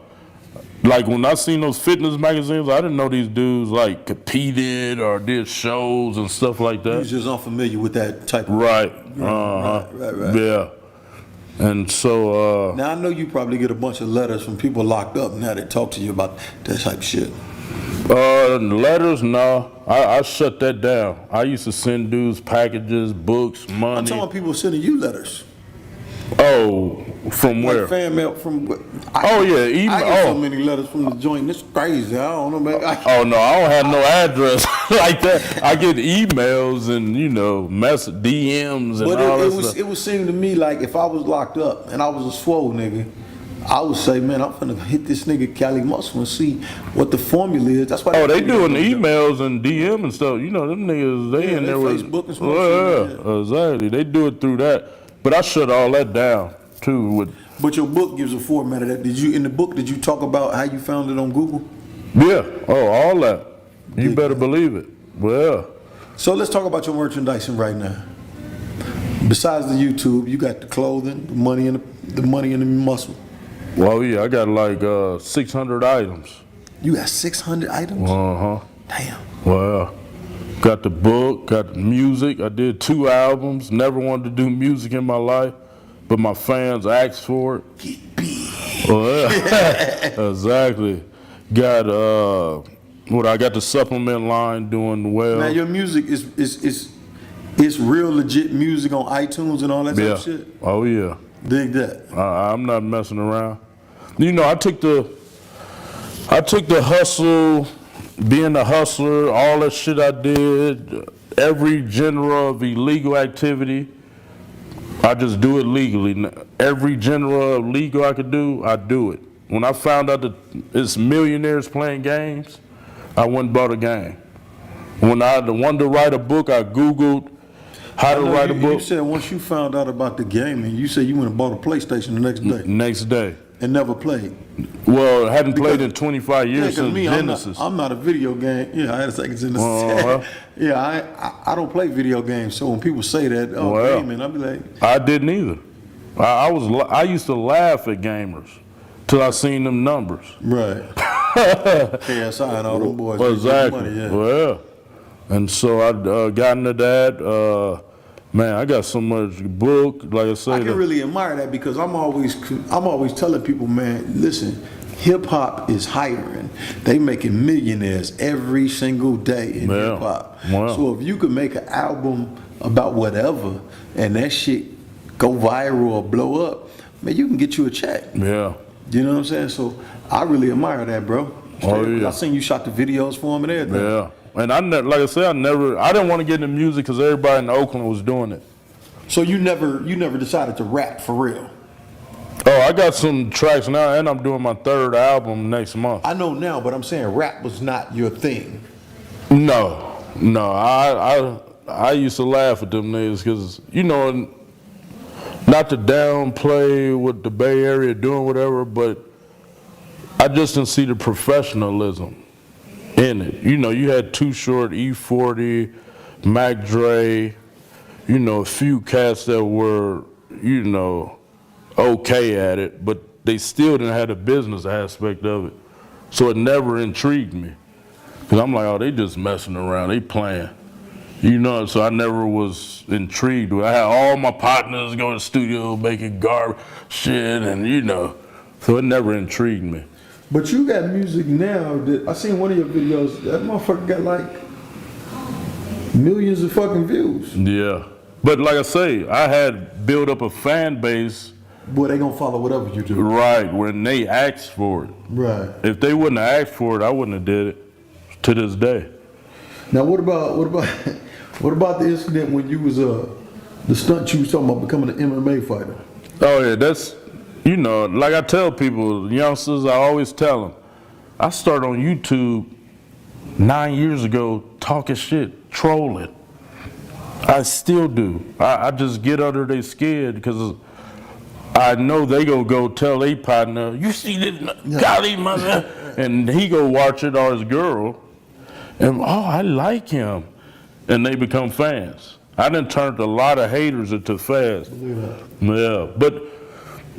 like when I seen those fitness magazines, I didn't know these dudes like competed or did shows and stuff like that. You was just unfamiliar with that type of... Right. Right. Yeah. And so... now I know you probably get a bunch of letters from people locked up now that talk to you about that type of shit. Letters, no. I shut that down. I used to send dudes packages, books, money. I'm talking about people sending you letters. Oh, from where? Like fan mail from... email. I get so many letters from the joint. It's crazy. I don't know, man. Oh, no, I don't have no address like that. I get emails and, DMs and all that stuff. It would seem to me like if I was locked up and I was a swole nigga, I would say, man, I'm finna hit this nigga Cali Muscle and see what the formula is. That's why they doing emails and DM and stuff. Them niggas, they in there with Facebook and stuff. Yeah, exactly. They do it through that. But I shut all that down too. But your book gives a format of that. In the book, did you talk about how you found it on Google? Yeah. Oh, all that. You better believe it. Well. So let's talk about your merchandising right now. Besides the YouTube, you got the clothing, the money, and the money and the muscle. Well, yeah, I got like 600 items. You got 600 items? Uh-huh. Damn. Well, got the book, got the music. I did 2 albums. Never wanted to do music in my life, but my fans asked for it. Get big. Well, yeah. Exactly. Got I got the supplement line doing well. Now your music is real legit music on iTunes and all that type of shit. Oh yeah. Dig that. I'm not messing around. You know, I took the hustle, being a hustler, all that shit I did, every genre of illegal activity, I just do it legally. Every genre of legal I could do, I do it. When I found out that it's millionaires playing games, I went and bought a game. When I wanted to write a book, I Googled how to write a book. You said once you found out about the gaming, you said you went and bought a PlayStation the next day. Next day. And never played. Well, I hadn't played in 25 years since Genesis. I'm not a video game. Yeah, I had a second Genesis. Yeah, I don't play video games. So when people say that, gaming, I'll be like, I didn't either. I used to laugh at gamers till I seen them numbers. Right. KSI and all them boys. Exactly. Money, yeah. Well, and so I got into that. Man, I got so much book, like I said. I can really admire that because I'm always telling people, man, listen, hip hop is hiring. They making millionaires every single day in hip hop. Wow. So if you could make an album about whatever and that shit go viral or blow up, man, you can get you a check. Yeah. You know what I'm saying? So I really admire that, bro. I seen you shot the videos for him and everything. Yeah. And like I said, I didn't want to get into music because everybody in Oakland was doing it. So you never decided to rap for real? Oh, I got some tracks now, and I'm doing my 3rd album next month. I know now, but I'm saying rap was not your thing. No. I used to laugh at them niggas because, you know, not to downplay what the Bay Area doing, whatever, but I just didn't see the professionalism in it. You know, you had Too Short, E40, Mac Dre, you know, a few cats that were, you know, okay at it, but they still didn't have the business aspect of it. So it never intrigued me. Because I'm like, oh, they just messing around, they playing. You know, so I never was intrigued. I had all my partners go to the studio making garbage shit and, you know, so it never intrigued me. But you got music now that I seen one of your videos, that motherfucker got like millions of fucking views. Yeah. But like I say, I had built up a fan base. Boy, they gonna follow whatever you do. Right, when they asked for it. Right. If they wouldn't have asked for it, I wouldn't have did it to this day. Now what about the incident when you was the stunt you was talking about becoming an MMA fighter? Oh yeah, that's, you know, like I tell people, youngsters, I always tell them, I started on YouTube 9 years ago talking shit, trolling. I still do. I just get under their skin because I know they gonna go tell their partner, you see this golly mother, and he go watch it or his girl, and oh, I like him, and they become fans. I done turned a lot of haters into fans. Yeah, but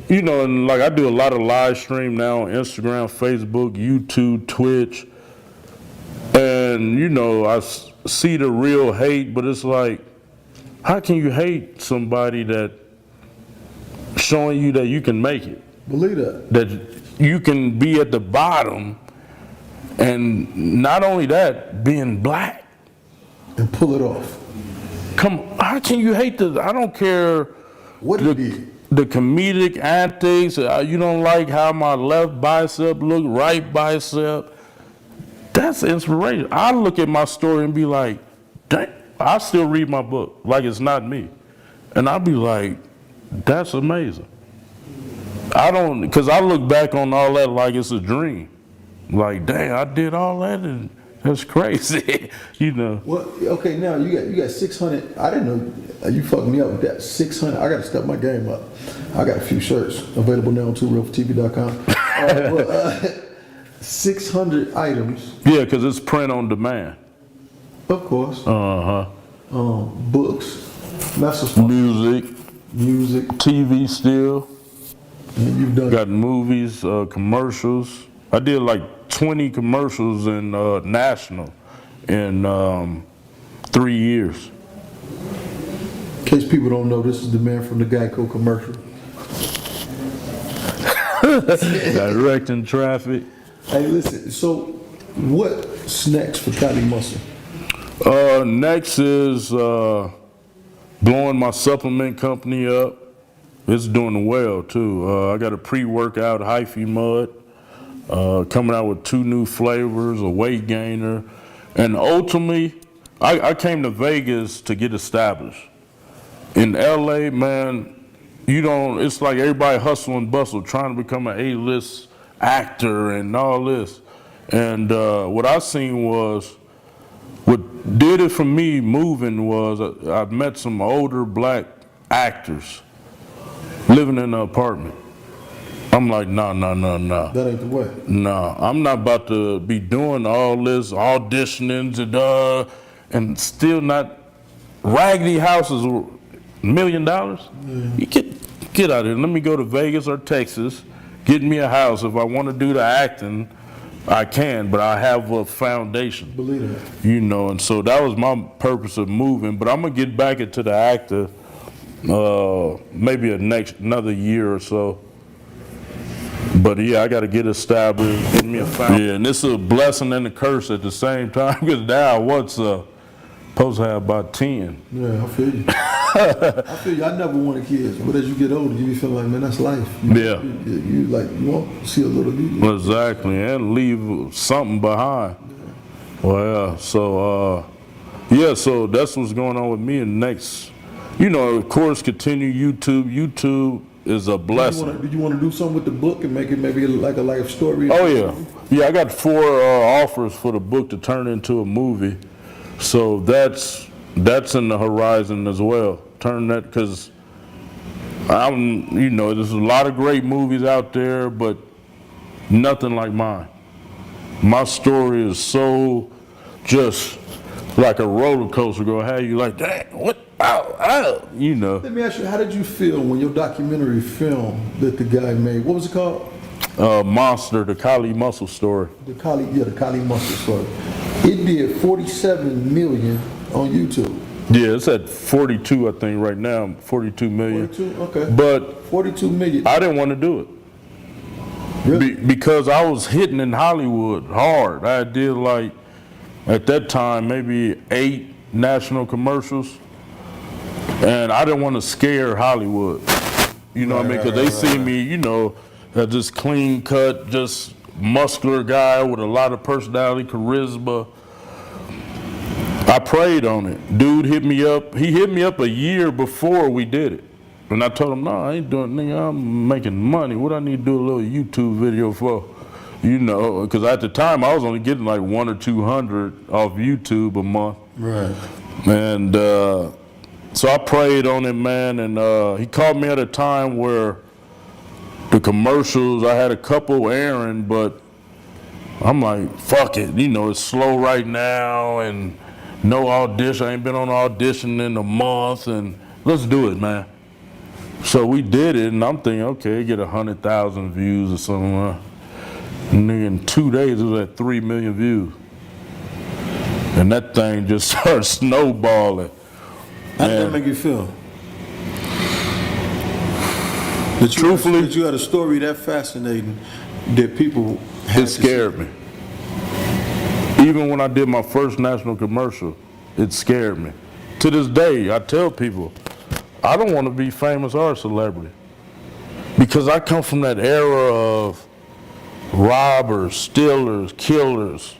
you know, and like I do a lot of live stream now on Instagram, Facebook, YouTube, Twitch, and you know, I see the real hate, but it's like, how can you hate somebody that showing you that you can make it? Believe that. That you can be at the bottom, and not only that, being black. And pull it off. How can you hate the, I don't care what it is. The comedic antics, you don't like how my left bicep look, right bicep. That's inspiration. I look at my story and be like, dang, I still read my book like it's not me. And I'll be like, that's amazing. Because I look back on all that like it's a dream. Like, dang, I did all that and that's crazy, you know. Well, okay, now you got 600. I didn't know you fucked me up with that. 600. I got to step my game up. I got a few shirts available now on TwoRealForTV.com. 600 items. Yeah, because it's print on demand. Of course. Uh-huh. Books. music, TV still. And you've done got movies, commercials. I did like 20 commercials in national in 3 years. In case people don't know, this is the man from the Geico commercial. Directing traffic. Hey, listen, so what's next for Cali Muscle? Next is blowing my supplement company up. It's doing well too. I got a pre-workout hyphy mud coming out with 2 new flavors, a weight gainer, and ultimately, I came to Vegas to get established. In LA, man, it's like everybody hustle and bustle, trying to become an A-list actor and all this. And what I seen was, what did it for me moving was, I met some older black actors living in an apartment. I'm like, nah. That ain't the way. Nah, I'm not about to be doing all this auditionings and still not raggedy houses, $1 million. You get out of here. Let me go to Vegas or Texas, get me a house. If I want to do the acting, I can, but I have a foundation. Believe it. And so that was my purpose of moving. But I'm gonna get back into the actor maybe another year or so. But yeah, I got to get established, get me a foundation. Yeah, and it's a blessing and a curse at the same time, because now I was supposed to have about 10. Yeah, I feel you. I feel you. I never wanted kids, but as you get older, you be feeling like, man, that's life. You want to see a little bit. Exactly, and leave something behind. Well, yeah, so so that's what's going on with me. And next, of course, continue YouTube. YouTube is a blessing. Did you want to do something with the book and make it maybe like a life story? Oh yeah, I got 4 offers for the book to turn into a movie, so that's in the horizon as well. Turn that, because there's a lot of great movies out there, but nothing like mine. My story is so just like a roller coaster. Go have you like, dang, what? Ow. Let me ask you, how did you feel when your documentary film that the guy made, what was it called? Monster, the Cali Muscle story. The Cali Muscle story. It did 47 million on YouTube. Yeah, it's at 42, I think, right now. 42 million. 42, okay. But 42 million. I didn't want to do it. Really? Because I was hitting in Hollywood hard. I did like, at that time, maybe 8 national commercials. And I didn't want to scare Hollywood. You know what I mean? Because they see me, as this clean cut, just muscular guy with a lot of personality, charisma. I prayed on it. Dude hit me up. He hit me up a year before we did it. And I told him, no, I ain't doing it, nigga. I'm making money. What I need to do a little YouTube video for? Because at the time I was only getting like 100 or 200 off YouTube a month. Right. And so I prayed on him, man. And he called me at a time where the commercials, I had a couple airing, but I'm like, fuck it. It's slow right now and no audition. I ain't been on audition in a month, and let's do it, man. So we did it, and I'm thinking, okay, get 100,000 views or something. And in 2 days, it was at 3 million views. And that thing just started snowballing. How did that make you feel? Truthfully, that you had a story that fascinating that people had it scared me. Even when I did my first national commercial, it scared me. To this day, I tell people, I don't want to be famous or a celebrity. Because I come from that era of robbers, stealers, killers,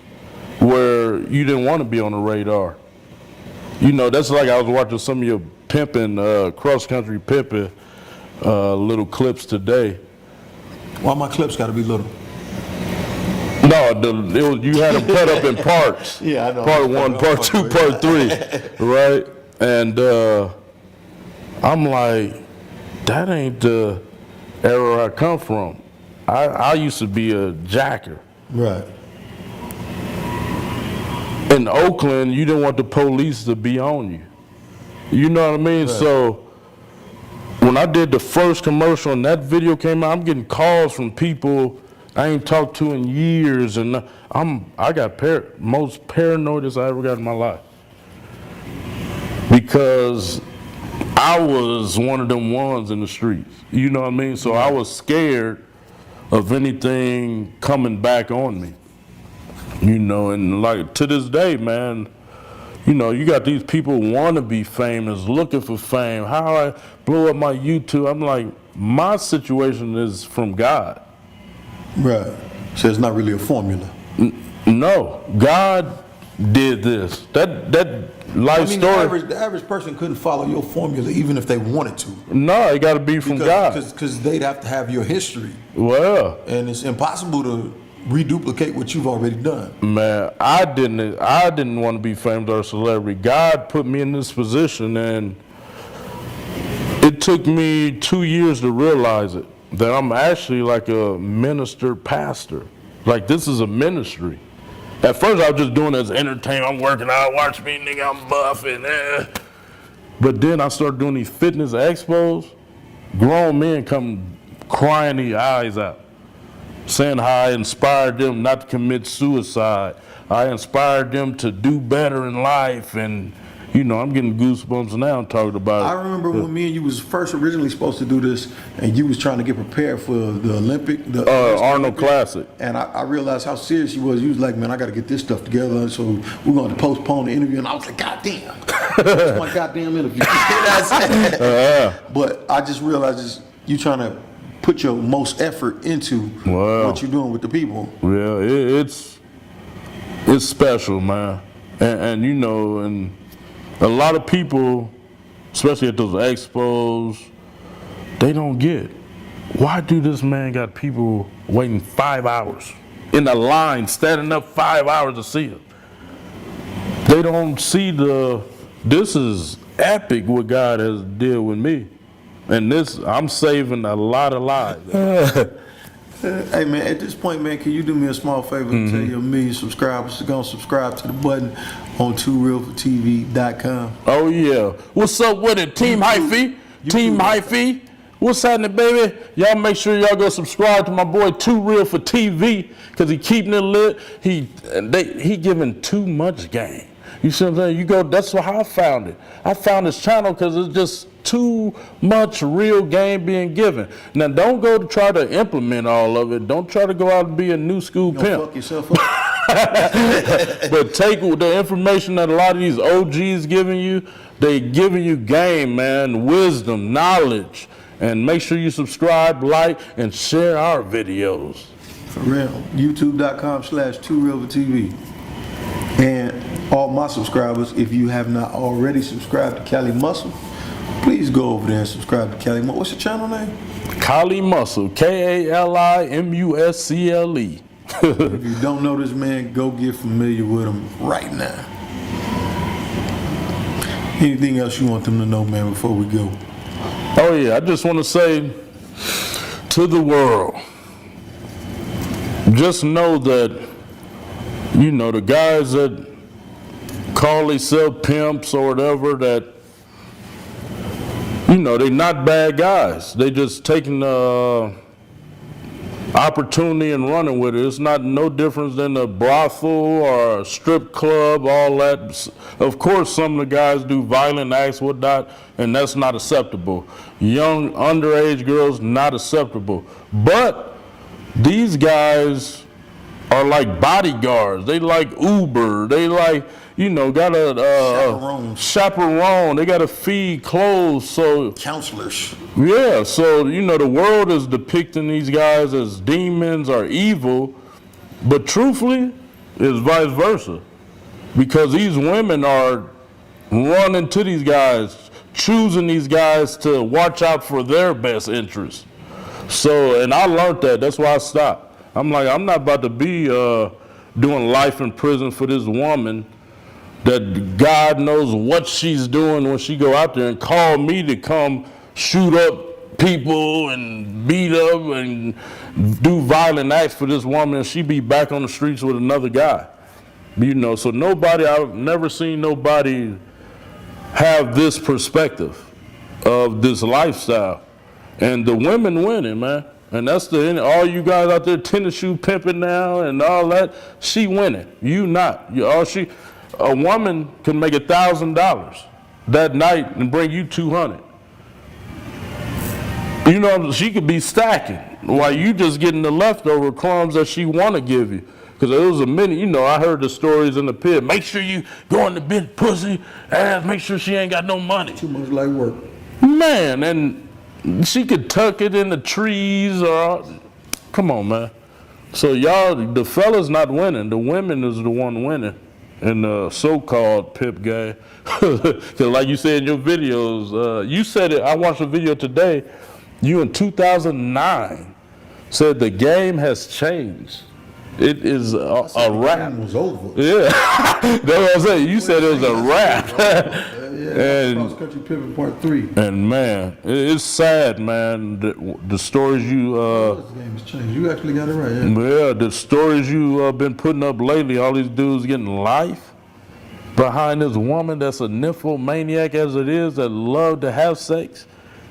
where you didn't want to be on the radar. That's like I was watching some of your pimping, cross-country pimping little clips today. Why my clips got to be little? No, you had them cut up in parts. Yeah, I know. Part 1, part 2, part 3, right? And I'm like, that ain't the era I come from. I used to be a jacker. Right. In Oakland, you didn't want the police to be on you. You know what I mean? Right. So when I did the first commercial and that video came out, I'm getting calls from people I ain't talked to in years, and I got most paranoid as I ever got in my life, because I was one of them ones in the streets. You know what I mean? So I was scared of anything coming back on me. You know, and like to this day, man, you know, you got these people want to be famous, looking for fame. How I blow up my YouTube? I'm like, my situation is from God. Right. So it's not really a formula. No, God did this. That life story. The average person couldn't follow your formula even if they wanted to. No, it got to be from God. Because they'd have to have your history. Well. And it's impossible to reduplicate what you've already done. Man, I didn't want to be famous or a celebrity. God put me in this position, and it took me 2 years to realize it, that I'm actually like a minister pastor. Like, this is a ministry. At first, I was just doing it as entertainment. I'm working out, watch me, nigga, I'm buff, and But then I started doing these fitness expos. Grown men come crying their eyes out, saying how I inspired them not to commit suicide. I inspired them to do better in life, and you know, I'm getting goosebumps now talking about it. I remember when me and you was first originally supposed to do this, and you was trying to get prepared for the the Arnold Classic. And I realized how serious you was. You was like, man, I got to get this stuff together, so we're going to postpone the interview. And I was like, God damn, that's my goddamn interview. But I just realized you trying to put your most effort into what you're doing with the people. Yeah, it's special, man, and you know, and a lot of people, especially at those expos, they don't get, why do this man got people waiting 5 hours in a line, standing up 5 hours to see him? They don't see this is epic what God has did with me. And I'm saving a lot of lives. Hey man, at this point, man, can you do me a small favor and tell your million subscribers to go subscribe to the button on TooRealForTV.com? Oh yeah. What's up with it? Team Hyphy? Team Hyphy? What's happening, baby? Y'all make sure y'all go subscribe to my boy Too Real for TV, because he keeping it lit. He giving too much game. You see what I'm saying? You go, that's how I found it. I found this channel because it's just too much real game being given. Now, don't go to try to implement all of it. Don't try to go out and be a new school pimp. Fuck yourself up. But take the information that a lot of these OGs giving you. They giving you game, man, wisdom, knowledge. And make sure you subscribe, like, and share our videos. For real. YouTube.com/TooRealForTV. And all my subscribers, if you have not already subscribed to Cali Muscle, please go over there and subscribe to Cali Muscle. What's your channel name? Cali Muscle, KALIMUSCLE. If you don't know this man, go get familiar with him right now. Anything else you want them to know, man, before we go? Oh yeah, I just want to say to the world, just know that, you know, the guys that call themselves pimps or whatever, that, you know, they're not bad guys. They just taking the opportunity and running with it. It's not no difference than a brothel or a strip club, all that. Of course, some of the guys do violent acts, whatnot, and that's not acceptable. Young, underage girls, not acceptable. But these guys are like bodyguards. They like Uber. They like, you know, got a chaperone. They got to feed, clothes. So counselors. Yeah. So, you know, the world is depicting these guys as demons or evil, but truthfully, it's vice versa, because these women are running to these guys, choosing these guys to watch out for their best interests. So, and I learned that. That's why I stopped. I'm like, I'm not about to be doing life in prison for this woman that God knows what she's doing when she go out there and call me to come shoot up people and beat up and do violent acts for this woman, and she be back on the streets with another guy. You know, so nobody, I've never seen nobody have this perspective of this lifestyle. And the women winning, man. And that's all you guys out there tennis shoe pimping now and all that, she winning. You not. A woman can make $1,000 that night and bring you 200. You know, she could be stacking while you just getting the leftover crumbs that she want to give you. Because there was a minute, you know, I heard the stories in the pit. Make sure you go in the big pussy ass, make sure she ain't got no money. Too much like work. Man, and she could tuck it in the trees or, come on, man. So y'all, the fellas not winning. The women is the one winning in the so-called pimp game. Because like you said in your videos, you said it, I watched a video today, you in 2009 said the game has changed. It is a wrap. It was over. Yeah, that's what I'm saying. You said it was a wrap. Yeah, Cross Country Pimping Part 3. And man, it's sad, man. The stories you This game has changed. You actually got it right. Yeah, yeah, the stories you been putting up lately. All these dudes getting life behind this woman that's a nymphomaniac as it is that love to have sex.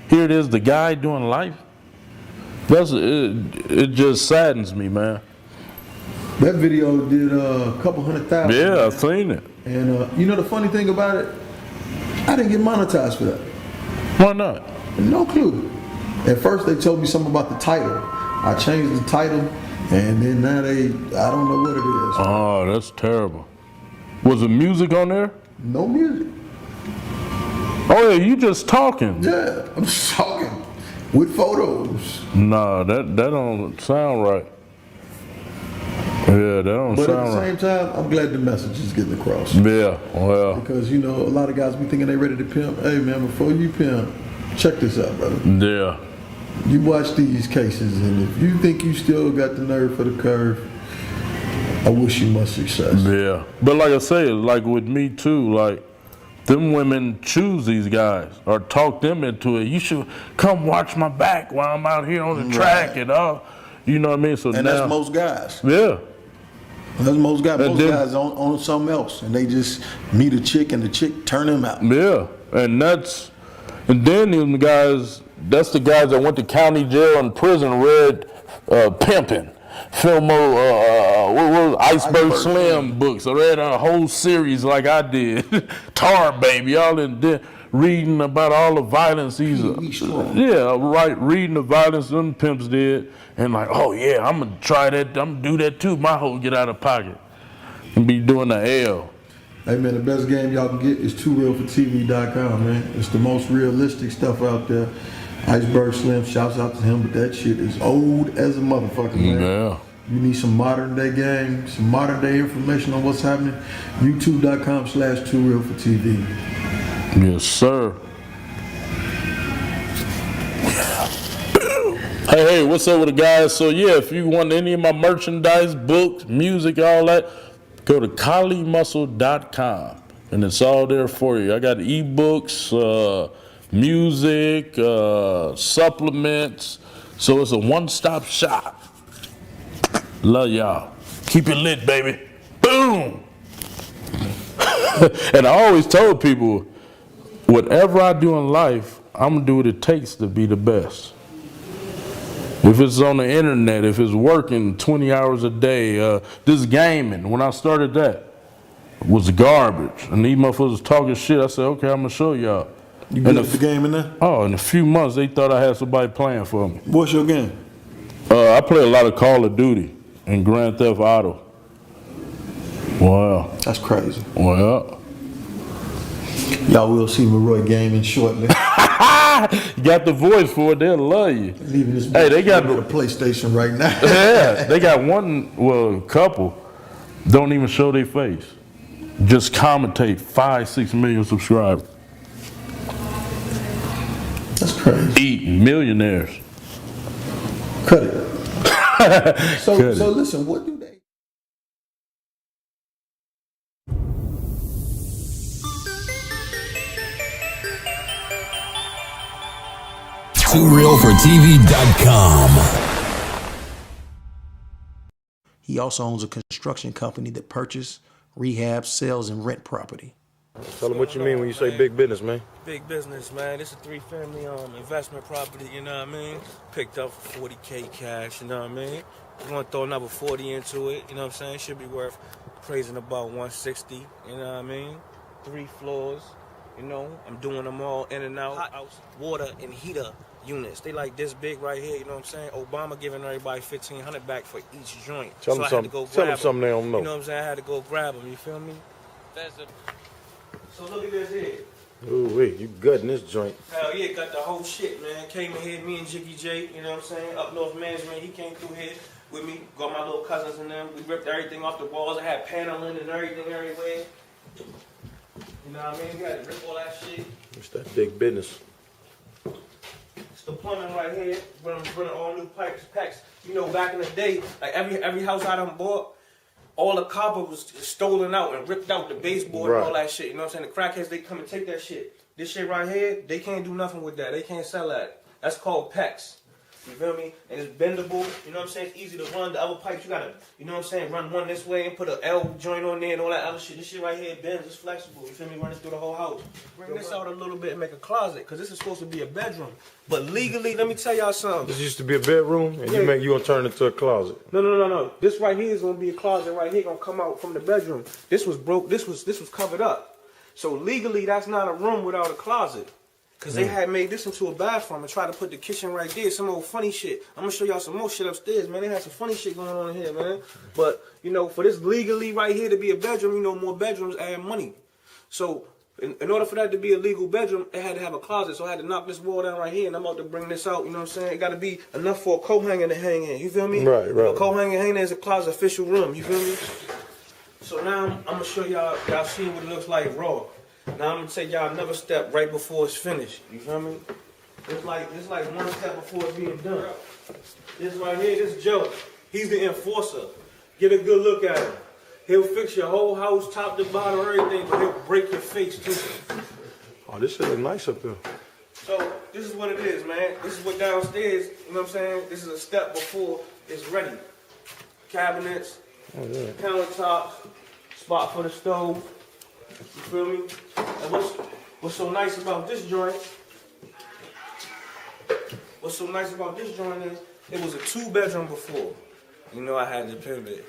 Here it is, the guy doing life. It just saddens me, man. That video did a couple 100,000. Yeah, I've seen it. And you know the funny thing about it? I didn't get monetized for that. Why not? No clue. At first they told me something about the title. I changed the title, and then now I don't know what it is. Oh, that's terrible. Was the music on there? No music. Oh yeah, you just talking. Yeah, I'm just talking with photos. Nah, that don't sound right. Yeah, that don't But sound at the right. same time, I'm glad the message is getting across. Yeah, well. Because, you know, a lot of guys be thinking they ready to pimp. Hey, man, before you pimp, check this out, brother. Yeah. You watch these cases, and if you think you still got the nerve for the curve, I wish you much success. Yeah. But like I say, like with me too, like, them women choose these guys or talk them into it. You should come watch my back while I'm out here on the track and all. You know what I mean? So And now, that's most guys. Yeah. That's most guys. And Most then- guys on something else, and they just meet a chick, and the chick turn them out. Yeah. And then them guys, that's the guys that went to county jail and prison, read Pimping, Fillmore, what was it? Iceberg Slim books. I read a whole series like I did. Tar Baby, all in there, reading about all the violence he's yeah, right, reading the violence them pimps did, and like, oh yeah, I'm gonna try that, I'm gonna do that too. My hoe get out of pocket and be doing the L. Hey man, the best game y'all can get is TooRealForTV.com, man. It's the most realistic stuff out there. Iceberg Slim, shouts out to him, but that shit is old as a motherfucker, man. Yeah. You need some modern day game, some modern day information on what's happening. YouTube.com/TooRealForTV. Yes, sir. Hey, what's up with the guys? So yeah, if you want any of my merchandise, books, music, all that, go to kalimuscle.com and it's all there for you. I got ebooks, music, supplements. So it's a one-stop shop. Love y'all. Keep it lit, baby. Boom. And I always told people, whatever I do in life, I'm gonna do what it takes to be the best. If it's on the internet, if it's working 20 hours a day, this gaming, when I started that, was garbage. And these motherfuckers was talking shit. I said, okay, I'm gonna show y'all. You good at the game in there? Oh, in a few months, they thought I had somebody playing for me. What's your game? I play a lot of Call of Duty and Grand Theft Auto. Wow. That's crazy. Well. Y'all will see Maroy gaming shortly. You got the voice for it, they'll love you. Leaving this Hey, they got a PlayStation right now. Yeah, they got one, well, a couple, don't even show their face. Just commentate, 5-6 million subscribers. That's crazy. Eating millionaires. Cut it. So Cut it. Listen, what do they? TooRealForTV.com. He also owns a construction company that purchases, rehabs, sells, and rent property. Tell them what you mean when you say big business, man. Big business, man. This is a 3-family investment property, you know what I mean? Picked up for 40K cash, you know what I mean? We're gonna throw another 40 into it, you know what I'm saying? Should be worth praising about 160, you know what I mean? 3 floors, you know? I'm doing them all in and out. Hot house, water and heater units. They like this big right here, you know what I'm saying? Obama giving everybody $1,500 back for each joint. Tell so them I had to go something. Tell them grab something they don't know. You know what I'm saying? I had to go grab them, you feel me? So look at this here. Ooh, wait, you gutting this joint. Hell yeah, got the whole shit, man. Came in here, me and Jiggy J, you know what I'm saying? Up North Management, he came through here with me. Got my little cousins and them. We ripped everything off the walls. I had paneling and everything everywhere. You know what I mean? We had to rip all that shit. It's that big business. It's the plumbing right here. Running all new pipes, packs. You know, back in the day, like every house I done bought, all the copper was stolen out and ripped out, the baseboard and all that shit. You know what I'm saying? The crackheads, they come and take that shit. This shit right here, they can't do nothing with that. They can't sell that. That's called PEX. You feel me? And it's bendable. You know what I'm saying? It's easy to run. The other pipes, you gotta, you know what I'm saying, run one this way and put an L joint on there and all that other shit. This shit right here bends. It's flexible. You feel me? Running through the whole house. Bring this out a little bit and make a closet, because this is supposed to be a bedroom. But legally, let me tell y'all something. This used to be a bedroom, and you gonna turn it into a closet. No. This right here is gonna be a closet right here, gonna come out from the bedroom. This was broke. This was covered up. So legally, that's not a room without a closet. Cause they had made this into a bathroom and tried to put the kitchen right there. Some old funny shit. I'm gonna show y'all some more shit upstairs, man. They had some funny shit going on in here, man. But you know, for this legally right here to be a bedroom, you know, more bedrooms add money. So in order for that to be a legal bedroom, it had to have a closet. So I had to knock this wall down right here, and I'm about to bring this out. You know what I'm saying? It got to be enough for a coat hanger to hang in. You feel me? Right. A coat hanger hang there is a closet official room. You feel me? So now I'm gonna show y'all see what it looks like raw. Now I'm gonna take y'all another step right before it's finished. You feel me? It's like one step before it's being done. This right here, this Joe, he's the enforcer. Get a good look at him. He'll fix your whole house, top to bottom, everything, but he'll break your face too. Oh, this shit look nice up here. So this is what it is, man. This is what downstairs, you know what I'm saying? This is a step before it's ready. Cabinets, countertops, spot for the stove. You feel me? And what's so nice about this joint? What's so nice about this joint is it was a 2-bedroom before. You know I had to pimp it.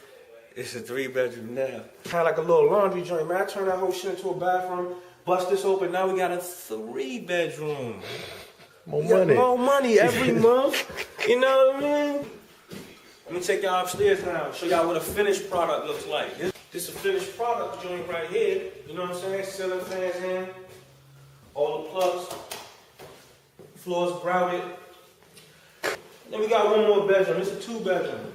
It's a 3-bedroom now. Kind of like a little laundry joint, man. I turned that whole shit into a bathroom, bust this open. Now we got a 3-bedroom. More money. More money every month. You know what I mean? Let me take y'all upstairs now. Show y'all what a finished product looks like. This is a finished product joint right here. You know what I'm saying? Ceiling fans in, all the plugs, floors grouted. Then we got one more bedroom. It's a 2-bedroom.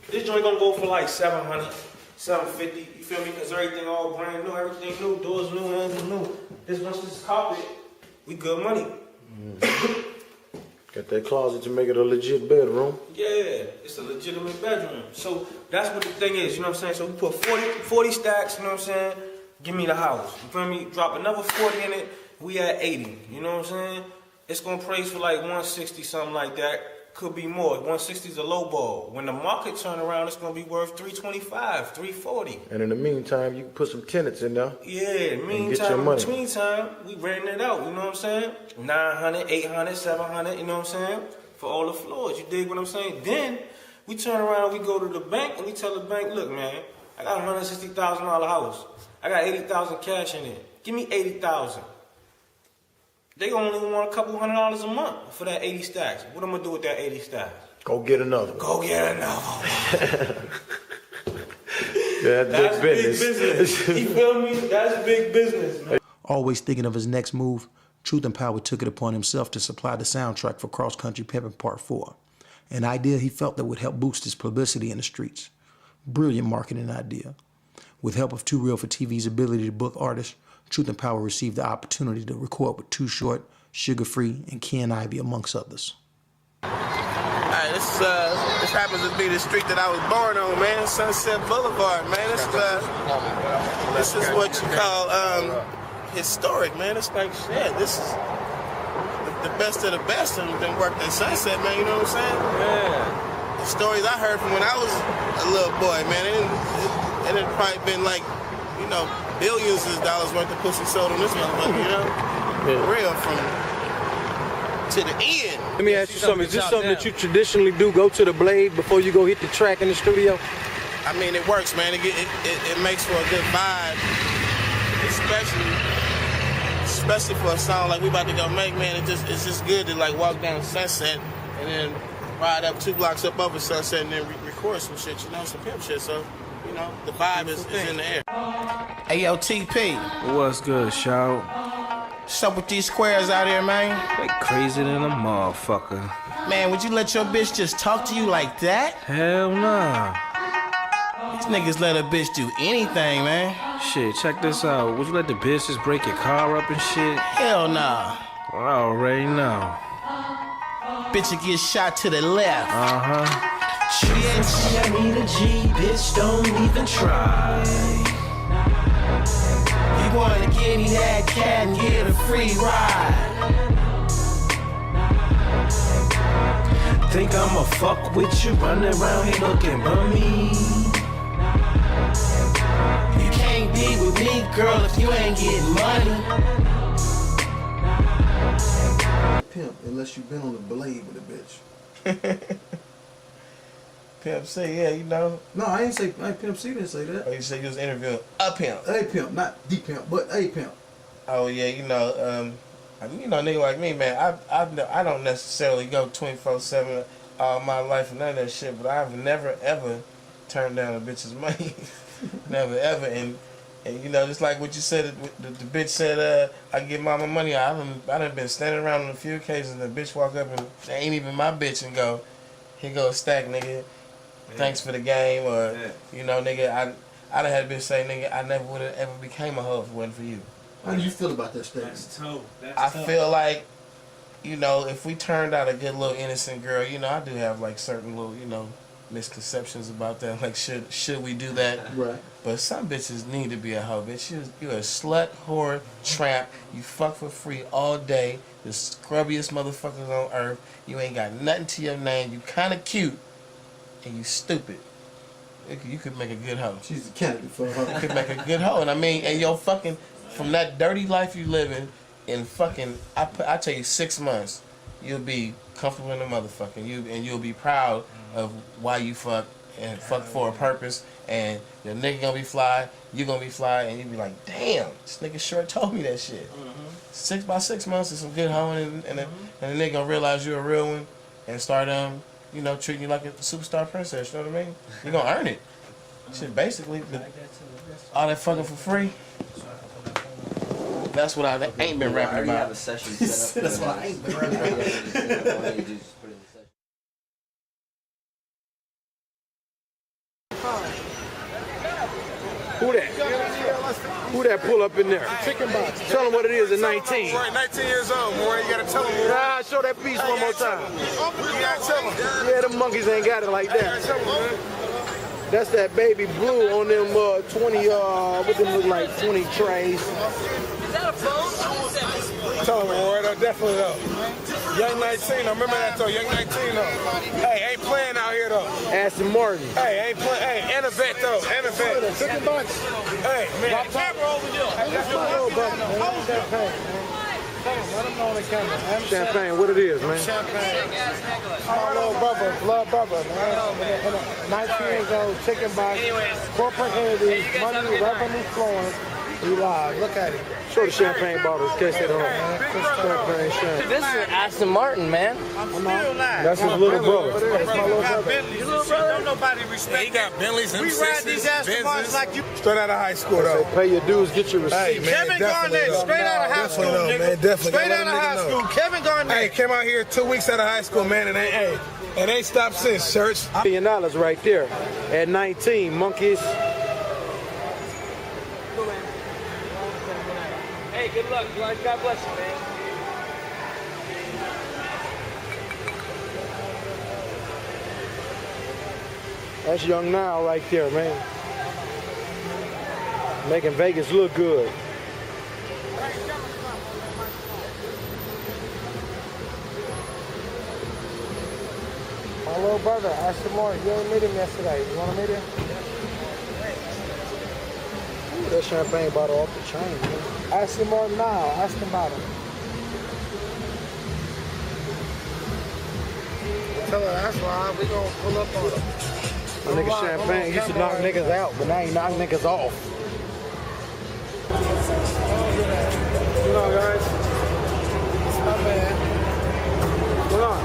This joint gonna go for like $700, $750. You feel me? Cause everything all brand new, everything new, doors new, hands new. Once this is carpet, we good money. Got that closet to make it a legit bedroom. Yeah, it's a legitimate bedroom. So that's what the thing is, you know what I'm saying? So we put 40 stacks, you know what I'm saying? Give me the house. You feel me? Drop another 40 in it, we at 80. You know what I'm saying? It's gonna praise for like 160, something like that. Could be more. 160 is a low ball. When the market turn around, it's gonna be worth 325, 340. And in the meantime, you can put some tenants in there. Yeah, meantime, between time, we renting it out, you know what I'm saying? 900, 800, 700, you know what I'm saying? For all the floors, you dig what I'm saying? Then, we turn around, we go to the bank, and we tell the bank, look, man, I got a $160,000 house. I got 80,000 cash in it. Give me 80,000. They only want a couple $100 a month for that 80 stacks. What I'm gonna do with that 80 stacks? Go get another one. Go get another one. That's big business. You feel me? That's big business, man. Always thinking of his next move, Truth and Power took it upon himself to supply the soundtrack for Cross Country Pimping Part 4, an idea he felt that would help boost his publicity in the streets. Brilliant marketing idea. With help of Too Real for TV's ability to book artists, Truth and Power received the opportunity to record with Too Short, Sugar Free, and Ken Ivy, amongst others. Alright, this happens to be the street that I was born on, man. Sunset Boulevard, man. This is what you call historic, man. It's like, shit, this is the best of the best and been worked at Sunset, man. You know what I'm saying? Yeah. The stories I heard from when I was a little boy, man, it had probably been like, you know, billions of dollars worth of pussy sold on this motherfucker, you know? For real, from to the end. Let me ask you something. Is this something that you traditionally do? Go to the blade before you go hit the track in the studio? I mean, it works, man. It makes for a good vibe, especially for a song like we about to go make, man. It's just good to like walk down Sunset and then ride up 2 blocks up over Sunset and then record some shit, you know, some Pimp shit. So, you know, the vibe is in the air. Hey, yo, TP. What's good, shout? What's up with these squares out here, man? They crazy than a motherfucker. Man, would you let your bitch just talk to you like that? Hell nah. These niggas let a bitch do anything, man. Shit, check this out. Would you let the bitch just break your car up and shit? Hell nah. Well, I already know. Bitch will get shot to the left. Bitch, I need a G, bitch, don't even try. You wanna give me that cat and get a free ride. Think I'ma fuck with you, running around here looking bummy. You can't be with me, girl, if you ain't getting money. Pimp, unless you've been on the blade with a bitch. Pimp C, yeah, you know. No, I ain't say, Pimp C didn't say that. Oh, you said you was interviewing a pimp. A pimp, not the pimp, but a pimp. Oh yeah, you know, nigga like me, man. I don't necessarily go 24/7 all my life and none of that shit, but I've never ever turned down a bitch's money, never ever. And you know, just like what you said, the bitch said, I give mama money. I done been standing around on a few occasions, and the bitch walk up and they ain't even my bitch and go, here go a stack, nigga. Thanks for the game, or you know, nigga, I done had a bitch say, nigga, I never would have ever became a hoe if it wasn't for you. How do you feel about that statement? I feel like, you know, if we turned out a good little innocent girl, you know, I do have like certain little, you know, misconceptions about that. Like, should we do that? Right. But some bitches need to be a hoe, bitch. You a slut, whore, tramp. You fuck for free all day. The scrubbiest motherfuckers on earth. You ain't got nothing to your name. You kind of cute, and you stupid. You could make a good hoe. She's a candidate for a hoe. You could make a good hoe, and I mean, and yo fucking. From that dirty life you living in fucking, I tell you, 6 months, you'll be comfortable in the motherfucking, you'll be proud of why you fuck and fuck for a purpose, and your nigga gonna be fly, you gonna be fly, and you be like, damn, this nigga sure told me that shit. 6 months is some good hoeing, and the nigga gonna realize you're a real one, and start you know, treating you like a superstar princess. You know what I mean? You gonna earn it. Shit, basically, all that fucking for free. That's what I ain't been rapping about. Have a session set up. That's what I ain't been rapping about. Who that pull up in there? Chicken box. Tell them what it is at 19. Right, 19 years old, boy. You gotta tell them. Nah, show that piece one more time. You gotta tell them. Yeah, them monkeys ain't got it like that. That's that baby blue on them 20, what them look like, 20 trays. Is that a phone? Tell them, Roy, definitely though. Young 19, I remember that though, Young 19 though. Hey, ain't playing out here though. Aston Martin. Hey, ain't playing, hey, and a vet though, and a vet. Chicken box. Hey, man. Got camera over there. Champagne. Let them know on the camera. Champagne, what it is, man. Champagne. My little brother, blood brother, man. 19 years old, chicken box, corporate entities, money, revenue flowing. We live. Look at it. Show the champagne bottles, catch that on. Champagne, champagne. This is an Aston Martin, man. That's his little brother. That's my little brother. Your little brother? Don't nobody respect. He got Bentleys and We ride these Aston Martins like you. Straight out of high school though. Pay your dues, get your Hey, receipt. man, Kevin definitely Garnett, though. straight out of high school, Definitely though, nigga. man, definitely. Straight Gotta out of let high niggas school. know. Kevin Garnett. Hey, came out here 2 weeks out of high school, man, and ain't stopped since, church. $1 million right there. At 19, monkeys. Hey, good luck. God bless you, man. That's Young Now right there, man. Making Vegas look good. My little brother, Aston Martin. You didn't meet him yesterday. You want to meet him? that champagne bottle off the chain, man. Ask him more now. Ask him about him. Tell her that's why we gonna pull up on him. My nigga Champagne used to knock niggas out, but now he knock niggas off. Hold on, guys. It's not bad. Hold on.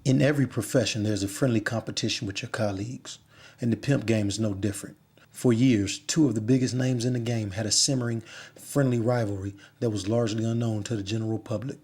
In every profession, there's a friendly competition with your colleagues, and the pimp game is no different. For years, two of the biggest names in the game had a simmering, friendly rivalry that was largely unknown to the general public: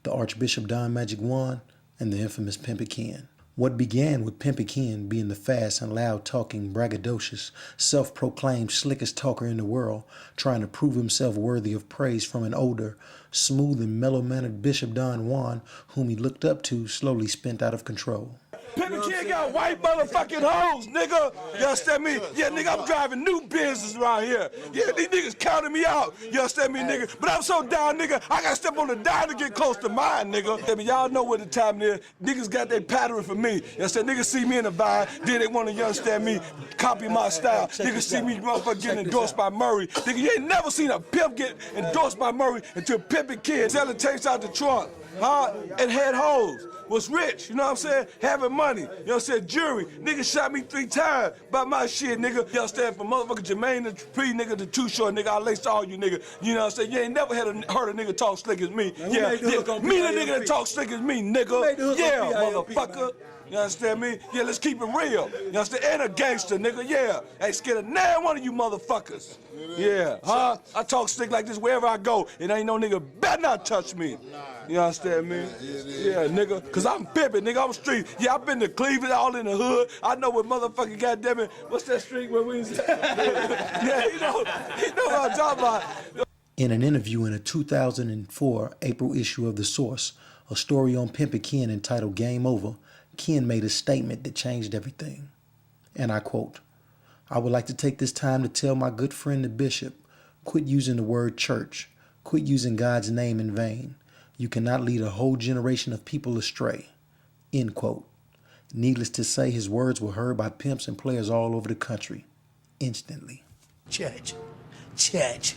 the Archbishop Don Magic Juan and the infamous Pimping. What began with Pimping being the fast and loud-talking, braggadocious, self-proclaimed slickest talker in the world, trying to prove himself worthy of praise from an older, smooth and mellow-mannered Bishop Don Juan, whom he looked up to, slowly spent out of control. Pimping got white motherfucking hoes, nigga. You understand me? Yeah, nigga, I'm driving new business around here. Yeah, these niggas counting me out. You understand me, nigga? But I'm so down, nigga, I gotta step on the dime to get close to mine, nigga. I mean, y'all know what the time it is. Niggas got their pattern for me. You understand? Niggas see me in the vine, then they wanna, you understand me, copy my style. Niggas see me motherfucker getting endorsed by Murray. Nigga, you ain't never seen a pimp get endorsed by Murray until Pimping selling tapes out the trunk, huh? And had hoes. Was rich, you know what I'm saying? Having money, you know what I'm saying? Jury, nigga shot me 3 times by my shit, nigga. You understand? From motherfucker Jermaine the Tree, nigga, the Too Short, nigga, I laced all you, nigga. You know what I'm saying? You ain't never heard a nigga talk slick as me. Yeah, me the nigga that talk slick as me, nigga. Yeah, motherfucker. You understand me? Yeah, let's keep it real. You understand? And a gangster, nigga, yeah. Ain't scared of now one of you motherfuckers. Yeah, huh? I talk slick like this wherever I go, and ain't no nigga better not touch me. You understand me? Yeah, nigga, cause I'm pimping, nigga, I'm street. Yeah, I've been to Cleveland, all in the hood. I know what motherfucking goddamn it, what's that street where we was? Yeah, you know what I'm talking about. In an interview in a 2004 April issue of The Source, a story on Pimping Ken entitled Game Over, Ken made a statement that changed everything. And I quote, "I would like to take this time to tell my good friend the bishop, quit using the word church, quit using God's name in vain. You cannot lead a whole generation of people astray." End quote. Needless to say, his words were heard by pimps and players all over the country, instantly. Church. Church.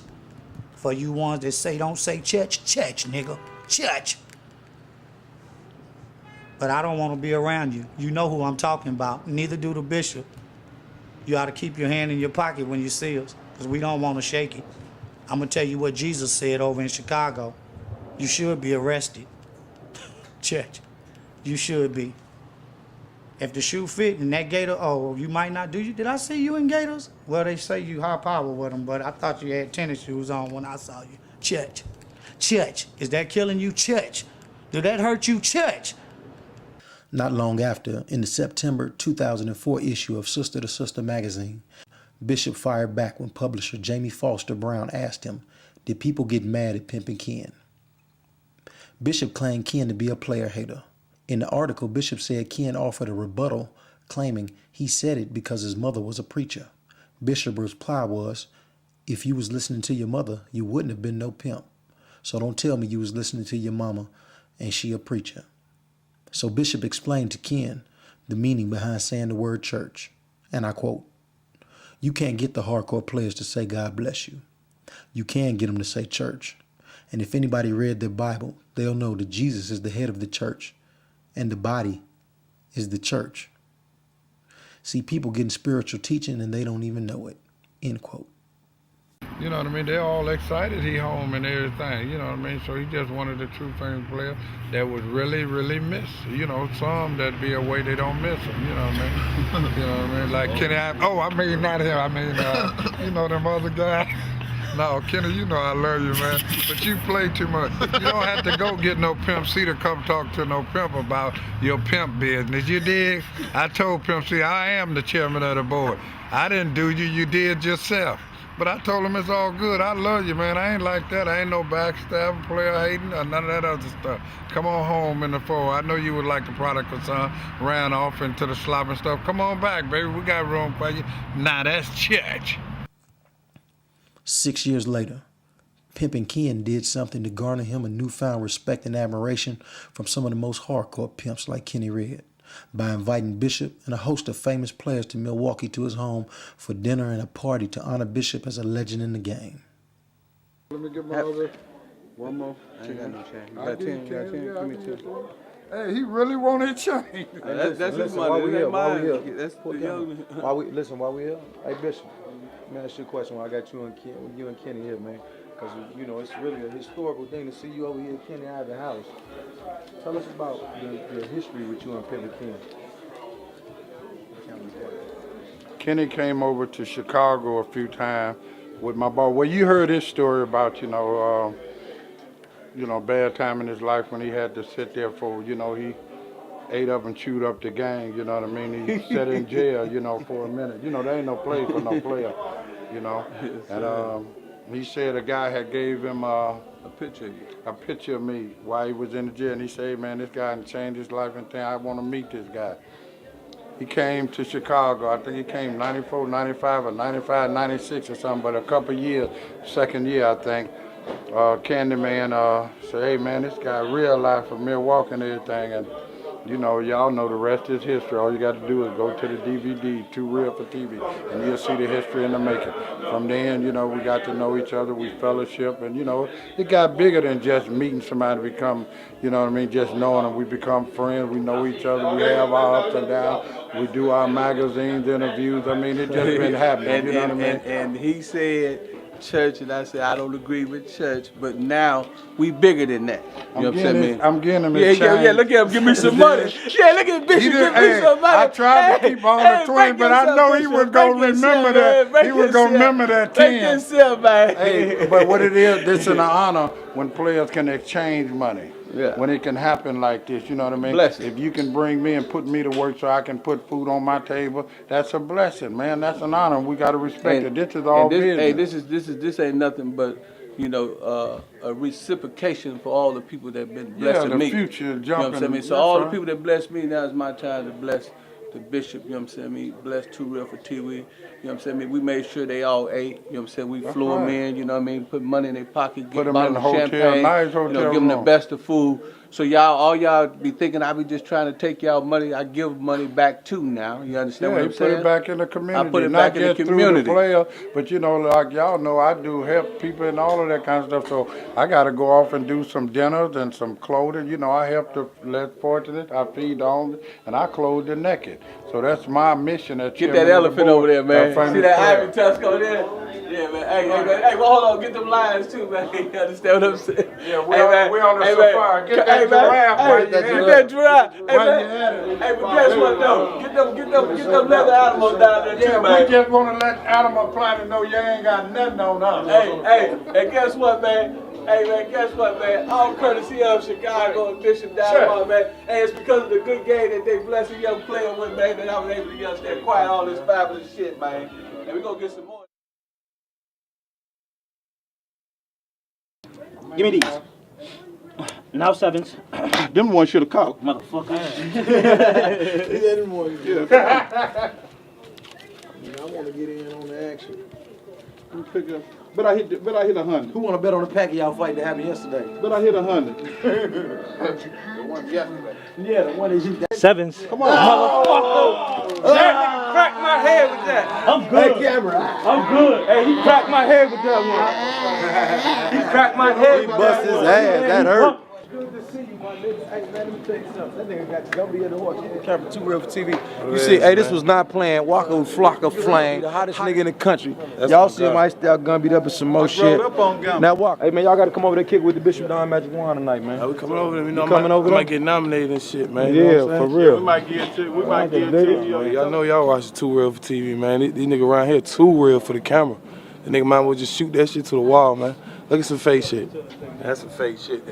For you ones that say don't say church, church, nigga. Church. But I don't want to be around you. You know who I'm talking about. Neither do the bishop. You ought to keep your hand in your pocket when you see us, because we don't want to shake it. I'm going to tell you what Jesus said over in Chicago. You should be arrested. Church. You should be. If the shoe fit and that gator, oh, you might not do you. Did I see you in gators? Well, they say you high power with them, but I thought you had tennis shoes on when I saw you. Church. Church. Is that killing you? Church. Did that hurt you? Church. Not long after, in the September 2004 issue of Sister to Sister magazine, Bishop fired back when publisher Jamie Foster Brown asked him, did people get mad at Pimping Ken? Bishop claimed Ken to be a player hater. In the article, Bishop said Ken offered a rebuttal, claiming he said it because his mother was a preacher. Bishop's reply was, if you was listening to your mother, you wouldn't have been no pimp. So don't tell me you was listening to your mama and she a preacher. So Bishop explained to Ken the meaning behind saying the word church. And I quote, you can't get the hardcore players to say God bless you. You can get them to say church. And if anybody read their Bible, they'll know that Jesus is the head of the church and the body is the church. See, people getting spiritual teaching and they don't even know it. End quote. You know what I mean? They're all excited he home and everything, you know what I mean? So he just one of the true famous players that was really, really missed. You know, some that be away, they don't miss him, you know what I mean? You know what I mean? Like Kenny, not him, you know them other guys. No, Kenny, you know I love you, man, but you play too much. You don't have to go get no Pimp C to come talk to no pimp about your pimp business, you dig? I told Pimp C, I am the chairman of the board. I didn't do you, you did yourself. But I told him it's all good. I love you, man. I ain't like that. I ain't no backstab, player hating, or none of that other stuff. Come on home in the fall. I know you would like the prodigal son, ran off into the slop and stuff. Come on back, baby. We got room for you. Nah, that's church. 6 years later, Pimping Ken did something to garner him a newfound respect and admiration from some of the most hardcore pimps like Kenny Red by inviting Bishop and a host of famous players to Milwaukee to his home for dinner and a party to honor Bishop as a legend in the game. Let me get my other. One more. I ain't got no change. You I got give 10? You got 10? yeah, Give me I 10. give you 10. Hey, he really wanted change. That's his While money. we It here, ain't while we mine. here, That's the Put young. down. While we here. Hey Bishop, let me ask you a question. While I got you and Kenny here, man, because you know it's really a historical thing to see you over here, Kenny, out of the house. Tell us about the history with you and Pimping Ken. Kenny came over to Chicago a few times with my boy. Well, you heard his story about, bad time in his life when he had to sit there for, he ate up and chewed up the gang, you know what I mean? He sat in jail, for a minute. There ain't no place for no player, And he said a guy had gave him a picture of me while he was in the jail. And he said, hey, man, this guy can change his life and thing. I want to meet this guy. He came to Chicago. I think he came 94, 95, or 95, 96 or something, but a couple years, second year, I think. Candyman said, hey, man, this guy real life from Milwaukee and everything. And, y'all know the rest is history. All you got to do is go to the DVD, Too Real for TV, and you'll see the history in the making. From then, we got to know each other. We fellowship, and, it got bigger than just meeting somebody to become, just knowing them. We become friends. We know each other. We have our ups and downs. We do our magazines, interviews. It just been happening. And he said church, and I said I don't agree with church, but now we bigger than that. You know what I'm saying? I'm getting him Yeah, look at him, give me some money. Yeah, look at Bishop, give me some money. I tried to keep on the twin, but I know he was going to remember that. He was going to remember that 10. Yourself, man. Hey, but what it is, this is an honor when players can exchange money. Yeah. When it can happen like this, you know what I mean? Blessing. If you can bring me and put me to work so I can put food on my table, that's a blessing, man. That's an honor. We got to respect it. This is all business. Hey, this ain't nothing but, a reciprocation for all the people that have been blessed the me. future You know what jumping. I'm saying? So all the people that bless me, now is my time to bless the Bishop, you know what I'm saying? Bless Too Real for TV, you know what I'm saying? We made sure they all ate, you know what I'm saying? We flew them in, you know what I mean? Put money in their pocket, Put get them in the hotel, champagne, nice hotel give them the room. best of food. So all y'all be thinking I be just trying to take y'all money. I give money back too now. You understand what I'm saying? Put it back in the community. I put it Not back in the just community. through the player, but like y'all know, I do help people and all of that kind of stuff. So I got to go off and do some dinners and some clothing. I help the less fortunate. I feed the homeless, and I clothe the naked. So that's my mission. Get that elephant over there, man. See that Ivy Tusk over there? Yeah, man. Hey, well, hold on. Get them lions too, man. You understand what I'm saying? Yeah, we on the safari. Get that giraffe. Get that giraffe. Hey, but guess what though? Get them leather animals down there too, man. We just want to let Animal Planet know you ain't got nothing on us. Hey, guess what, man? Hey, man, guess what, man? All courtesy of Chicago and Bishop Down, man. Hey, it's because of the good game that they blessed a young player with, man, that I was able to stay quiet all this fabulous shit, man. And we gonna get some more. Give me these. Now sevens. Them ones should have caught. Motherfucker. I want to get in on the action. Pick up. But I hit 100. Who want to bet on the pack of y'all fight that happened yesterday? But I hit 100. The one yesterday. Yeah, the one that you got. Sevens. Come on, motherfucker. That nigga cracked my head with that. I'm good. Hey, camera. I'm good. Hey, he cracked my head with that one. He cracked my head He with bust that his one. ass. That hurt. Good to see you, my nigga. Hey, man, let me tell you something. That nigga got the gummy of the horse. You camera Too Real for TV. You see, hey, this was not playing. Walker with Flock of Flame, the hottest nigga in the country. Y'all see him iced out, gun beat up and some more shit. Now Walker, hey man, y'all gotta come over there kick with the Bishop Don Magic Wand tonight, man. We coming over there. You might get nominated and shit, man. Yeah, You know what I'm for saying? real. We might get to Y'all know y'all watch Too Real for TV, man. These niggas around here too real for the camera. The nigga might well just shoot that shit to the wall, man. Look at some fake shit. That's some fake shit.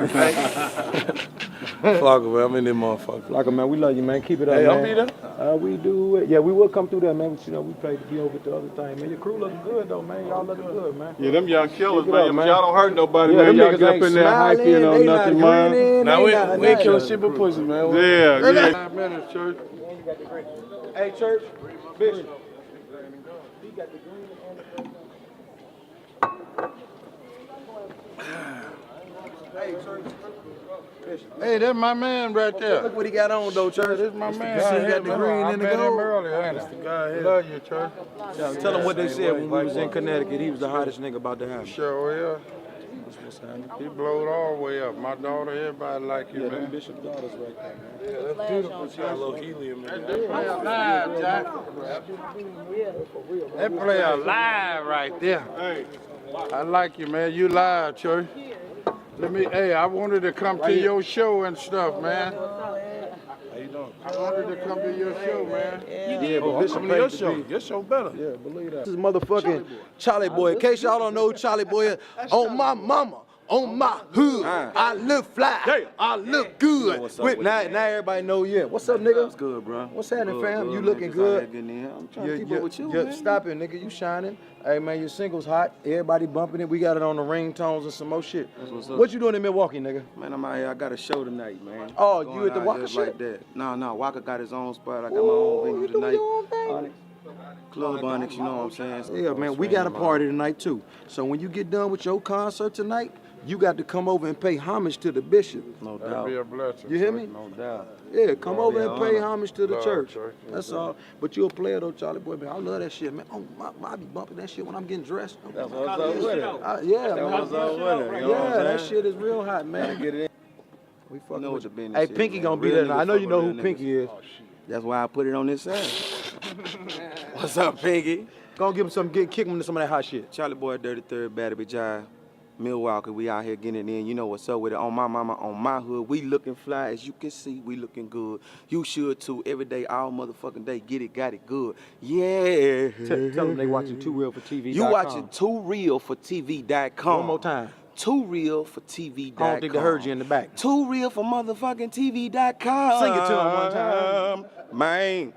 Flocka, man, I'm in there, motherfucker. Flocka, man, we love you, man. Keep it up, Hey, man. I'll be there. We do it. Yeah, we will come through there, man. But, we played to be over at the other thing, man. Your crew looking good, though, man. Y'all looking good, man. Yeah, them young killers, Keep it up, man. Y'all don't hurt nobody, Yeah, man. them Y'all niggas get up ain't in there hype, smiling, they nothing, not man. grinning, Now, they not we ain't killing nothing. shit but pussy, man. Yeah. 5 minutes, church. Hey, church, Bishop. Hey, Church. Hey, that's my man right there. Look what he got on, though, Church. That's my man. See, he got the green and the I met him gold. earlier, ain't I? That's the guy here. Love you, Church. Tell him what they said when we was in Connecticut. He was the hottest nigga about to happen. Sure, yeah. He blowed all the way up. My daughter, everybody like you, man. Bishop's daughters right there, man. Yeah, that's beautiful. Got a little helium in there. That play alive, Jack. That play alive right there. I like you, man. You live, Church. Hey, I wanted to come to your show and stuff, man. How you doing? I wanted to come to your show, man. Yeah, but Bishop come to your show. Your show better. Yeah, believe that. This is motherfucking Charlie Boy. In case y'all don't know who Charlie Boy is, on my mama, on my hood, I look fly, I look good. Now everybody know, yeah. What's up, nigga? What's good, bro? What's happening, fam? You looking good? I'm trying to keep up with you, man. Stop it, nigga. You shining. Hey, man, your single's hot. Everybody bumping it. We got it on the ringtones and some more shit. That's what's up. What you doing in Milwaukee, nigga? Man, I'm out here. I got a show tonight, man. Oh, you at the Walker just shit? like that. No, Walker got his own spot. I got my own venue tonight. Onyx. Club Onyx, you know what I'm saying? Yeah, man, we got a party tonight, too. So when you get done with your concert tonight, you got to come over and pay homage to the bishop. No doubt. That'd be a blessing. You hear me? No doubt. Yeah, come over and pay homage to the Love, church. church. That's all. But you a player though, Charlie Boy, man. I love that shit, man. Oh, I be bumping that shit when I'm getting dressed. That's what's up with it. Yeah, That's man. what's up with it. You know what I'm Yeah, that saying? shit is real hot, man. Get it in. We fucking know with what the you. business Hey, is, Pinky man. gonna be Real there. I niggas know you fuck know with who real Pinky is. That's why I put it on this side. What's up, Pinky? Go give him some, kick him to some of that hot shit. Charlie Boy, 33rd, Battery Jive. Milwaukee, we out here getting it in. You know what's up with it. On my mama, on my hood, we looking fly. As you can see, we looking good. You should too. Every day, all motherfucking day. Get it, got it good. Yeah. Tell them they watching Too Real for TV. You watching Too Real for TV.com. One more time. Too Real for TV.com. I don't think they heard you in the back. Too Real for motherfucking TV.com. Sing it to them one time. Man.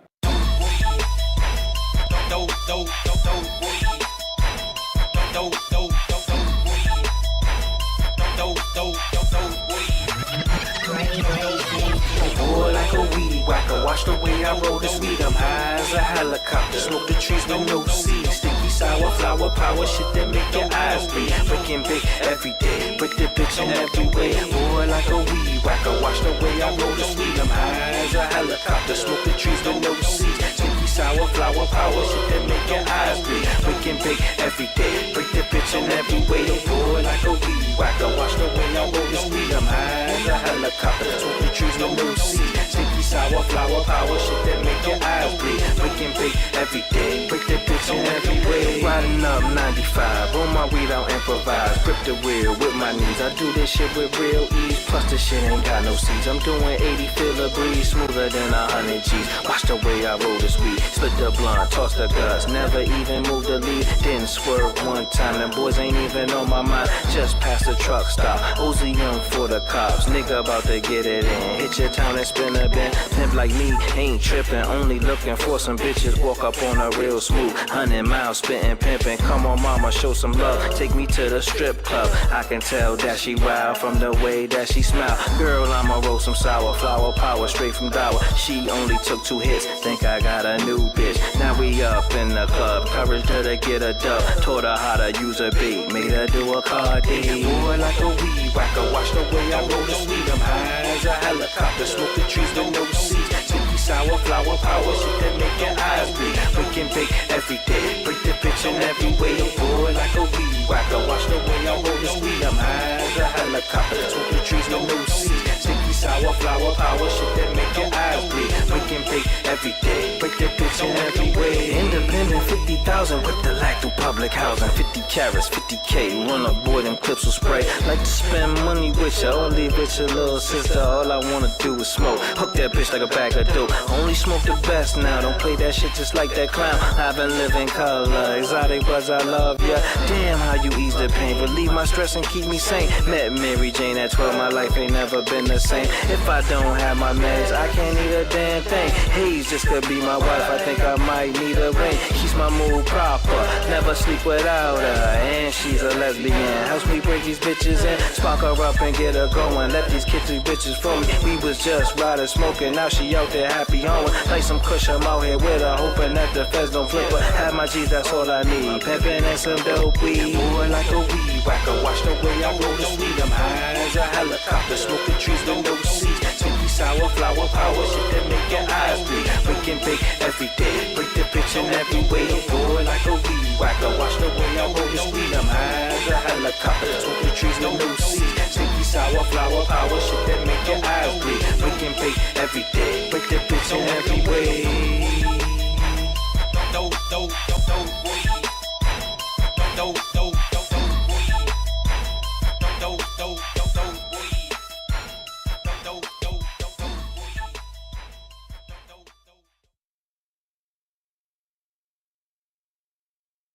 Boy, like a weed whacker, watch the way I roll this weed. I'm high as a helicopter, smoke the trees with no seeds. Sticky sour flower power, shit that make your eyes bleed. Breaking big every day, break the bitch in every way. Boy, like a weed whacker, watch the way I roll this weed. I'm high as a helicopter, smoke the trees with no seeds. Sticky sour flower power, shit that make your eyes bleed. Breaking big every day, break the bitch in every way. Boy, like a weed whacker, watch the way I roll this weed. I'm high as a helicopter, smoke the trees with no seeds. Sticky sour flower power, shit that make your eyes bleed. Breaking big every day, break the bitch in every way. Riding up 95, on my weed I'll improvise. Grip the wheel with my knees, I do this shit with real ease. Plus this shit ain't got no seeds. I'm doing 80, feel a breeze, smoother than 100 G's. Watch the way I roll this weed, split the blunt, toss the guts, never even move the lead. Didn't swerve one time, them boys ain't even on my mind. Just past the truck stop, Uzi young for the cops. Nigga about to get it in, hit your town and spin a bin. Pimp like me ain't tripping, only looking for some bitches. Walk up on a real smooth, 100 miles spitting, pimping. Come on, mama, show some love. Take me to the strip club. I can tell that she wild from the way that she smile. Girl, I'ma roll some sour flower power straight from Dower. She only took 2 hits. Think I got a new bitch. Now we up in the club. Encouraged her to get a dub. Taught her how to use a beat. Made her do a cardi. Boy, like a weed whacker. Watch the way I roll the weed. I'm high as a helicopter. Smoke the trees with no seeds. Sticky sour flower power, shit that make your eyes bleed. Breaking big every day, break the bitch in every way. Boy, like a weed whacker, watch the way I roll this weed. I'm high as a helicopter, smoke the trees with no seeds. Sticky sour flower power, shit that make your eyes bleed. Breaking big every day, break the bitch in every way. Independent 50,000 with the lack through public housing. 50 carats, 50K, run up boy, them clips will spray. Like to spend money with ya, or leave with your little sister. All I wanna do is smoke, hook that bitch like a bag of dope. Only smoke the best now, don't play that shit just like that clown. I've been living color, exotic buzz, I love ya. Damn how you ease the pain, relieve my stress and keep me sane. Met Mary Jane at 12, my life ain't never been the same. If I don't have my meds, I can't eat a damn thing. Haze just could be my wife, I think I might need a ring. Keeps my mood proper, never sleep without her. And she's a lesbian, helps me break these bitches in. Spark her up and get her going, let these kitchen bitches for me. We was just riding smoking, now she out there happy home. Like some kush, I'm out here with her, hoping that the feds don't flip her. Have my my G's, that's all I need. Pimping and some dope weed. Boy, like a weed whacker. Watch the way I roll the sweet. I'm high as a helicopter. Smoking trees with no seeds. Stinky sour flower power. Shit that make your eyes bleed. Breaking big every day. Break the bitch in every way. Boy, like a weed whacker. Watch the way I roll the sweet. I'm high as a helicopter. Smoking trees with no seeds. Stinky sour flower power. Shit that make your eyes bleed. Breaking big every day. Break the bitch in every way.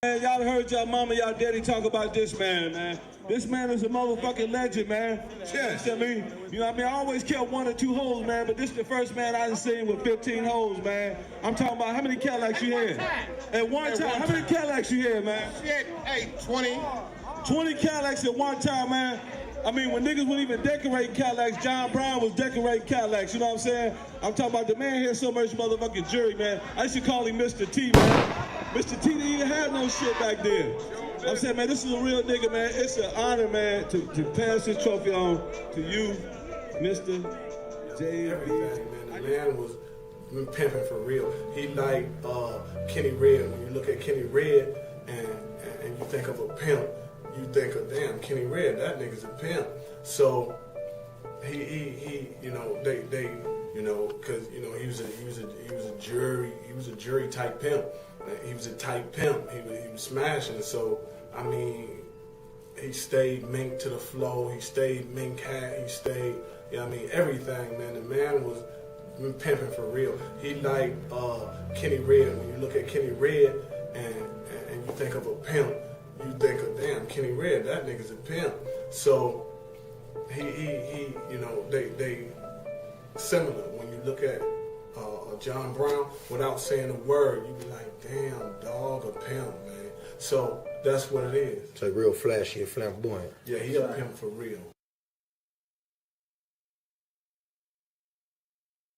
Man, y'all heard y'all mama, y'all daddy talk about this man. This man is a motherfucking legend, man. Yeah. You know what I mean? You know what I mean? I always kept 1 or 2 hoes, man, but this is the first man I done seen with 15 hoes, man. I'm talking about how many Cadillacs you had? At one time. How many Cadillacs you had, man? Shit, hey, 20. 20 Cadillacs at one time, man. I mean, when niggas weren't even decorating Cadillacs, John Brown was decorating Cadillacs, you know what I'm saying? I'm talking about the man had so much motherfucking jewelry, man. I used to call him Mr. T, man. Mr. T didn't even have no shit back then. I'm saying, man, this is a real nigga, man. It's an honor, man, to pass this trophy on to you, Mr. J. Everything, man. The man was pimping for real. He like Kenny Red. When you look at Kenny Red and you think of a pimp, you think of, damn, Kenny Red, that nigga's a pimp. So he you know, they you know, cause you know he was a jury type pimp. He was a type pimp. He was smashing. So I mean, he stayed mink to the flow. He stayed mink hat. He stayed, you know what I mean, everything, man. The man was pimping for real. He like Kenny Red. When you look at Kenny Red and you think of a pimp, you think of, damn, Kenny Red, that nigga's a pimp. So he you know, they similar. When you look at John Brown, without saying a word, you be like, damn, dog, a pimp, man. So that's what it is. It's like real flashy and flamboyant. Yeah, he a pimp for real.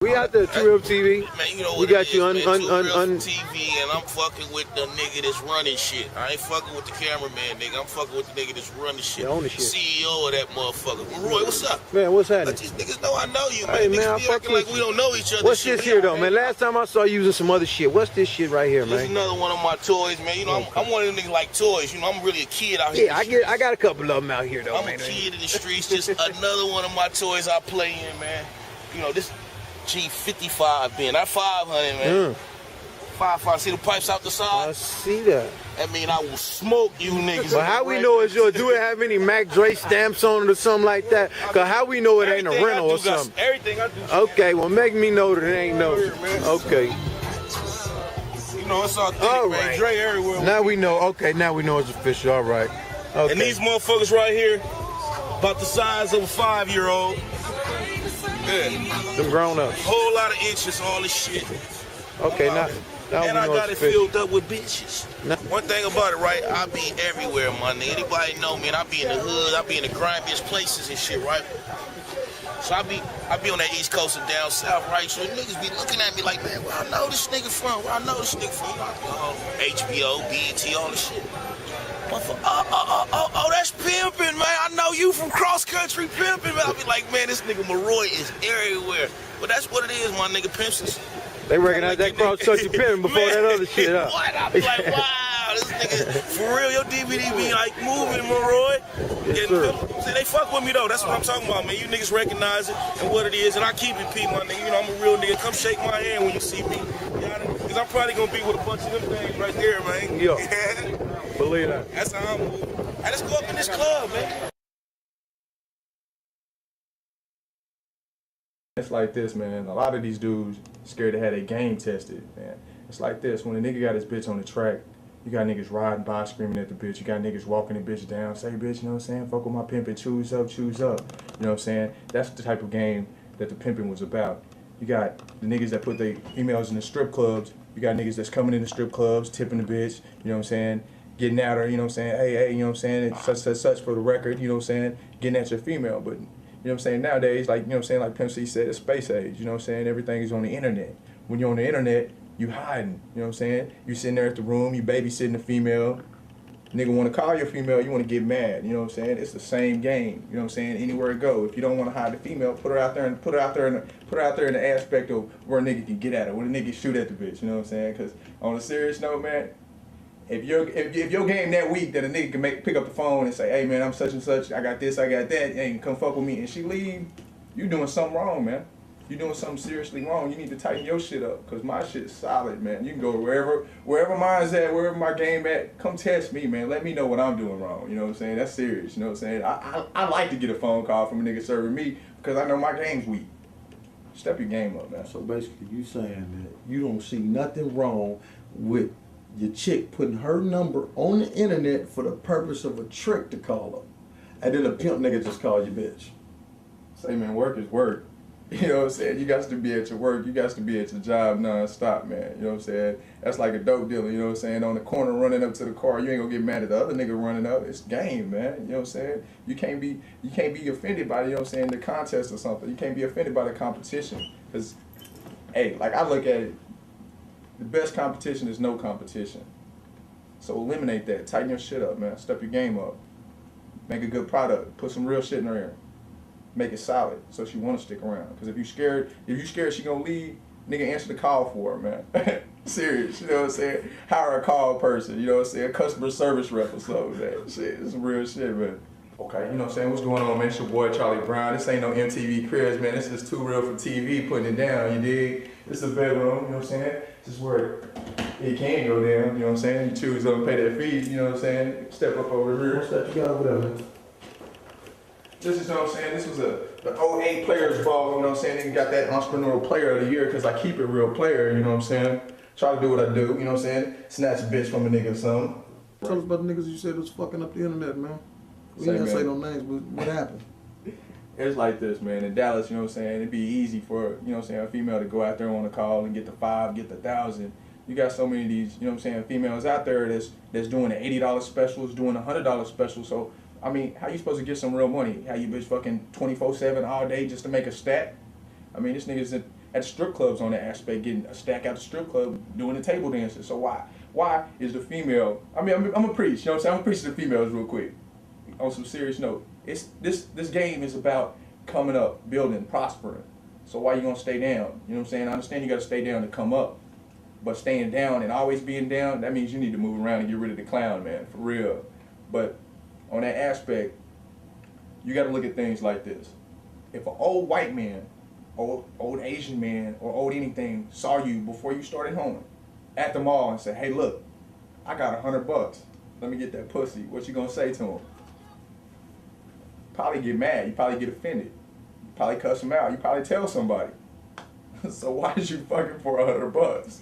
We out there, True Real TV. Man, you know what we got it you is, on True Real TV, and I'm fucking with the nigga that's running shit. I ain't fucking with the cameraman, nigga. I'm fucking with the nigga that's running shit. Own the shit. CEO of that motherfucker. Roy, what's up? Man, what's happening? Let these niggas know I know you, man. Hey, man, niggas I be fuck acting with like we don't know each other. What's this here, though, man? Last time I saw you using some other shit. What's this shit right here, This is man? another one of my toys, man. You know, I'm one of them niggas like toys. You know, I'm really a kid out here. Yeah, I got a couple of them out here, though, I'm man. a kid in the streets. Just another one of my toys I play in, man. You know, this G55 bin, not 500, man. 5.5. See the pipes out the side? I see that. That mean I will smoke you niggas. But how we know it's yours? Do it have any Mac Dre stamps on it or something like that? Because how we know it ain't a rental or something? Everything I do. Okay, well, make me know that it ain't no. Okay. You know, it's authentic, All man. right. Dre everywhere. Now we know. Okay, now we know it's official. All right. Okay. And these motherfuckers right here, about the size of a 5-year-old. Yeah. Them grown ups. Whole lot of inches, all this shit. Okay, now And we I know got it's it official. filled up with bitches. One thing about it, right? I be everywhere, my nigga. Anybody know me? And I be in the hood. I be in the grimiest places and shit, right? So I be on that East Coast and down south, right? So niggas be looking at me like, man, where I know this nigga from? Where I know this nigga from? HBO, BET, all this shit. Oh, that's Pimping, man. I know you from cross country Pimping, man. I be like, man, this nigga Maroy is everywhere. But that's what it is, my nigga Pimps. They recognize that cross country pimping before that other shit, huh? What? I be like, wow, this nigga, for real, your DVD be like moving, Maroy. Yes, sir. See, they fuck with me though. That's what I'm talking about, man. You niggas recognize it and what it is, and I keep it P, my nigga. You know, I'm a real nigga. Come shake my hand when you see me. Because I'm probably gonna be with a bunch of them things right there, man. Yo. Believe that. That's how I'm moving. Hey, let's go up in this club, man. It's like this, man. A lot of these dudes scared to have their game tested, man. It's like this. When a nigga got his bitch on the track, you got niggas riding by screaming at the bitch. You got niggas walking the bitch down. Say, bitch, you know what I'm saying? Fuck with my pimp and choose up, choose up. You know what I'm saying? That's the type of game that the pimping was about. You got the niggas that put their emails in the strip clubs. You got niggas that's coming in the strip clubs, tipping the bitch. You know what I'm saying? Getting at her, you know what I'm saying? Hey, you know what I'm saying? It's such for the record, you know what I'm saying? Getting at your female. But, you know what I'm saying? Nowadays, like, you know what I'm saying? Like Pimp C said, it's space age. You know what I'm saying? Everything is on the internet. When you're on the internet, You hiding, you know what I'm saying? You sitting there at the room, you babysitting the female. Nigga want to call your female, you want to get mad, you know what I'm saying? It's the same game, you know what I'm saying? Anywhere it go. If you don't want to hide the female, put her out there and put her out there in the aspect of where a nigga can get at her, where a nigga shoot at the bitch, you know what I'm saying? Because on a serious note, man, if your game that weak that a nigga can pick up the phone and say, hey man, I'm such and such, I got this, I got that, and come fuck with me, and she leave, you doing something wrong, man. You doing something seriously wrong. You need to tighten your shit up, cause my shit's solid, man. You can go wherever mine's at, wherever my game at. Come test me, man. Let me know what I'm doing wrong. You know what I'm saying? That's serious. You know what I'm saying? I like to get a phone call from a nigga serving me because I know my game's weak. Step your game up, man. So basically, you saying that you don't see nothing wrong with your chick putting her number on the internet for the purpose of a trick to call her, and then a pimp nigga just calls you bitch. Say, man, work is work. You know what I'm saying? You got to be at your work. You got to be at your job non-stop, man. You know what I'm saying? That's like a dope dealer, you know what I'm saying? On the corner running up to the car, you ain't gonna get mad at the other nigga running up. It's game, man. You know what I'm saying? You can't be offended by, you know what I'm saying, the contest or something. You can't be offended by the competition. Cause, hey, like I look at it, the best competition is no competition. So eliminate that. Tighten your shit up, man. Step your game up. Make a good product. Put some real shit in her ear. Make it solid so she want to stick around. Because if you scared she gonna leave, nigga, answer the call for her, man. Serious, you know what I'm saying? Hire a call person, you know what I'm saying? Customer service rep or something, man. Shit, it's some real shit, man. Okay, you know what I'm saying? What's going on, man? It's your boy Charlie Brown. This ain't no MTV Cribs, man. This is Too Real for TV putting it down, you dig? This is a bedroom, you know what I'm saying? This is where it can go down, you know what I'm saying? You choose to pay that fee, you know what I'm saying? Step up over here. What's that you got over there, man? This is, you know what I'm saying, this was the 08 Players Ball, you know what I'm saying? They got that Entrepreneurial Player of the Year because I keep it real player, you know what I'm saying? Try to do what I do, you know what I'm saying? Snatch a bitch from a nigga or something. Tell us about the niggas you said was fucking up the internet, man. We Say, ain't gonna man. say no names, but what happened? It's like this, man. In Dallas, you know what I'm saying, it'd be easy for, you know what I'm saying, a female to go out there on a call and get the 5, get the 1,000. You got so many of these, you know what I'm saying, females out there that's doing the $80 specials, doing the $100 specials. So, I mean, how you supposed to get some real money? How you bitch fucking 24/7 all day just to make a stack? I mean, this nigga's at strip clubs on that aspect, getting a stack out the strip club, doing the table dances. So why is the female? I mean, I'm a preach. You know what I'm saying? I'm gonna preach to the females real quick. On some serious note, it's this game is about coming up, building, prospering. So why you gonna stay down? You know what I'm saying? I understand you gotta stay down to come up, but staying down and always being down, that means you need to move around and get rid of the clown, man, for real. But on that aspect, you got to look at things like this. If an old white man, old Asian man, or old anything saw you before you started hoeing at the mall and said, hey, look, I got $100. Let me get that pussy. What you gonna say to him? Probably get mad. You probably get offended. You probably cuss him out. You probably tell somebody. So why is you fucking for $100?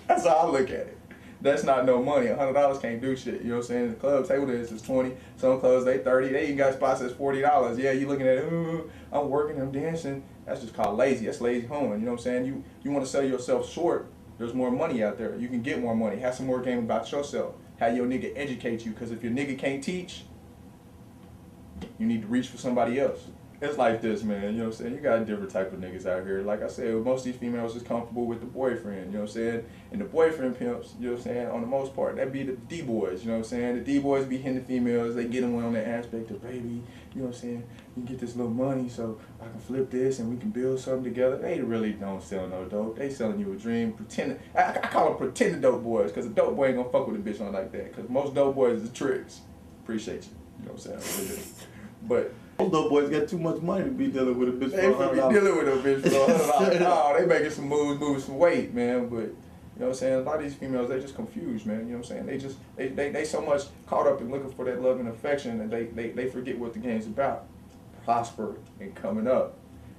That's how I look at it. That's not no money. $100 can't do shit. You know what I'm saying? The club table dance is 20. Some clubs they 30. They even got spots that's $40. Yeah, you looking at it, ooh, I'm working, I'm dancing. That's just called lazy. That's lazy hoeing. You know what I'm saying? You want to sell yourself short. There's more money out there. You can get more money. Have some more game about yourself. Have your nigga educate you. Because if your nigga can't teach, you need to reach for somebody else. It's like this, man, you know what I'm saying? You got a different type of niggas out here. Like I said, most of these females is comfortable with the boyfriend, you know what I'm saying? And the boyfriend pimps, you know what I'm saying, on the most part, that be the D-boys, you know what I'm saying? The D-boys be hitting the females, they get them on that aspect of, baby, you know what I'm saying? You get this little money so I can flip this and we can build something together. They really don't sell no dope. They selling you a dream, pretending. I call them pretending dope boys, because a dope boy ain't gonna fuck with a bitch on like that, because most dope boys is tricks. Appreciate you know what I'm saying? Really. But those dope boys got too much money to be dealing with a bitch they for be $100. dealing with a bitch for $100. No, they making some moves, moving some weight, man. But you know what I'm saying? A lot of these females, they just confused, man. You know what I'm saying? They so much caught up in looking for that love and affection that they forget what the game's about. Prosper and coming up,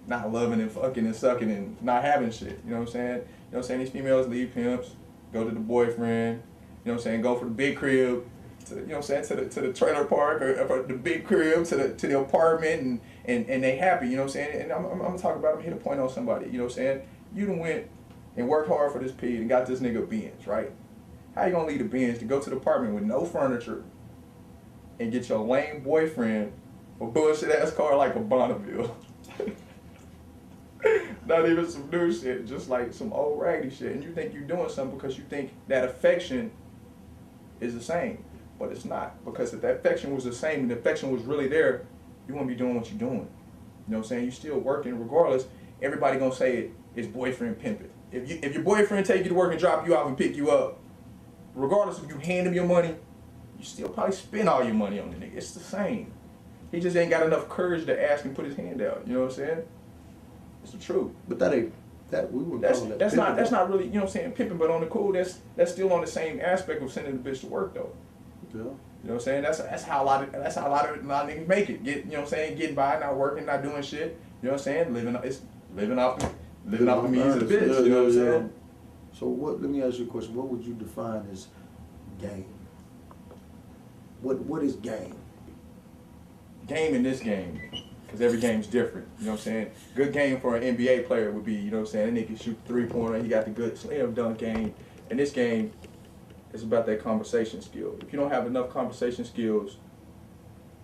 not loving and fucking and sucking and not having shit. You know what I'm saying? You know what I'm saying? These females leave pimps, go to the boyfriend. You know what I'm saying? Go for the big crib. To, you know what I'm saying, to the trailer park or the big crib, to the apartment, and they happy, you know what I'm saying? And I'm gonna talk about hit a point on somebody, you know what I'm saying? You done went and worked hard for this pig and got this nigga a Benz, right? How you gonna leave the Benz to go to the apartment with no furniture and get your lame boyfriend a bullshit ass car like a Bonneville? Not even some new shit, just like some old raggedy shit. And you think you're doing something because you think that affection is the same. But it's not. Because if that affection was the same and the affection was really there, you wouldn't be doing what you're doing. You know what I'm saying? You're still working regardless. Everybody gonna say it's boyfriend pimping. If your boyfriend take you to work and drop you off and pick you up, regardless if you hand him your money, you still probably spend all your money on the nigga. It's the same. He just ain't got enough courage to ask and put his hand out. You know what I'm saying? It's the truth. But that ain't that we would call that. That's not really, you know what I'm saying, pimping, but on the cool, that's still on the same aspect of sending the bitch to work though. Yeah. You know what I'm saying? That's how a lot of niggas make it. You know what I'm saying? Getting by, not working, not doing shit. You know what I'm saying? Living off the means of the bitch. You know what I'm saying? So let me ask you a question. What would you define as game? What is game? Game in this game, because every game's different. You know what I'm saying? Good game for an NBA player would be, you know what I'm saying, that nigga shoot three-pointer, he got the good slam dunk game. In this game, it's about that conversation skill. If you don't have enough conversation skills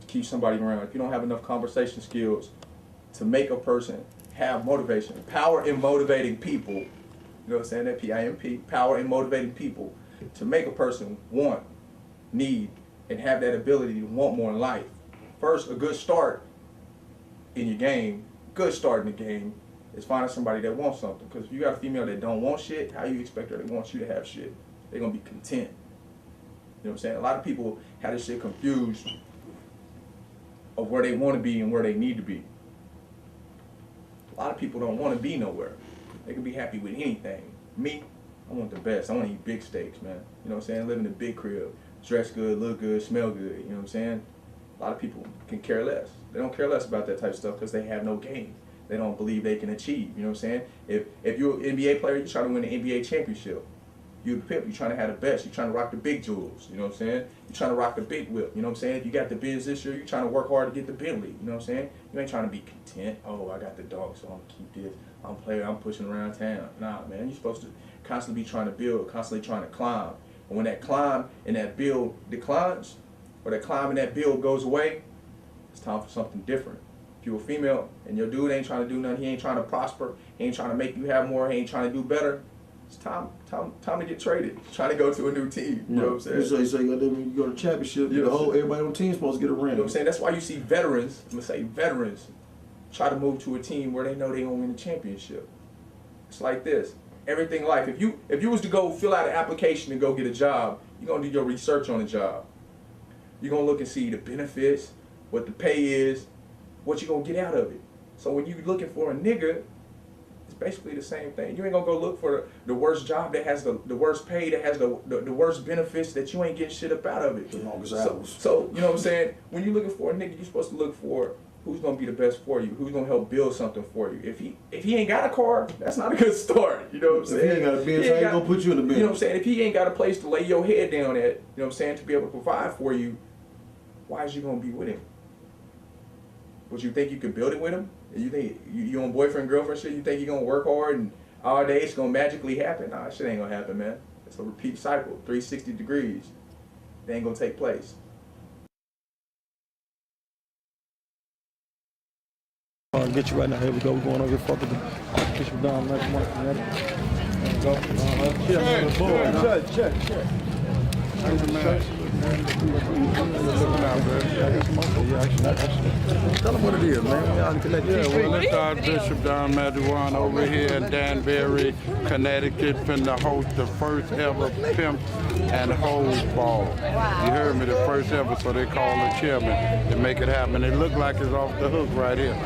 to keep somebody around, if you don't have enough conversation skills to make a person have motivation, power in motivating people, you know what I'm saying, that PIMP, power in motivating people, to make a person want, need, and have that ability to want more in life. First, a good start in your game, is finding somebody that wants something. Because if you got a female that don't want shit, how you expect her to want you to have shit? They're going to be content. You know what I'm saying? A lot of people have this shit confused of where they want to be and where they need to be. A lot of people don't want to be nowhere. They can be happy with anything. Me, I want the best. I want to eat big steaks, man. You know what I'm saying? Live in a big crib. Dress good, look good, smell good. You know what I'm saying? A lot of people can care less. They don't care less about that type of stuff because they have no game. They don't believe they can achieve. You know what I'm saying? If you're an NBA player, you're trying to win the NBA championship. You're the pimp. You're trying to have the best. You're trying to rock the big jewels. You know what I'm saying? You're trying to rock the big whip. You know what I'm saying? If you got the Benz this year, you're trying to work hard to get the Bentley. You know what I'm saying? You ain't trying to be content. Oh, I got the dog, so I'm going to keep this. I'm a player. I'm pushing around town. Nah, man. You're supposed to constantly be trying to build, constantly trying to climb. And when that climb and that build declines, or that climb and that build goes away, it's time for something different. If you're a female and your dude ain't trying to do nothing, he ain't trying to prosper, he ain't trying to make you have more, he ain't trying to do better, it's time to get traded. Trying to go to a new team. You know what I'm saying? So you go to championship, everybody on the team supposed to get a ring. You know what I'm saying? That's why you see veterans, I'm gonna say veterans, try to move to a team where they know they gonna win the championship. It's like this. Everything life. If you was to go fill out an application to go get a job, you're gonna do your research on the job. You're gonna look and see the benefits, what the pay is, what you gonna get out of it. So when you looking for a nigga, it's basically the same thing. You ain't gonna go look for the worst job that has the worst pay, that has the worst benefits, that you ain't getting shit up out of it. The longest hours. So you know what I'm saying? When you're looking for a nigga, you're supposed to look for who's gonna be the best for you, who's gonna help build something for you. If he ain't got a car, that's not a good start. You know what I'm saying? If he ain't got a Benz, how he gonna put you in the Benz? You know what I'm saying? If he ain't got a place to lay your head down at, you know what I'm saying, to be able to provide for you, why is you gonna be with him? But you think you can build it with him? You think you on boyfriend, girlfriend shit, you think you're gonna work hard and all day it's gonna magically happen? Nah, shit ain't gonna happen, man. It's a repeat cycle, 360 degrees. It ain't gonna take place. I'll get you right now. Here we go. We're going over here. Fuck with the kiss you down next month. There we go. Check. Tell them what it is, man. Well, it's Archbishop Don Maduan over here in Danbury, Connecticut, finna host the first ever Pimp and Hose Ball. You heard me, the first ever, so they call the chairman to make it happen. It look like it's off the hook right here.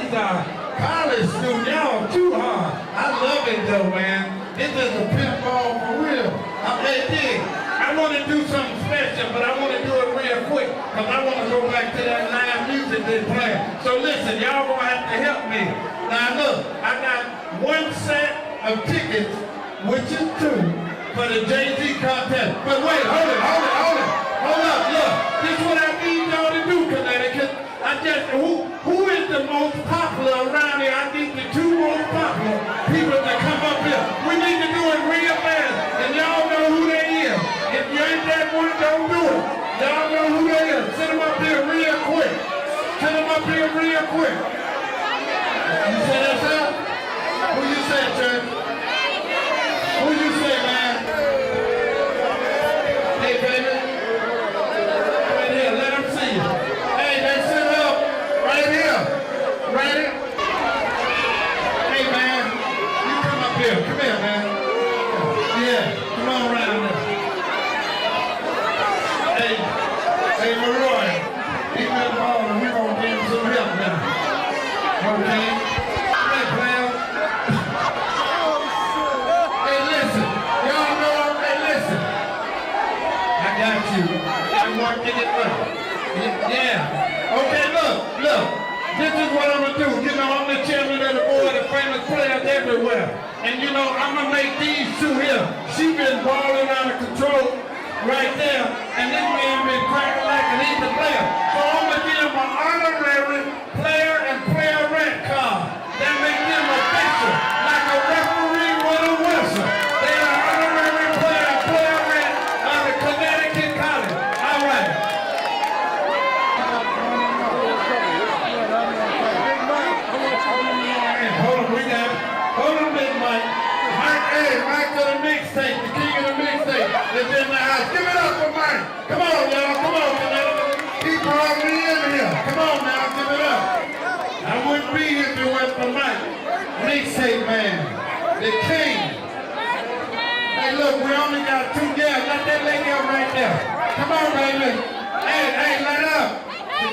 these college students, y'all too hard. I love it though, man. This is a pimp ball for real. I want to do something special, but I want to do it real quick because I want to go back to that live music they play. So listen, y'all gonna have to help me. Now look, I got one set of tickets, which is 2, for the Jay-Z contest. But wait, hold it. Hold up, look. This is what I need y'all to do, Connecticut. Who is the most popular around here? I need the 2 most popular people to come up here. We need to do it real fast, and y'all know who they is. If you ain't that one, don't do it. Y'all know who they is. Send them up here real quick. You say that, sir? Who you say, Church? Who you say, man? Hey, baby. Right here, let them see you. Hey, they sit up. Right here. Hey, man. You come up here. Come here, man. Yeah, come on around there. Hey, Maroy. He been balling. We gonna give him some help now. Okay? Hey, pal. Hey, listen. Y'all know, hey, listen. I got you. I'm working it up. Yeah. Okay, look. This is what I'm gonna do. You know, I'm the chairman of the board of famous players everywhere. And you know, I'm gonna make these 2 here. She been balling out of control right there. And this man been cracking like an easy player. So I'm gonna give him an honorary player and playerette card. That makes them official, like a referee with a whistle. They are honorary player and playerette of the Connecticut College. All right. Hold on, Big Mike. Mike to the mixtape, the king of the mixtape is in the house. Give it up for Mike. Come on, y'all. Come on, Connecticut. He brought me in here. Come on now, give it up. I wouldn't be here if it wasn't for Mike. Mixtape man, the king. Hey, look, we only got 2 girls. Let that lady up right there. Come on, baby. Hey, let up.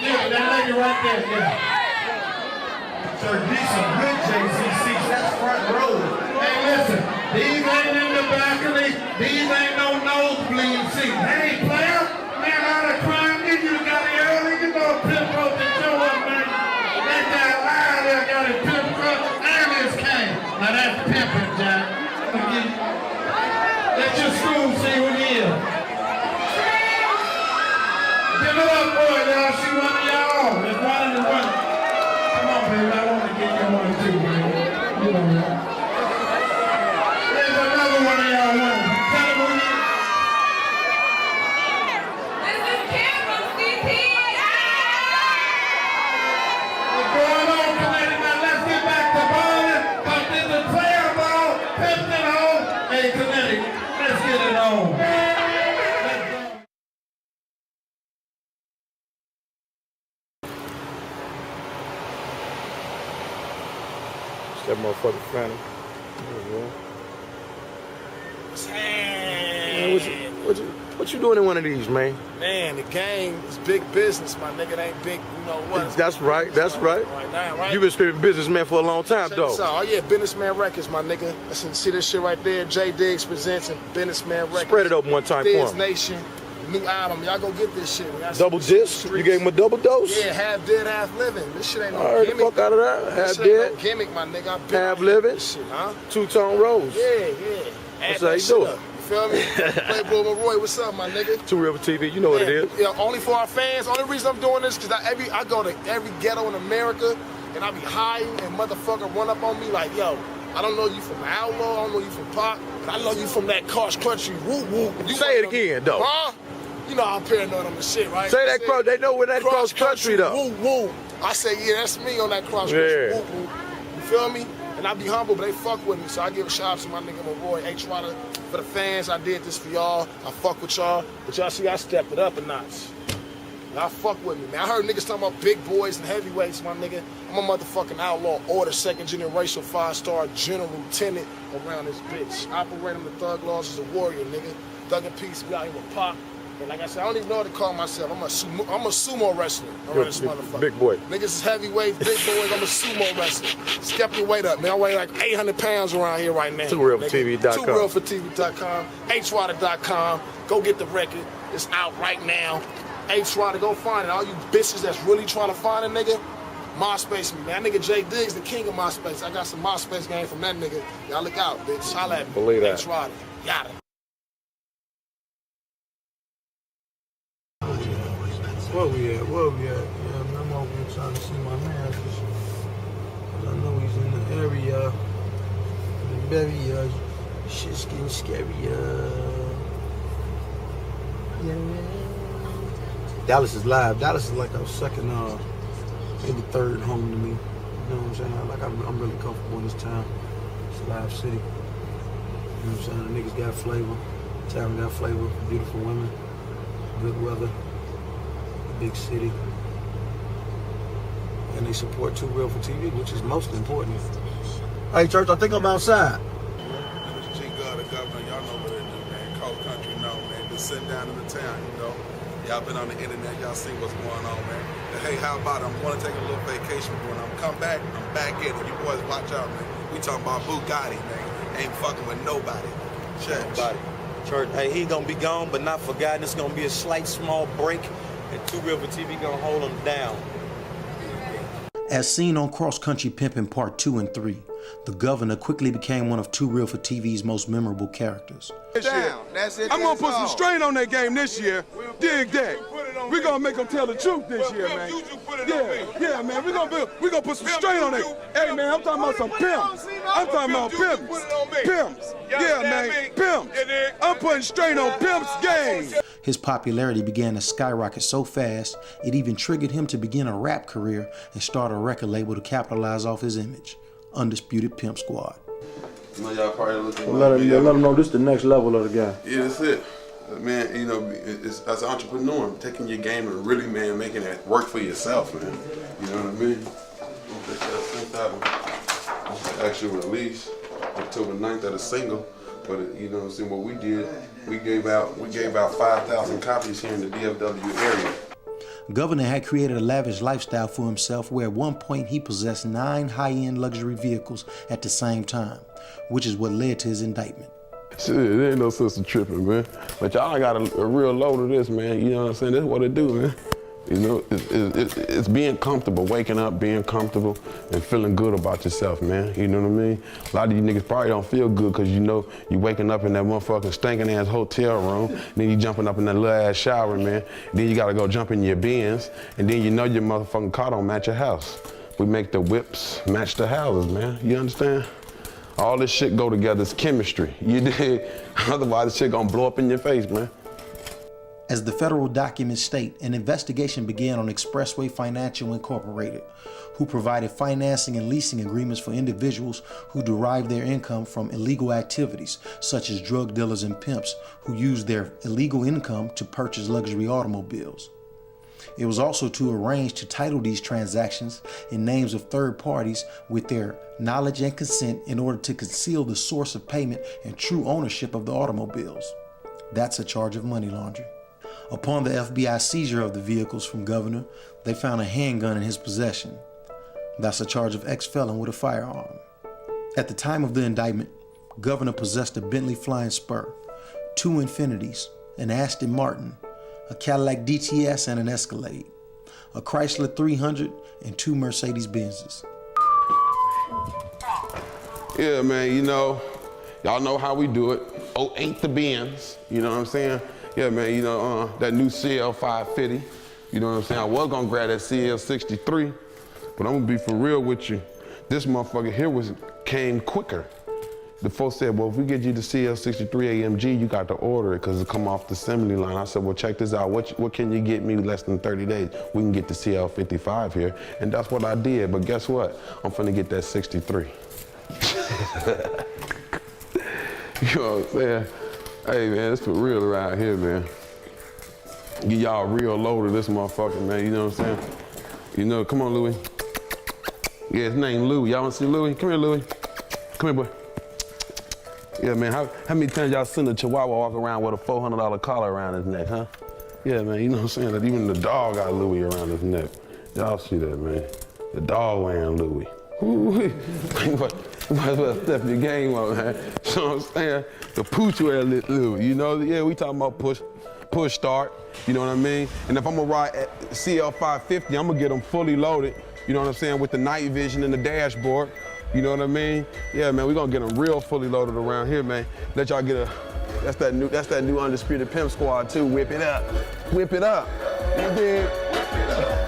Yeah, that lady right there, yeah. Sir, these some good Jay-Z seats. That's front row. Hey, listen, these ain't in the balcony. These ain't no nosebleed seats. Hey, player, man, out of crime, you got it early. You know Pimp supposed to show up, man. That guy live there got his Pimp truck and his cane. Now that's pimping, Jack. Let your school see who he is. Give it up, boy, y'all. She one of y'all. It's one of the one. Come on, baby, I want to get you one too, man. You know that. There's another one of y'all one. Tell them who you is. This is Kim from CTI. What's going on, Connecticut? Now let's get back to balling. Because this is player ball, Pimping home. Hey, Connecticut, let's get it on. That motherfucker funny. Man, what you doing in one of these, man? Man, the game is big business, my nigga. It ain't big, you know what? That's right. Right now, right? You've been spitting businessman for a long time, Check though. this out. Oh yeah, Businessman Records, my nigga. Listen, see this shit right there? J Diggs presents Businessman Records. Spread it open one time for Diggs him. Nation, new album. Y'all go get this shit. Double disc? You gave him a double dose? Yeah, half dead, half living. This shit ain't no All right, gimmick. the fuck out of that. Half This shit ain't dead. no gimmick, my nigga. I've been Half out here living. with this shit, huh? Two-tone rose. Yeah. That's Add how that you shit do up. it. You feel me? Playboy Maroy, what's up, my nigga? Two River TV, you know what it is. Yeah, only for our fans. Only reason I'm doing this because I go to every ghetto in America and I be hiding and motherfucker run up on me like, yo, I don't know you from Outlaw, I don't know you from Pop, but I know you from that Kosh Country. Woo woo. You Say it again, though. Huh? You know I'm paranoid on the shit, right? Say that cross. They know where that cross country, though. Woo woo. I say, yeah, that's me on that cross country. Yeah. Woo woo. You feel me? And I be humble, but they fuck with me. So I give a shout out to my nigga Maroy, H. Ryder. For the fans, I did this for y'all. I fuck with y'all. But y'all see, I stepped it up a notch. Y'all fuck with me, man. I heard niggas talking about big boys and heavyweights, my nigga. I'm a motherfucking outlaw, order, second generation, 5-star general lieutenant around this bitch. Operating the thug laws as a warrior, nigga. Thug in peace, we out here with Pop. And like I said, I don't even know what to call myself. I'm a sumo wrestler. I'm this motherfucker. Big boy. Niggas is heavyweight, big boys. I'm a sumo wrestler. Step your weight up, man. I weigh like 800 pounds around here right now. TooRealForTV.com. TooRealForTV.com. HRotter.com. Go get the record. It's out right now. HRotter, go find it. All you bitches that's really trying to find a nigga, MySpace me, man. That nigga Jay Diggs, the king of MySpace. I got some MySpace game from that nigga. Y'all look out, bitch. Holla at me. Believe that. HRotter. Got it. Where we at? Yeah, I'm over here trying to see my man. I know he's in the area. Very, shit's getting scary. Dallas is live. Dallas is like our second, maybe third home to me. You know what I'm saying? Like I'm really comfortable in this town. It's a live city. You know what I'm saying? The niggas got flavor. The town got flavor. Beautiful women. Good weather. Big city. And they support Too Real for TV, which is most important. Hey, church, I think I'm outside. The governor, y'all know what it do, man. Cross country, no, man. Just sitting down in the town, you know. Y'all been on the internet, y'all see what's going on, man. And hey, how about it? I'm going to take a little vacation, but when I'm come back, I'm back in it. You boys watch out, man. We talking about Bugatti, man. Ain't fucking with nobody. Nobody. Church, hey, he gonna be gone, but not forgotten. It's gonna be a slight, small break, and Too Real for TV gonna hold him down. As seen on Cross Country Pimping Part 2 and 3, the governor quickly became one of Too Real for TV's most memorable characters. That's it. I'm gonna put some strain on that game this year. Dig that. We're gonna make them tell the truth this year, man. Yeah, man. We're gonna put some strain on that. Hey, man, I'm talking about some pimps. I'm talking about pimps. Yeah, man, pimps. I'm putting strain on Pimp's game. His popularity began to skyrocket so fast, it even triggered him to begin a rap career and start a record label to capitalize off his image, Undisputed Pimp Squad. I know y'all probably looking Let them know this is the next level of the guy. Yeah, that's it. Man, you know, it's, as an entrepreneur, taking your game and really, man, making it work for yourself, man. You know what I mean? That actual release, October 9th of the single. But you know what I'm saying, what we did, we gave out 5,000 copies here in the DFW area. Governor had created a lavish lifestyle for himself where at one point he possessed 9 high-end luxury vehicles at the same time, which is what led to his indictment. Shit, there ain't no sense of tripping, man. But y'all got a real load of this, man. You know what I'm saying? That's what it do, man. You know, it's being comfortable, waking up, being comfortable, and feeling good about yourself, man. You know what I mean? A lot of you niggas probably don't feel good because you know you waking up in that motherfucking stinking ass hotel room, then you jumping up in that little ass shower, man. Then you gotta go jump in your Benz, and then you know your motherfucking car don't match your house. We make the whips match the houses, man. You understand? All this shit go together, it's chemistry. You dig? Otherwise, this shit gonna blow up in your face, man. As the federal documents state, an investigation began on Expressway Financial Incorporated, who provided financing and leasing agreements for individuals who derive their income from illegal activities, such as drug dealers and pimps who use their illegal income to purchase luxury automobiles. It was also to arrange to title these transactions in names of third parties with their knowledge and consent in order to conceal the source of payment and true ownership of the automobiles. That's a charge of money laundering. Upon the FBI seizure of the vehicles from Governor, they found a handgun in his possession. That's a charge of ex-felon with a firearm. At the time of the indictment, Governor possessed a Bentley Flying Spur, 2 Infinities, an Aston Martin, a Cadillac DTS and an Escalade, a Chrysler 300, and 2 Mercedes Benzes. Yeah, man, you know, y'all know how we do it. Oh, ain't the Benz, you know what I'm saying? Yeah, man, you know, that new CL550, you know what I'm saying? I was gonna grab that CL63, but I'm gonna be for real with you. This motherfucker here came quicker. The folks said, well, if we get you the CL63 AMG, you got to order it because it come off the assembly line. I said, well, check this out. What can you get me less than 30 days? We can get the CL55 here. And that's what I did. But guess what? I'm finna get that 63. You know what I'm saying? Hey, man, it's for real around here, man. Get y'all a real load of this motherfucker, man. You know what I'm saying? You know, come on, Louis. Yeah, his name Louis. Y'all wanna see Louis? Come here, Louis. Come here, boy. Yeah, man, how many times y'all seen a Chihuahua walk around with a $400 collar around his neck, huh? Yeah, man, you know what I'm saying? That even the dog got Louis around his neck. Y'all see that, man? The dog wearing Louis. Ooh, might as well step your game up, man. You know what I'm saying? The pooch wear Louis, you know? Yeah, we talking about push start, you know what I mean? And if I'm gonna ride at CL 550, I'm gonna get them fully loaded, you know what I'm saying, with the night vision and the dashboard, you know what I mean? Yeah, man, we gonna get them real fully loaded around here, man. Let y'all get that's that new Undisputed Pimp Squad too. Whip it up. Whip it up. You dig?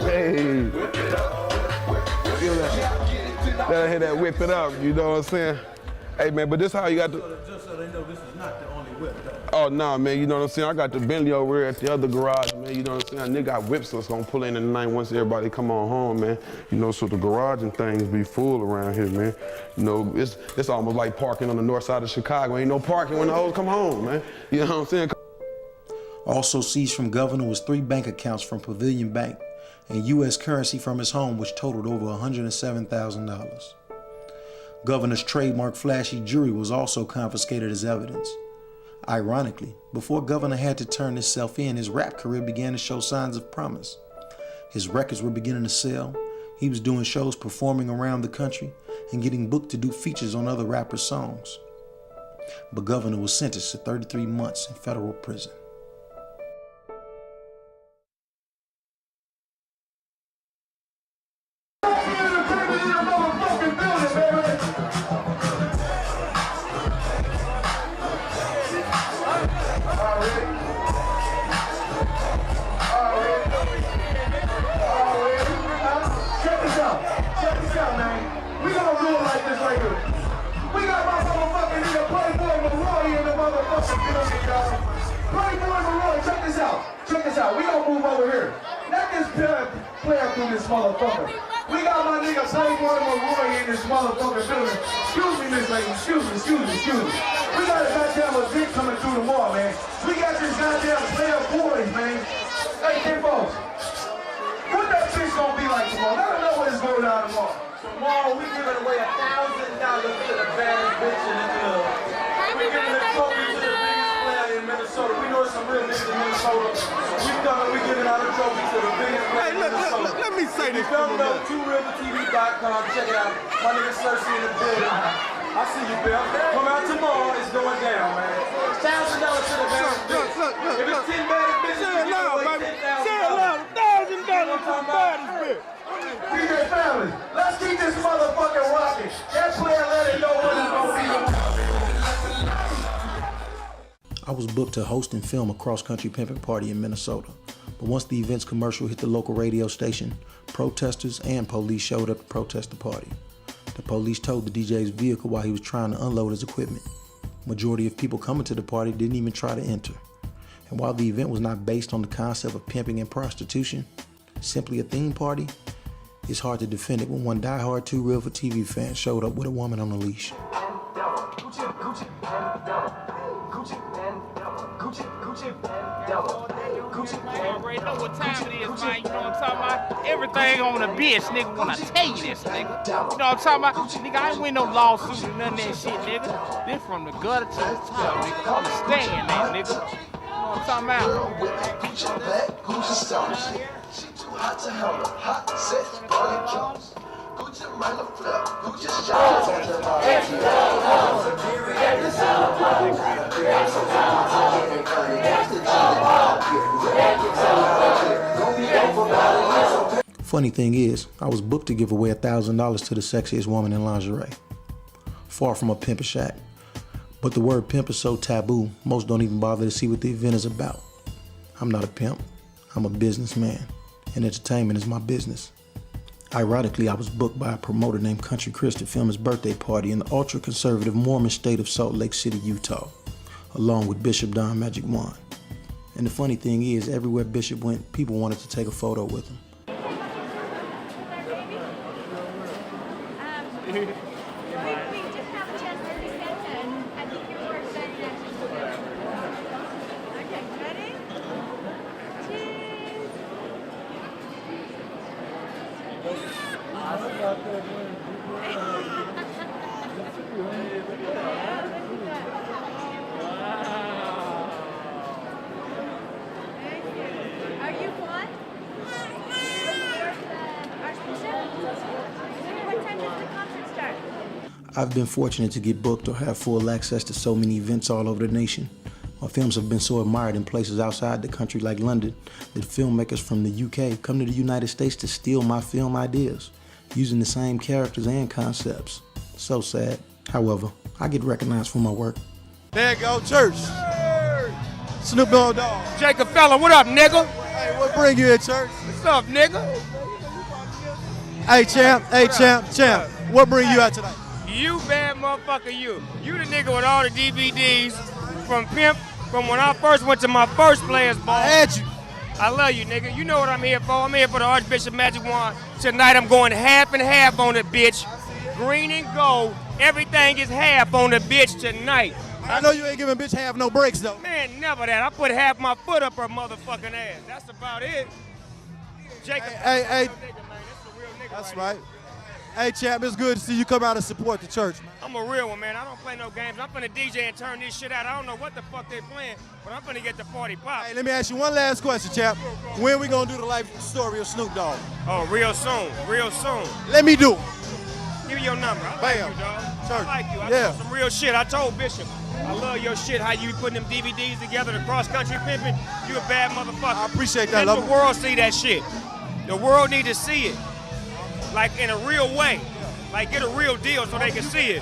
Hey. Whip it up. Feel that? Let her hear that whip it up, you know what I'm saying? Hey man, but this how you got to. Just so they know this is not the only whip though. Oh nah, man, you know what I'm saying? I got the Bentley over here at the other garage, man, you know what I'm saying? Nigga got whips that's gonna pull in the night once everybody come on home, man. You know, so the garage and things be full around here, man. You know, it's almost like parking on the north side of Chicago. Ain't no parking when the hoes come home, man. You know what I'm saying? Also seized from Governor was 3 bank accounts from Pavilion Bank and U.S. currency from his home, which totaled over $107,000. Governor's trademark flashy jewelry was also confiscated as evidence. Ironically, before Governor had to turn himself in, his rap career began to show signs of promise. His records were beginning to sell. He was doing shows performing around the country and getting booked to do features on other rappers' songs. But Governor was sentenced to 33 months in federal prison. Check this out. We gonna move over here. Let this player through this motherfucker. We got my nigga Playboy Maroy in this motherfucking building. Excuse me, Miss Lady. Excuse me. We got a goddamn event coming through tomorrow, man. We got this goddamn player boys, man. Hey, folks. What that bitch gonna be like tomorrow? Let them know what it's going down tomorrow. Tomorrow we giving away $1,000 to the baddest bitch in the club. We giving a trophy to the biggest player in Minnesota. We know some real niggas in Minnesota. We giving out a trophy to the biggest player in Minnesota. Let me say this. Come on, 2rivertv.com. Check it out. My nigga Cersei in the building. I see you, Bill. Come out tomorrow. It's going down, man. $1,000 to the baddest bitch. If it's 10 baddest bitches, we give away $10,000. Say it loud. $1,000 to the baddest bitch. DJ family, let's keep this motherfucking rocking. That player let it know what it's gonna be. I was booked to host and film a cross-country pimping party in Minnesota. But once the event's commercial hit the local radio station, protesters and police showed up to protest the party. The police towed the DJ's vehicle while he was trying to unload his equipment. Majority of people coming to the party didn't even try to enter. And while the event was not based on the concept of pimping and prostitution, simply a theme party, it's hard to defend it when one diehard Too Real for TV fan showed up with a woman on a leash. Already know what time it is, man. You know what I'm talking about? Everything on the bitch, nigga. When I tell you this, nigga. You know what I'm talking about? Nigga, I ain't win no lawsuit or none of that shit, nigga. This from the gutter to the top, nigga. Understand that, nigga. You know what I'm talking about? Gucci black, Gucci stones. She too hot to handle, hot sex, body jumps. Gucci minor flip, Gucci shots. Funny thing is, I was booked to give away $1,000 to the sexiest woman in lingerie. Far from a pimpish act. But the word pimp is so taboo, most don't even bother to see what the event is about. I'm not a pimp, I'm a businessman, and entertainment is my business. Ironically, I was booked by a promoter named Country Chris to film his birthday party in the ultra-conservative Mormon state of Salt Lake City, Utah, along with Bishop Don Magic Juan. And the funny thing is, everywhere Bishop went, people wanted to take a photo with him. I've been fortunate to get booked or have full access to so many events all over the nation. My films have been so admired in places outside the country like London that filmmakers from the UK come to the United States to steal my film ideas, using the same characters and concepts. So sad. However, I get recognized for my work. There you go, church. Snoop Dogg. Jacob Fella, what up, nigga? Hey, what bring you here, church? What's up, nigga? Hey, champ. What bring you out tonight? You bad motherfucker, you. You the nigga with all the DVDs from Pimp, from when I first went to my first Players Ball. I had you. I love you, nigga. You know what I'm here for. I'm here for the Archbishop Magic Wand. Tonight I'm going half and half on the bitch. Green and gold. Everything is half on the bitch tonight. I know you ain't giving bitch half no breaks, though. Man, never that. I put half my foot up her motherfucking ass. That's about it. Jacob. Hey. That's right. Hey, champ, it's good to see you come out and support the church, man. I'm a real one, man. I don't play no games. I'm finna DJ and turn this shit out. I don't know what the fuck they playing, but I'm finna get the party pop. Hey, let me ask you one last question, champ. When we gonna do the life story of Snoop Dogg? Oh, real soon. Real soon. Let me do it. Give me your number. I like you, dog. I like you. I know some real shit. I told Bishop, I love your shit, how you be putting them DVDs together, the cross-country pimping. You a bad motherfucker. I appreciate that, Let the world see that shit. The world need to see it. Like in a real way. Like get a real deal so they can see it.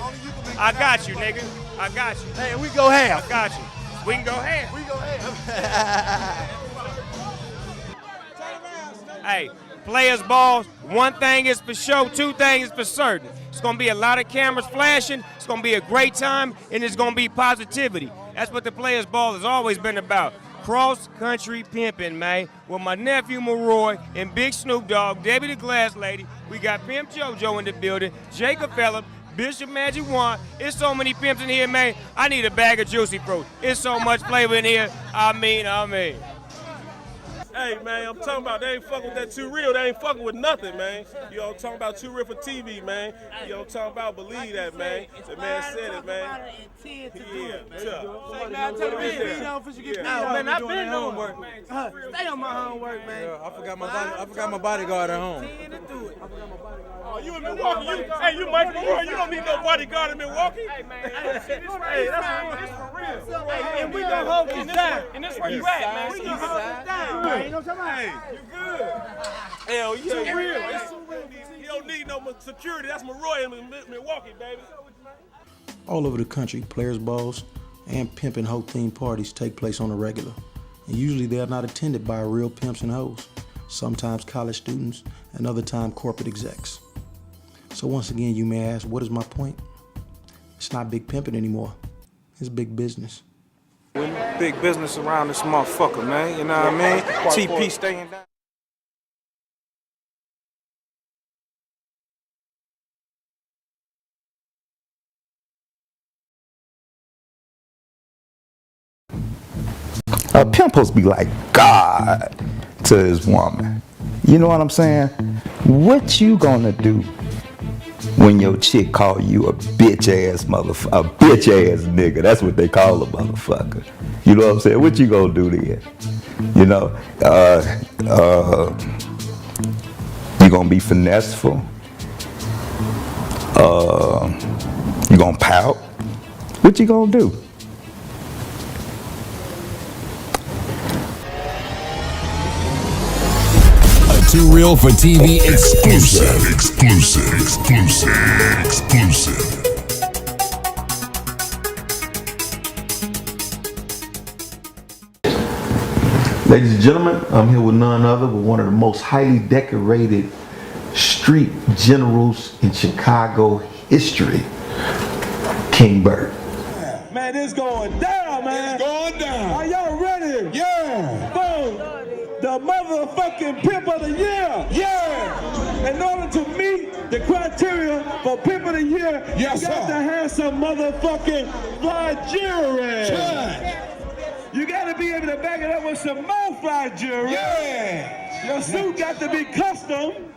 I got you, nigga. I got you. Hey, we go half. I got you. We can go half. We go half. Hey, Players Balls, one thing is for sure, two things is for certain. It's gonna be a lot of cameras flashing, it's gonna be a great time, and it's gonna be positivity. That's what the Players Ball has always been about. Cross-country pimping, man, with my nephew Maroy and Big Snoop Dogg, Debbie the Glass Lady. We got Pimp JoJo in the building, Jacob Phillip, Bishop Magic Wand. It's so many pimps in here, man. I need a bag of Juicy Fruit. It's so much flavor in here. I mean. Hey, man, I'm talking about they ain't fucking with that Too Real. They ain't fucking with nothing, man. You know, I'm talking about Too Real for TV, man. You know, I'm talking about believe that, man. The man said it, man. Yeah, tough. Oh, man, I've been homework. Stay on my homework, man. I forgot my bodyguard at home. Oh, you in Milwaukee? You Michael Maroy. You don't need no bodyguard in Milwaukee. Hey, man. Hey, that's for real. Hey, and we gonna hold this down. And that's where you at, man. We gonna hold this down. Hey, you know what I'm talking about? You good. Hell yeah. Too real. It's too real. You don't need no security. That's Maroy in Milwaukee, baby. All over the country, Players Balls and pimp and hoe themed parties take place on a regular. And usually they are not attended by real pimps and hoes, sometimes college students and other time corporate execs. So once again, you may ask, what is my point? It's not big pimping anymore. It's big business. Big business around this motherfucker, man. You know what I mean? TP staying down. A pimp supposed to be like God to his woman. You know what I'm saying? What you gonna do when your chick call you a bitch ass motherfucker, a bitch ass nigga? That's what they call a motherfucker. You know what I'm saying? What you gonna do then? You know, you gonna be finesseful? You gonna pout? What you gonna do? Too Real for TV exclusive. Ladies and gentlemen, I'm here with none other but one of the most highly decorated street generals in Chicago history, King Bert. Man, it's going down, man. It's going down. Are y'all ready? Yeah. Boom. The motherfucking Pimp of the Year. Yeah. In order to meet the criteria for Pimp of the Year, yes, you got to have some motherfucking fly jewelry. Sure. You got to be able to back it up with some more fly jewelry. Yeah. Your suit got to be custom,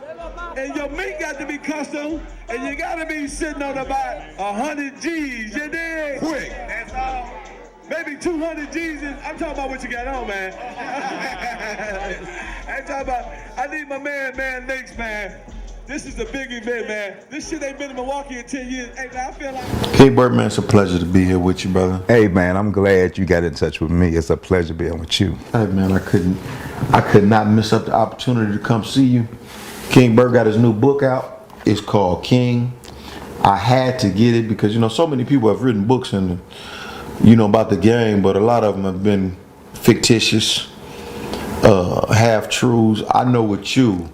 and your mink got to be custom, and you got to be sitting on about 100 G's. You dig? Quick. That's all. Maybe 200 G's. I'm talking about what you got on, man. I'm talking about, I need my man Links, man. This is a big event, man. This shit ain't been in Milwaukee in 10 years. Hey, man, I feel like... King Bert, man, it's a pleasure to be here with you, brother. Hey, man, I'm glad you got in touch with me. It's a pleasure being with you. Hey, man, I could not miss up the opportunity to come see you. King Bert got his new book out. It's called King. I had to get it because, you know, so many people have written books and, you know, about the game, but a lot of them have been fictitious, half-truths. I know with you,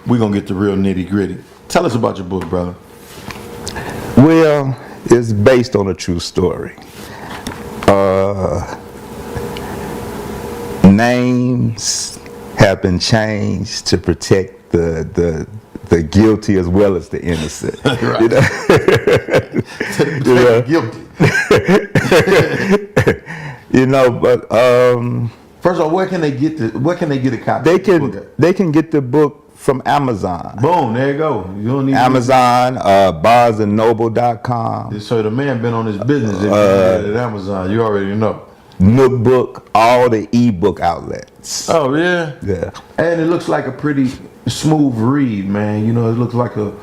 we're going to get the real nitty-gritty. Tell us about your book, brother. Well, it's based on a true story. Names have been changed to protect the guilty as well as the innocent. Right. Guilty. You know, but first of all, where can they get a copy? They can get the book from Amazon. Boom, there you go. You don't need Amazon, barsandnoble.com. So the man been on his business if you get it at Amazon. You already know. Nookbook, all the ebook outlets. Oh yeah? Yeah. And it looks like a pretty smooth read, man. You know, it looks like a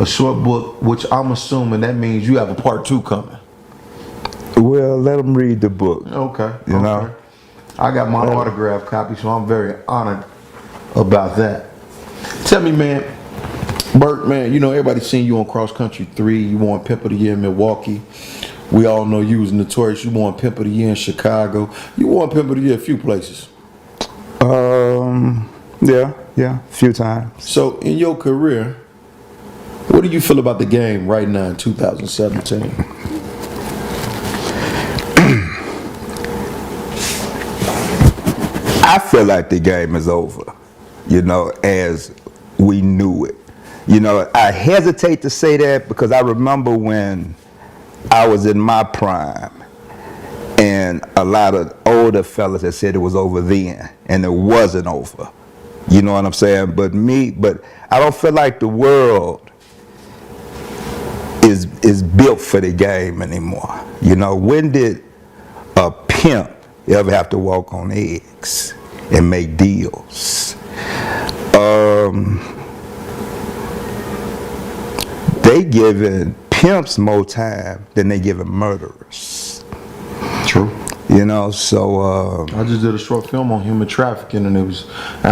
short book, which I'm assuming that means you have a part 2 coming. Well, let them read the book. Okay. You know? I got my autographed copy, so I'm very honored about that. Tell me, man, Bert, man, you know, everybody's seen you on Cross Country 3. You won Pimp of the Year in Milwaukee. We all know you was notorious. You won Pimp of the Year in Chicago. You won Pimp of the Year a few places. Yeah, a few times. So, in your career, what do you feel about the game right now in 2017? I feel like the game is over, you know, as we knew it. You know, I hesitate to say that because I remember when I was in my prime and a lot of older fellas that said it was over then, and it wasn't over. You know what I'm saying? But I don't feel like the world is built for the game anymore. You know, when did a pimp ever have to walk on eggs and make deals? They giving pimps more time than they giving murderers. True. You know, so I just did a short film on human trafficking, and I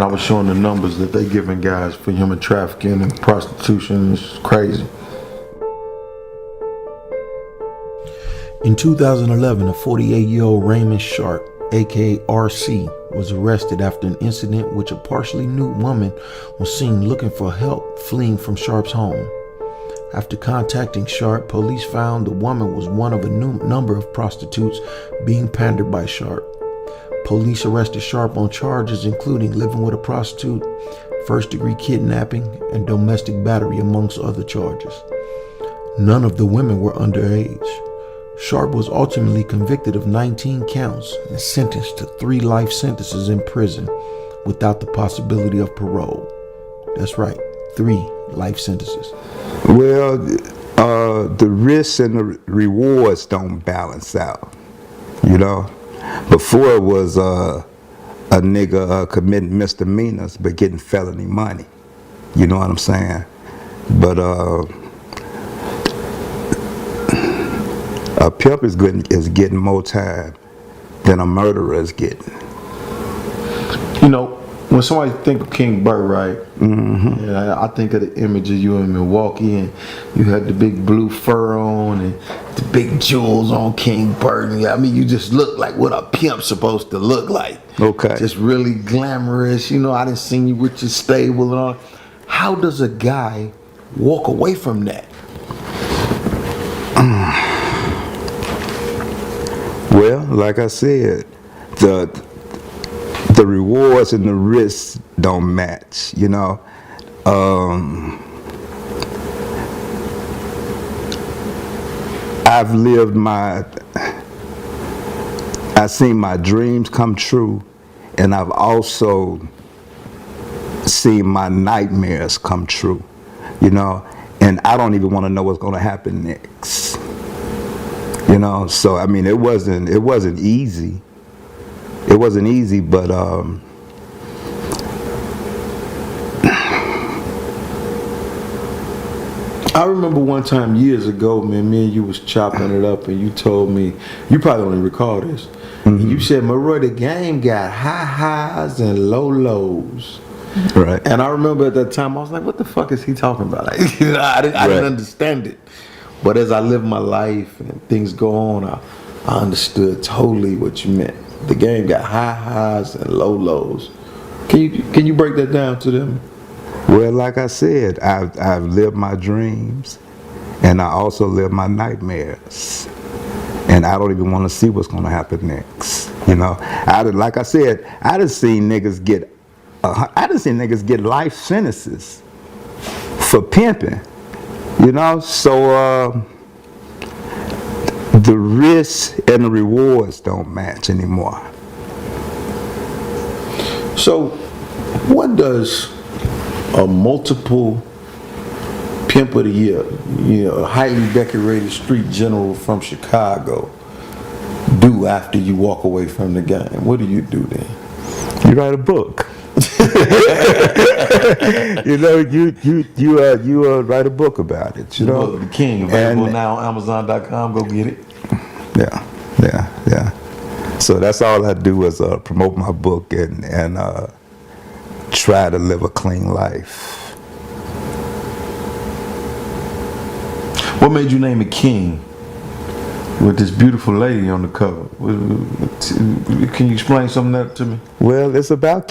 was showing the numbers that they giving guys for human trafficking and prostitution. It's crazy. In 2011, a 48-year-old Raymond Sharp, aka RC, was arrested after an incident in which a partially nude woman was seen looking for help fleeing from Sharp's home. After contacting Sharp, police found the woman was one of a number of prostitutes being pandered by Sharp. Police arrested Sharp on charges including living with a prostitute, first-degree kidnapping, and domestic battery, amongst other charges. None of the women were underage. Sharp was ultimately convicted of 19 counts and sentenced to 3 life sentences in prison without the possibility of parole. That's right, 3 life sentences. Well, the risks and the rewards don't balance out, you know. Before it was a nigga committing misdemeanors but getting felony money, you know what I'm saying? But a pimp is getting more time than a murderer is getting. You know, when somebody think of King Bert, right? Mm-hmm. Yeah, I think of the image of you in Milwaukee, and you had the big blue fur on and the big jewels on King Bert. I mean, you just look like what a pimp's supposed to look like. Okay. Just really glamorous. You know, I done seen you with your stable and all. How does a guy walk away from that? Well, like I said, the rewards and the risks don't match, you know. I've seen my dreams come true, and I've also seen my nightmares come true, you know, and I don't even want to know what's going to happen next, you know. So I mean, it wasn't easy. It wasn't easy, but I remember one time years ago, man, me and you was chopping it up, and you told me, you probably don't even recall this. Mm-hmm. You said, Maroy, the game got high highs and low lows. Right. And I remember at that time, I was like, what the fuck is he talking about? Like, you know, I didn't understand it. But as I live my life and things go on, I understood totally what you meant. The game got high highs and low lows. Can you break that down to them? Well, like I said, I've lived my dreams, and I also live my nightmares. And I don't even want to see what's going to happen next. You know, like I said, I done seen niggas get life sentences for pimping. You know, so the risks and the rewards don't match anymore. So, what does a multiple pimp of the year, you know, a highly decorated street general from Chicago, do after you walk away from the game? What do you do then? You write a book. You know, you write a book about it. You know, The King, available now on Amazon.com. Go get it. Yeah. So that's all I do is promote my book and try to live a clean life. What made you name it King with this beautiful lady on the cover? Can you explain some of that to me? Well, it's about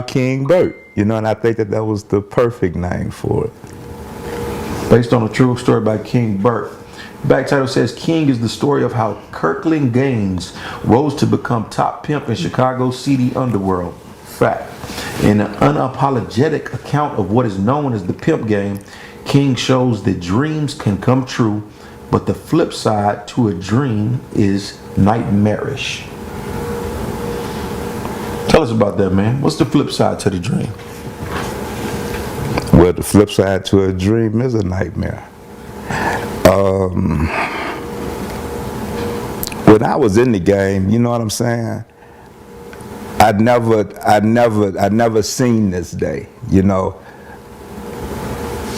King Bert, you know, and I think that was the perfect name for it. Based on a true story by King Bert. Back title says, King is the story of how Kirkland Gaines rose to become top pimp in Chicago's seedy underworld. Fact. In an unapologetic account of what is known as the pimp game, King shows that dreams can come true, but the flip side to a dream is nightmarish. Tell us about that, man. What's the flip side to the dream? Well, the flip side to a dream is a nightmare. When I was in the game, you know what I'm saying? I'd never seen this day, you know.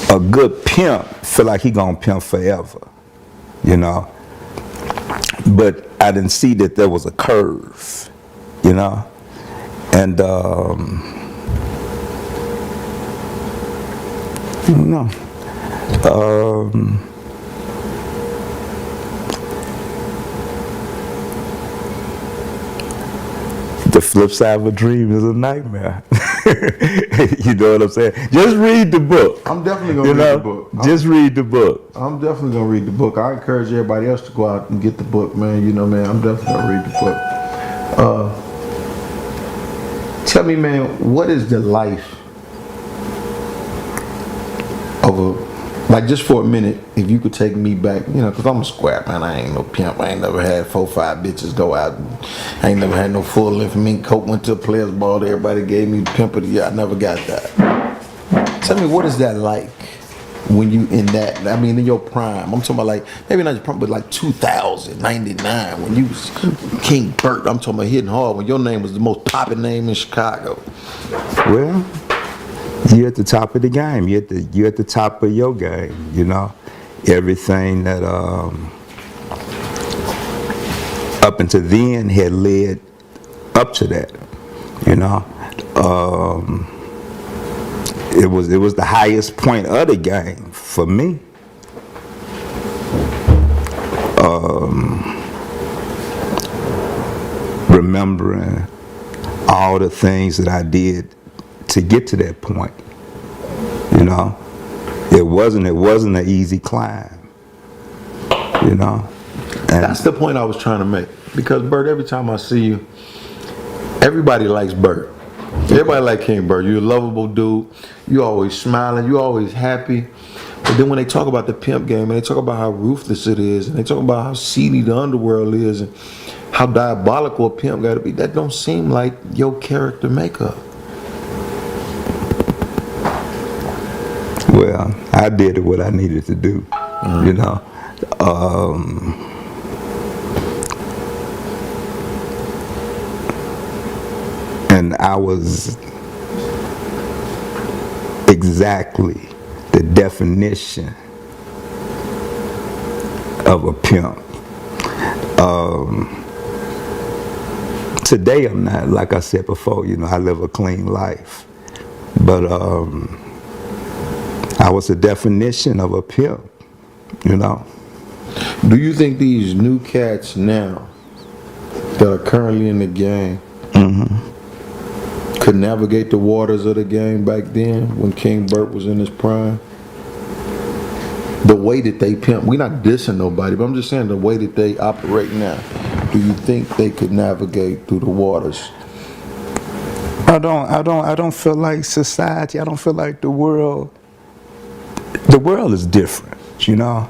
A good pimp feel like he gonna pimp forever, you know. But I didn't see that there was a curve, you know. And no. The flip side of a dream is a nightmare. You know what I'm saying? Just read the book. I'm definitely going to read the book. Just read the book. I'm definitely going to read the book. I encourage everybody else to go out and get the book, man. You know, man, I'm definitely going to read the book. Tell me, man, what is the life of a, like, just for a minute, if you could take me back, you know, because I'm a square, man. I ain't no pimp. I ain't never had 4 or 5 bitches go out. I ain't never had no full length mink coat. Went to a players ball. Everybody gave me the pimp of the year. I never got that. Tell me, what is that like when you in that, I mean, in your prime? I'm talking about, like, maybe not your prime, but like 2000, 99, when you was King Bert. I'm talking about hitting hard, when your name was the most popping name in Chicago. Well, you're at the top of the game. You're at the top of your game, you know. Everything that up until then had led up to that, you know. It was the highest point of the game for me. Remembering all the things that I did to get to that point, you know. It wasn't an easy climb, you know. And that's the point I was trying to make. Because Bert, every time I see you, everybody likes Bert. Everybody like King Bert. You're a lovable dude. You always smiling. You always happy. But then when they talk about the pimp game, and they talk about how ruthless it is, and they talk about how seedy the underworld is, and how diabolical a pimp got to be, that don't seem like your character makeup. Well, I did what I needed to do, you know. And I was exactly the definition of a pimp. Today I'm not, like I said before, you know, I live a clean life. But I was a definition of a pimp, you know. Do you think these new cats now that are currently in the game could navigate the waters of the game back then when King Burt was in his prime? The way that they pimp, we're not dissing nobody, but I'm just saying the way that they operate now. Do you think they could navigate through the waters? I don't feel like society, I don't feel like the world is different, you know.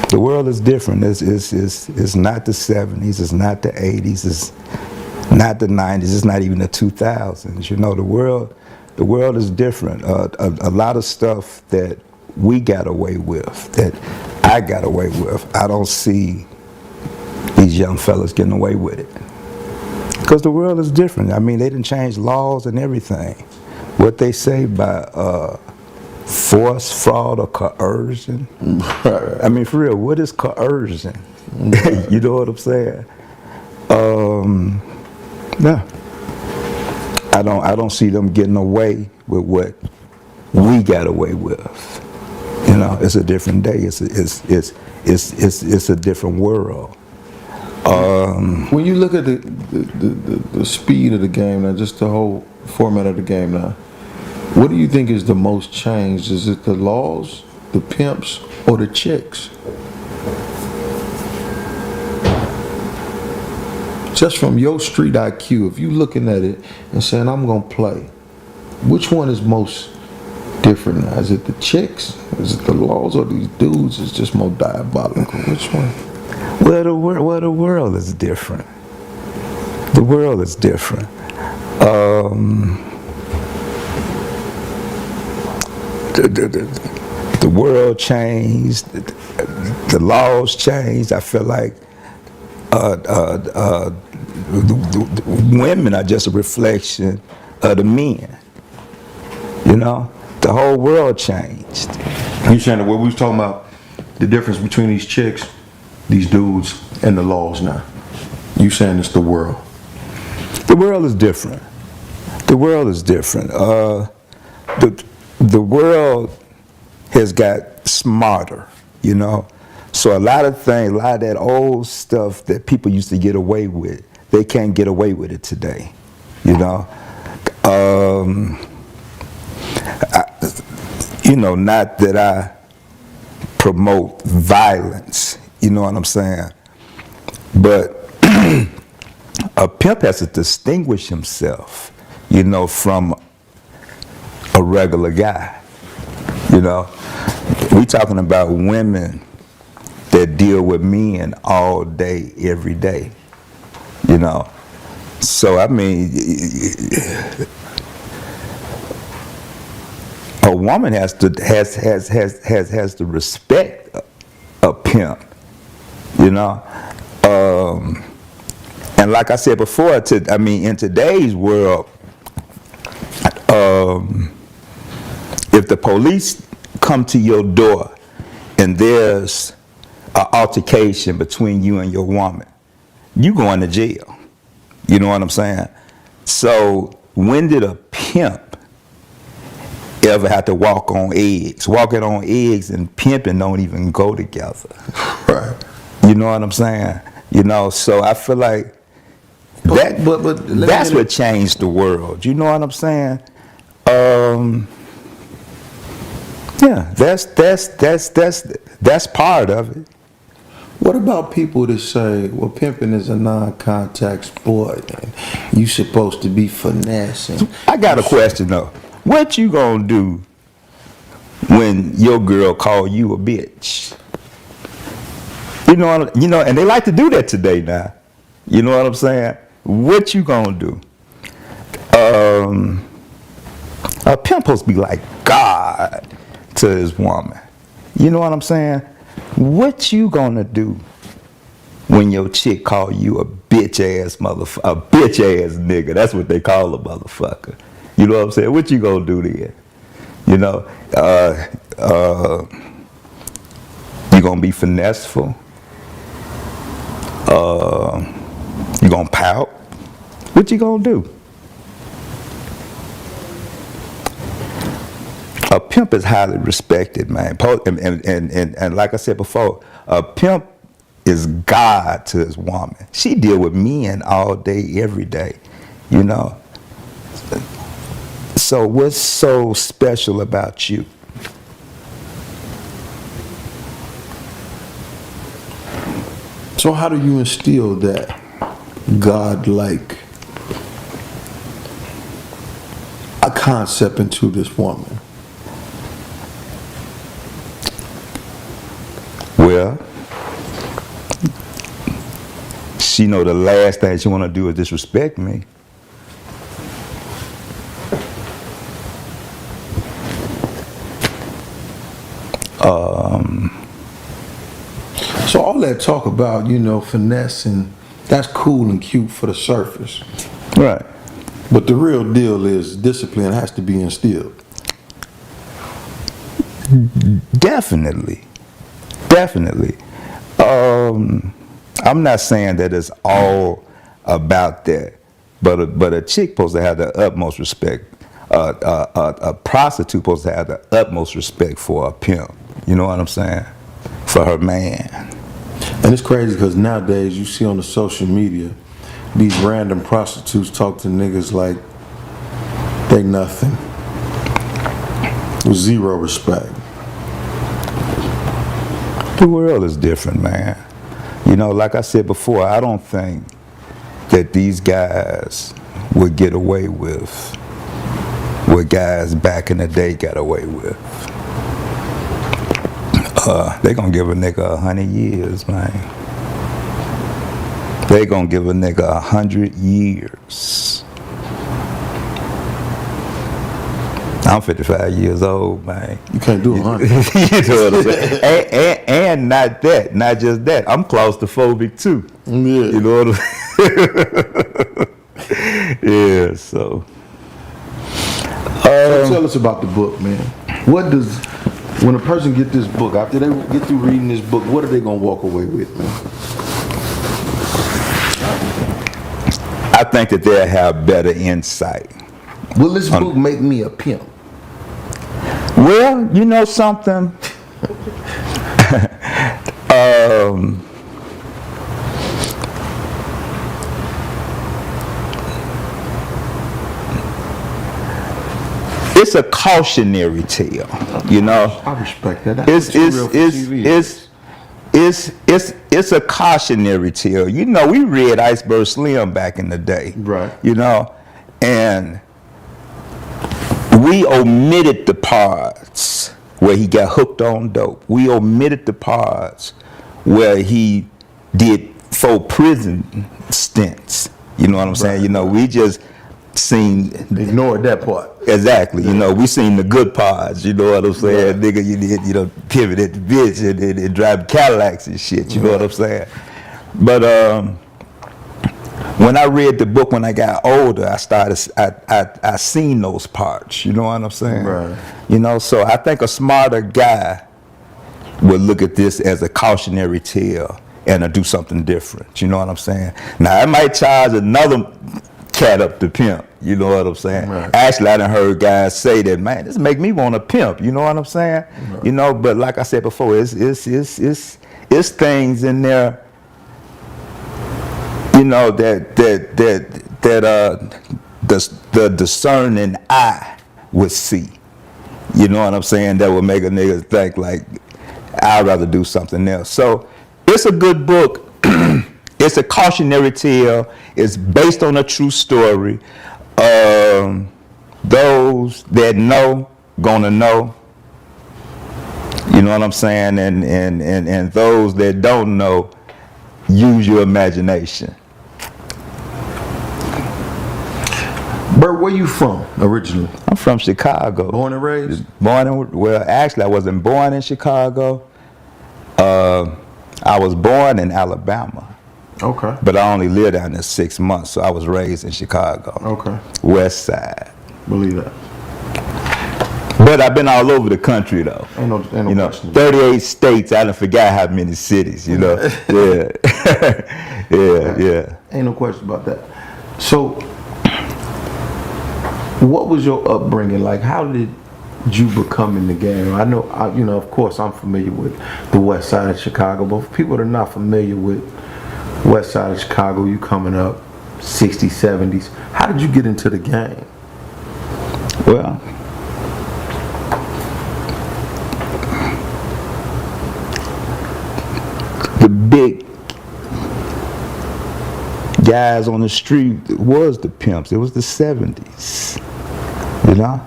The world is different. It's not the 70s, it's not the 80s, it's not the 90s, it's not even the 2000s. You know, the world is different. A lot of stuff that we got away with, that I got away with, I don't see these young fellas getting away with it. Because the world is different. I mean, they didn't change laws and everything. What they say by force, fraud, or coercion. I mean, for real, what is coercion? You know what I'm saying? No. I don't see them getting away with what we got away with. You know, it's a different day. It's a different world. When you look at the speed of the game now, just the whole format of the game now, what do you think is the most changed? Is it the laws, the pimps, or the chicks? Just from your street IQ, if you looking at it and saying, I'm going to play, which one is most different now? Is it the chicks? Is it the laws, or these dudes is just more diabolical? Which one? Well, the world is different. The world is different. The world changed. The laws changed. I feel like the women are just a reflection of the men. You know, the whole world changed. You saying that what we was talking about, the difference between these chicks, these dudes, and the laws now? You saying it's the world? The world is different. The world is different. The world has got smarter, you know. So a lot of things, a lot of that old stuff that people used to get away with, they can't get away with it today, you know. You know, not that I promote violence, you know what I'm saying? But a pimp has to distinguish himself, you know, from a regular guy. You know, we talking about women that deal with men all day, every day. You know, so I mean, a woman has to respect a pimp. You know, and like I said before, in today's world, if the police come to your door and there's an altercation between you and your woman, you going to jail. You know what I'm saying? So when did a pimp ever have to walk on eggs? Walking on eggs and pimping don't even go together. Right. You know what I'm saying? You know, so I feel like that's what changed the world. You know what I'm saying? Yeah, that's part of it. What about people that say, well, pimping is a non-contact sport and you supposed to be finessing? I got a question though. What you gonna do when your girl call you a bitch? You know, and they like to do that today now. You know what I'm saying? What you gonna do? A pimp supposed to be like God to his woman. You know what I'm saying? What you gonna do when your chick call you a bitch ass motherfucker, a bitch ass nigga? That's what they call a motherfucker. You know what I'm saying? What you gonna do then? You know, You gonna be finesseful. You gonna pout. What you gonna do? A pimp is highly respected, man. And like I said before, a pimp is God to his woman. She deal with men all day, every day, you know. So what's so special about you? So how do you instill that God-like a concept into this woman? Well, she know the last thing she want to do is disrespect me. So all that talk about, you know, finesse, and that's cool and cute for the surface. Right. But the real deal is discipline has to be instilled. Definitely. Definitely. I'm not saying that it's all about that, but a chick supposed to have the utmost respect. A prostitute supposed to have the utmost respect for a pimp. You know what I'm saying? For her man. And it's crazy because nowadays you see on the social media these random prostitutes talk to niggas like they nothing, with zero respect. The world is different, man. You know, like I said before, I don't think that these guys would get away with what guys back in the day got away with. They gonna give a nigga 100 years, man. They gonna give a nigga 100 years. I'm 55 years old, man. You can't do 100. You know what I'm saying? And not that, not just that. I'm claustrophobic too. Yeah. You know what I'm saying? Yeah, so. So tell us about the book, man. What does, when a person get this book, after they get through reading this book, what are they gonna walk away with, man? I think that they'll have better insight. Will this book make me a pimp? Well, you know something? It's a cautionary tale, you know. I respect that. That's real for TV. It's a cautionary tale. You know, we read Iceberg Slim back in the day, right? You know, and we omitted the parts where he got hooked on dope. We omitted the parts where he did 4 prison stints. You know what I'm saying? You know, we just ignored that part. Exactly. You know, we seen the good parts. You know what I'm saying? Nigga, you did, you know, pivot at the bitch and drive Cadillacs and shit. You know what I'm saying? But when I read the book when I got older, I seen those parts. You know what I'm saying? Right. You know, so I think a smarter guy would look at this as a cautionary tale and to do something different. You know what I'm saying? Now, I might charge another cat up to pimp. You know what I'm saying? Right. Actually, I done heard guys say that, man, this make me want to pimp. You know what I'm saying? Right. You know, but like I said before, it's things in there, you know, that the discerning eye would see. You know what I'm saying? That would make a nigga think like, I'd rather do something else. So it's a good book. It's a cautionary tale. It's based on a true story. Those that know, gonna know. You know what I'm saying? And those that don't know, use your imagination. Bert, where you from originally? I'm from Chicago. Born and raised? Well, actually, I wasn't born in Chicago. I was born in Alabama. Okay. But I only lived down there 6 months, so I was raised in Chicago. Okay. West Side. Believe that. But I've been all over the country though. Ain't no you know, question. 38 states. I done forgot how many cities. You know. yeah. Ain't no question about that. So, what was your upbringing like? How did you become in the game? I know, of course, I'm familiar with the West Side of Chicago, but for people that are not familiar with West Side of Chicago, you coming up 60s, 70s. How did you get into the game? Well, the big guys on the street was the pimps. It was the 70s, you know.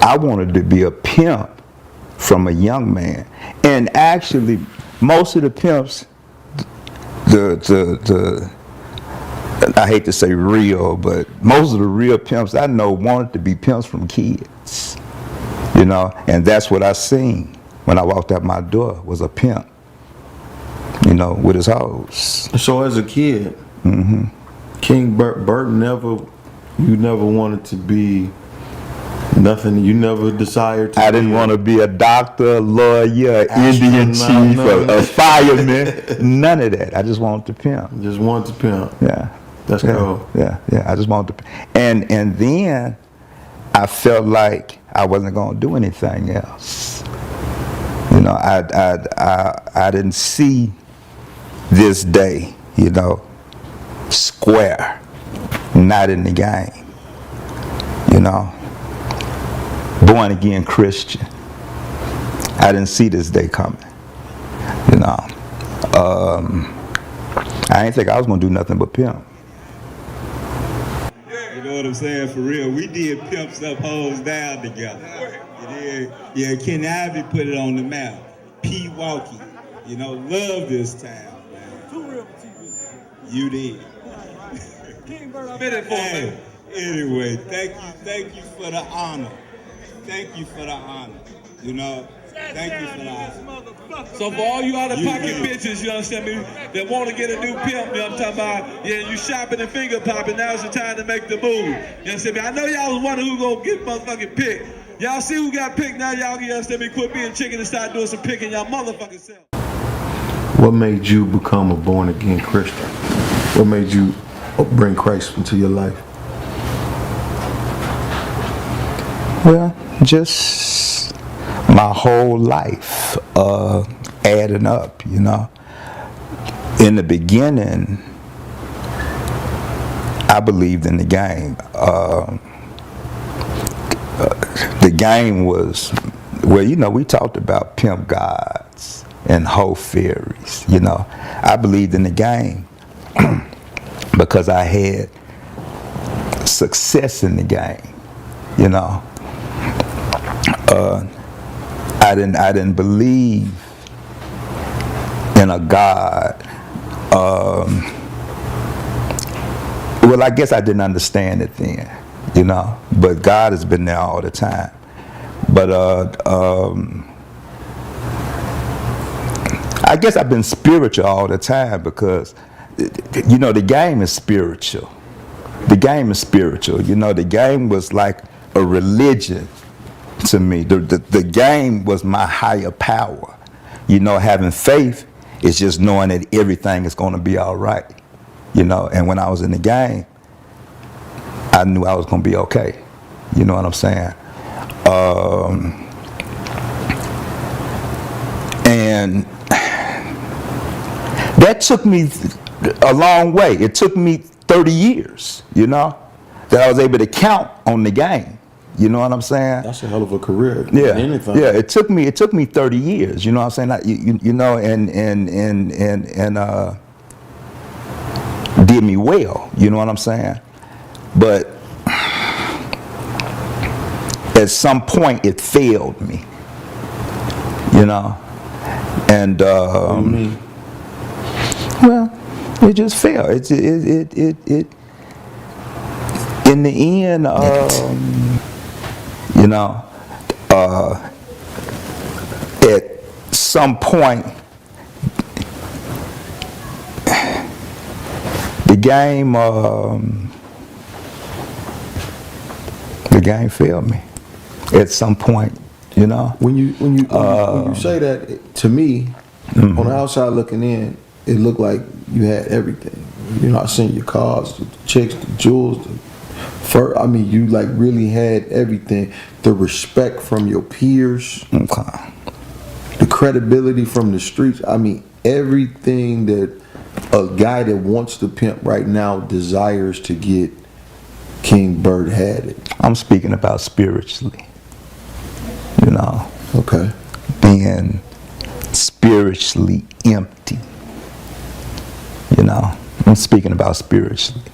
I wanted to be a pimp from a young man, and actually, most of the pimps, I hate to say real, but most of the real pimps I know wanted to be pimps from kids, you know, and that's what I seen when I walked out my door was a pimp, you know, with his hoes. So as a kid, King Burt you never wanted to be nothing. You never desired to. I didn't want to be a doctor, a lawyer, Indian chief, a fireman, none of that. I just wanted to pimp. Just wanted to pimp. Yeah. That's cool. Yeah. I just wanted to, and then I felt like I wasn't going to do anything else. You know, I didn't see this day, you know, square, not in the game. You know, born again Christian. I didn't see this day coming. You know, I didn't think I was going to do nothing but pimp. You know what I'm saying? For real, we did Pimps Up, Hoes Down together. Yeah, Ken Ivey put it on the map. P. Walkie, you know, love this town, man. Too real for TV. You did. King Bird, spit it for me. Anyway, thank you for the honor. Thank you for the honor. You know, thank you for the honor. So for all you out-of-pocket bitches, you understand me, that want to get a new pimp, you know what I'm talking about? Yeah, you shopping and finger popping, now's the time to make the move. You understand me? I know y'all was wondering who gonna get motherfucking picked. Y'all see who got picked now, y'all you understand me, quit being chicken and start doing some picking y'all motherfucking self. What made you become a born-again Christian? What made you bring Christ into your life? Well, just my whole life adding up, you know. In the beginning, I believed in the game. The game was, well, you know, we talked about pimp gods and hoe fairies, you know. I believed in the game because I had success in the game, you know. I didn't believe in a God. Well, I guess I didn't understand it then, you know. But God has been there all the time. But I guess I've been spiritual all the time because, you know, the game is spiritual. The game is spiritual. You know, the game was like a religion to me. The game was my higher power. You know, having faith is just knowing that everything is going to be all right. You know, and when I was in the game, I knew I was going to be okay. You know what I'm saying? And that took me a long way. It took me 30 years, you know, that I was able to count on the game. You know what I'm saying? That's a hell of a career. Yeah, anything. Yeah. It took me 30 years. You know what I'm saying? You know, and did me well. You know what I'm saying? But at some point, it failed me. You know, and well, it just failed. It in the end. You know, at some point, the game The game failed me at some point, you know. When you say that, to me, on the outside looking in, it looked like you had everything. You know, I seen your cars, the chicks, the jewels, the fur. I mean, you like really had everything. The respect from your peers, the credibility from the streets. I mean, everything that a guy that wants to pimp right now desires to get. King Bert had it. I'm speaking about spiritually. You know. Okay. Being spiritually empty. You know. I'm speaking about spiritually.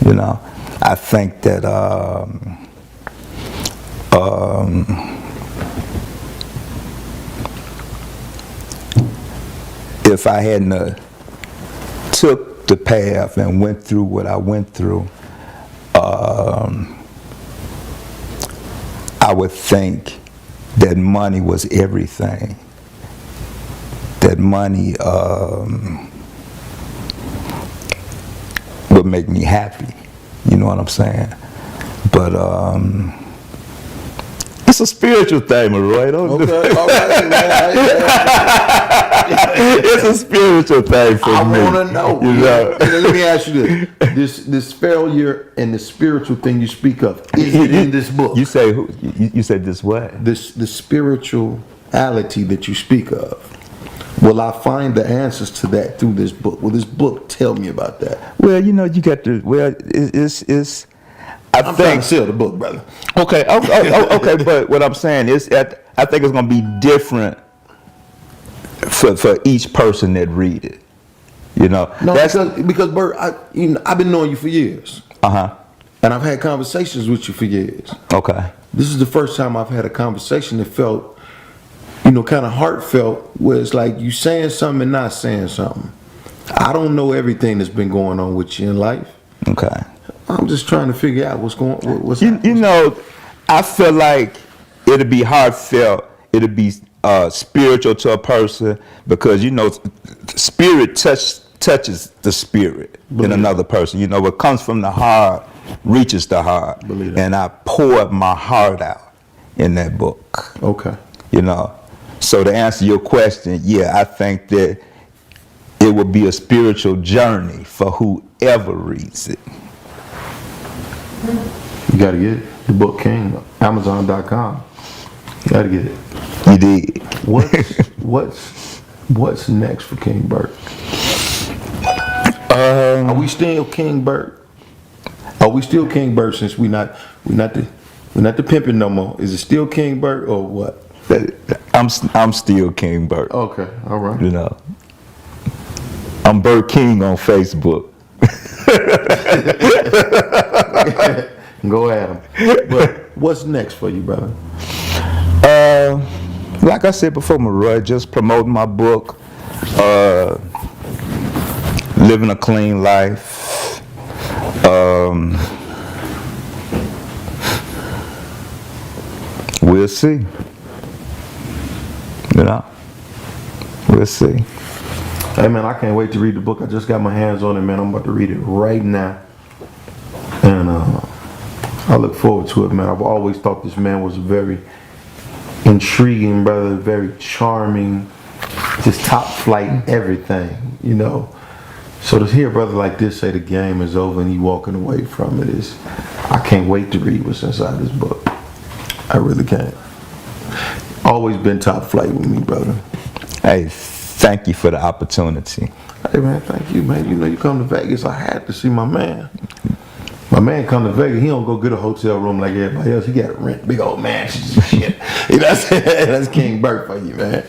You know. I think that if I hadn't took the path and went through what I went through, I would think that money was everything. That money would make me happy. You know what I'm saying? But it's a spiritual thing, Maroy. Okay, all right, man. It's a spiritual thing for me. I want to know. You know? Let me ask you this: this failure and the spiritual thing you speak of, is it in this book? You say who? You said this what? The spirituality that you speak of. Will I find the answers to that through this book? Will this book tell me about that? Well, you know, you got to. Well, it's. I'm trying to sell the book, brother. Okay, okay, but what I'm saying is, I think it's going to be different for each person that read it. You know, no, because Bert, I've been knowing you for years. And I've had conversations with you for years. Okay. This is the first time I've had a conversation that felt, you know, kind of heartfelt, where it's like you saying something and not saying something. I don't know everything that's been going on with you in life. Okay. I'm just trying to figure out what's going on. You know, I feel like it'll be heartfelt. It'll be spiritual to a person because, you know, spirit touches the spirit in another person. You know, what comes from the heart reaches the heart. And I poured my heart out in that book. Okay. You know, so to answer your question, yeah, I think that it would be a spiritual journey for whoever reads it. You gotta get it. The book King, Amazon.com. You gotta get it. You did. What's next for King Bert? Are we still King Bert? Are we still King Bert since we're not the pimping no more? Is it still King Bert or what? I'm still King Bert. Okay, all right. You know, I'm Bert King on Facebook. Go at him. But what's next for you, brother? Like I said before, Maroy, just promoting my book, living a clean life. We'll see. You know, we'll see. Hey man, I can't wait to read the book. I just got my hands on it, man. I'm about to read it right now. And I look forward to it, man. I've always thought this man was a very intriguing brother, very charming, just top flight everything, you know. So to hear a brother like this say the game is over and he walking away from it is, I can't wait to read what's inside this book. I really can't. Always been top flight with me, brother. Hey, thank you for the opportunity. Hey man, thank you, man. You know, you come to Vegas, I had to see my man. My man come to Vegas, he don't go get a hotel room like everybody else. He got to rent big old mansions and shit. You know what I'm saying? That's King Bert for you, man.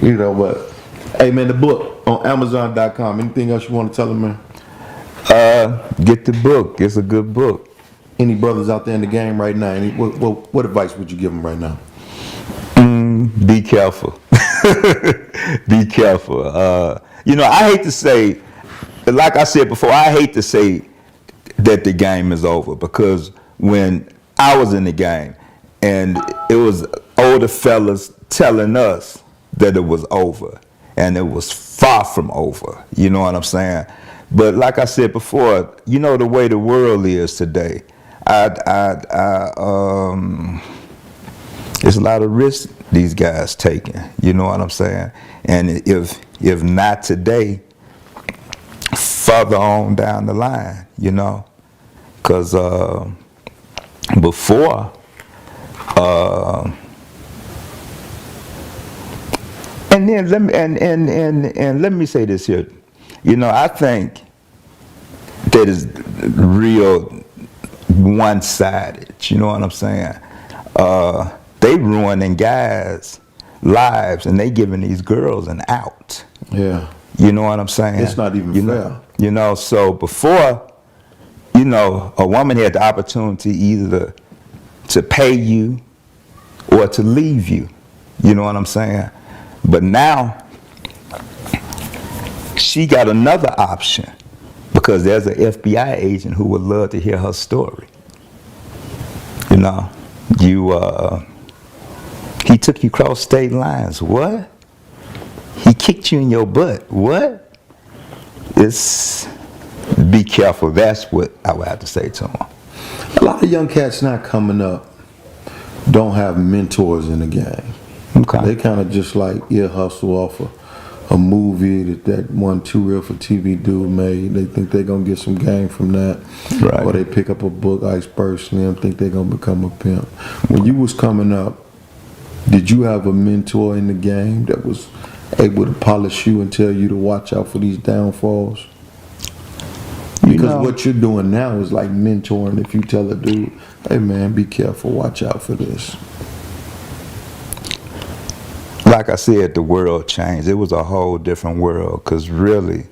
You know, but hey man, the book on Amazon.com. Anything else you want to tell them, man? Get the book. It's a good book. Any brothers out there in the game right now? What advice would you give them right now? Be careful. Be careful. You know, I hate to say, like I said before, I hate to say that the game is over, because when I was in the game and it was older fellas telling us that it was over, and it was far from over. You know what I'm saying? But like I said before, you know the way the world is today, It's a lot of risk these guys taking. You know what I'm saying? And if not today, further on down the line, you know, because before. And then let me say this here. You know, I think that is real one-sided. You know what I'm saying? They ruining guys' lives and they giving these girls an out. Yeah. You know what I'm saying? It's not even fair. You know, so before, you know, a woman had the opportunity either to pay you or to leave you. You know what I'm saying? But now, she got another option because there's an FBI agent who would love to hear her story. You know, he took you cross state lines. What? He kicked you in your butt. What? Be careful. That's what I would have to say to him. A lot of young cats not coming up don't have mentors in the game. Okay. They kind of just like ear hustle off a movie that one Too Real for TV dude made. They think they're going to get some game from that. Right. Or they pick up a book, Iceberg Slim, think they're going to become a pimp. When you was coming up, did you have a mentor in the game that was able to polish you and tell you to watch out for these downfalls? Because what you're doing now is like mentoring. If you tell a dude, hey man, be careful, watch out for this. Like I said, the world changed. It was a whole different world because really,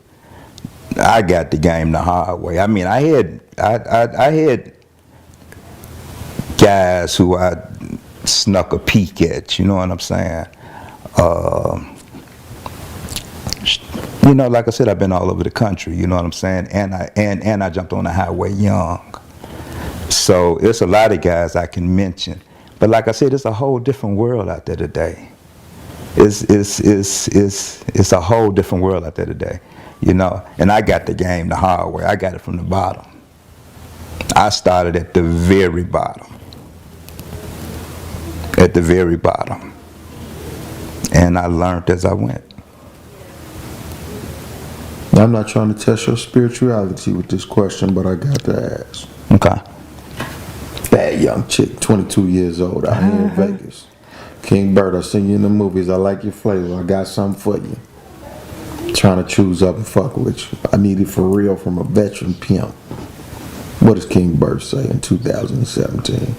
I got the game the hard way. I mean, I had guys who I snuck a peek at, you know what I'm saying? You know, like I said, I've been all over the country, you know what I'm saying? And I jumped on the highway young. So it's a lot of guys I can mention. But like I said, it's a whole different world out there today. It's a whole different world out there today, you know? And I got the game the hard way. I got it from the bottom. I started at the very bottom. At the very bottom. And I learned as I went. I'm not trying to test your spirituality with this question, but I got to ask. Okay. Bad young chick, 22 years old, out here in Vegas. King Bert, I seen you in the movies. I like your flavor. I got something for you. Trying to choose up and fuck with you. I need it for real from a veteran pimp. What does King Bert say in 2017?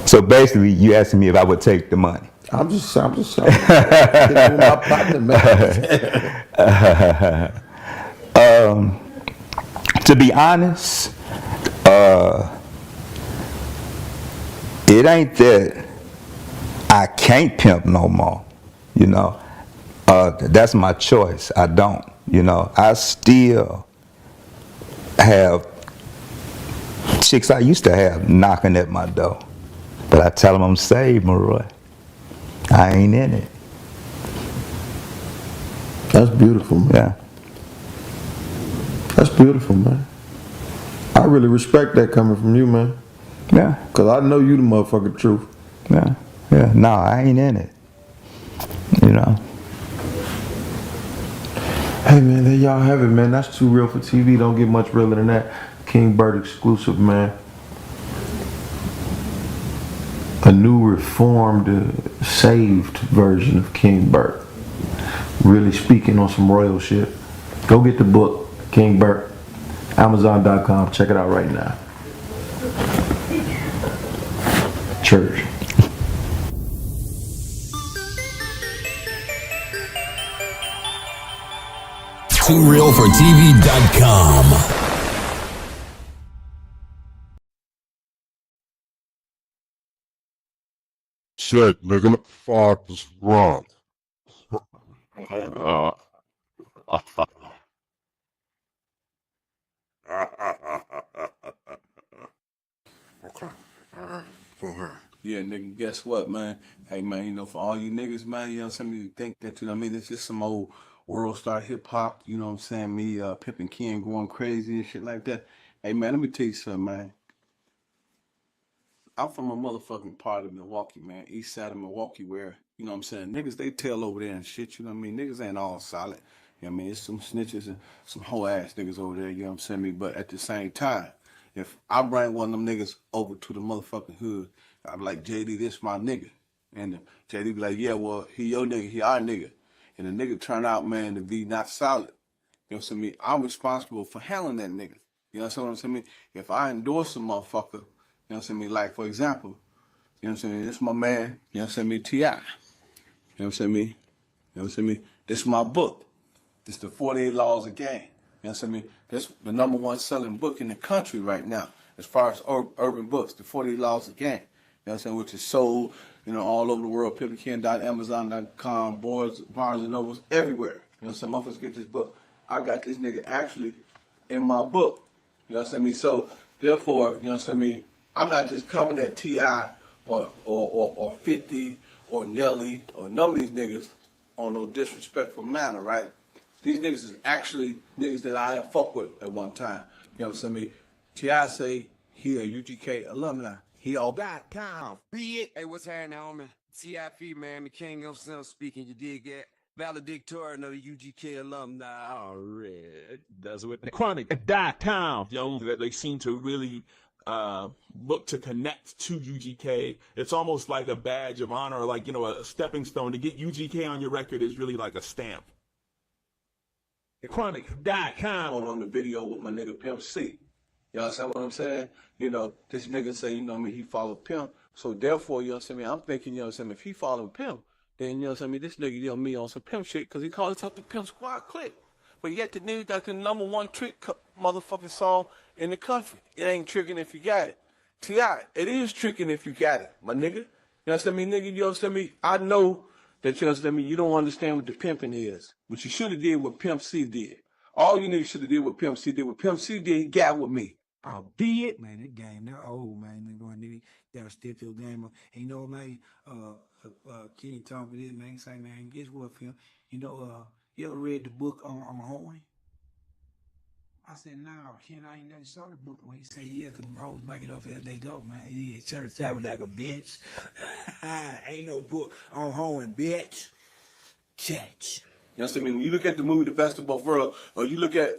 So basically, you asking me if I would take the money. I'm just saying. My partner, man. To be honest, it ain't that I can't pimp no more, you know. That's my choice. I don't, you know. I still have chicks I used to have knocking at my door. But I tell them I'm saved, Maroy. I ain't in it. That's beautiful, man. Yeah. That's beautiful, man. I really respect that coming from you, man. Yeah. Because I know you the motherfucking truth. Yeah. Yeah. No, I ain't in it. You know. Hey, man, there y'all have it, man. That's Too Real for TV. Don't get much realer than that. King Bert exclusive, man. A new reformed, saved version of King Bert. Really speaking on some royal shit. Go get the book, King Bert. Amazon.com. Check it out right now. Church. TooRealForTV.com. Shit, nigga, what the fuck is wrong? Okay. Alright. For her. Yeah, nigga, guess what, man? Hey, man, you know, for all you niggas, man, you know, some of you think that, you know what I mean, it's just some old world star hip hop, you know what I'm saying? Me, Pimping Ken going crazy and shit like that. Hey, man, let me tell you something, man. I'm from a motherfucking part of Milwaukee, man. East side of Milwaukee where, you know what I'm saying, niggas, they tell over there and shit, you know what I mean? Niggas ain't all solid. You know what I mean? It's some snitches and some hoe ass niggas over there, you know what I'm saying? Me, but at the same time, if I bring one of them niggas over to the motherfucking hood, I'm like, JD, this my nigga. And JD be like, yeah, well, he your nigga, he our nigga. And the nigga turn out, man, to be not solid. You know what I'm saying? I'm responsible for handling that nigga. You know what I'm saying? If I endorse a motherfucker, you know what I'm saying? Like, for example, you know what I'm saying? This my man, you know what I'm saying? T.I. You know what I'm saying? You know what I'm saying? This is my book. This is the 48 Laws of Game. You know what I'm saying? This is the #1 selling book in the country right now, as far as urban books, the 48 Laws of Game. You know what I'm saying? Which is sold, you know, all over the world, Pimping.Amazon.com, Barnes and Nobles, everywhere. You know what I'm saying? Motherfuckers get this book. I got this nigga actually in my book. You know what I'm saying? So, therefore, you know what I'm saying? I'm not just coming at T.I. or 50 or Nelly or none of these niggas on no disrespectful manner, right? These niggas is actually niggas that I have fucked with at one time. You know what I'm saying? T.I. say he a UGK alumni. He all back down. Be it. Hey, what's happening, homie? TIP, man, the king himself speaking. You dig that? Valedictorian of the UGK alumni. Alright. Does with the Chronic.com. That they seem to really look to connect to UGK. It's almost like a badge of honor, like, you know, a stepping stone. To get UGK on your record is really like a stamp. The Chronic.com on the video with my nigga Pimp C. You understand what I'm saying? You know, this nigga say, you know what I mean, he follow Pimp. So therefore, you know what I'm saying, I'm thinking, you know what I'm saying, if he follow Pimp, then, you know what I'm saying, this nigga, you know me on some Pimp shit, because he called himself the Pimp Squad Click. But yet the nigga got the #1 trick motherfucking song in the country. It ain't tricking if you got it. T.I., it is tricking if you got it, my nigga. You know what I mean, nigga, you know what I mean? I know that, you know what I mean, you don't understand what the pimping is. But you should have did what Pimp C did. All you niggas should have did what Pimp C did. What Pimp C did, he got with me. Be it, man, that game, they're old, man. They're going to they're still to the game. And you know, man, Kenny told me this, man. Say, man, guess what, Phil? You know, you ever read the book on Horny? I said, no, Ken, I ain't never saw the book. When he said, yeah, because the hoes back it up as they go, man. Yeah, church tabernacle, bitch. Ain't no book on Horny, bitch. Church. You know what I mean? When you look at the movie The Best of Both Worlds, or you look at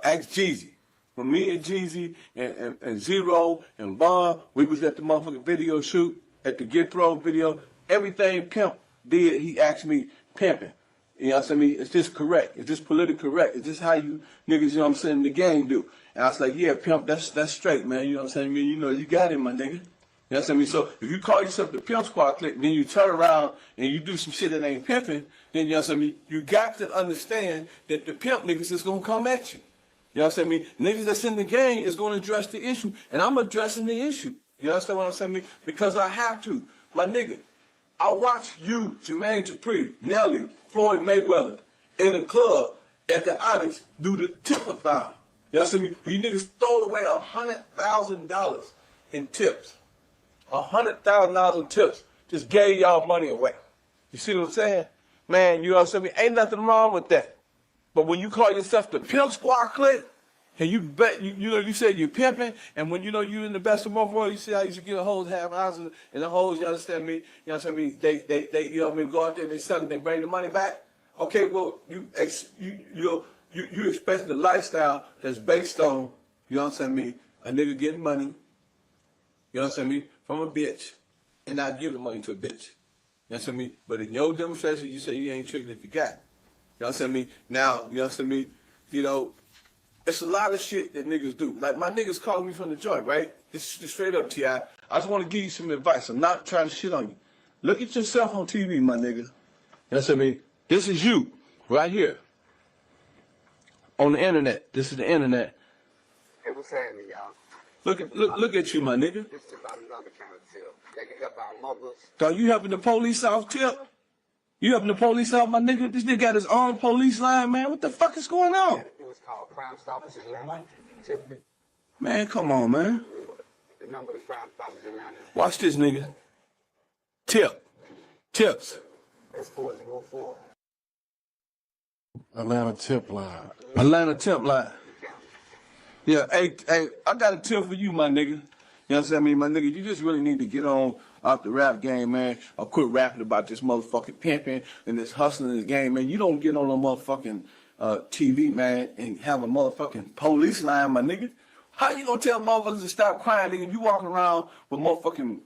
Ask Jeezy. When me and Jeezy and Zero and Von, we was at the motherfucking video shoot, at the Get Thrown video, everything Pimp did, he asked me pimping. You know what I'm saying? Is this correct? Is this politically correct? Is this how you niggas, you know what I'm saying, the game do? And I was like, yeah, Pimp, that's straight, man. You know what I'm saying? I mean, you know, you got it, my nigga. You know what I'm saying? So if you call yourself the Pimp Squad Click, then you turn around and you do some shit that ain't pimping, then you know what I'm saying? You got to understand that the pimp niggas is gonna come at you. You know what I'm saying? Niggas that's in the game is gonna address the issue, and I'm addressing the issue. You understand what I'm saying? Because I have to. My nigga, I watched you, Jermaine Dupri, Nelly, Floyd Mayweather, in the club at the Onyx do the tip-a-thon. You know what I'm saying? You niggas stole away $100,000 in tips. $100,000 in tips. Just gave y'all money away. You see what I'm saying? Man, you know what I'm saying? Ain't nothing wrong with that. But when you call yourself the Pimp Squad Click, and you bet you know you said you're pimping, and when you know you in the best of both worlds, you see how you should get a hoes half houses, and the hoes, you understand me? You understand me? They you know what I mean? Go out there, they sell it, they bring the money back. Okay, well you expect the lifestyle that's based on, you understand me? A nigga getting money, you understand me? From a bitch, and not give the money to a bitch. You understand me? But in your demonstration, you say you ain't tricking if you got it. You understand me? Now, you understand me? You know, it's a lot of shit that niggas do. Like, my niggas calling me from the joint, right? This is straight up, T.I. I just want to give you some advice. I'm not trying to shit on you. Look at yourself on TV, my nigga. You understand me? This is you, right here. On the internet. This is the internet. Hey, what's happening, y'all? Look at you, my nigga. This is about another kind of tip. They can help our mothers. Are you helping the police out, Tip? You helping the police out, my nigga? This nigga got his own police line, man. What the fuck is going on? It was called Crime Stoppers in Atlanta. Man, come on, man. The number of Crime Stoppers in Atlanta. Watch this, nigga. Tips. That's 404. Atlanta tip line. Yeah, hey, I got a tip for you, my nigga. You know You understand me, my nigga? You just really need to get on out the rap game, man, or quit rapping about this motherfucking pimping and this hustling in the game, man. You don't get on no motherfucking TV, man, and have a motherfucking police line, my nigga. How you gonna tell motherfuckers to stop crying, nigga? You walking around with motherfucking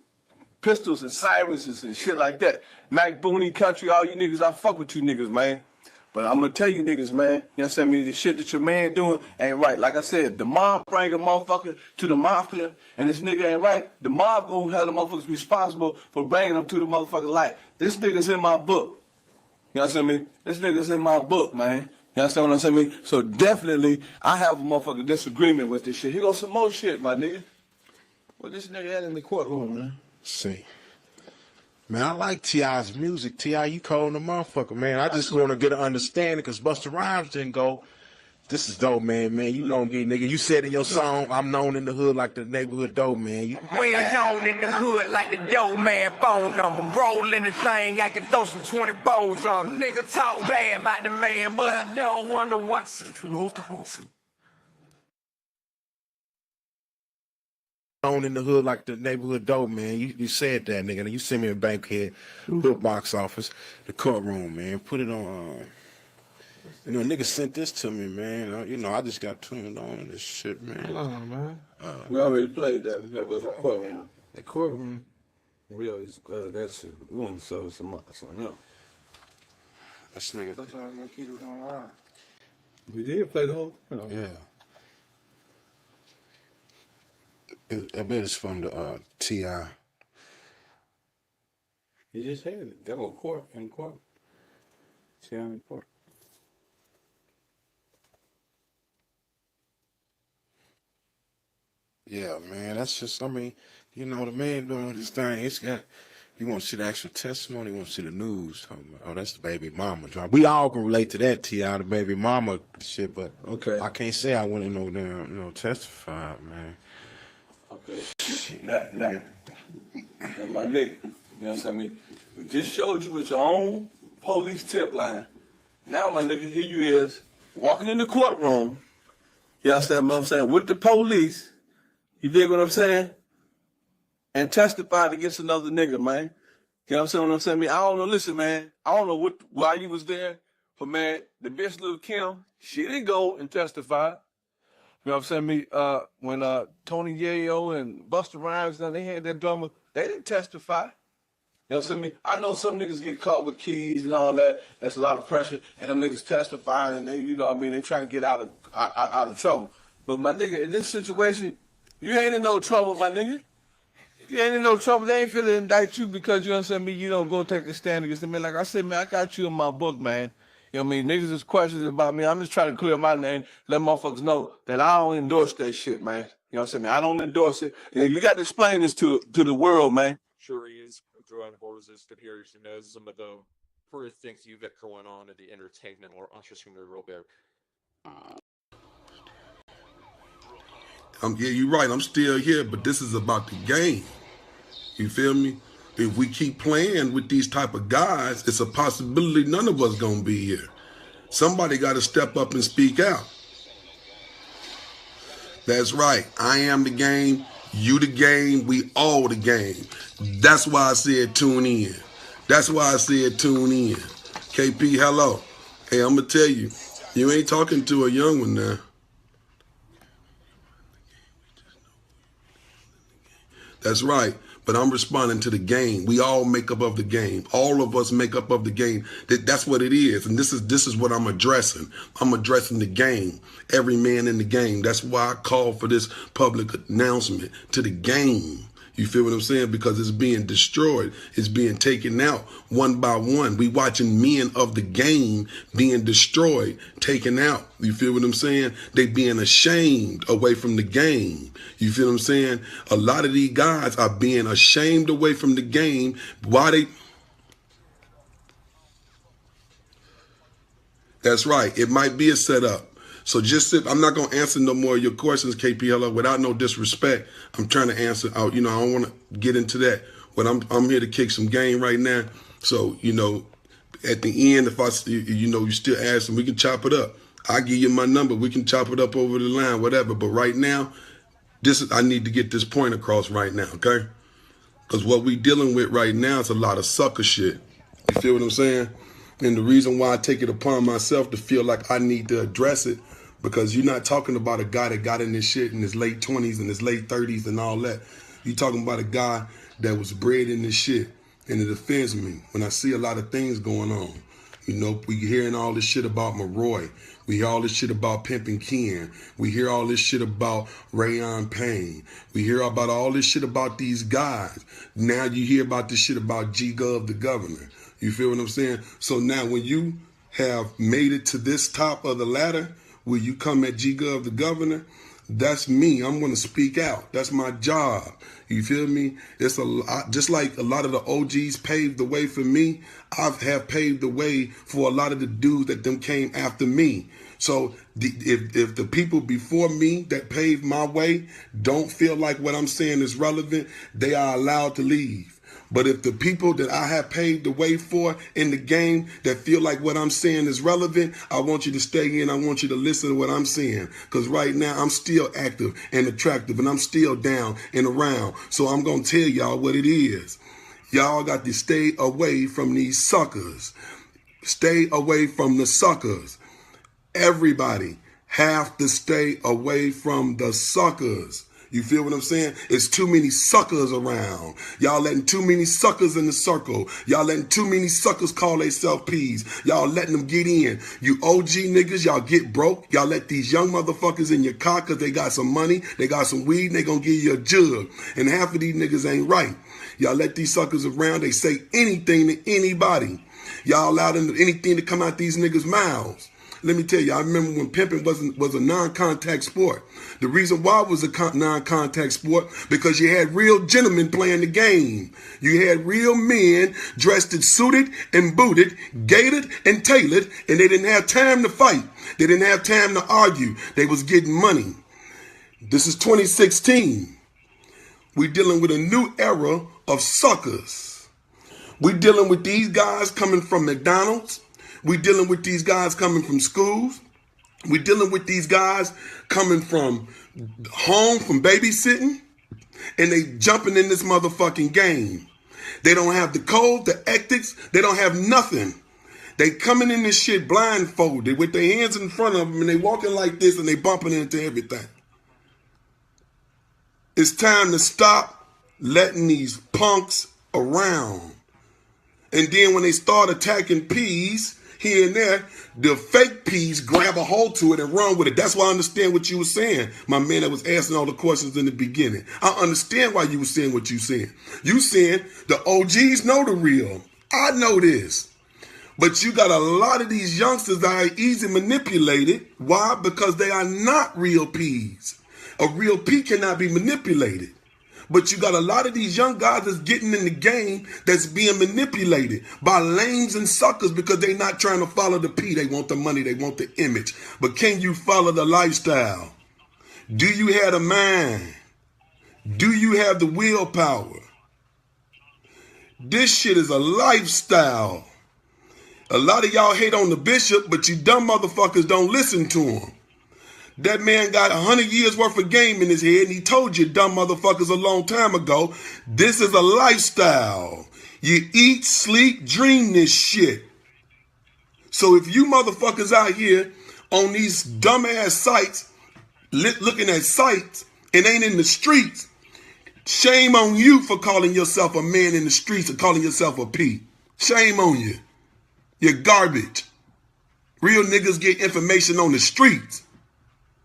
pistols and silences and shit like that. Mac Booney Country, all you niggas, I fuck with you niggas, man. But I'm gonna tell you niggas, man, you understand me, the shit that your man doing ain't right. Like I said, the mob bring a motherfucker to the mafia, and this nigga ain't right. The mob gonna have the motherfuckers responsible for bringing them to the motherfucking light. This nigga's in my book. You understand me? This nigga's in my book, man. You understand what I'm saying? So definitely, I have a motherfucking disagreement with this shit. Here goes some more shit, my nigga. What this nigga had in the courtroom, man? See. Man, I like T.I.'s music. T.I., you cold in the motherfucker, man. I just want to get an understanding because Busta Rhymes didn't go. This is dope, man. You know me, nigga. You said in your song, I'm known in the hood like the neighborhood dope, man. Well known in the hood like the dope man, phone number. Rolling the thing, I can throw some 20 bowls on. Nigga talk bad about the man, but I don't wonder what's Known in the hood like the neighborhood dope, man. You said that, nigga. You sent me a Bankhead, hood box office, the courtroom, man. Put it on. You know, nigga sent this to me, man. You know, I just got turned on in this shit, man. Hold on, man. We already played that. That was a courtroom. The courtroom. We always that's it. We want to sell some money, so you know. That's nigga. That's all I'm gonna keep it online. We did play the whole thing. Yeah. I bet it's from the T.I. You just had it. That was court in court. T.I. in court. Yeah, man, that's just, I mean, you know, the man doing this thing, it's got, you want to see the actual testimony, you want to see the news. Oh, that's the baby mama drop. We all can relate to that, T.I., the baby mama shit, but okay. I can't say I went in over there, you know, testified, man. Okay. That my nigga. You know what I'm saying? We just showed you with your own police tip line. Now, my nigga, here you is, walking in the courtroom. You understand what I'm saying? With the police. You dig what I'm saying? And testifying against another nigga, man. You know what I'm saying? I don't know. Listen, man. I don't know why you was there. But, man, the bitch Lil' Kim, she didn't go and testify. You know what I'm saying? When Tony Yayo and Busta Rhymes, they had that drama, they didn't testify. You know what I'm saying? I know some niggas get caught with keys and all that. That's a lot of pressure. And them niggas testifying and they, you know what I mean, they trying to get out of trouble. But my nigga, in this situation, you ain't in no trouble, my nigga. You ain't in no trouble. They ain't finna indict you because, you know what I'm saying, you don't go take a stand against them. Like I said, man, I got you in my book, man. You know what I mean? Niggas is questions about me. I'm just trying to clear my name, let motherfuckers know that I don't endorse that shit, man. You know what I'm saying? I don't endorse it. And you got to explain this to the world, man. Sure he is. Throughout all this conspiracy, you know, some of the first things you've got going on in the entertainment or interesting the real bit. Yeah, you're right. I'm still here, but this is about the game. You feel me? If we keep playing with these type of guys, it's a possibility none of us gonna be here. Somebody got to step up and speak out. That's right. I am the game. You the game. We all the game. That's why I said tune in. That's why I said tune in. KP, hello. Hey, I'm gonna tell you, you ain't talking to a young one now. That's right. But I'm responding to the game. We all make up of the game. All of us make up of the game. That's what it is. And this is what I'm addressing. I'm addressing the game. Every man in the game. That's why I call for this public announcement to the game. You feel what I'm saying? Because it's being destroyed. It's being taken out one by one. We watching men of the game being destroyed, taken out. You feel what I'm saying? They being ashamed away from the game. You feel what I'm saying? A lot of these guys are being ashamed away from the game. Why they? That's right. It might be a setup. So just sit. I'm not going to answer no more of your questions, KP, without no disrespect. I'm trying to answer out. You know, I don't want to get into that. But I'm here to kick some game right now. So, you know, at the end, if you still ask them, we can chop it up. I'll give you my number. We can chop it up over the line, whatever. But right now, I need to get this point across right now, okay? Because what we dealing with right now is a lot of sucker shit. You feel what I'm saying? And the reason why I take it upon myself to feel like I need to address it, because you're not talking about a guy that got in this shit in his late 20s and his late 30s and all that. You're talking about a guy that was bred in this shit. And it offends me when I see a lot of things going on. You know, we hearing all this shit about Maroy. We hear all this shit about Pimping Ken. We hear all this shit about Rayon Payne. We hear about all this shit about these guys. Now you hear about this shit about G-Gov, the governor. You feel what I'm saying? So now when you have made it to this top of the ladder, where you come at G-Gov, the governor, that's me. I'm going to speak out. That's my job. You feel me? It's a lot, just like a lot of the OGs paved the way for me. I have paved the way for a lot of the dudes that them came after me. So if the people before me that paved my way don't feel like what I'm saying is relevant, they are allowed to leave. But if the people that I have paved the way for in the game that feel like what I'm saying is relevant, I want you to stay in. I want you to listen to what I'm saying. Because right now I'm still active and attractive and I'm still down and around. So I'm going to tell y'all what it is. Y'all got to stay away from these suckers. Stay away from the suckers. Everybody have to stay away from the suckers. You feel what I'm saying? It's too many suckers around. Y'all letting too many suckers in the circle. Y'all letting too many suckers call themselves P's. Y'all letting them get in. You OG niggas, y'all get broke. Y'all let these young motherfuckers in your car because they got some money, they got some weed, and they gonna give you a jug. And half of these niggas ain't right. Y'all let these suckers around, they say anything to anybody. Y'all allow them anything to come out these niggas' mouths. Let me tell you, I remember when pimping was a non-contact sport. The reason why it was a non-contact sport, because you had real gentlemen playing the game. You had real men dressed and suited and booted, gated and tailored, and they didn't have time to fight. They didn't have time to argue. They was getting money. This is 2016. We're dealing with a new era of suckers. We're dealing with these guys coming from McDonald's. We're dealing with these guys coming from schools. We're dealing with these guys coming from home, from babysitting. And they jumping in this motherfucking game. They don't have the code, the ethics. They don't have nothing. They coming in this shit blindfolded with their hands in front of them and they walking like this and they bumping into everything. It's time to stop letting these punks around. And then when they start attacking P's, here and there, the fake P's grab a hold to it and run with it. That's why I understand what you were saying, my man that was asking all the questions in the beginning. I understand why you were saying what you saying. You saying the OGs know the real. I know this. But you got a lot of these youngsters that are easy manipulated. Why? Because they are not real P's. A real P cannot be manipulated. But you got a lot of these young guys that's getting in the game that's being manipulated by lames and suckers because they not trying to follow the P. They want the money. They want the image. But can you follow the lifestyle? Do you have the mind? Do you have the willpower? This shit is a lifestyle. A lot of y'all hate on the bishop, but you dumb motherfuckers don't listen to him. That man got 100 years worth of game in his head, and he told you dumb motherfuckers a long time ago, this is a lifestyle. You eat, sleep, dream this shit. So if you motherfuckers out here on these dumbass sites, looking at sites, and ain't in the streets, shame on you for calling yourself a man in the streets or calling yourself a P. Shame on you. You're garbage. Real niggas get information on the streets.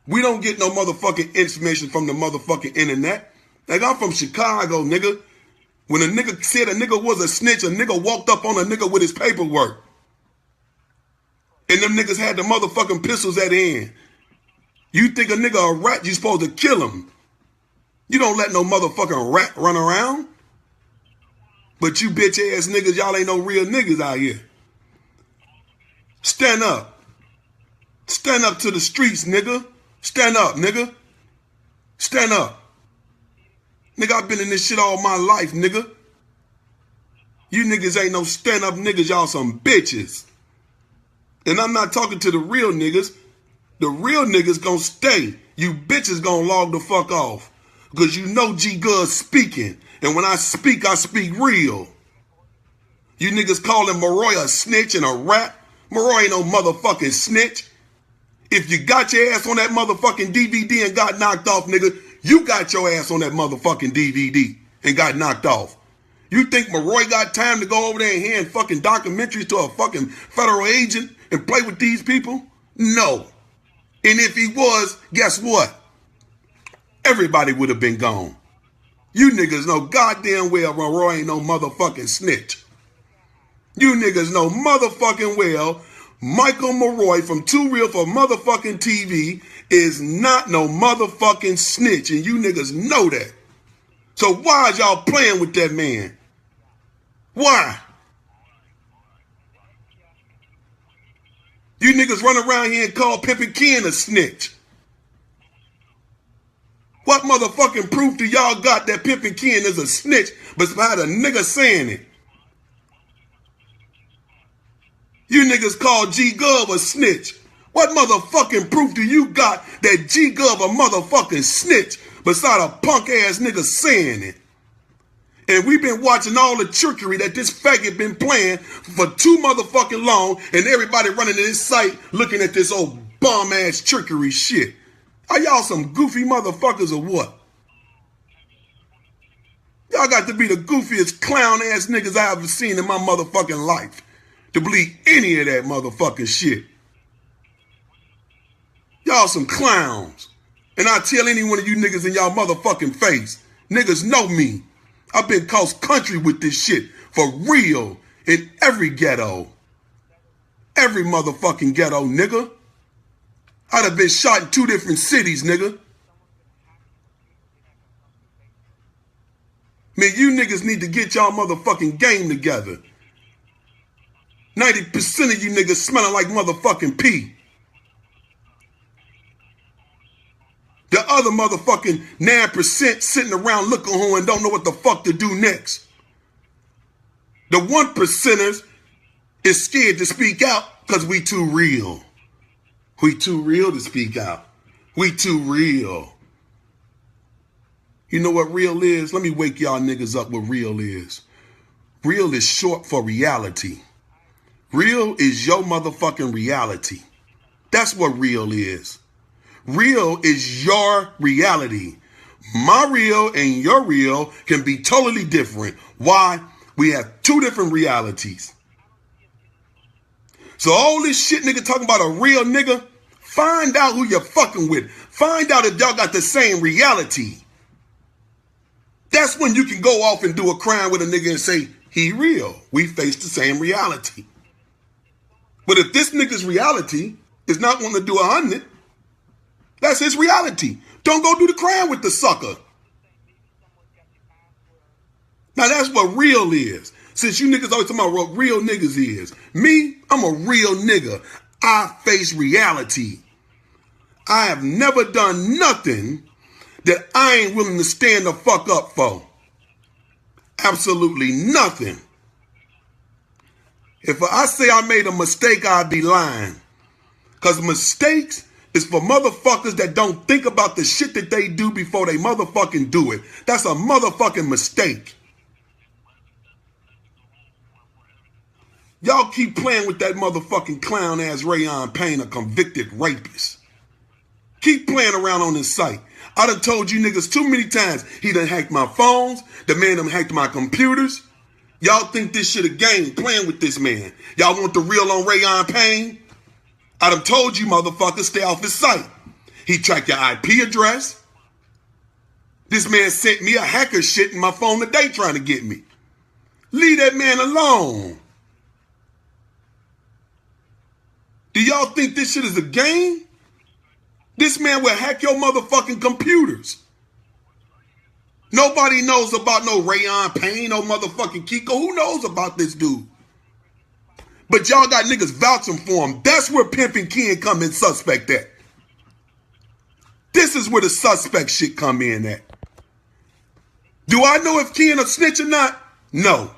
We don't get no motherfucking information from the motherfucking internet. Like, I'm from Chicago, nigga. When a nigga said a nigga was a snitch, a nigga walked up on a nigga with his paperwork. And them niggas had the motherfucking pistols at hand. You think a nigga a rat, you supposed to kill him. You don't let no motherfucking rat run around. But you bitch ass niggas, y'all ain't no real niggas out here. Stand up. Stand up to the streets, nigga. Stand up, nigga. Stand up. Nigga, I've been in this shit all my life, nigga. You niggas ain't no stand up niggas, y'all some bitches. And I'm not talking to the real niggas. The real niggas gonna stay. You bitches gonna log the fuck off. Because you know G Guz speaking. And when I speak real. You niggas calling Maroy a snitch and a rat. Maroy ain't no motherfucking snitch. If you got your ass on that motherfucking DVD and got knocked off, nigga, you got your ass on that motherfucking DVD and got knocked off. You think Maroy got time to go over there and hand fucking documentaries to a fucking federal agent and play with these people? No. And if he was, guess what? Everybody would have been gone. You niggas know goddamn well Maroy ain't no motherfucking snitch. You niggas know motherfucking well Michael Maroy from Too Real for motherfucking TV is not no motherfucking snitch, and you niggas know that. So why is y'all playing with that man? Why? You niggas run around here and call Pimping Ken a snitch. What motherfucking proof do y'all got that Pimping Ken is a snitch besides a nigga saying it? You niggas call G Gov a snitch. What motherfucking proof do you got that G Gov a motherfucking snitch besides a punk ass nigga saying it? And we've been watching all the trickery that this faggot been playing for too motherfucking long, and everybody running to this site looking at this old bum ass trickery shit. Are y'all some goofy motherfuckers or what? Y'all got to be the goofiest clown ass niggas I ever seen in my motherfucking life to believe any of that motherfucking shit. Y'all some clowns. And I tell any one of you niggas in y'all motherfucking face, niggas know me. I've been cross country with this shit for real in every ghetto. Every motherfucking ghetto, nigga. I'd have been shot in 2 different cities, nigga. Man, you niggas need to get y'all motherfucking game together. 90% of you niggas smelling like motherfucking pee. The other motherfucking 9% sitting around looking home and don't know what the fuck to do next. The 1%ers is scared to speak out because we too real. We too real to speak out. We too real. You know what real is? Let me wake y'all niggas up what real is. Real is short for reality. Real is your motherfucking reality. That's what real is. Real is your reality. My real and your real can be totally different. Why? We have 2 different realities. So all this shit nigga talking about a real nigga, find out who you're fucking with. Find out if y'all got the same reality. That's when you can go off and do a crime with a nigga and say, he real. We face the same reality. But if this nigga's reality is not wanting to do 100, that's his reality. Don't go do the crime with the sucker. Now that's what real is. Since you niggas always talking about what real niggas is. Me, I'm a real nigga. I face reality. I have never done nothing that I ain't willing to stand the fuck up for. Absolutely nothing. If I say I made a mistake, I'd be lying. Because mistakes is for motherfuckers that don't think about the shit that they do before they motherfucking do it. That's a motherfucking mistake. Y'all keep playing with that motherfucking clown ass Rayon Payne, a convicted rapist. Keep playing around on this site. I done told you niggas too many times. He done hacked my phones. The man done hacked my computers. Y'all think this shit a game playing with this man. Y'all want the real on Rayon Payne? I done told you motherfuckers stay off his site. He tracked your IP address. This man sent me a hacker shit in my phone today trying to get me. Leave that man alone. Do y'all think this shit is a game? This man will hack your motherfucking computers. Nobody knows about no Rayon Payne, no motherfucking Kiko. Who knows about this dude? But y'all got niggas vouching for him. That's where Pimping Ken come in suspect at. This is where the suspect shit come in at. Do I know if Ken a snitch or not? No.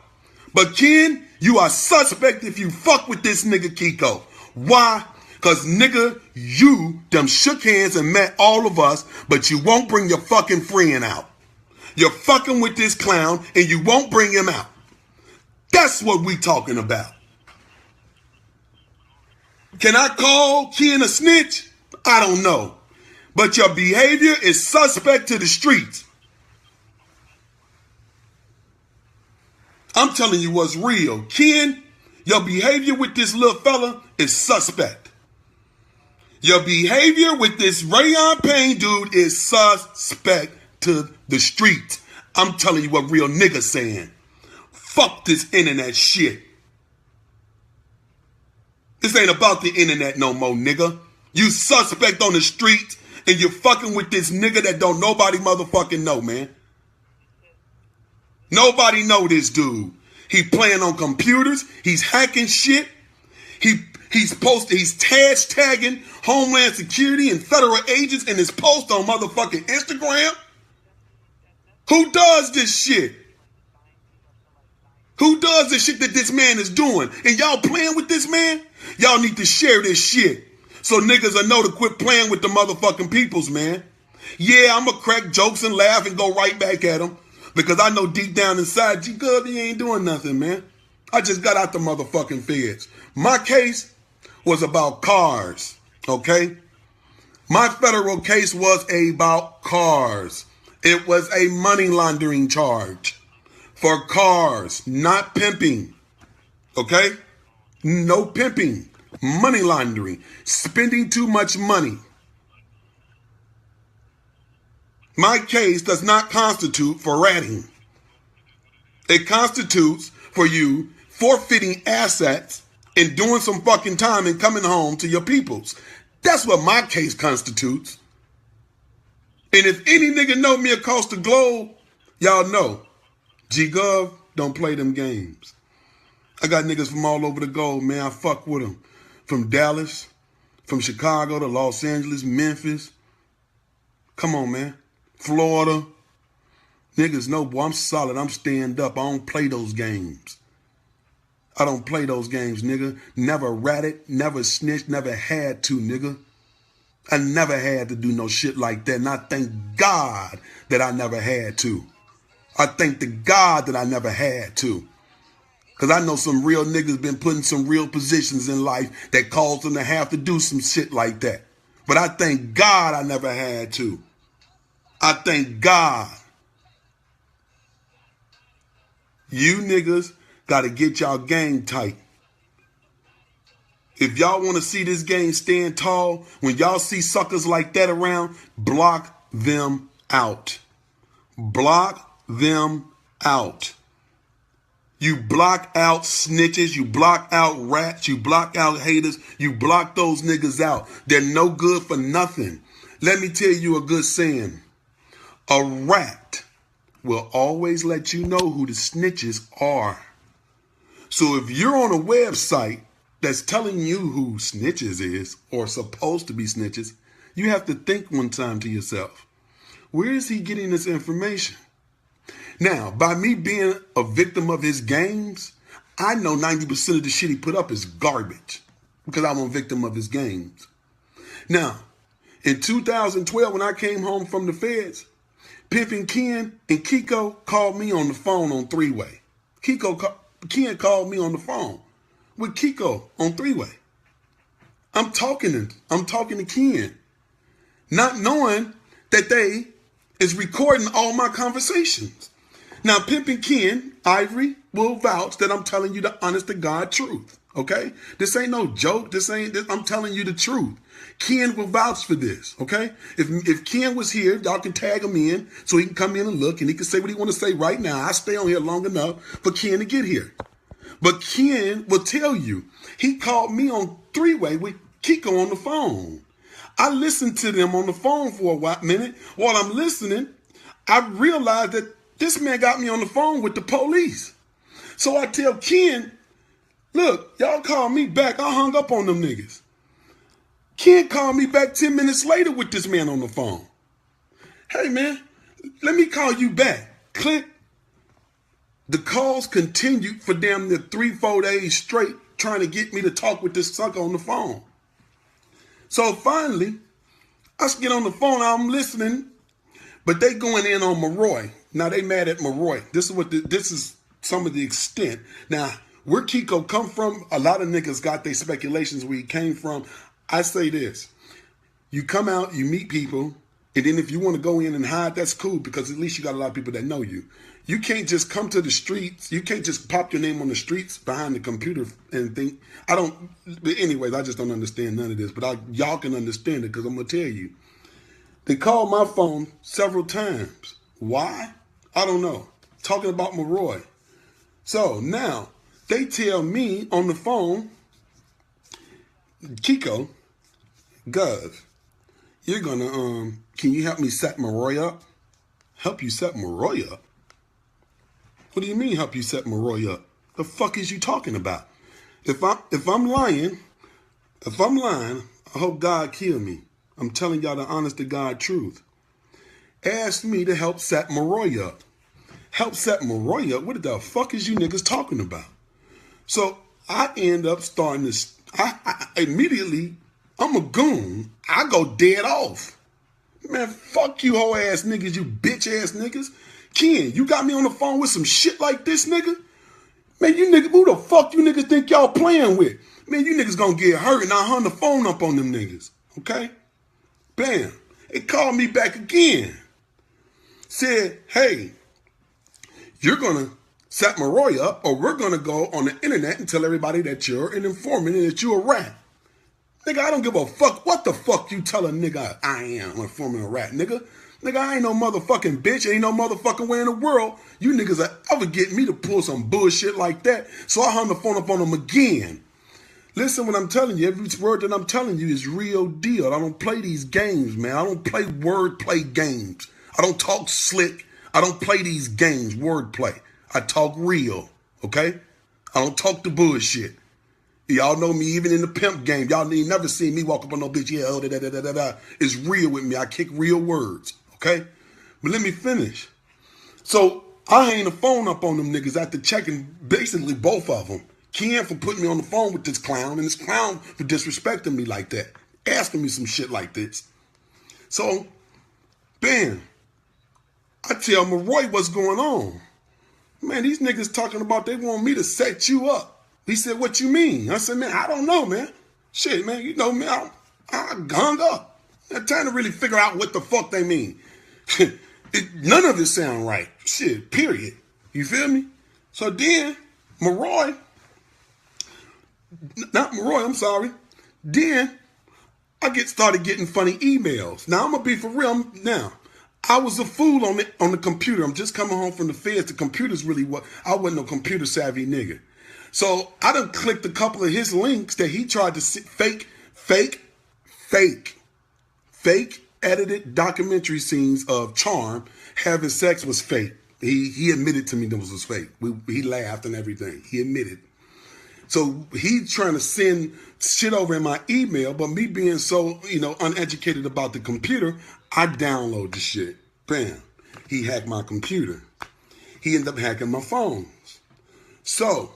But Ken, you are suspect if you fuck with this nigga Kiko. Why? Cause nigga, you done shook hands and met all of us, but you won't bring your fucking friend out. You're fucking with this clown and you won't bring him out. That's what we talking about. Can I call Ken a snitch? I don't know. But your behavior is suspect to the streets. I'm telling you what's real. Ken, your behavior with this little fella is suspect. Your behavior with this Rayon Payne dude is suspect to the streets. I'm telling you what real niggas saying. Fuck this internet shit. This ain't about the internet no more, nigga. You suspect on the streets and you're fucking with this nigga that don't nobody motherfucking know, man. Nobody know this dude. He playing on computers. He's hacking shit. He's tagging Homeland Security and federal agents in his post on motherfucking Instagram. Who does this shit? Who does this shit that this man is doing? And y'all playing with this man? Y'all need to share this shit so niggas will know to quit playing with the motherfucking peoples, man. Yeah, I'ma crack jokes and laugh and go right back at them because I know deep down inside, G-Gub, he ain't doing nothing, man. I just got out the motherfucking feds. My case was about cars, okay? My federal case was about cars. It was a money laundering charge for cars, not pimping, okay? No pimping, money laundering, spending too much money. My case does not constitute for ratting. It constitutes for you forfeiting assets and doing some fucking time and coming home to your peoples. That's what my case constitutes. And if any nigga know me across the globe, y'all know, G-Gov don't play them games. I got niggas from all over the globe, man. I fuck with them. From Dallas, from Chicago to Los Angeles, Memphis. Come on, man. Florida. Niggas know, boy, I'm solid. I'm stand up. I don't play those games. I don't play those games, nigga. Never ratted, never snitched, never had to, nigga. I never had to do no shit like that. And I thank God that I never had to. I thank the God that I never had to. Because I know some real niggas been put in some real positions in life that caused them to have to do some shit like that. But I thank God I never had to. I thank God. You niggas got to get y'all game tight. If y'all want to see this game stand tall, when y'all see suckers like that around, block them out. Block them out. You block out snitches, you block out rats, you block out haters, you block those niggas out. They're no good for nothing. Let me tell you a good saying. A rat will always let you know who the snitches are. So if you're on a website that's telling you who snitches is or supposed to be snitches, you have to think one time to yourself, where is he getting this information? Now, by me being a victim of his games, I know 90% of the shit he put up is garbage because I'm a victim of his games. Now, in 2012, when I came home from the feds, Pimping Ken and Kiko called me on the phone on three-way. Ken called me on the phone with Kiko on three-way. I'm talking to Ken, not knowing that they is recording all my conversations. Now, Pimping Ken, Ivory, will vouch that I'm telling you the honest to God truth, okay? This ain't no joke. I'm telling you the truth. Ken will vouch for this, okay? If Ken was here, y'all can tag him in so he can come in and look and he can say what he want to say right now. I stay on here long enough for Ken to get here. But Ken will tell you, he called me on three-way with Kiko on the phone. I listened to them on the phone for a minute. While I'm listening, I realized that this man got me on the phone with the police. So I tell Ken, look, y'all call me back. I hung up on them niggas. Ken called me back 10 minutes later with this man on the phone. Hey, man, let me call you back. Click. The calls continued for damn near 3-4 days straight trying to get me to talk with this sucker on the phone. So finally, I get on the phone, I'm listening, but they going in on Maroy. Now they mad at Maroy. This is some of the extent. Now, where Kiko come from, a lot of niggas got their speculations where he came from. I say this. You come out, you meet people, and then if you want to go in and hide, that's cool because at least you got a lot of people that know you. You can't just come to the streets. You can't just pop your name on the streets behind the computer and think, but anyways, I just don't understand none of this. But y'all can understand it because I'm going to tell you. They called my phone several times. Why? I don't know. Talking about Maroy. So now they tell me on the phone, Kiko, Gov, you're going to, can you help me set Maroy up? Help you set Maroy up? What do you mean help you set Maroy up? The fuck is you talking about? If I'm lying, I hope God kill me. I'm telling y'all the honest to God truth. Ask me to help set Maroy up. Help set Maroy up? What the fuck is you niggas talking about? So I end up starting this. I immediately, I'm a goon. I go dead off. Man, fuck you hoe ass niggas, you bitch ass niggas. Ken, you got me on the phone with some shit like this, nigga? Man, you niggas, who the fuck you niggas think y'all playing with? Man, you niggas gonna get hurt and I hung the phone up on them niggas, okay? Bam. It called me back again. Said, hey, you're gonna set Maroy up or we're gonna go on the internet and tell everybody that you're an informant and that you're a rat. Nigga, I don't give a fuck what the fuck you tell a nigga I am, a informant, a rat, nigga. Nigga, I ain't no motherfucking bitch. Ain't no motherfucking way in the world you niggas are ever getting me to pull some bullshit like that. So I hung the phone up on them again. Listen what I'm telling you. Every word that I'm telling you is real deal. I don't play these games, man. I don't play wordplay games. I don't talk slick. I don't play these games, wordplay. I talk real, okay? I don't talk the bullshit. Y'all know me even in the pimp game. Y'all ain't never seen me walk up on no bitch. Yeah, da. It's real with me. I kick real words, okay? But let me finish. So I hang the phone up on them niggas after checking basically both of them. Ken for putting me on the phone with this clown and this clown for disrespecting me like that, asking me some shit like this. So, bam, I tell Maroy what's going on. Man, these niggas talking about they want me to set you up. He said, what you mean? I said, man, I don't know, man. Shit, man, you know me, I hung up. I'm trying to really figure out what the fuck they mean. None of it sound right. Shit, period. You feel me? So then, Maroy, I'm sorry. Then, I started getting funny emails. Now, I'm going to be for real now. I was a fool on the computer. I'm just coming home from the feds. The computer's really what, I wasn't no computer savvy nigga. So I done clicked a couple of his links that he tried to fake edited documentary scenes of Charm having sex was fake. He admitted to me that was fake. He laughed and everything. He admitted. So he trying to send shit over in my email, but me being so, uneducated about the computer, I download the shit. Bam. He hacked my computer. He ended up hacking my phones. So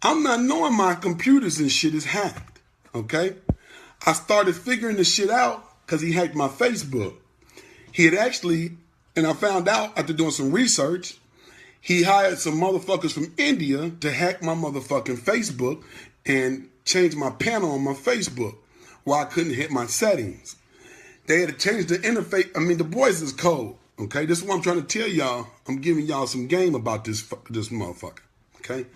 I'm not knowing my computers and shit is hacked, okay? I started figuring the shit out because he hacked my Facebook. He had actually, and I found out after doing some research, he hired some motherfuckers from India to hack my motherfucking Facebook and change my panel on my Facebook where I couldn't hit my settings. They had to change the interface. I mean, the boys is cold, okay? This is what I'm trying to tell y'all. I'm giving y'all some game about this motherfucker, okay?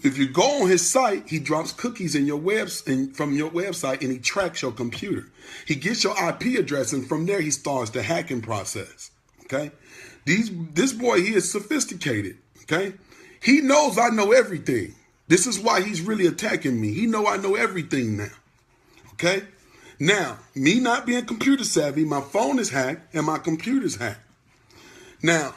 If you go on his site, he drops cookies in your from your website and he tracks your computer. He gets your IP address and from there he starts the hacking process, okay? This boy, he is sophisticated, okay? He knows I know everything. This is why he's really attacking me. He know I know everything now, okay? Now, me not being computer savvy, my phone is hacked and my computer's hacked. Now,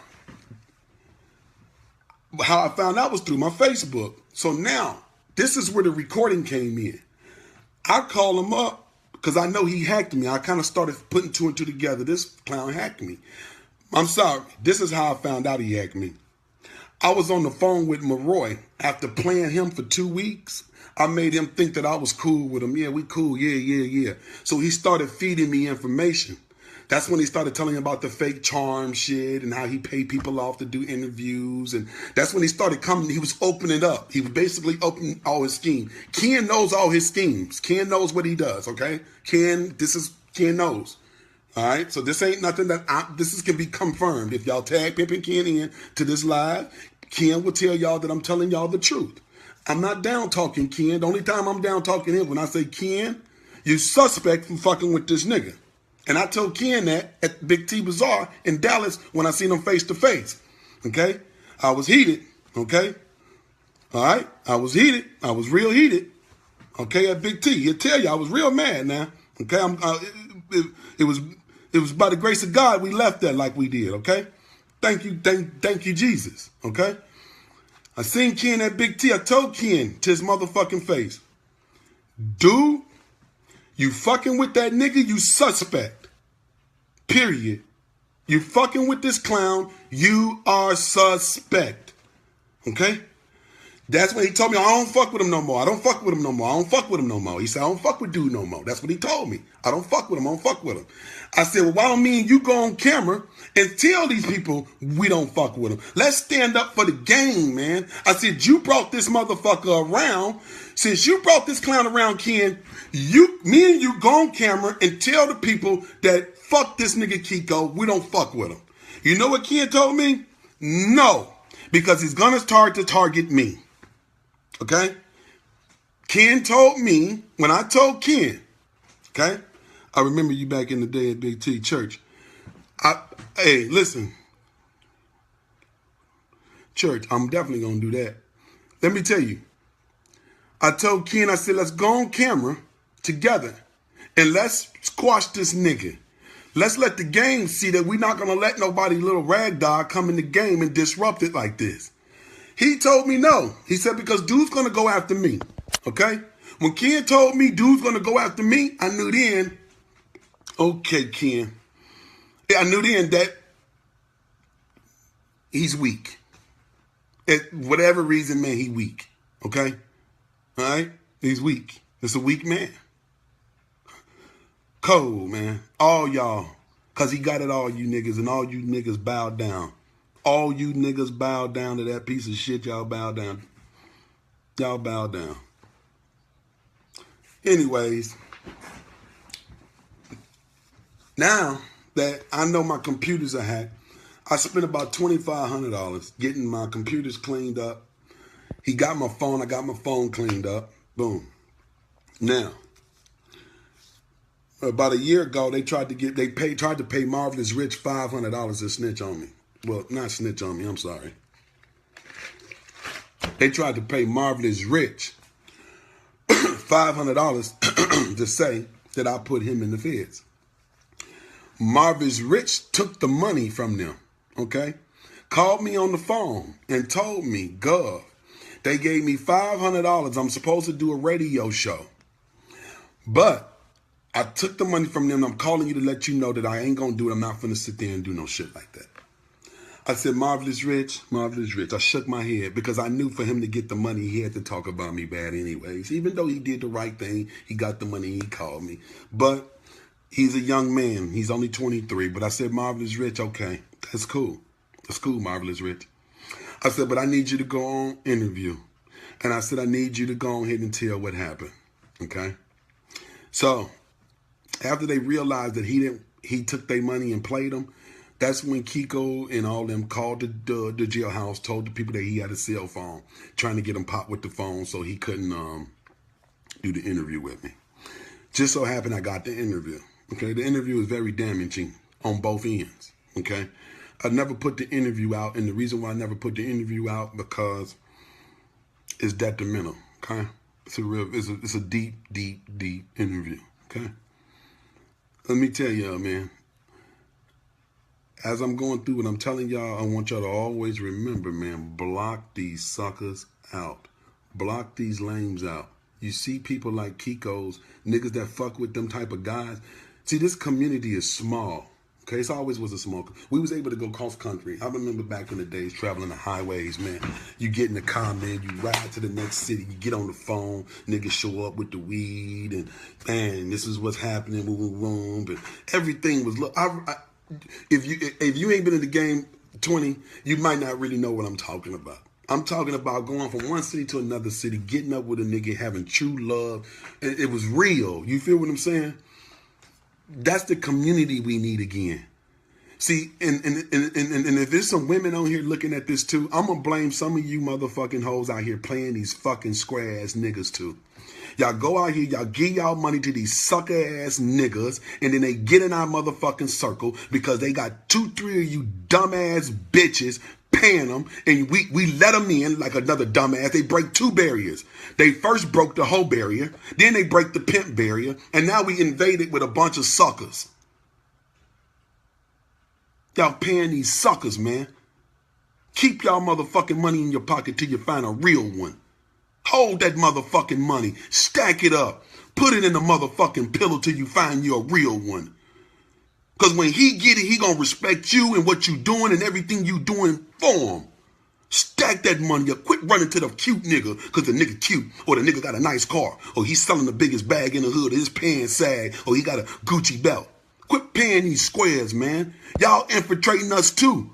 how I found out was through my Facebook. So now, this is where the recording came in. I call him up because I know he hacked me. I kind of started putting two and two together. This clown hacked me. I'm sorry. This is how I found out he hacked me. I was on the phone with Maroy after playing him for 2 weeks. I made him think that I was cool with him. Yeah, we cool. Yeah. So he started feeding me information. That's when he started telling me about the fake charm shit and how he paid people off to do interviews. And that's when he started coming. He was opening up. He was basically opening all his schemes. Ken knows all his schemes. Ken knows what he does, okay? Ken knows. All right? So this ain't nothing this can be confirmed. If y'all tag Pimping Ken in to this live, Ken will tell y'all that I'm telling y'all the truth. I'm not down talking Ken. The only time I'm down talking him when I say, Ken, you suspect from fucking with this nigga. And I told Ken that at Big T Bazaar in Dallas when I seen him face to face. Okay? I was heated. Okay? All right? I was heated. I was real heated. Okay, at Big T. He'll tell you I was real mad now. Okay? It was by the grace of God we left that like we did. Okay? Thank you, Jesus. Okay? I seen Ken at Big T. I told Ken to his motherfucking face, dude, you fucking with that nigga, you suspect. Period. You fucking with this clown, you are suspect. Okay? That's when he told me, I don't fuck with him no more. I don't fuck with him no more. I don't fuck with him no more. He said, I don't fuck with dude no more. That's what he told me. I don't fuck with him. I don't fuck with him. I said, well, why don't me and you go on camera and tell these people we don't fuck with him? Let's stand up for the game, man. I said, you brought this motherfucker around. Since you brought this clown around, Ken, me and you go on camera and tell the people that fuck this nigga Kiko. We don't fuck with him. You know what Ken told me? No, because he's gonna start to target me. Okay? Ken told me, when I told Ken, okay? I remember you back in the day at Big T Church. Hey, listen. Church, I'm definitely going to do that. Let me tell you. I told Ken, I said, let's go on camera together and let's squash this nigga. Let's let the game see that we're not going to let nobody little rag dog come in the game and disrupt it like this. He told me no. He said, because dude's going to go after me. Okay? When Ken told me dude's going to go after me, I knew then, okay, Ken. I knew then that he's weak. At whatever reason, man, he weak. Okay? All right? He's weak. It's a weak man. Cold, man. All y'all. Because he got it all, you niggas, and all you niggas bow down. All you niggas bow down to that piece of shit. Y'all bow down. Y'all bow down. Anyways, now that I know my computers are hacked, I spent about $2,500 getting my computers cleaned up. He got my phone. I got my phone cleaned up. Boom. Now, about a year ago, they tried to pay Marvelous Rich $500 to snitch on me. Well, not snitch on me, I'm sorry. They tried to pay Marvelous Rich $500 to say that I put him in the feds. Marvelous Rich took the money from them, okay? Called me on the phone and told me, Gov, they gave me $500. I'm supposed to do a radio show. But I took the money from them. I'm calling you to let you know that I ain't going to do it. I'm not going to sit there and do no shit like that. I said, Marvelous Rich, Marvelous Rich. I shook my head because I knew for him to get the money, he had to talk about me bad anyways. Even though he did the right thing, he got the money, he called me. But he's a young man. He's only 23. But I said, Marvelous Rich, okay, that's cool. That's cool, Marvelous Rich. I said, but I need you to go on interview. And I said, I need you to go ahead and tell what happened, okay? So after they realized that he took their money and played them, that's when Kiko and all them called the jailhouse, told the people that he had a cell phone, trying to get him popped with the phone so he couldn't do the interview with me. Just so happened I got the interview. Okay, the interview is very damaging on both ends. Okay, I never put the interview out, and the reason why I never put the interview out because it's detrimental. Okay, it's a deep interview. Okay, let me tell y'all, man. As I'm going through what I'm telling y'all, I want y'all to always remember, man, block these suckers out. Block these lames out. You see people like Kiko's, niggas that fuck with them type of guys. See, this community is small, Okay, it's always was a smoker. We was able to go cross country. I remember back in the days traveling the highways, man. You get in the car, man, you ride to the next city, you get on the phone, niggas show up with the weed, and man, this is what's happening, boom. But everything was, look, if you ain't been in the game 20, you might not really know what I'm talking about. I'm talking about going from one city to another city, getting up with a nigga, having true love. It was real. You feel what I'm saying? That's the community we need again. See, and if there's some women on here looking at this too, I'm going to blame some of you motherfucking hoes out here playing these fucking square ass niggas too. Y'all go out here, y'all give y'all money to these sucker ass niggas, and then they get in our motherfucking circle because they got 2, 3 of you dumb ass bitches paying them, and we let them in like another dumbass. They break 2 barriers. They first broke the hoe barrier, then they break the pimp barrier, and now we invaded with a bunch of suckers. Y'all paying these suckers, man. Keep y'all motherfucking money in your pocket till you find a real one. Hold that motherfucking money. Stack it up. Put it in the motherfucking pillow till you find you a real one. Because when he get it, he going to respect you and what you doing and everything you doing for him. Stack that money up. Quit running to the cute nigga because the nigga cute, or the nigga got a nice car, or he's selling the biggest bag in the hood, or his pants sag, or he got a Gucci belt. Quit paying these squares, man. Y'all infiltrating us too.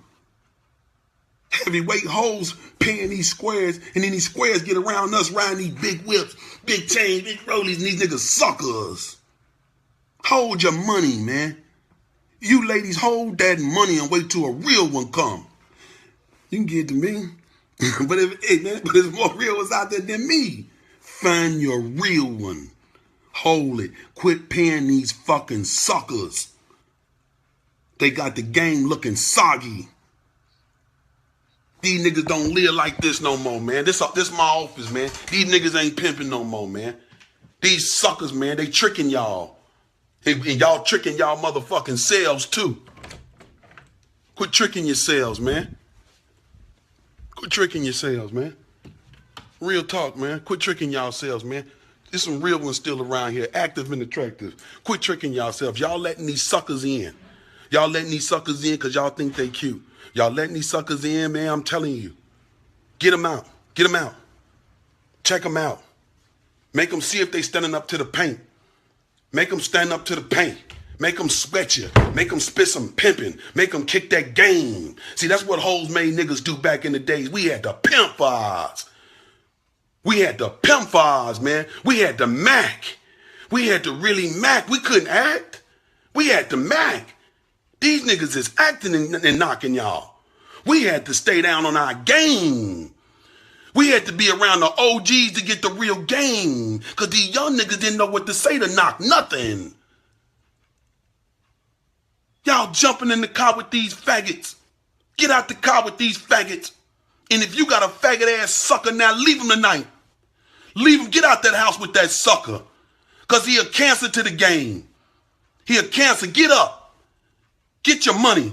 Heavyweight hoes paying these squares, and then these squares get around us riding these big whips, big chains, big rollies, and these niggas suckers. Hold your money, man. You ladies hold that money and wait till a real one come. You can give it to me. but there's more real ones out there than me. Find your real one. Hold it. Quit paying these fucking suckers. They got the game looking soggy. These niggas don't live like this no more, man. This my office, man. These niggas ain't pimping no more, man. These suckers, man, they tricking y'all. And y'all tricking y'all motherfucking selves too. Quit tricking yourselves, man. Quit tricking yourselves, man. Real talk, man. Quit tricking yourselves, man. There's some real ones still around here, active and attractive. Quit tricking yourselves. Y'all letting these suckers in. Y'all letting these suckers in because y'all think they cute. Y'all letting these suckers in, man, I'm telling you. Get them out. Get them out. Check them out. Make them see if they standing up to the paint. Make them stand up to the paint. Make them sweat you. Make them spit some pimping. Make them kick that game. See, that's what hoes made niggas do back in the days. We had the pimp ours. We had the pimp ours, man. We had the Mac. We had to really Mac. We couldn't act. We had the Mac. These niggas is acting and knocking y'all. We had to stay down on our game. We had to be around the OGs to get the real game. Because these young niggas didn't know what to say to knock nothing. Y'all jumping in the car with these faggots. Get out the car with these faggots. And if you got a faggot ass sucker now, leave him tonight. Leave him, get out that house with that sucker. Because he a cancer to the game. He a cancer. Get up. Get your money.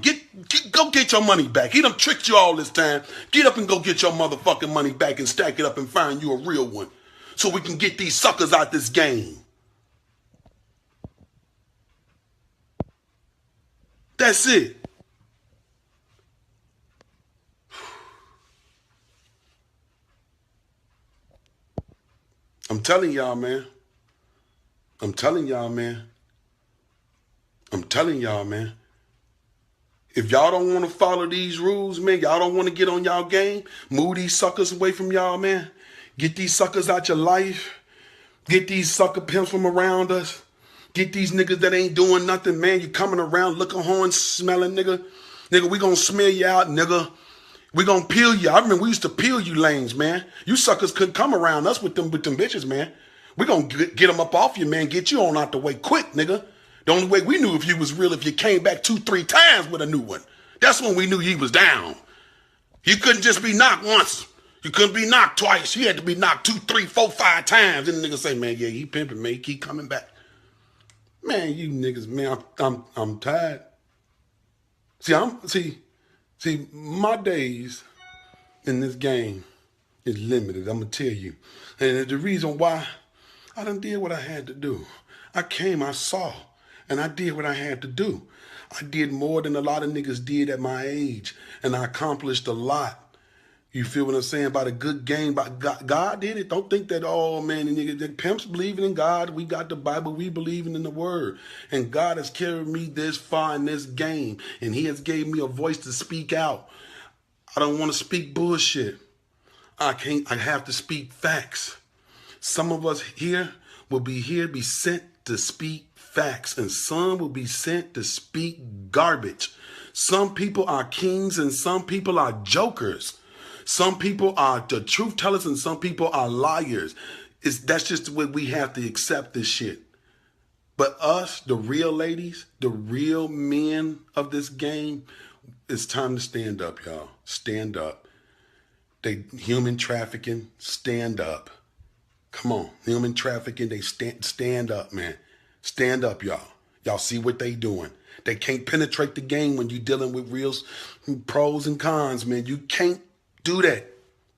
Go get your money back. He done tricked you all this time. Get up and go get your motherfucking money back and stack it up and find you a real one. So we can get these suckers out this game. That's it. I'm telling y'all, man. I'm telling y'all, man. I'm telling y'all, man. If y'all don't want to follow these rules, man, y'all don't want to get on y'all game, move these suckers away from y'all, man. Get these suckers out your life. Get these sucker pimps from around us. Get these niggas that ain't doing nothing, man. You coming around looking, horn, smelling, nigga. Nigga, we gonna smell you out, nigga. We gonna peel you. I remember we used to peel you lanes, man. You suckers couldn't come around us with them bitches, man. We gonna get them up off you, man. Get you on out the way quick, nigga. The only way we knew if you was real if you came back 2-3 times with a new one. That's when we knew you was down. You couldn't just be knocked once. You couldn't be knocked twice. You had to be knocked 2, 3, 4, 5 times. And the nigga say, man, yeah, he pimping, man. He keep coming back. Man, you niggas, man, I'm tired. See, my days in this game is limited, I'm gonna tell you. And the reason why, I done did what I had to do. I came, I saw, and I did what I had to do. I did more than a lot of niggas did at my age, and I accomplished a lot. You feel what I'm saying? By the good game, by God did it. Don't think that, oh man, the pimps believing in God. We got the Bible. We believing in the word. And God has carried me this far in this game. And he has gave me a voice to speak out. I don't want to speak bullshit. I have to speak facts. Some of us here will be sent to speak facts. And some will be sent to speak garbage. Some people are kings and some people are jokers. Some people are the truth tellers and some people are liars. That's just the way we have to accept this shit. But us, the real ladies, the real men of this game, it's time to stand up, y'all. Stand up. They human trafficking, stand up. Come on, human trafficking, they stand up, man. Stand up, y'all. Y'all see what they doing. They can't penetrate the game when you're dealing with real pros and cons, man. You can't do that.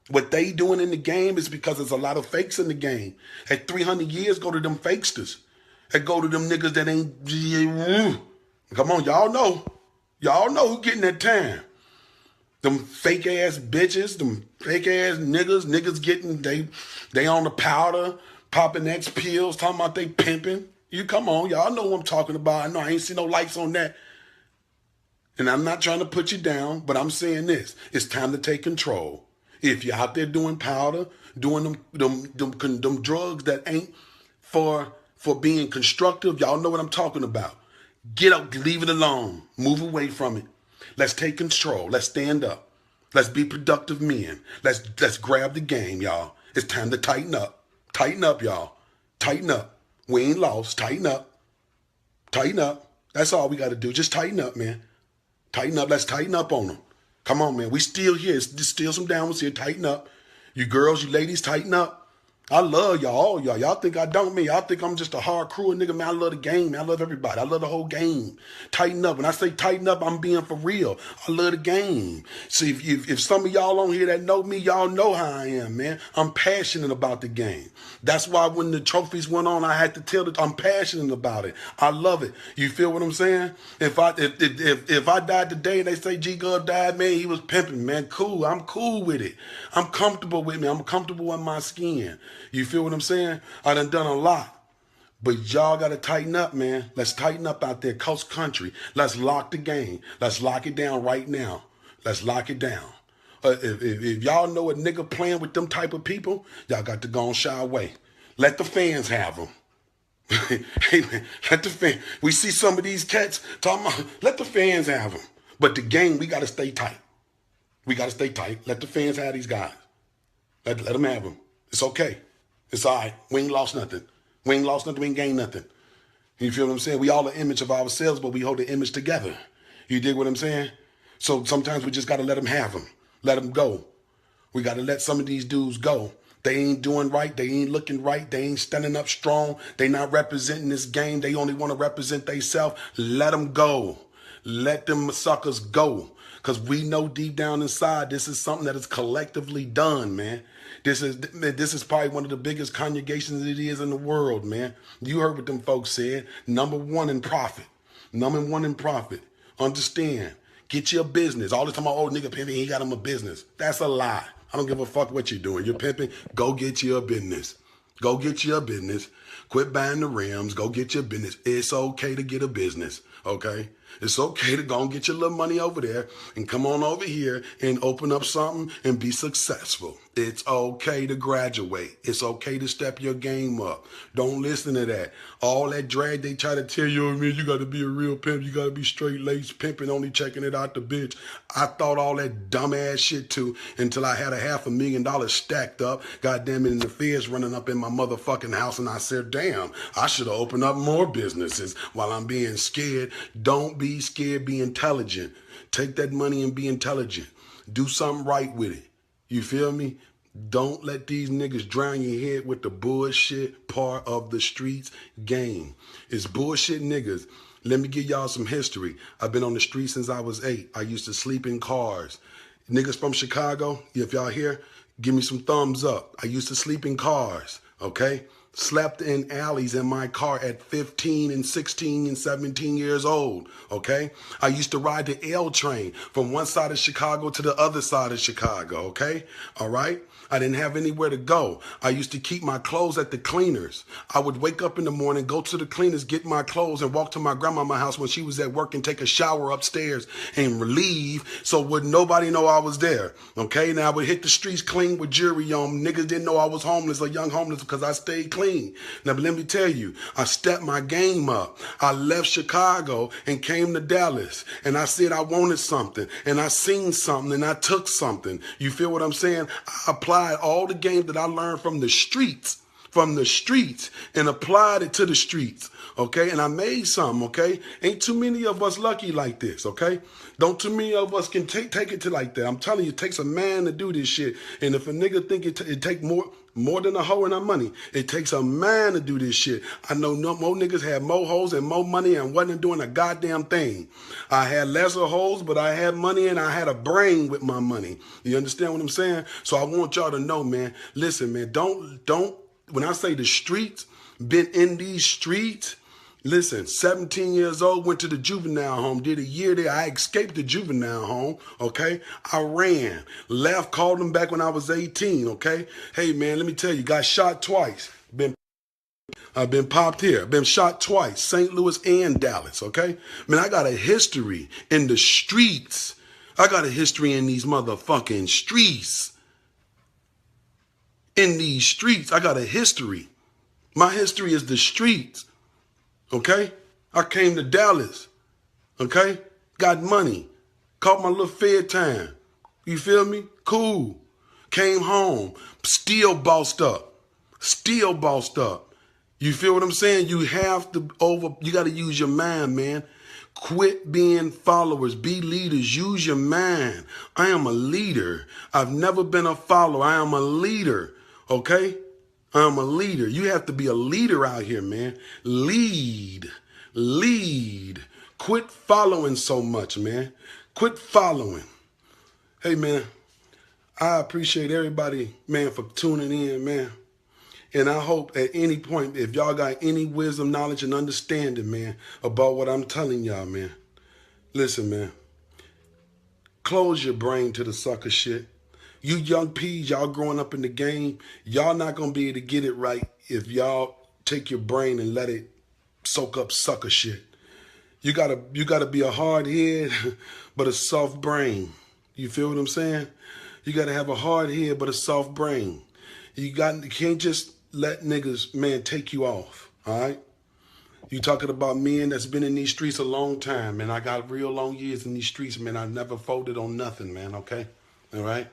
What they doing in the game is because there's a lot of fakes in the game. At 300 years, go to them fakesters. And go to them niggas that ain't. Come on, y'all know. Y'all know who getting that time. Them fake ass bitches, them fake ass niggas getting, they on the powder, popping X pills, talking about they pimping. You come on, y'all know what I'm talking about. I know I ain't see no lights on that. And I'm not trying to put you down, but I'm saying this. It's time to take control. If you're out there doing powder, doing them drugs that ain't for being constructive, y'all know what I'm talking about. Get out, leave it alone. Move away from it. Let's take control. Let's stand up. Let's be productive men. Let's grab the game, y'all. It's time to tighten up. Tighten up, y'all. Tighten up. We ain't lost. Tighten up. Tighten up. That's all we got to do. Just tighten up, man. Tighten up. Let's tighten up on them. Come on, man. We still here. There's still some downwards here. Tighten up. You girls, you ladies, tighten up. I love y'all, all y'all. Y'all think I don't, man. Y'all think I'm just a hard crew of nigga, man. I love the game, man. I love everybody. I love the whole game. Tighten up. When I say tighten up, I'm being for real. I love the game. See, if some of y'all on here that know me, y'all know how I am, man. I'm passionate about the game. That's why when the trophies went on, I had to tell that I'm passionate about it. I love it. You feel what I'm saying? If I died today and they say G Gov died, man, he was pimping, man. Cool. I'm cool with it. I'm comfortable with me. I'm comfortable in my skin. You feel what I'm saying? I done a lot. But y'all got to tighten up, man. Let's tighten up out there, coast country. Let's lock the game. Let's lock it down right now. Let's lock it down. If y'all know a nigga playing with them type of people, y'all got to go and shy away. Let the fans have them. Hey, man, let the fans. We see some of these cats talking about, let the fans have them. But the game, we got to stay tight. We got to stay tight. Let the fans have these guys. Let them have them. It's okay. It's all right. We ain't lost nothing. We ain't lost nothing. We ain't gained nothing. You feel what I'm saying? We all an image of ourselves, but we hold the image together. You dig what I'm saying? So sometimes we just got to let them have them. Let them go. We got to let some of these dudes go. They ain't doing right. They ain't looking right. They ain't standing up strong. They not representing this game. They only want to represent themselves. Let them go. Let them suckers go. Because we know deep down inside, this is something that is collectively done, man. This is probably one of the biggest congregations it is in the world, man. You heard what them folks said. Number one in profit. Number one in profit. Understand. Get your business. All the time, oh, nigga pimping, he got him a business. That's a lie. I don't give a fuck what you're doing. You're pimping. Go get your business. Go get your business. Quit buying the rims. Go get your business. It's okay to get a business, okay? It's okay to go and get your little money over there and come on over here and open up something and be successful. It's okay to graduate. It's okay to step your game up. Don't listen to that. All that drag they try to tell you, I mean, you got to be a real pimp. You got to be straight laced pimping, only checking it out the bitch. I thought all that dumbass shit too until I had $500,000 stacked up. Goddamn it, and the feds running up in my motherfucking house, and I said, damn, I should have opened up more businesses while I'm being scared. Don't be scared, be intelligent. Take that money and be intelligent. Do something right with it. You feel me? Don't let these niggas drown your head with the bullshit part of the streets game. It's bullshit niggas. Let me give y'all some history. I've been on the street since I was 8. I used to sleep in cars. Niggas from Chicago, if y'all here, give me some thumbs up. I used to sleep in cars, okay? Slept in alleys in my car at 15 and 16 and 17 years old, okay? I used to ride the L train from one side of Chicago to the other side of Chicago, okay? All right? I didn't have anywhere to go. I used to keep my clothes at the cleaners. I would wake up in the morning, go to the cleaners, get my clothes, and walk to my grandmama's house when she was at work and take a shower upstairs and leave so would nobody know I was there, okay? Now I would hit the streets clean with jewelry on. Niggas didn't know I was homeless or young homeless because I stayed clean. Now, but let me tell you, I stepped my game up. I left Chicago and came to Dallas, and I said I wanted something, and I seen something, and I took something. You feel what I'm saying? I applied all the game that I learned from the streets, and applied it to the streets, okay? And I made something, okay? Ain't too many of us lucky like this, okay? Don't too many of us can take it to like that. I'm telling you, it takes a man to do this shit. And if a nigga think it take more than a hoe and a money, it takes a man to do this shit. I know more niggas had more hoes and more money and wasn't doing a goddamn thing. I had lesser hoes, but I had money and I had a brain with my money. You understand what I'm saying? So I want y'all to know, man, listen, man, don't, when I say the streets, been in these streets, listen, 17 years old, went to the juvenile home, did a year there. I escaped the juvenile home, okay? I ran, left, called them back when I was 18, okay? Hey, man, let me tell you, got shot twice. I've been popped here, been shot twice, St. Louis and Dallas, okay? Man, I got a history in the streets. I got a history in these motherfucking streets. In these streets, I got a history. My history is the streets. Okay? I came to Dallas. Okay? Got money. Caught my little fed time. You feel me? Cool. Came home. Still bossed up. Still bossed up. You feel what I'm saying? You have to you got to use your mind, man. Quit being followers. Be leaders. Use your mind. I am a leader. I've never been a follower. I am a leader. Okay? I'm a leader. You have to be a leader out here, man. Lead. Quit following so much, man. Quit following. Hey, man, I appreciate everybody, man, for tuning in, man. And I hope at any point, if y'all got any wisdom, knowledge, and understanding, man, about what I'm telling y'all, man, listen, man, close your brain to the sucker shit. You young peas, y'all growing up in the game, y'all not going to be able to get it right if y'all take your brain and let it soak up sucker shit. You gotta be a hard head, but a soft brain. You feel what I'm saying? You got to have a hard head, but a soft brain. You can't just let niggas, man, take you off, all right? You talking about men that's been in these streets a long time, man. I got real long years in these streets, man. I never folded on nothing, man, okay? All right?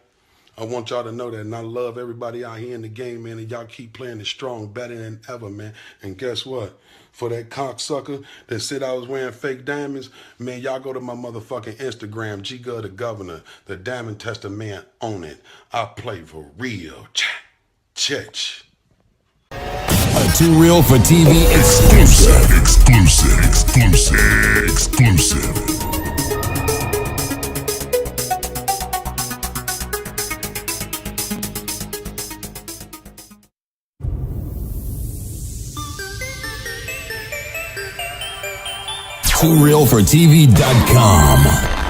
I want y'all to know that, and I love everybody out here in the game, man, and y'all keep playing it strong, better than ever, man. And guess what? For that cocksucker that said I was wearing fake diamonds, man, y'all go to my motherfucking Instagram, G-Gov the Governor, the Diamond Tester man on it. I play for real. Church. A Too Real for TV exclusive. TooRealForTV.com.